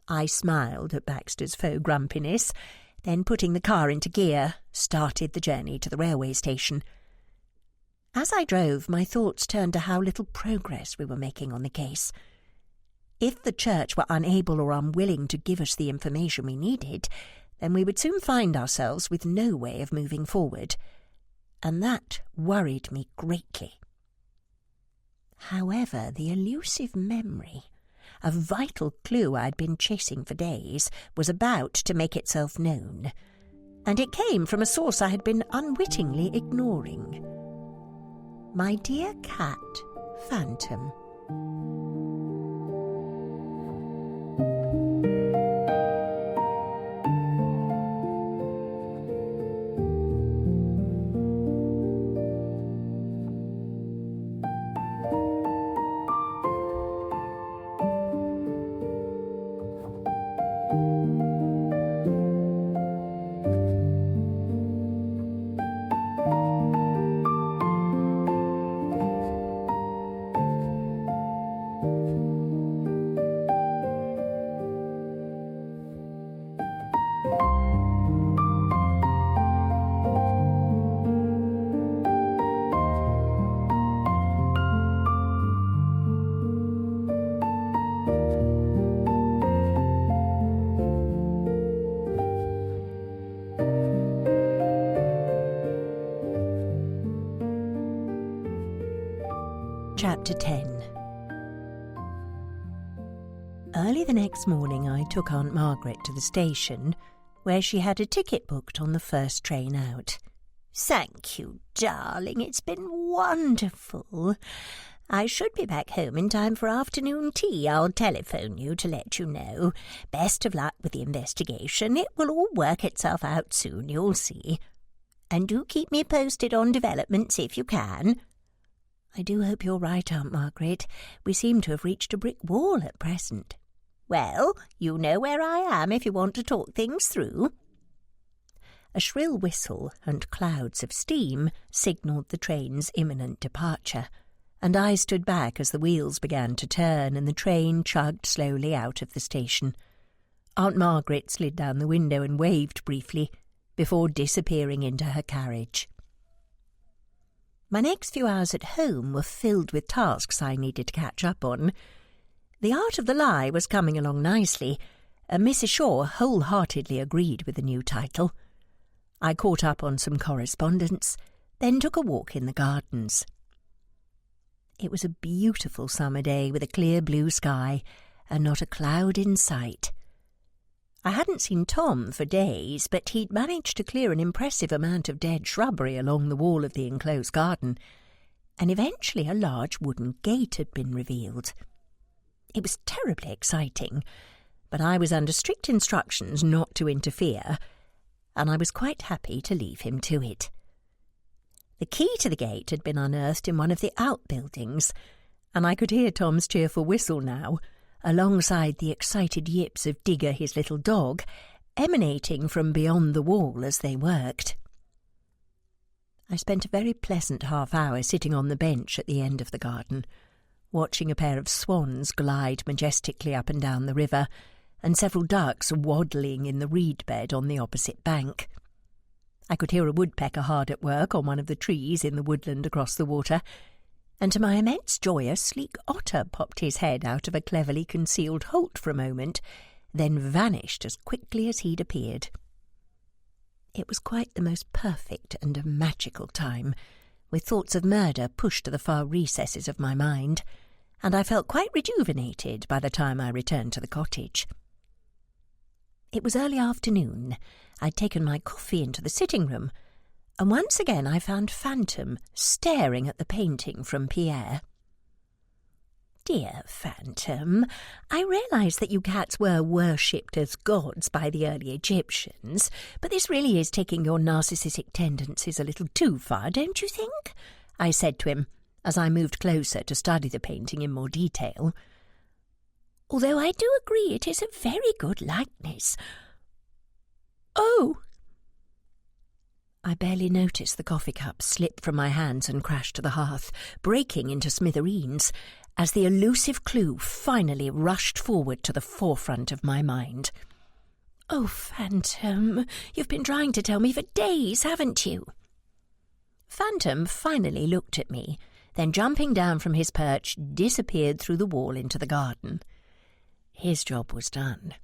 I smiled at Baxter's faux grumpiness, then putting the car into gear, started the journey to the railway station. As I drove, my thoughts turned to how little progress we were making on the case. If the church were unable or unwilling to give us the information we needed, then we would soon find ourselves with no way of moving forward, and that worried me greatly. However, the elusive memory, a vital clue I'd been chasing for days, was about to make itself known, and it came from a source I had been unwittingly ignoring. My dear cat, Phantom. Chapter 10. Early the next morning I took Aunt Margaret to the station, where she had a ticket booked on the first train out. "Thank you, darling. It's been wonderful. I should be back home in time for afternoon tea. I'll telephone you to let you know. Best of luck with the investigation. It will all work itself out soon, you'll see. And do keep me posted on developments if you can." "I do hope you're right, Aunt Margaret. We seem to have reached a brick wall at present." "Well, you know where I am if you want to talk things through." A shrill whistle and clouds of steam signalled the train's imminent departure, and I stood back as the wheels began to turn and the train chugged slowly out of the station. Aunt Margaret slid down the window and waved briefly before disappearing into her carriage. My next few hours at home were filled with tasks I needed to catch up on. The Art of the Lie was coming along nicely, and Mrs. Shaw wholeheartedly agreed with the new title. I caught up on some correspondence, then took a walk in the gardens. It was a beautiful summer day with a clear blue sky and not a cloud in sight. I hadn't seen Tom for days, but he'd managed to clear an impressive amount of dead shrubbery along the wall of the enclosed garden, and eventually a large wooden gate had been revealed. It was terribly exciting, but I was under strict instructions not to interfere, and I was quite happy to leave him to it. The key to the gate had been unearthed in one of the outbuildings, and I could hear Tom's cheerful whistle now, alongside the excited yips of Digger, his little dog, emanating from beyond the wall as they worked. I spent a very pleasant half-hour sitting on the bench at the end of the garden, watching a pair of swans glide majestically up and down the river, and several ducks waddling in the reed bed on the opposite bank. I could hear a woodpecker hard at work on one of the trees in the woodland across the water, and to my immense joy a sleek otter popped his head out of a cleverly concealed holt for a moment, then vanished as quickly as he'd appeared. It was quite the most perfect and magical time, with thoughts of murder pushed to the far recesses of my mind, and I felt quite rejuvenated by the time I returned to the cottage. It was early afternoon. I'd taken my coffee into the sitting-room, and once again I found Phantom staring at the painting from Pierre. Dear Phantom, I realise that you cats were worshipped as gods by the early Egyptians, but this really is taking your narcissistic tendencies a little too far, don't you think? I said to him, as I moved closer to study the painting in more detail. Although I do agree it is a very good likeness. Oh! I barely noticed the coffee cup slip from my hands and crash to the hearth, breaking into smithereens, as the elusive clue finally rushed forward to the forefront of my mind. Oh, Phantom, you've been trying to tell me for days, haven't you? Phantom finally looked at me, then jumping down from his perch, disappeared through the wall into the garden. His job was done.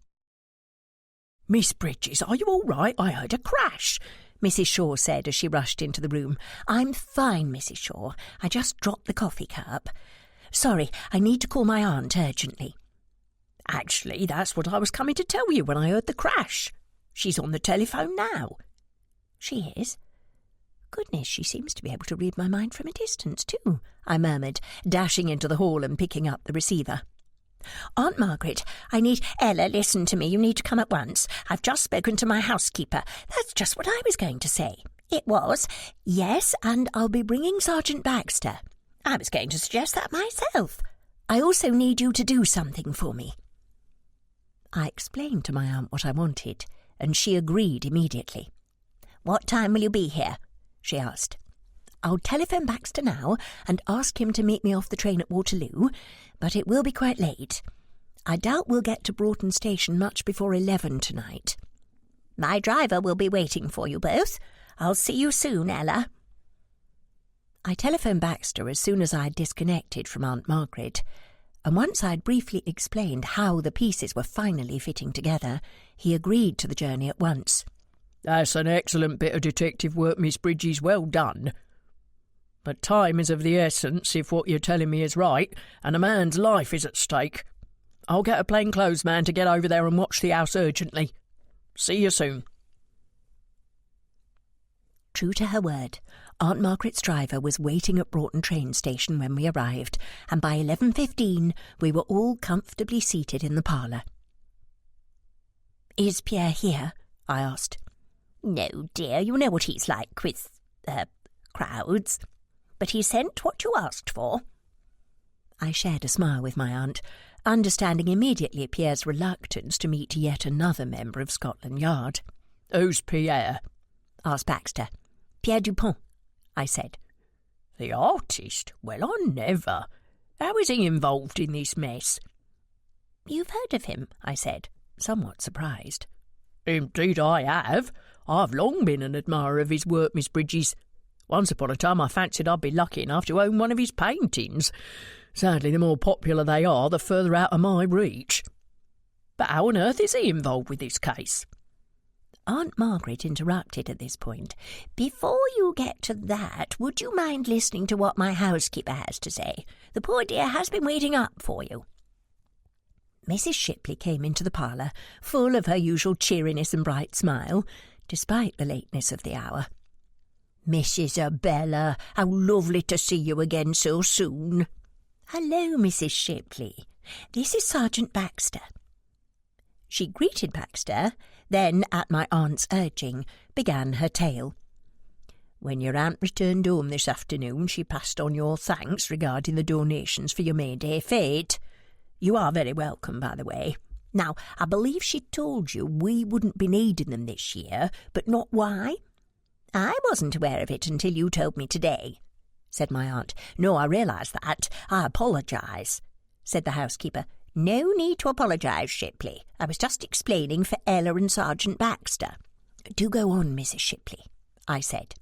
Miss Bridges, are you all right? I heard a crash, Mrs. Shaw said as she rushed into the room. I'm fine, Mrs. Shaw. I just dropped the coffee cup. Sorry, I need to call my aunt urgently. Actually, that's what I was coming to tell you when I heard the crash. She's on the telephone now. She is? Goodness, she seems to be able to read my mind from a distance, too, I murmured, dashing into the hall and picking up the receiver. Aunt Margaret, I need... Ella, listen to me. You need to come at once. I've just spoken to my housekeeper. That's just what I was going to say. It was. Yes, and I'll be bringing Sergeant Baxter. I was going to suggest that myself. I also need you to do something for me. I explained to my aunt what I wanted, and she agreed immediately. What time will you be here? She asked. I'll telephone Baxter now and ask him to meet me off the train at Waterloo, but it will be quite late. I doubt we'll get to Broughton Station much before 11 tonight. My driver will be waiting for you both. I'll see you soon, Ella. I telephoned Baxter as soon as I'd disconnected from Aunt Margaret, and once I'd briefly explained how the pieces were finally fitting together, he agreed to the journey at once. That's an excellent bit of detective work, Miss Bridges. Well done. But time is of the essence if what you're telling me is right, and a man's life is at stake. I'll get a plainclothes man to get over there and watch the house urgently. See you soon. True to her word, Aunt Margaret's driver was waiting at Broughton train station when we arrived, and by 11:15 we were all comfortably seated in the parlour. Is Pierre here? I asked. No, dear, you know what he's like with, crowds. But he sent what you asked for. I shared a smile with my aunt, understanding immediately Pierre's reluctance to meet yet another member of Scotland Yard. Who's Pierre? Asked Baxter. Pierre Dupont, I said. The artist? Well, I never. How is he involved in this mess? You've heard of him, I said, somewhat surprised. Indeed I have. I've long been an admirer of his work, Miss Bridges. Once upon a time I fancied I'd be lucky enough to own one of his paintings. Sadly, the more popular they are, the further out of my reach. But how on earth is he involved with this case? Aunt Margaret interrupted at this point. Before you get to that, would you mind listening to what my housekeeper has to say? The poor dear has been waiting up for you. Mrs. Shipley came into the parlour, full of her usual cheeriness and bright smile, despite the lateness of the hour. Miss Isabella, how lovely to see you again so soon. Hello, Mrs. Shipley. This is Sergeant Baxter. She greeted Baxter, then, at my aunt's urging, began her tale. When your aunt returned home this afternoon, she passed on your thanks regarding the donations for your May Day fete. You are very welcome, by the way. Now, I believe she told you we wouldn't be needing them this year, but not why? I wasn't aware of it until you told me today, said my aunt. No, I realise that. I apologise, said the housekeeper. No need to apologise, Shipley. I was just explaining for Ella and Sergeant Baxter. Do go on, Mrs. Shipley, I said.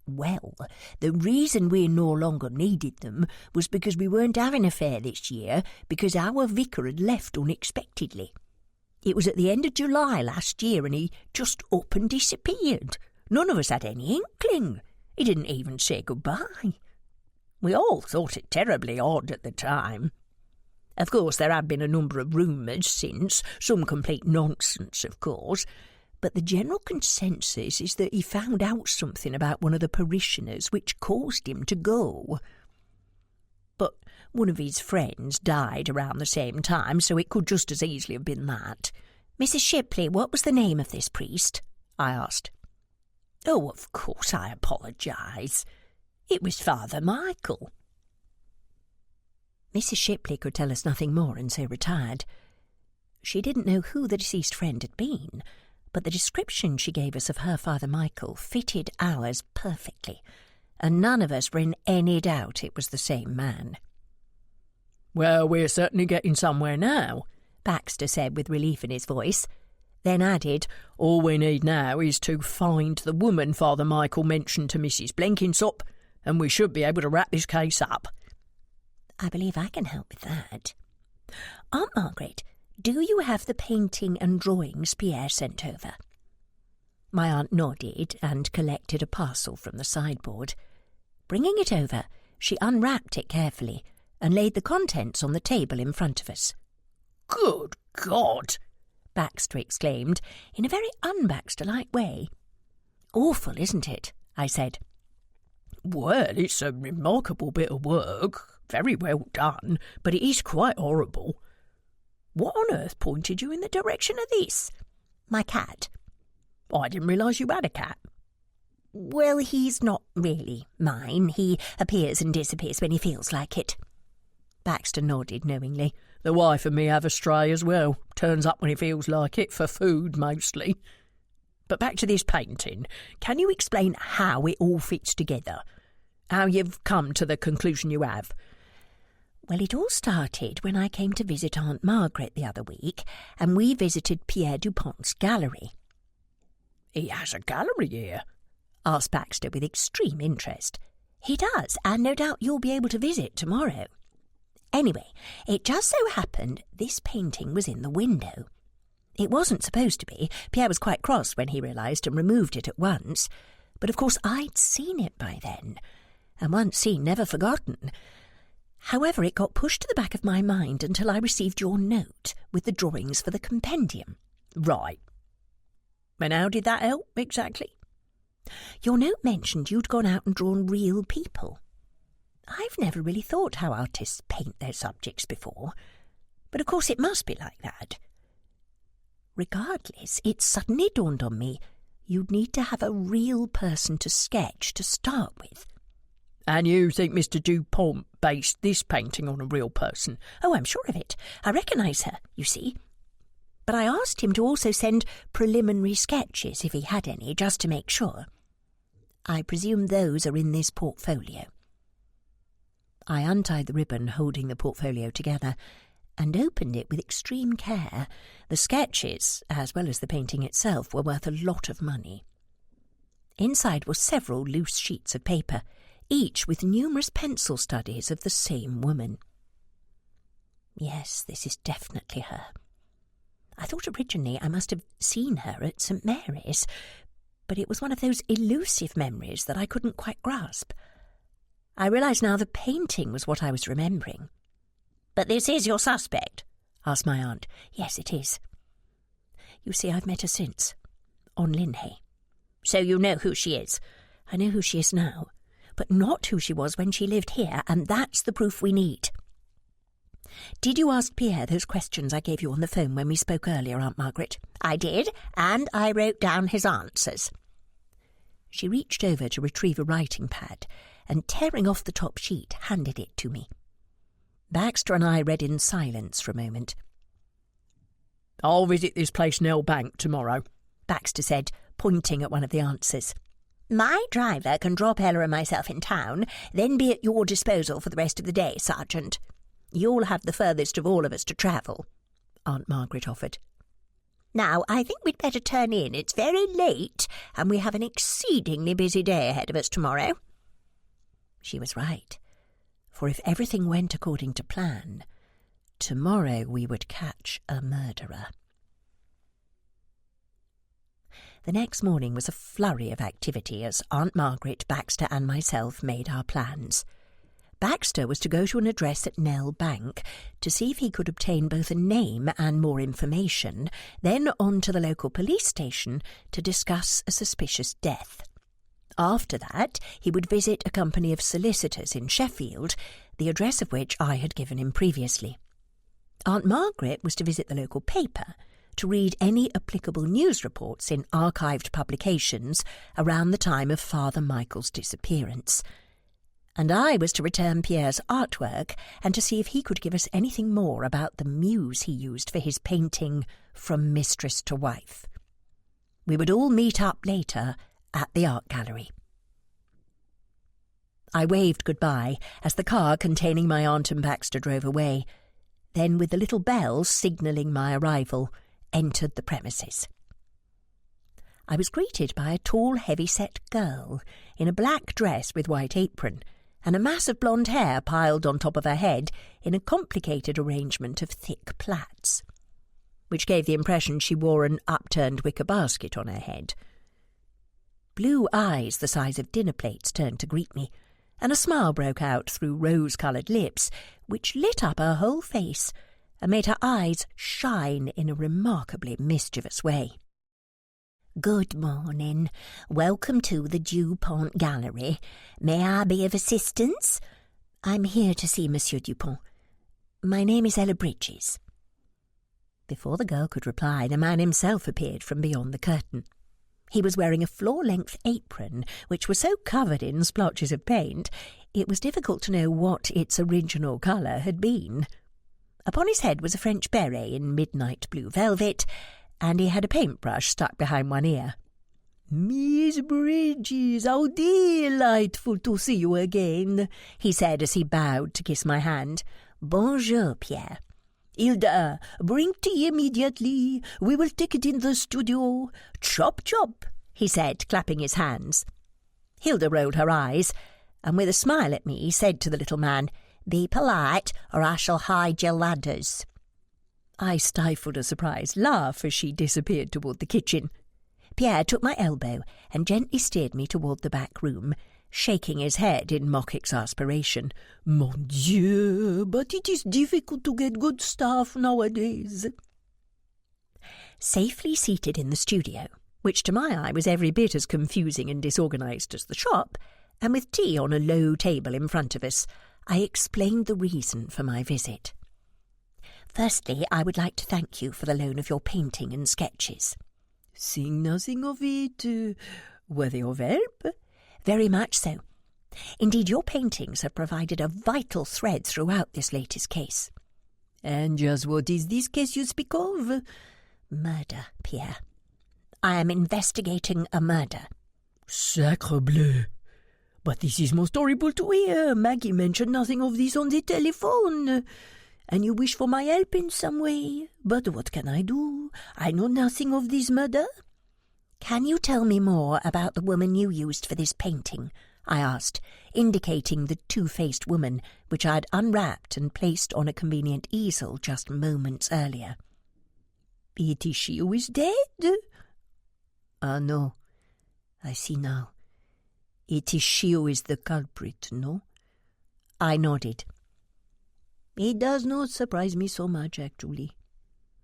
Well, the reason we no longer needed them was because we weren't having a fair this year because our vicar had left unexpectedly. It was at the end of July last year and he just up and disappeared. None of us had any inkling. He didn't even say goodbye. We all thought it terribly odd at the time. Of course, there have been a number of rumours since, some complete nonsense, of course, but the general consensus is that he found out something about one of the parishioners which caused him to go. But One of his friends died around the same time, so it could just as easily have been that. Mrs. Shipley, what was the name of this priest? I asked. Oh, of course, I apologise. It was Father Michael. Mrs. Shipley could tell us nothing more and so retired. She didn't know who the deceased friend had been, but the description she gave us of her Father Michael fitted ours perfectly, and none of us were in any doubt it was the same man. Well, we're certainly getting somewhere now, Baxter said with relief in his voice, then added, all we need now is to find the woman Father Michael mentioned to Mrs. Blenkinsop, and we should be able to wrap this case up. I believe I can help with that. Aunt Margaret, do you have the painting and drawings Pierre sent over? My aunt nodded and collected a parcel from the sideboard. Bringing it over, she unwrapped it carefully and laid the contents on the table in front of us. Good God! Baxter exclaimed, in a very un-Baxter-like way. Awful, isn't it? I said. Well, it's a remarkable bit of work, very well done, but it is quite horrible. What on earth pointed you in the direction of this? My cat. I didn't realise you had a cat. Well, he's not really mine. He appears and disappears when he feels like it. Baxter nodded knowingly. The wife and me have a stray as well. Turns up when he feels like it, for food mostly. But back to this painting. Can you explain how it all fits together? How you've come to the conclusion you have? Well, it all started when I came to visit Aunt Margaret the other week, and we visited Pierre Dupont's gallery. He has a gallery here? Asked Baxter with extreme interest. He does, and no doubt you'll be able to visit tomorrow. Anyway, it just so happened this painting was in the window. It wasn't supposed to be. Pierre was quite cross when he realised and removed it at once. But of course I'd seen it by then, and once seen, never forgotten. However, it got pushed to the back of my mind until I received your note with the drawings for the compendium. Right. And how did that help, exactly? Your note mentioned you'd gone out and drawn real people. I've never really thought how artists paint their subjects before, but of course it must be like that. Regardless, it suddenly dawned on me you'd need to have a real person to sketch to start with. And you think Mr. Dupont based this painting on a real person? Oh, I'm sure of it. I recognise her, you see. But I asked him to also send preliminary sketches, if he had any, just to make sure. I presume those are in this portfolio. I untied the ribbon holding the portfolio together and opened it with extreme care. The sketches, as well as the painting itself, were worth a lot of money. Inside were several loose sheets of paper, each with numerous pencil studies of the same woman. Yes, this is definitely her. I thought originally I must have seen her at St. Mary's, but it was one of those elusive memories that I couldn't quite grasp. I realise now the painting was what I was remembering. But this is your suspect? Asked my aunt. Yes, it is. You see, I've met her since, on Linhay. So you know who she is? I know who she is now, but not who she was when she lived here, and that's the proof we need. Did you ask Pierre those questions I gave you on the phone when we spoke earlier, Aunt Margaret? I did, and I wrote down his answers. She reached over to retrieve a writing pad and, tearing off the top sheet, handed it to me. Baxter and I read in silence for a moment. I'll visit this place Nell Bank tomorrow, Baxter said, pointing at one of the answers. My driver can drop Ella and myself in town, then be at your disposal for the rest of the day, Sergeant. You'll have the furthest of all of us to travel, Aunt Margaret offered. Now, I think we'd better turn in. It's very late, and we have an exceedingly busy day ahead of us tomorrow. She was right, for if everything went according to plan, tomorrow we would catch a murderer. The next morning was a flurry of activity as Aunt Margaret, Baxter and myself made our plans. Baxter was to go to an address at Nell Bank to see if he could obtain both a name and more information, then on to the local police station to discuss a suspicious death. After that, he would visit a company of solicitors in Sheffield, the address of which I had given him previously. Aunt Margaret was to visit the local paper to read any applicable news reports in archived publications around the time of Father Michael's disappearance. And I was to return Pierre's artwork and to see if he could give us anything more about the muse he used for his painting From Mistress to Wife. We would all meet up later at the art gallery. I waved goodbye as the car containing my aunt and Baxter drove away, then with the little bell signalling my arrival, entered the premises. I was greeted by a tall, heavy-set girl in a black dress with white apron and a mass of blonde hair piled on top of her head in a complicated arrangement of thick plaits, which gave the impression she wore an upturned wicker basket on her head. Blue eyes the size of dinner plates turned to greet me, and a smile broke out through rose-coloured lips, which lit up her whole face and made her eyes shine in a remarkably mischievous way. "Good morning. Welcome to the Dupont Gallery. May I be of assistance? I'm here to see Monsieur Dupont. My name is Ella Bridges." Before the girl could reply, the man himself appeared from beyond the curtain. He was wearing a floor-length apron, which was so covered in splotches of paint, it was difficult to know what its original colour had been. Upon his head was a French beret in midnight blue velvet, and he had a paintbrush stuck behind one ear. "Miss Bridges, how delightful to see you again," he said as he bowed to kiss my hand. "Bonjour, Pierre." "Hilda, bring tea immediately. We will take it in the studio. Chop, chop," he said, clapping his hands. Hilda rolled her eyes, and with a smile at me said to the little man, "Be polite, or I shall hide your ladders." I stifled a surprised laugh as she disappeared toward the kitchen. Pierre took my elbow and gently steered me toward the back room, shaking his head in mock exasperation. "Mon Dieu, but it is difficult to get good staff nowadays." Safely seated in the studio, which to my eye was every bit as confusing and disorganized as the shop, and with tea on a low table in front of us, I explained the reason for my visit. "Firstly, I would like to thank you for the loan of your painting and sketches." "Think nothing of it. Were they of help?" "Very much so. Indeed, your paintings have provided a vital thread throughout this latest case." "And just what is this case you speak of?" "Murder, Pierre. I am investigating a murder." "Sacre bleu! But this is most horrible to hear. Maggie mentioned nothing of this on the telephone. And you wish for my help in some way. But what can I do? I know nothing of this murder." "Can you tell me more about the woman you used for this painting?" I asked, indicating the two-faced woman which I had unwrapped and placed on a convenient easel just moments earlier. "It is she who is dead?" "Ah, no. I see now. It is she who is the culprit, no?" I nodded. "It does not surprise me so much, actually.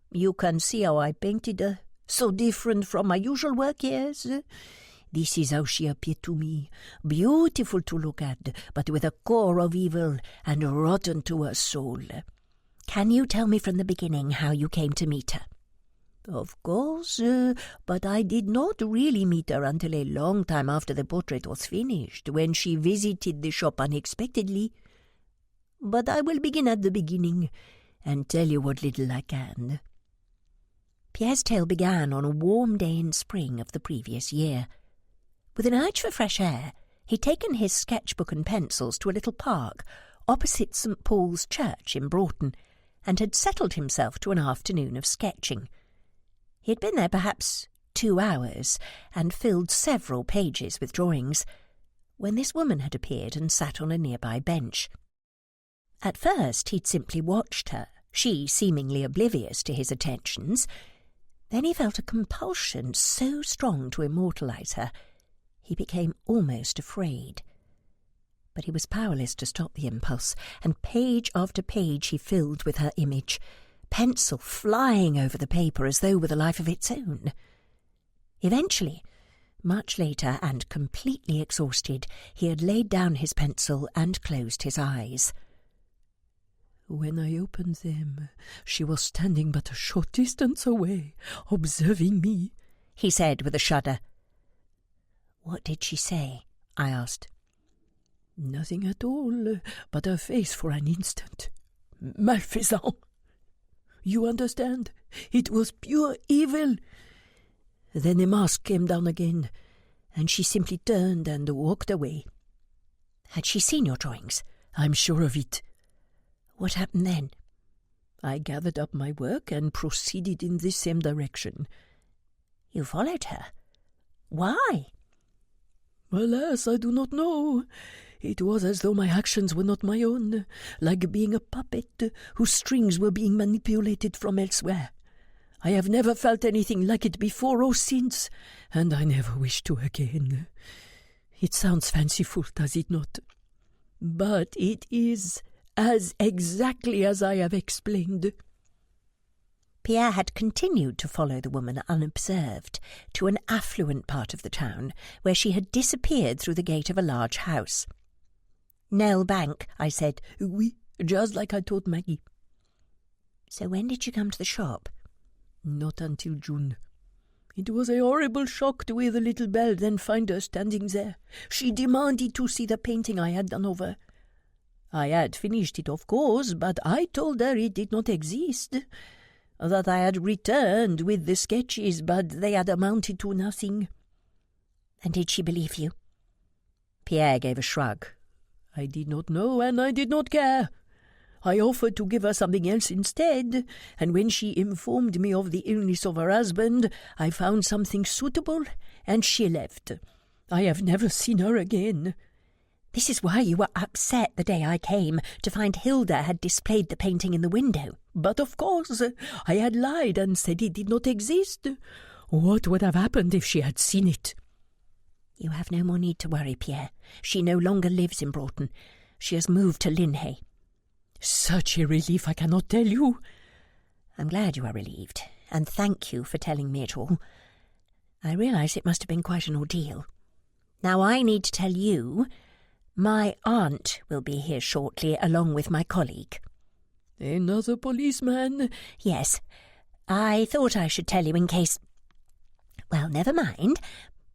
You can see how I painted her. So different from my usual work, yes? This is how she appeared to me. Beautiful to look at, but with a core of evil and rotten to her soul." "Can you tell me from the beginning how you came to meet her?" "Of course, but I did not really meet her until a long time after the portrait was finished, when she visited the shop unexpectedly. But I will begin at the beginning and tell you what little I can." Pierre's tale began on a warm day in spring of the previous year. With an urge for fresh air, he'd taken his sketchbook and pencils to a little park opposite St. Paul's Church in Broughton, and had settled himself to an afternoon of sketching. He had been there perhaps 2 hours, and filled several pages with drawings, when this woman had appeared and sat on a nearby bench. At first he'd simply watched her, she seemingly oblivious to his attentions. Then he felt a compulsion so strong to immortalise her, he became almost afraid. But he was powerless to stop the impulse, and page after page he filled with her image, pencil flying over the paper as though with a life of its own. Eventually, much later and completely exhausted, he had laid down his pencil and closed his eyes. When I opened them, she was standing but a short distance away, observing me," he said with a shudder. "What did she say?" I asked. "Nothing at all, but her face for an instant. Malfaisant. You understand? It was pure evil. Then the mask came down again, and she simply turned and walked away." "Had she seen your drawings?" "I'm sure of it." "What happened then?" "I gathered up my work and proceeded in the same direction." "You followed her? Why?" "Alas, I do not know. It was as though my actions were not my own, like being a puppet whose strings were being manipulated from elsewhere. I have never felt anything like it before or since, and I never wish to again. It sounds fanciful, does it not? But it is as exactly as I have explained." Pierre had continued to follow the woman unobserved to an affluent part of the town, where she had disappeared through the gate of a large house. "Nell Bank," I said. "Oui, just like I told Maggie." "So when did you come to the shop?" "Not until June. It was a horrible shock to hear the little bell, then find her standing there. She demanded to see the painting I had done of her. I had finished it, of course, but I told her it did not exist, that I had returned with the sketches, but they had amounted to nothing." "And did she believe you?" Pierre gave a shrug. "I did not know, and I did not care. I offered to give her something else instead, and when she informed me of the illness of her husband, I found something suitable, and she left. I have never seen her again." "This is why you were upset the day I came, to find Hilda had displayed the painting in the window." "But of course, I had lied and said it did not exist. What would have happened if she had seen it?" "You have no more need to worry, Pierre. She no longer lives in Broughton. She has moved to Linhay." "Such a relief, I cannot tell you." "I'm glad you are relieved, and thank you for telling me it all. I realise it must have been quite an ordeal. Now I need to tell you, my aunt will be here shortly, along with my colleague." "Another policeman?" "Yes. I thought I should tell you in case... Well, never mind.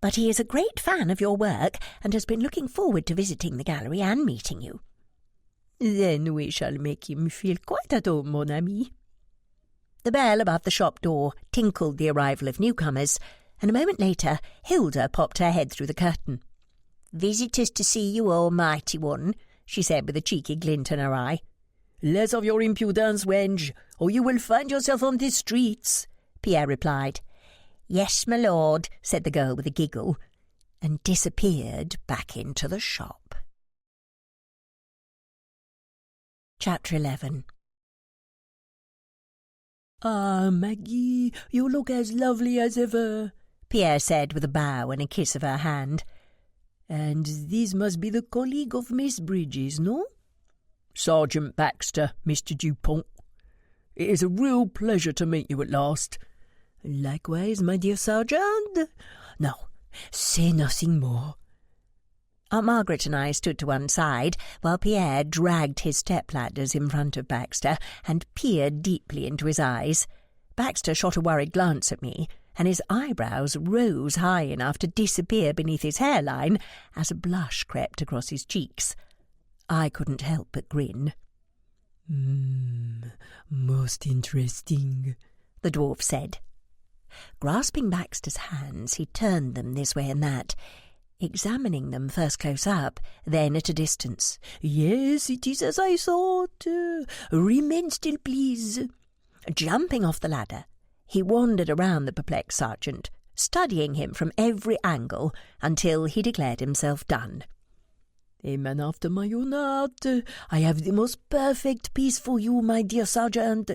But he is a great fan of your work, and has been looking forward to visiting the gallery and meeting you." "Then we shall make him feel quite at home, mon ami." The bell above the shop door tinkled the arrival of newcomers, and a moment later Hilda popped her head through the curtain. "Visitors to see you, almighty one," she said with a cheeky glint in her eye. "Less of your impudence, wench, or you will find yourself on the streets," Pierre replied. "Yes, my lord," said the girl with a giggle, and disappeared back into the shop. Chapter 11. "Ah, Maggie, you look as lovely as ever," Pierre said with a bow and a kiss of her hand. "And this must be the colleague of Miss Bridges, no?" "Sergeant Baxter, Mr. Dupont. It is a real pleasure to meet you at last." "Likewise, my dear Sergeant. Now, say nothing more." Aunt Margaret and I stood to one side, while Pierre dragged his step-ladders in front of Baxter and peered deeply into his eyes. Baxter shot a worried glance at me, and his eyebrows rose high enough to disappear beneath his hairline as a blush crept across his cheeks. I couldn't help but grin. Most interesting," the dwarf said. Grasping Baxter's hands, he turned them this way and that, examining them first close up, then at a distance. "Yes, it is as I thought. Remain still, please." Jumping off the ladder, he wandered around the perplexed sergeant, studying him from every angle until he declared himself done. "A man after my own heart. I have the most perfect piece for you, my dear sergeant."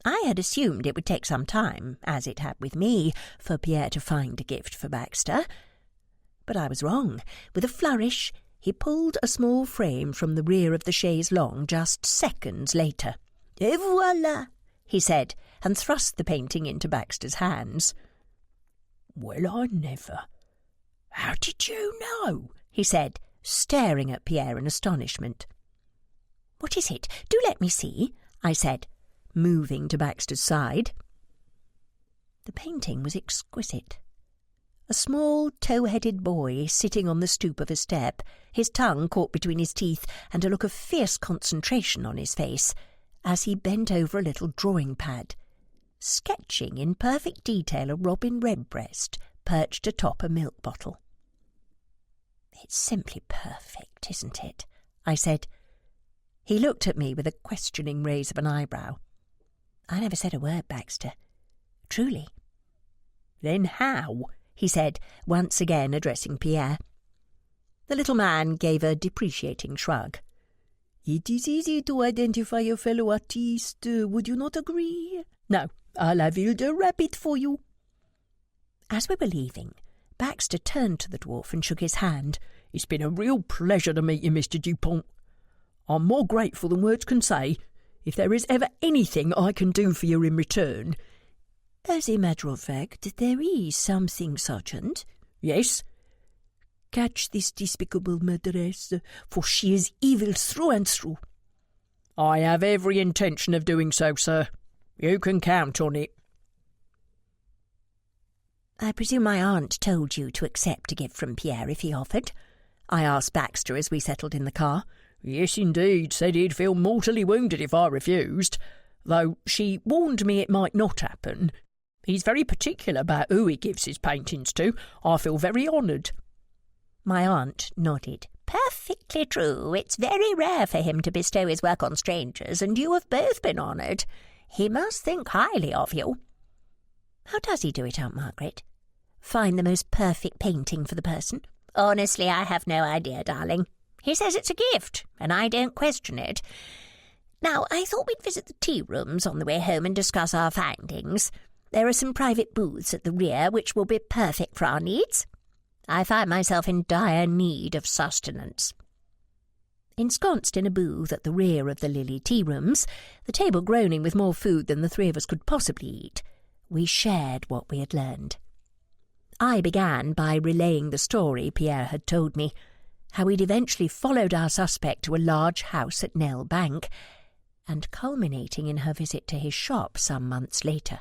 I had assumed it would take some time, as it had with me, for Pierre to find a gift for Baxter. But I was wrong. With a flourish, he pulled a small frame from the rear of the chaise longue just seconds later. "Et voilà," he said, and thrust the painting into Baxter's hands. "Well, I never. How did you know?" he said, staring at Pierre in astonishment. "What is it? Do let me see," I said, moving to Baxter's side. The painting was exquisite. A small, tow-headed boy sitting on the stoop of a step, his tongue caught between his teeth and a look of fierce concentration on his face, as he bent over a little drawing-pad, sketching in perfect detail a robin redbreast perched atop a milk bottle. "It's simply perfect, isn't it?" I said. He looked at me with a questioning raise of an eyebrow. "I never said a word, Baxter. Truly." "Then how?" he said, once again addressing Pierre. The little man gave a depreciating shrug. "It is easy to identify a fellow artiste, would you not agree? Now, I'll have Hilda wrap it for you." As we were leaving, Baxter turned to the dwarf and shook his hand. "It's been a real pleasure to meet you, Mr. Dupont. I'm more grateful than words can say. If there is ever anything I can do for you in return—" "As a matter of fact, there is something, Sergeant." "Yes?" "Catch this despicable murderess, for she is evil through and through." "I have every intention of doing so, sir. You can count on it." "I presume my aunt told you to accept a gift from Pierre if he offered?" I asked Baxter as we settled in the car. "Yes, indeed. Said he'd feel mortally wounded if I refused, though she warned me it might not happen. He's very particular about who he gives his paintings to. I feel very honoured." My aunt nodded. "Perfectly true. It's very rare for him to bestow his work on strangers, and you have both been honoured. He must think highly of you." "How does he do it, Aunt Margaret? Find the most perfect painting for the person?" "Honestly, I have no idea, darling. He says it's a gift, and I don't question it. Now, I thought we'd visit the tea rooms on the way home and discuss our findings. There are some private booths at the rear which will be perfect for our needs. I find myself in dire need of sustenance." Ensconced in a booth at the rear of the Lily tea rooms, the table groaning with more food than the three of us could possibly eat, we shared what we had learned. I began by relaying the story Pierre had told me, how he'd eventually followed our suspect to a large house at Nell Bank, and culminating in her visit to his shop some months later.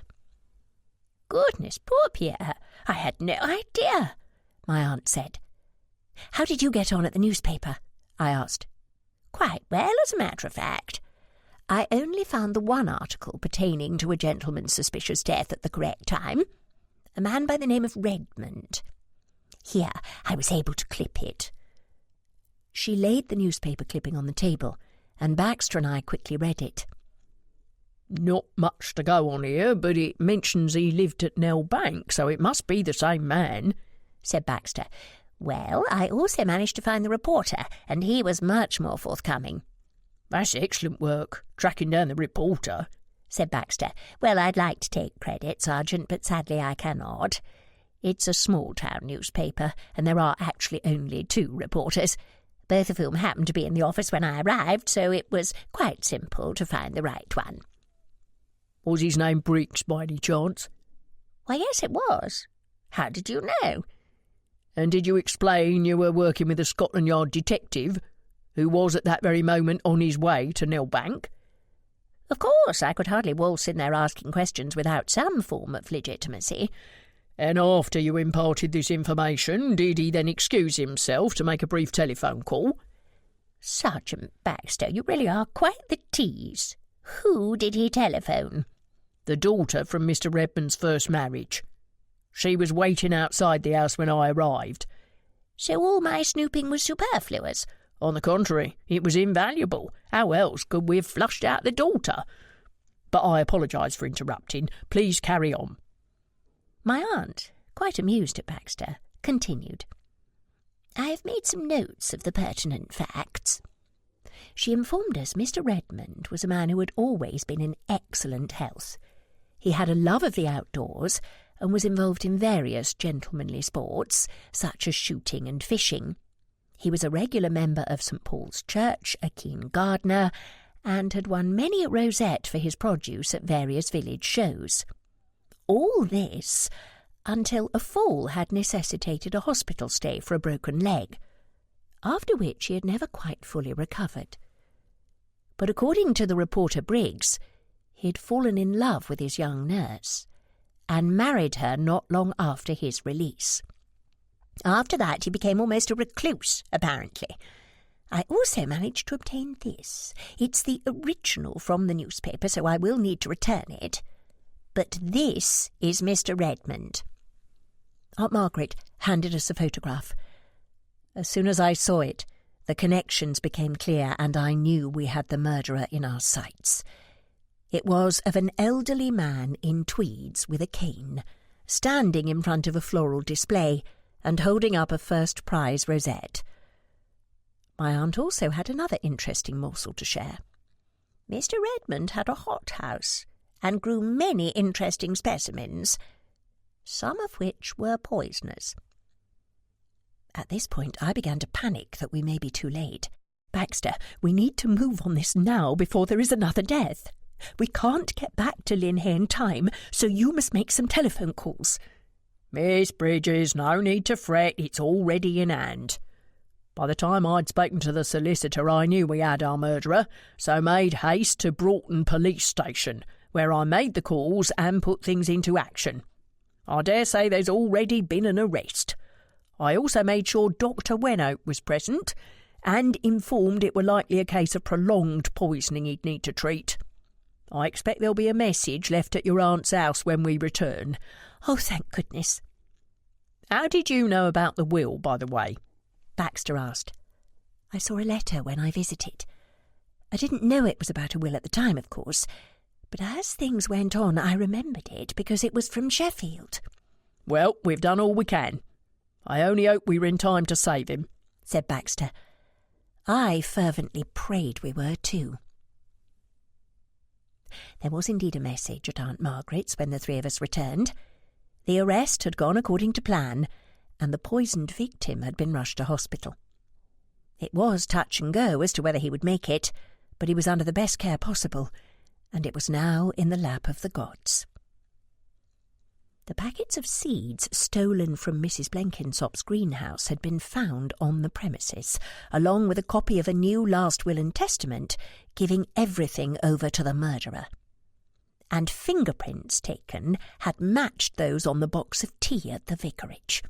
"Goodness, poor Pierre! I had no idea," my aunt said. "How did you get on at the newspaper?" I asked. "Quite well, as a matter of fact. I only found the one article pertaining to a gentleman's suspicious death at the correct time, a man by the name of Redmond. Here, I was able to clip it." She laid the newspaper clipping on the table, and Baxter and I quickly read it. "Not much to go on here, but it mentions he lived at Nell Bank, so it must be the same man," said Baxter. "Well, I also managed to find the reporter, and he was much more forthcoming." "That's excellent work, tracking down the reporter," said Baxter. "Well, I'd like to take credit, Sergeant, but sadly I cannot. It's a small-town newspaper, and there are actually only 2 reporters, both of whom happened to be in the office when I arrived, so it was quite simple to find the right one." "Was his name Briggs, by any chance?" "Why, yes, it was. How did you know?" "And did you explain you were working with a Scotland Yard detective who was at that very moment on his way to Nell Bank?" "Of course, I could hardly waltz in there asking questions without some form of legitimacy." "And after you imparted this information, did he then excuse himself to make a brief telephone call?" "Sergeant Baxter, you really are quite the tease. Who did he telephone?" "The daughter from Mr. Redmond's first marriage. She was waiting outside the house when I arrived." "So all my snooping was superfluous?" "On the contrary, it was invaluable. How else could we have flushed out the daughter? But I apologise for interrupting. Please carry on." My aunt, quite amused at Baxter, continued. "I have made some notes of the pertinent facts." She informed us Mr. Redmond was a man who had always been in excellent health. He had a love of the outdoors and was involved in various gentlemanly sports, such as shooting and fishing. He was a regular member of St. Paul's Church, a keen gardener, and had won many a rosette for his produce at various village shows. All this until a fall had necessitated a hospital stay for a broken leg, after which he had never quite fully recovered. but according to the reporter Briggs, he'd fallen in love with his young nurse and married her not long after his release. After that, he became almost a recluse, apparently. I also managed to obtain this. It's the original from the newspaper, so I will need to return it. But this is Mr. Redmond." Aunt Margaret handed us a photograph. As soon as I saw it, the connections became clear, and I knew we had the murderer in our sights. It was of an elderly man in tweeds with a cane, standing in front of a floral display and holding up a first prize rosette. My aunt also had another interesting morsel to share. Mr. Redmond had a hothouse and grew many interesting specimens, some of which were poisonous. At this point, I began to panic that we may be too late. "Baxter, we need to move on this now before there is another death. We can't get back to Linhay in time, so you must make some telephone calls." "Miss Bridges, no need to fret, it's already in hand. By the time I'd spoken to the solicitor, I knew we had our murderer, so made haste to Broughton Police Station, where I made the calls and put things into action. I dare say there's already been an arrest. I also made sure Dr. Wennoat was present and informed it were likely a case of prolonged poisoning he'd need to treat. I expect there'll be a message left at your aunt's house when we return." "Oh, thank goodness." "How did you know about the will, by the way?" Baxter asked. "I saw a letter when I visited. I didn't know it was about a will at the time, of course, but as things went on, I remembered it because it was from Sheffield." "Well, we've done all we can. I only hope we were in time to save him," said Baxter. I fervently prayed we were too. There was indeed a message at Aunt Margaret's when the three of us returned. The arrest had gone according to plan, and the poisoned victim had been rushed to hospital. It was touch and go as to whether he would make it, but he was under the best care possible, and it was now in the lap of the gods. The packets of seeds stolen from Mrs. Blenkinsop's greenhouse had been found on the premises, along with a copy of a new last will and testament giving everything over to the murderer. And fingerprints taken had matched those on the box of tea at the vicarage.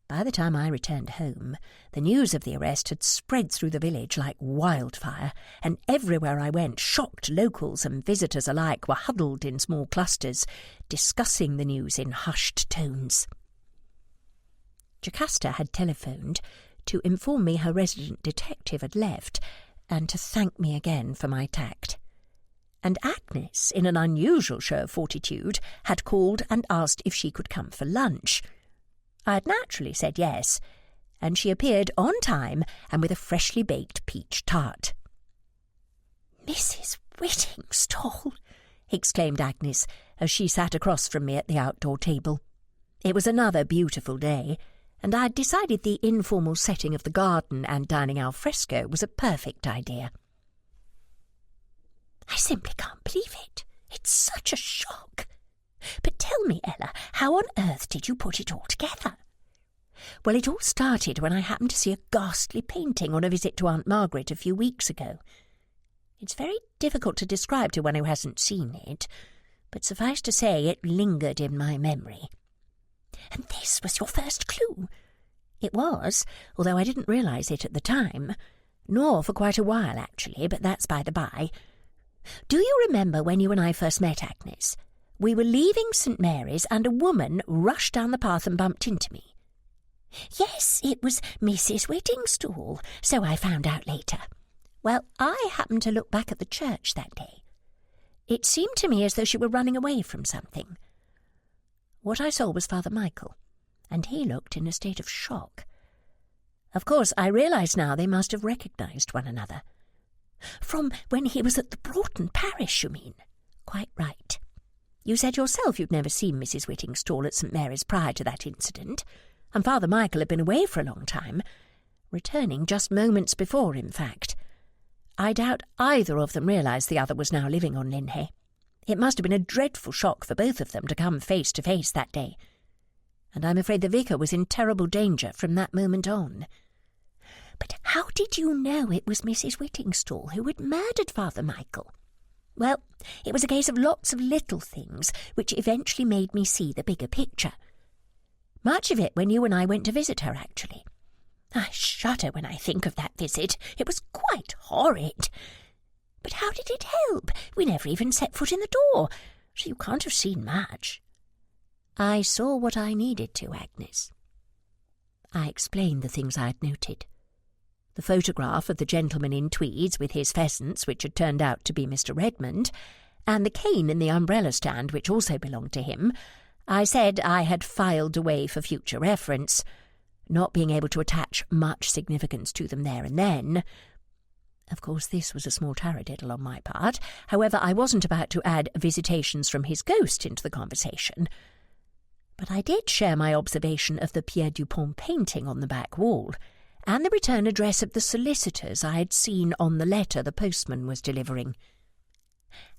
By the time I returned home, the news of the arrest had spread through the village like wildfire, and everywhere I went, shocked locals and visitors alike were huddled in small clusters, discussing the news in hushed tones. Jocasta had telephoned to inform me her resident detective had left, and to thank me again for my tact. And Agnes, in an unusual show of fortitude, had called and asked if she could come for lunch. I had naturally said yes, and she appeared on time and with a freshly baked peach tart. "Mrs. Whittingstall!" exclaimed Agnes as she sat across from me at the outdoor table. It was another beautiful day, and I had decided the informal setting of the garden and dining al fresco was a perfect idea. "I simply can't believe it. It's such a shock. But tell me, Ella, how on earth did you put it all together?" "Well, it all started when I happened to see a ghastly painting on a visit to Aunt Margaret a few weeks ago. It's very difficult to describe to one who hasn't seen it, but suffice to say it lingered in my memory." "And this was your first clue?" "It was, although I didn't realise it at the time, nor for quite a while, actually, but that's by the by. Do you remember when you and I first met, Agnes? We were leaving St. Mary's and a woman rushed down the path and bumped into me." "Yes, it was Mrs. Whittingstall, so I found out later. Well, I happened to look back at the church that day. It seemed to me as though she were running away from something. What I saw was Father Michael, and he looked in a state of shock. Of course, I realise now they must have recognised one another." "From when he was at the Broughton parish, you mean?" "Quite right. You said yourself you'd never seen Mrs. Whittingstall at St. Mary's prior to that incident, and Father Michael had been away for a long time, returning just moments before, in fact. I doubt either of them realised the other was now living on Linhay. It must have been a dreadful shock for both of them to come face to face that day, and I'm afraid the vicar was in terrible danger from that moment on." But how did you know it was Mrs. Whittingstall who had murdered Father Michael? Well, it was a case of lots of little things which eventually made me see the bigger picture. Much of it when you and I went to visit her, actually. I shudder when I think of that visit. It was quite horrid. But how did it help? We never even set foot in the door, so you can't have seen much. I saw what I needed to, Agnes. I explained the things I had noted. The photograph of the gentleman in tweeds with his pheasants, which had turned out to be Mr. Redmond, and the cane in the umbrella stand, which also belonged to him. I said I had filed away for future reference, not being able to attach much significance to them there and then. Of course, this was a small taradiddle on my part. However, I wasn't about to add visitations from his ghost into the conversation. But I did share my observation of the Pierre Dupont painting on the back wall, and the return address of the solicitors I had seen on the letter the postman was delivering.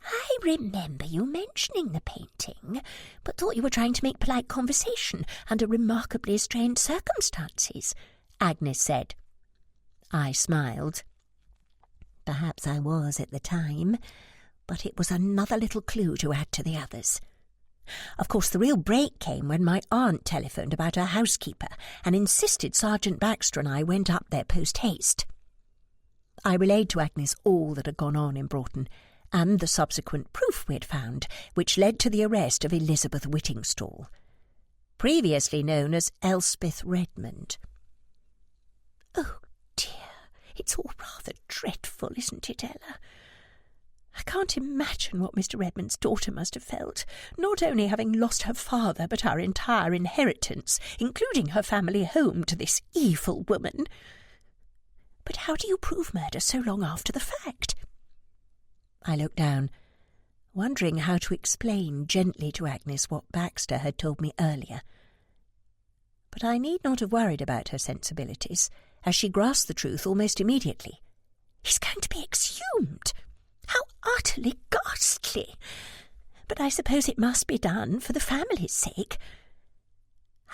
I remember you mentioning the painting, but thought you were trying to make polite conversation under remarkably strange circumstances, Agnes said. I smiled. Perhaps I was at the time, but it was another little clue to add to the others. Of course, the real break came when my aunt telephoned about her housekeeper and insisted Sergeant Baxter and I went up there post-haste. I relayed to Agnes all that had gone on in Broughton, and the subsequent proof we had found, which led to the arrest of Elizabeth Whittingstall, previously known as Elspeth Redmond. Oh, dear, it's all rather dreadful, isn't it, Ella? I can't imagine what Mr. Redmond's daughter must have felt, not only having lost her father, but our entire inheritance, including her family home, to this evil woman. But how do you prove murder so long after the fact? I looked down, wondering how to explain gently to Agnes what Baxter had told me earlier. But I need not have worried about her sensibilities, as she grasped the truth almost immediately. He's going to be exhumed! How utterly ghastly! But I suppose it must be done for the family's sake.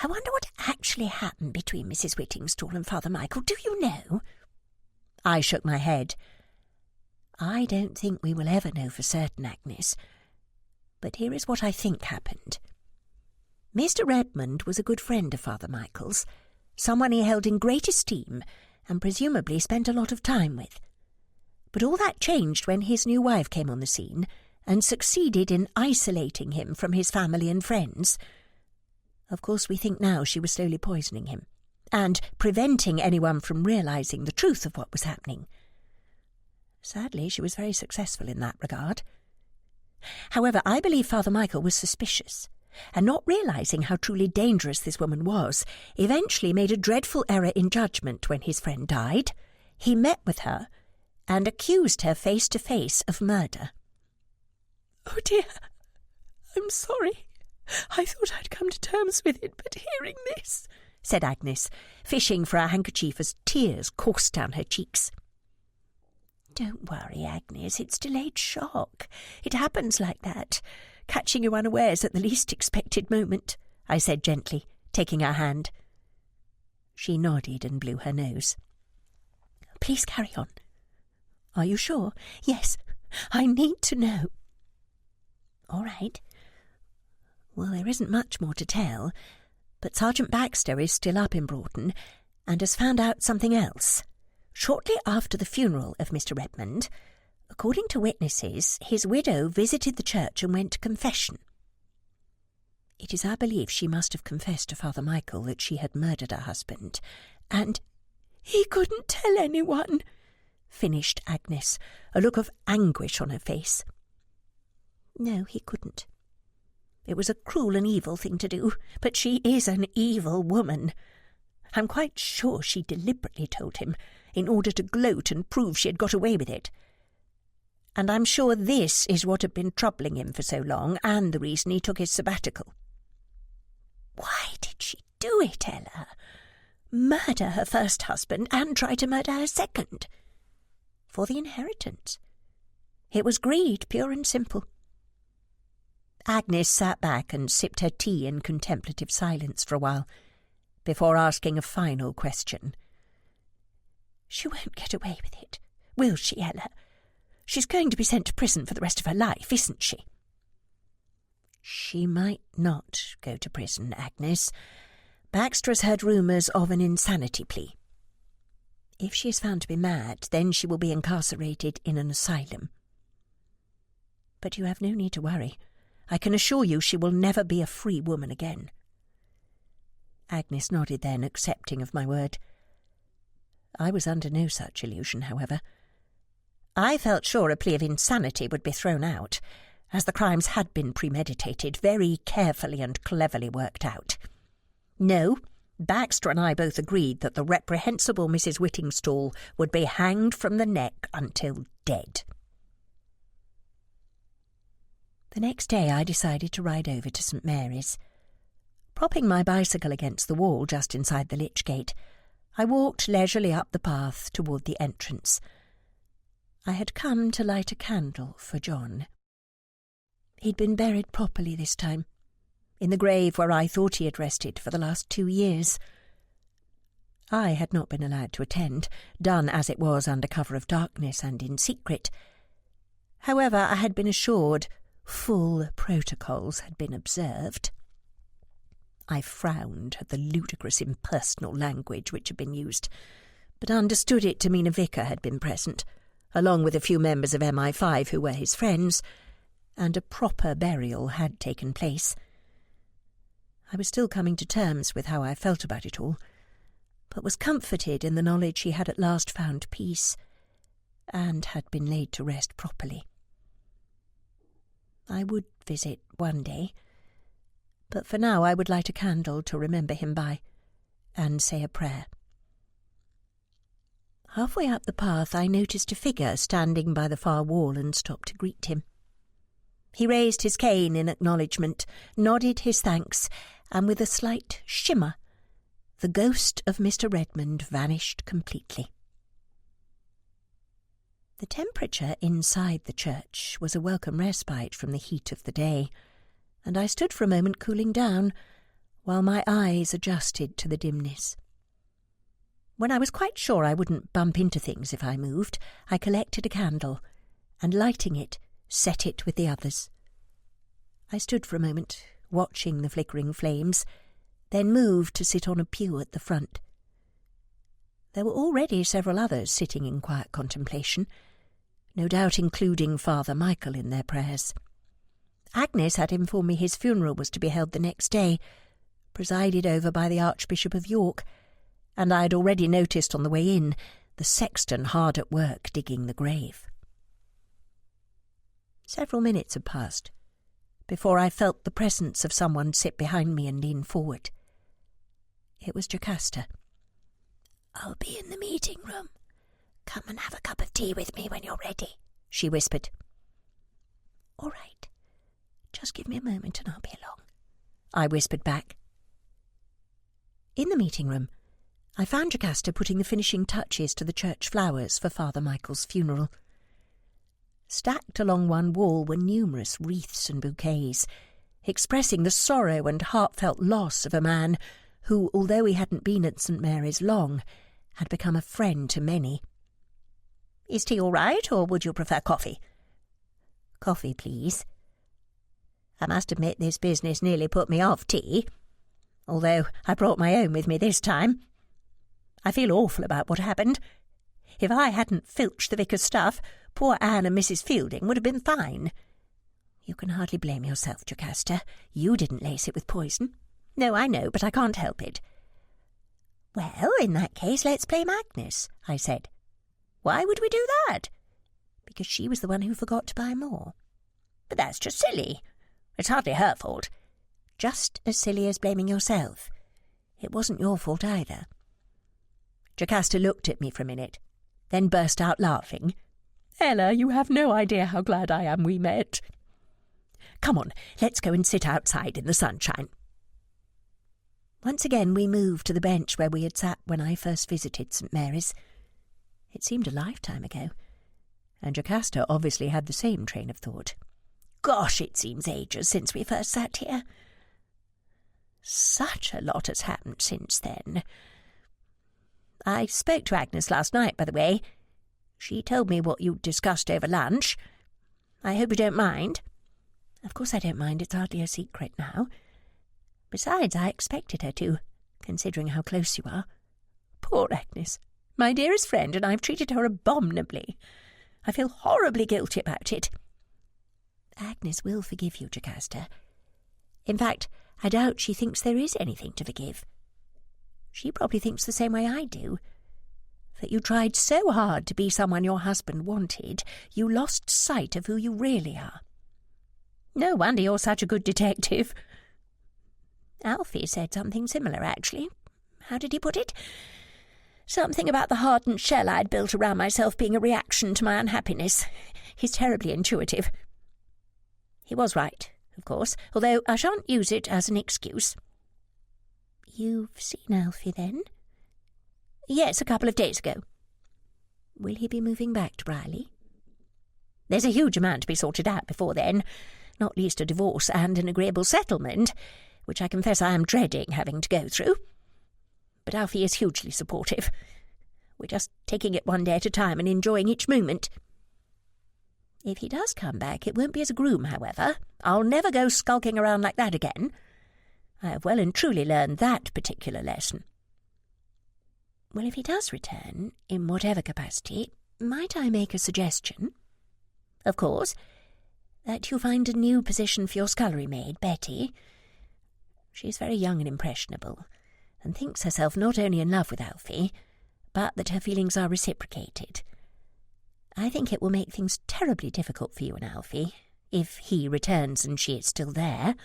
I wonder what actually happened between Mrs. Whittingstall and Father Michael. Do you know? I shook my head. I don't think we will ever know for certain, Agnes. But here is what I think happened. Mr. Redmond was a good friend of Father Michael's, someone he held in great esteem and presumably spent a lot of time with. But all that changed when his new wife came on the scene and succeeded in isolating him from his family and friends. Of course, we think now she was slowly poisoning him and preventing anyone from realising the truth of what was happening. Sadly, she was very successful in that regard. However, I believe Father Michael was suspicious, and not realising how truly dangerous this woman was, eventually made a dreadful error in judgment when his friend died. He met with her and accused her face to face of murder. Oh dear, I'm sorry. I thought I'd come to terms with it, but hearing this, said Agnes, fishing for her handkerchief as tears coursed down her cheeks. Don't worry, Agnes, it's delayed shock. It happens like that, catching you unawares at the least expected moment, I said gently, taking her hand. She nodded and blew her nose. Please carry on. Are you sure? Yes, I need to know. All right. Well, there isn't much more to tell, but Sergeant Baxter is still up in Broughton and has found out something else. Shortly after the funeral of Mr. Redmond, according to witnesses, his widow visited the church and went to confession. It is our belief she must have confessed to Father Michael that she had murdered her husband, and he couldn't tell anyone, finished Agnes, a look of anguish on her face. No, he couldn't. It was a cruel and evil thing to do, but she is an evil woman. I'm quite sure she deliberately told him, in order to gloat and prove she had got away with it. And I'm sure this is what had been troubling him for so long, and the reason he took his sabbatical. Why did she do it, Ella? Murder her first husband and try to murder her second? For the inheritance. It was greed, pure and simple. Agnes sat back and sipped her tea in contemplative silence for a while, before asking a final question. She won't get away with it, will she, Ella? She's going to be sent to prison for the rest of her life, isn't she? She might not go to prison, Agnes. Baxter has heard rumours of an insanity plea. If she is found to be mad, then she will be incarcerated in an asylum. But you have no need to worry. I can assure you she will never be a free woman again. Agnes nodded then, accepting of my word. I was under no such illusion, however. I felt sure a plea of insanity would be thrown out, as the crimes had been premeditated, very carefully and cleverly worked out. No, Baxter and I both agreed that the reprehensible Mrs. Whittingstall would be hanged from the neck until dead. The next day I decided to ride over to St. Mary's. Propping my bicycle against the wall just inside the lich gate, I walked leisurely up the path toward the entrance. I had come to light a candle for John. He'd been buried properly this time, in the grave where I thought he had rested for the last 2 years. I had not been allowed to attend, done as it was under cover of darkness and in secret. However, I had been assured full protocols had been observed. I frowned at the ludicrous impersonal language which had been used, but understood it to mean a vicar had been present, along with a few members of MI5 who were his friends, and a proper burial had taken place. I was still coming to terms with how I felt about it all, but was comforted in the knowledge he had at last found peace, and had been laid to rest properly. I would visit one day, but for now I would light a candle to remember him by, and say a prayer. Halfway up the path I noticed a figure standing by the far wall and stopped to greet him. He raised his cane in acknowledgment, nodded his thanks, and with a slight shimmer, the ghost of Mr. Redmond vanished completely. The temperature inside the church was a welcome respite from the heat of the day, and I stood for a moment cooling down, while my eyes adjusted to the dimness. When I was quite sure I wouldn't bump into things if I moved, I collected a candle, and lighting it, set it with the others. I stood for a moment, watching the flickering flames, then moved to sit on a pew at the front. There were already several others sitting in quiet contemplation, no doubt including Father Michael in their prayers. Agnes had informed me his funeral was to be held the next day, presided over by the Archbishop of York, and I had already noticed on the way in the sexton hard at work digging the grave. Several minutes had passed before I felt the presence of someone sit behind me and lean forward. It was Jocasta. "I'll be in the meeting room. Come and have a cup of tea with me when you're ready," she whispered. "All right. Just give me a moment and I'll be along," I whispered back. In the meeting room, I found Jocasta putting the finishing touches to the church flowers for Father Michael's funeral. Stacked along one wall were numerous wreaths and bouquets, expressing the sorrow and heartfelt loss of a man who, although he hadn't been at St. Mary's long, had become a friend to many. "Is tea all right, or would you prefer coffee?" "Coffee, please." I must admit this business nearly put me off tea, although I brought my own with me this time. I feel awful about what happened. If I hadn't filched the vicar's stuff, poor Anne and Mrs. Fielding would have been fine. You can hardly blame yourself, Jocasta. You didn't lace it with poison. No, I know, but I can't help it. "Well, in that case, let's play Agnes," I said. "Why would we do that?" "Because she was the one who forgot to buy more." "But that's just silly. It's hardly her fault." "Just as silly as blaming yourself. It wasn't your fault either." Jocasta looked at me for a minute, then burst out laughing. "Ella, you have no idea how glad I am we met. Come on, let's go and sit outside in the sunshine." Once again we moved to the bench where we had sat when I first visited St. Mary's. It seemed a lifetime ago, and Jocasta obviously had the same train of thought. "Gosh, it seems ages since we first sat here. Such a lot has happened since then. I spoke to Agnes last night, by the way. She told me what you discussed over lunch. I hope you don't mind." "Of course I don't mind. It's hardly a secret now. Besides, I expected her to, considering how close you are." "Poor Agnes, my dearest friend, and I've treated her abominably. I feel horribly guilty about it." "Agnes will forgive you, Jocasta. In fact, I doubt she thinks there is anything to forgive. She probably thinks the same way I do, that you tried so hard to be someone your husband wanted, you lost sight of who you really are." "No wonder you're such a good detective." "Alfie said something similar, actually. How did he put it? Something about the hardened shell I'd built around myself being a reaction to my unhappiness. He's terribly intuitive. He was right, of course, although I shan't use it as an excuse." "You've seen Alfie, then?" "Yes, a couple of days ago." "Will he be moving back to Brierley?" "There's a huge amount to be sorted out before then, not least a divorce and an agreeable settlement, which I confess I am dreading having to go through. But Alfie is hugely supportive. We're just taking it one day at a time and enjoying each moment." "If he does come back, it won't be as a groom, however. I'll never go skulking around like that again. I have well and truly learned that particular lesson." "Well, if he does return, in whatever capacity, might I make a suggestion?" "Of course." "That you find a new position for your scullery maid, Betty. She's very young and impressionable, and thinks herself not only in love with Alfie, but that her feelings are reciprocated. I think it will make things terribly difficult for you and Alfie, if he returns and she is still there.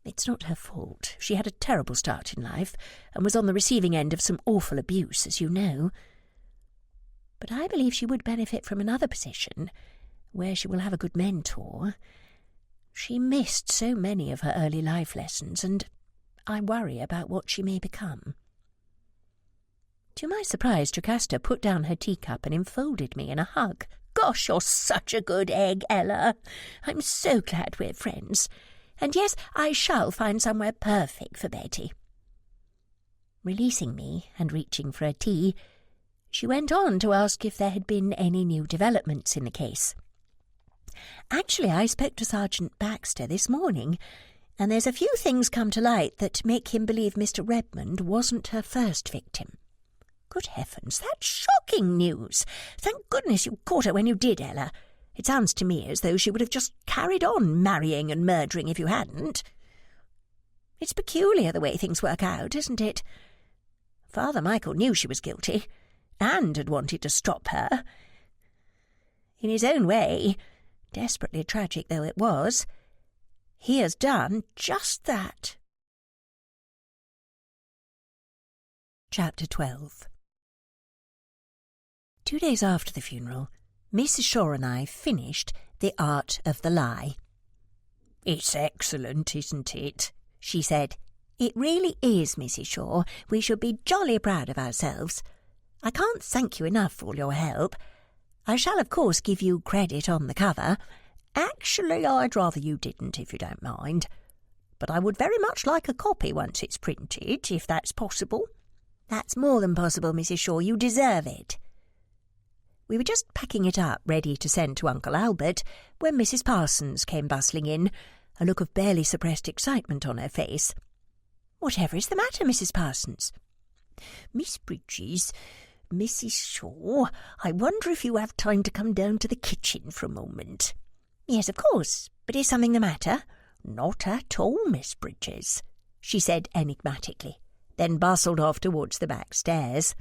It's not her fault. She had a terrible start in life, and was on the receiving end of some awful abuse, as you know. But I believe she would benefit from another position, where she will have a good mentor. She missed so many of her early life lessons, and I worry about what she may become." To my surprise, Jocasta put down her teacup and enfolded me in a hug. "Gosh, you're such a good egg, Ella. I'm so glad we're friends. And yes, I shall find somewhere perfect for Betty." Releasing me and reaching for her tea, she went on to ask if there had been any new developments in the case. "Actually, I spoke to Sergeant Baxter this morning, and there's a few things come to light that make him believe Mr. Redmond wasn't her first victim." "Good heavens, that's shocking news. Thank goodness you caught her when you did, Ella. It sounds to me as though she would have just carried on marrying and murdering if you hadn't. It's peculiar the way things work out, isn't it? Father Michael knew she was guilty, and had wanted to stop her. In his own way, desperately tragic though it was, he has done just that." Chapter 12. 2 days after the funeral, Mrs. Shaw and I finished The Art of the Lie. "It's excellent, isn't it?" she said. "It really is, Mrs. Shaw. We should be jolly proud of ourselves. I can't thank you enough for all your help. I shall, of course, give you credit on the cover." "Actually, I'd rather you didn't, if you don't mind. But I would very much like a copy once it's printed, if that's possible." "That's more than possible, Mrs. Shaw. You deserve it." We were just packing it up, ready to send to Uncle Albert, when Mrs. Parsons came bustling in, a look of barely suppressed excitement on her face. "Whatever is the matter, Mrs. Parsons?" "Miss Bridges, Mrs. Shaw, I wonder if you have time to come down to the kitchen for a moment." "Yes, of course. But is something the matter?" "Not at all, Miss Bridges," she said enigmatically, then bustled off towards the back stairs.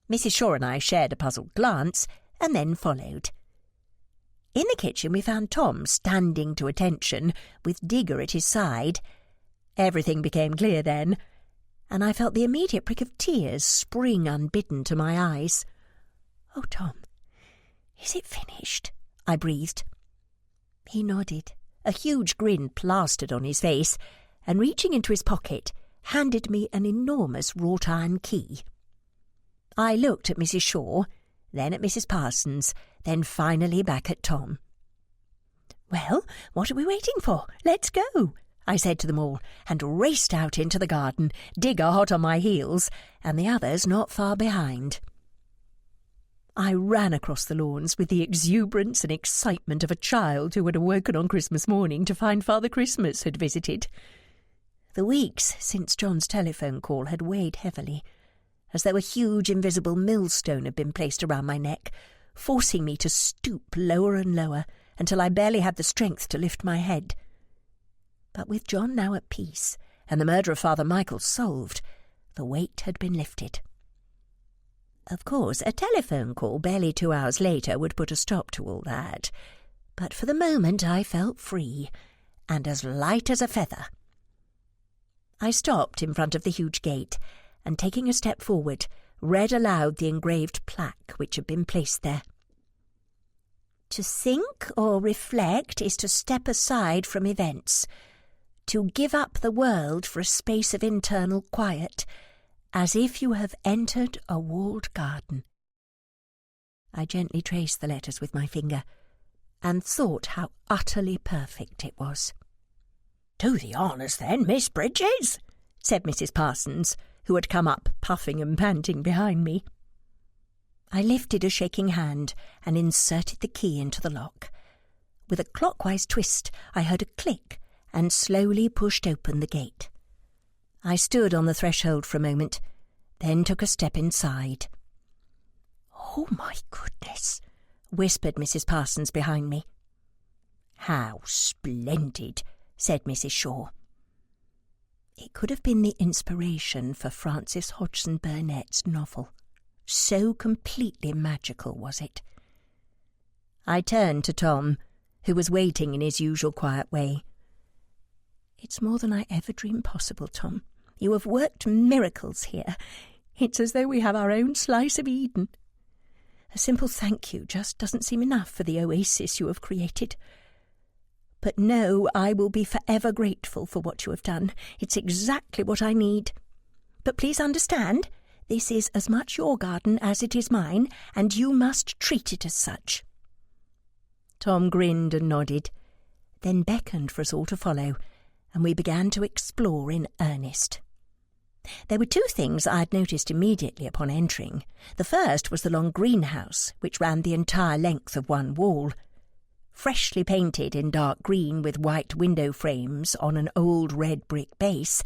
Mrs. Shaw and I shared a puzzled glance, and then followed. In the kitchen we found Tom standing to attention, with Digger at his side. Everything became clear then, and I felt the immediate prick of tears spring unbidden to my eyes. "Oh, Tom, is it finished?" I breathed. He nodded, a huge grin plastered on his face, and reaching into his pocket, handed me an enormous wrought-iron key. I looked at Mrs. Shaw, then at Mrs. Parsons, then finally back at Tom. "Well, what are we waiting for? Let's go," I said to them all, and raced out into the garden, Digger hot on my heels, and the others not far behind. I ran across the lawns with the exuberance and excitement of a child who had awoken on Christmas morning to find Father Christmas had visited. The weeks since John's telephone call had weighed heavily, as though a huge invisible millstone had been placed around my neck, forcing me to stoop lower and lower until I barely had the strength to lift my head. But with John now at peace, and the murder of Father Michael solved, the weight had been lifted. Of course, a telephone call barely 2 hours later would put a stop to all that, but for the moment I felt free, and as light as a feather. I stopped in front of the huge gate, and taking a step forward, read aloud the engraved plaque which had been placed there. To think or reflect is to step aside from events, to give up the world for a space of internal quiet, as if you have entered a walled garden. I gently traced the letters with my finger, and thought how utterly perfect it was. "Do the honours then, Miss Bridges," said Mrs. Parsons, who had come up puffing and panting behind me. I lifted a shaking hand and inserted the key into the lock. With a clockwise twist, I heard a click and slowly pushed open the gate. I stood on the threshold for a moment, then took a step inside. "Oh, my goodness," whispered Mrs. Parsons behind me. "How splendid," said Mrs. Shaw. It could have been the inspiration for Frances Hodgson Burnett's novel. So completely magical was it. I turned to Tom, who was waiting in his usual quiet way. "It's more than I ever dreamed possible, Tom. You have worked miracles here. It's as though we have our own slice of Eden. A simple thank you just doesn't seem enough for the oasis you have created. But no, I will be forever grateful for what you have done. It's exactly what I need. But please understand, this is as much your garden as it is mine, and you must treat it as such." Tom grinned and nodded, then beckoned for us all to follow, and we began to explore in earnest. There were 2 things I'd noticed immediately upon entering. The first was the long greenhouse, which ran the entire length of one wall. Freshly painted in dark green with white window frames on an old red brick base,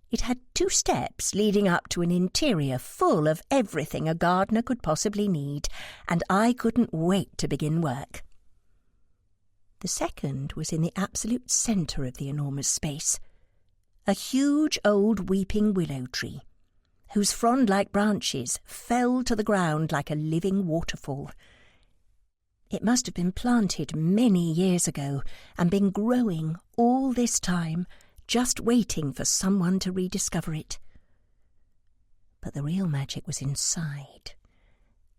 it had 2 steps leading up to an interior full of everything a gardener could possibly need, and I couldn't wait to begin work. The second was in the absolute centre of the enormous space, a huge old weeping willow tree, whose frond-like branches fell to the ground like a living waterfall. It must have been planted many years ago and been growing all this time, just waiting for someone to rediscover it. But the real magic was inside,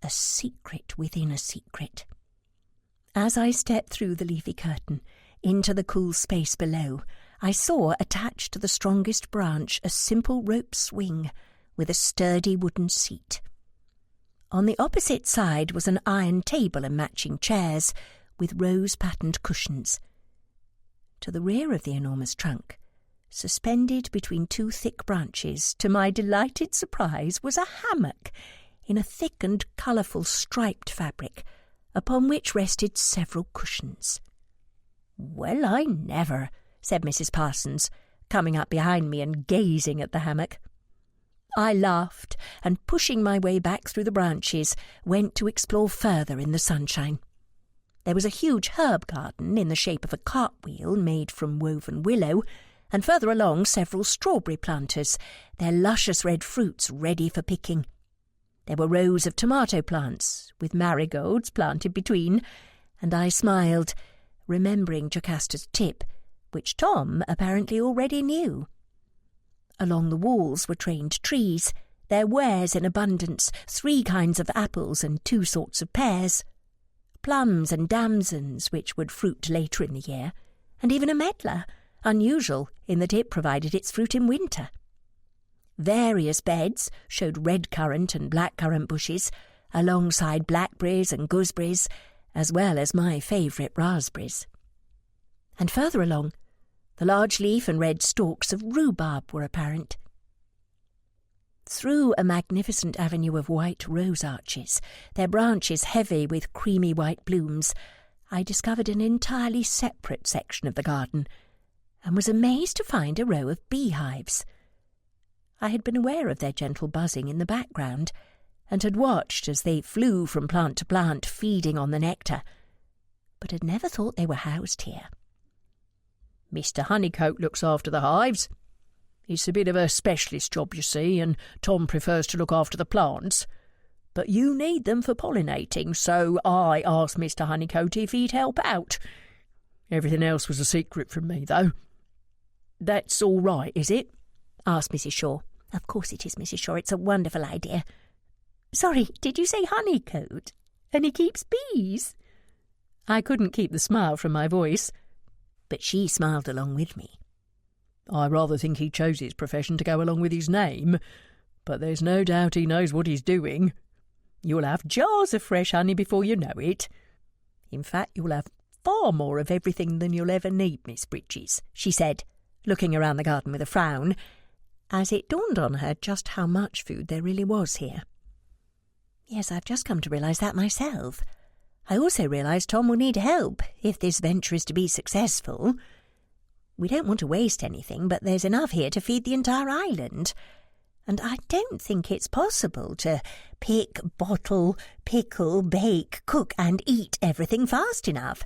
a secret within a secret. As I stepped through the leafy curtain into the cool space below, I saw attached to the strongest branch a simple rope swing with a sturdy wooden seat. On the opposite side was an iron table and matching chairs with rose-patterned cushions. To the rear of the enormous trunk, suspended between 2 thick branches, to my delighted surprise, was a hammock in a thick and colourful striped fabric, upon which rested several cushions. "Well, I never," said Mrs. Parsons, coming up behind me and gazing at the hammock. I laughed, and pushing my way back through the branches, went to explore further in the sunshine. There was a huge herb garden in the shape of a cartwheel made from woven willow, and further along several strawberry planters, their luscious red fruits ready for picking. There were rows of tomato plants, with marigolds planted between, and I smiled, remembering Jocasta's tip, which Tom apparently already knew. Along the walls were trained trees, their wares in abundance, 3 kinds of apples and 2 sorts of pears, plums and damsons, which would fruit later in the year, and even a medlar, unusual in that it provided its fruit in winter. Various beds showed red currant and black currant bushes, alongside blackberries and gooseberries, as well as my favourite raspberries. And further along, The large leaf and red stalks of rhubarb were apparent. Through a magnificent avenue of white rose arches, their branches heavy with creamy white blooms, I discovered an entirely separate section of the garden, and was amazed to find a row of beehives. I had been aware of their gentle buzzing in the background, and had watched as they flew from plant to plant, feeding on the nectar, but had never thought they were housed here. Mr. Honeycoat looks after the hives. It's a bit of a specialist job, you see, and Tom prefers to look after the plants. But you need them for pollinating, so I asked Mr. Honeycoat if he'd help out. Everything else was a secret from me, though. That's all right, is it? Asked Mrs. Shaw. Of course it is, Mrs. Shaw. It's a wonderful idea. Sorry, did you say Honeycoat? And he keeps bees? I couldn't keep the smile from my voice, but she smiled along with me. I rather think he chose his profession to go along with his name, but there's no doubt he knows what he's doing. You'll have jars of fresh honey before you know it. In fact, you'll have far more of everything than you'll ever need, Miss Bridges, she said, looking around the garden with a frown, as it dawned on her just how much food there really was here. Yes, I've just come to realise that myself. I also realise Tom will need help if this venture is to be successful. We don't want to waste anything, but there's enough here to feed the entire island. And I don't think it's possible to pick, bottle, pickle, bake, cook and eat everything fast enough.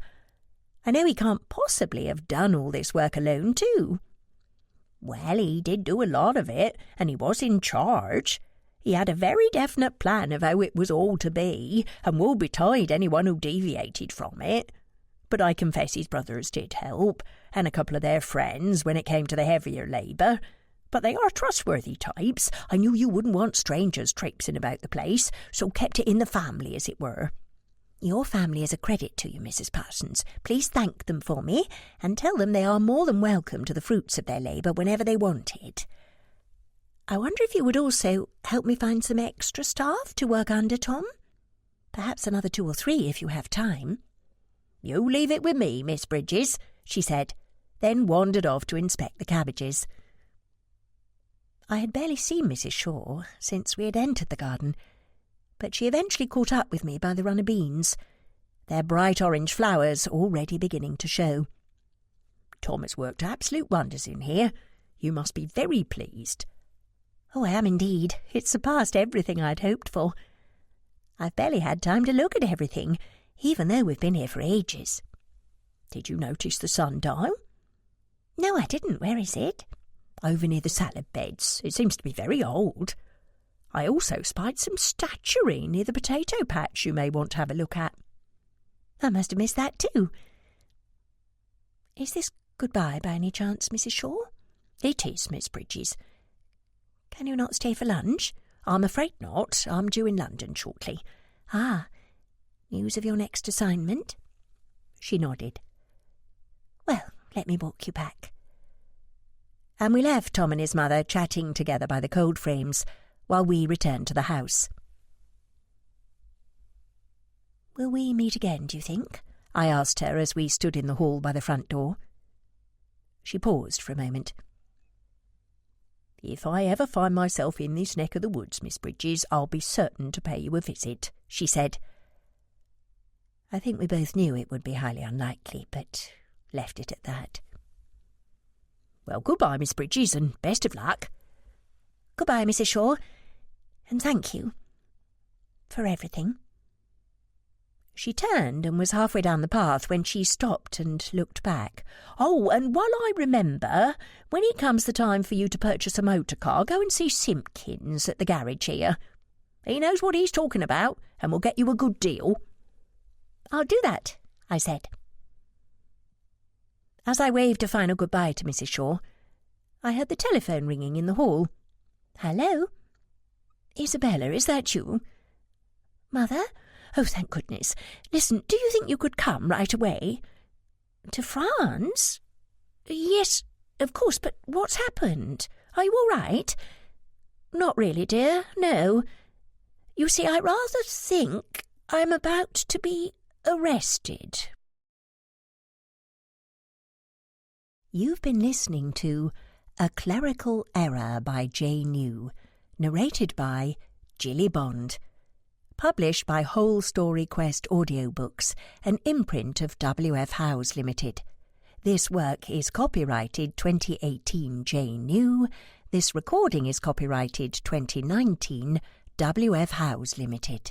I know he can't possibly have done all this work alone, too. Well, he did do a lot of it, and he was in charge. He had a very definite plan of how it was all to be, and woe betide anyone who deviated from it. But I confess his brothers did help, and a couple of their friends when it came to the heavier labour. But they are trustworthy types. I knew you wouldn't want strangers traipsing about the place, so kept it in the family, as it were. Your family is a credit to you, Mrs. Parsons. Please thank them for me, and tell them they are more than welcome to the fruits of their labour whenever they want it. I wonder if you would also help me find some extra staff to work under Tom? Perhaps another 2 or 3 if you have time. You leave it with me, Miss Bridges, she said, then wandered off to inspect the cabbages. I had barely seen Mrs. Shaw since we had entered the garden, but she eventually caught up with me by the run of beans, their bright orange flowers already beginning to show. Tom has worked absolute wonders in here. You must be very pleased. Oh, I am indeed. It surpassed everything I'd hoped for. I've barely had time to look at everything, even though we've been here for ages. Did you notice the sundial? No, I didn't. Where is it? Over near the salad beds. It seems to be very old. I also spied some statuary near the potato patch you may want to have a look at. I must have missed that too. Is this goodbye by any chance, Mrs. Shaw? It is, Miss Bridges. Can you not stay for lunch? I'm afraid not. I'm due in London shortly. Ah, news of your next assignment? She nodded. Well, let me walk you back. And we left Tom and his mother chatting together by the cold frames while we returned to the house. Will we meet again, do you think? I asked her as we stood in the hall by the front door. She paused for a moment. If I ever find myself in this neck of the woods, Miss Bridges, I'll be certain to pay you a visit, she said. I think we both knew it would be highly unlikely, but left it at that. Well, goodbye, Miss Bridges, and best of luck. Goodbye, Mrs. Shaw, and thank you for everything. She turned and was halfway down the path when she stopped and looked back. Oh, and while I remember, when it comes the time for you to purchase a motor car, go and see Simpkins at the garage here. He knows what he's talking about and will get you a good deal. I'll do that, I said. As I waved a final goodbye to Mrs. Shaw, I heard the telephone ringing in the hall. Hello? Isabella, is that you? Mother? Oh, thank goodness. Listen, do you think you could come right away? To France? Yes, of course, but what's happened? Are you all right? Not really, dear, no. You see, I rather think I'm about to be arrested. You've been listening to A Clerical Error by J. New, narrated by Jilly Bond. Published by Whole Story Quest Audiobooks, an imprint of W.F. Howes Limited. This work is copyrighted 2018 J. New. This recording is copyrighted 2019 W.F. Howes Limited.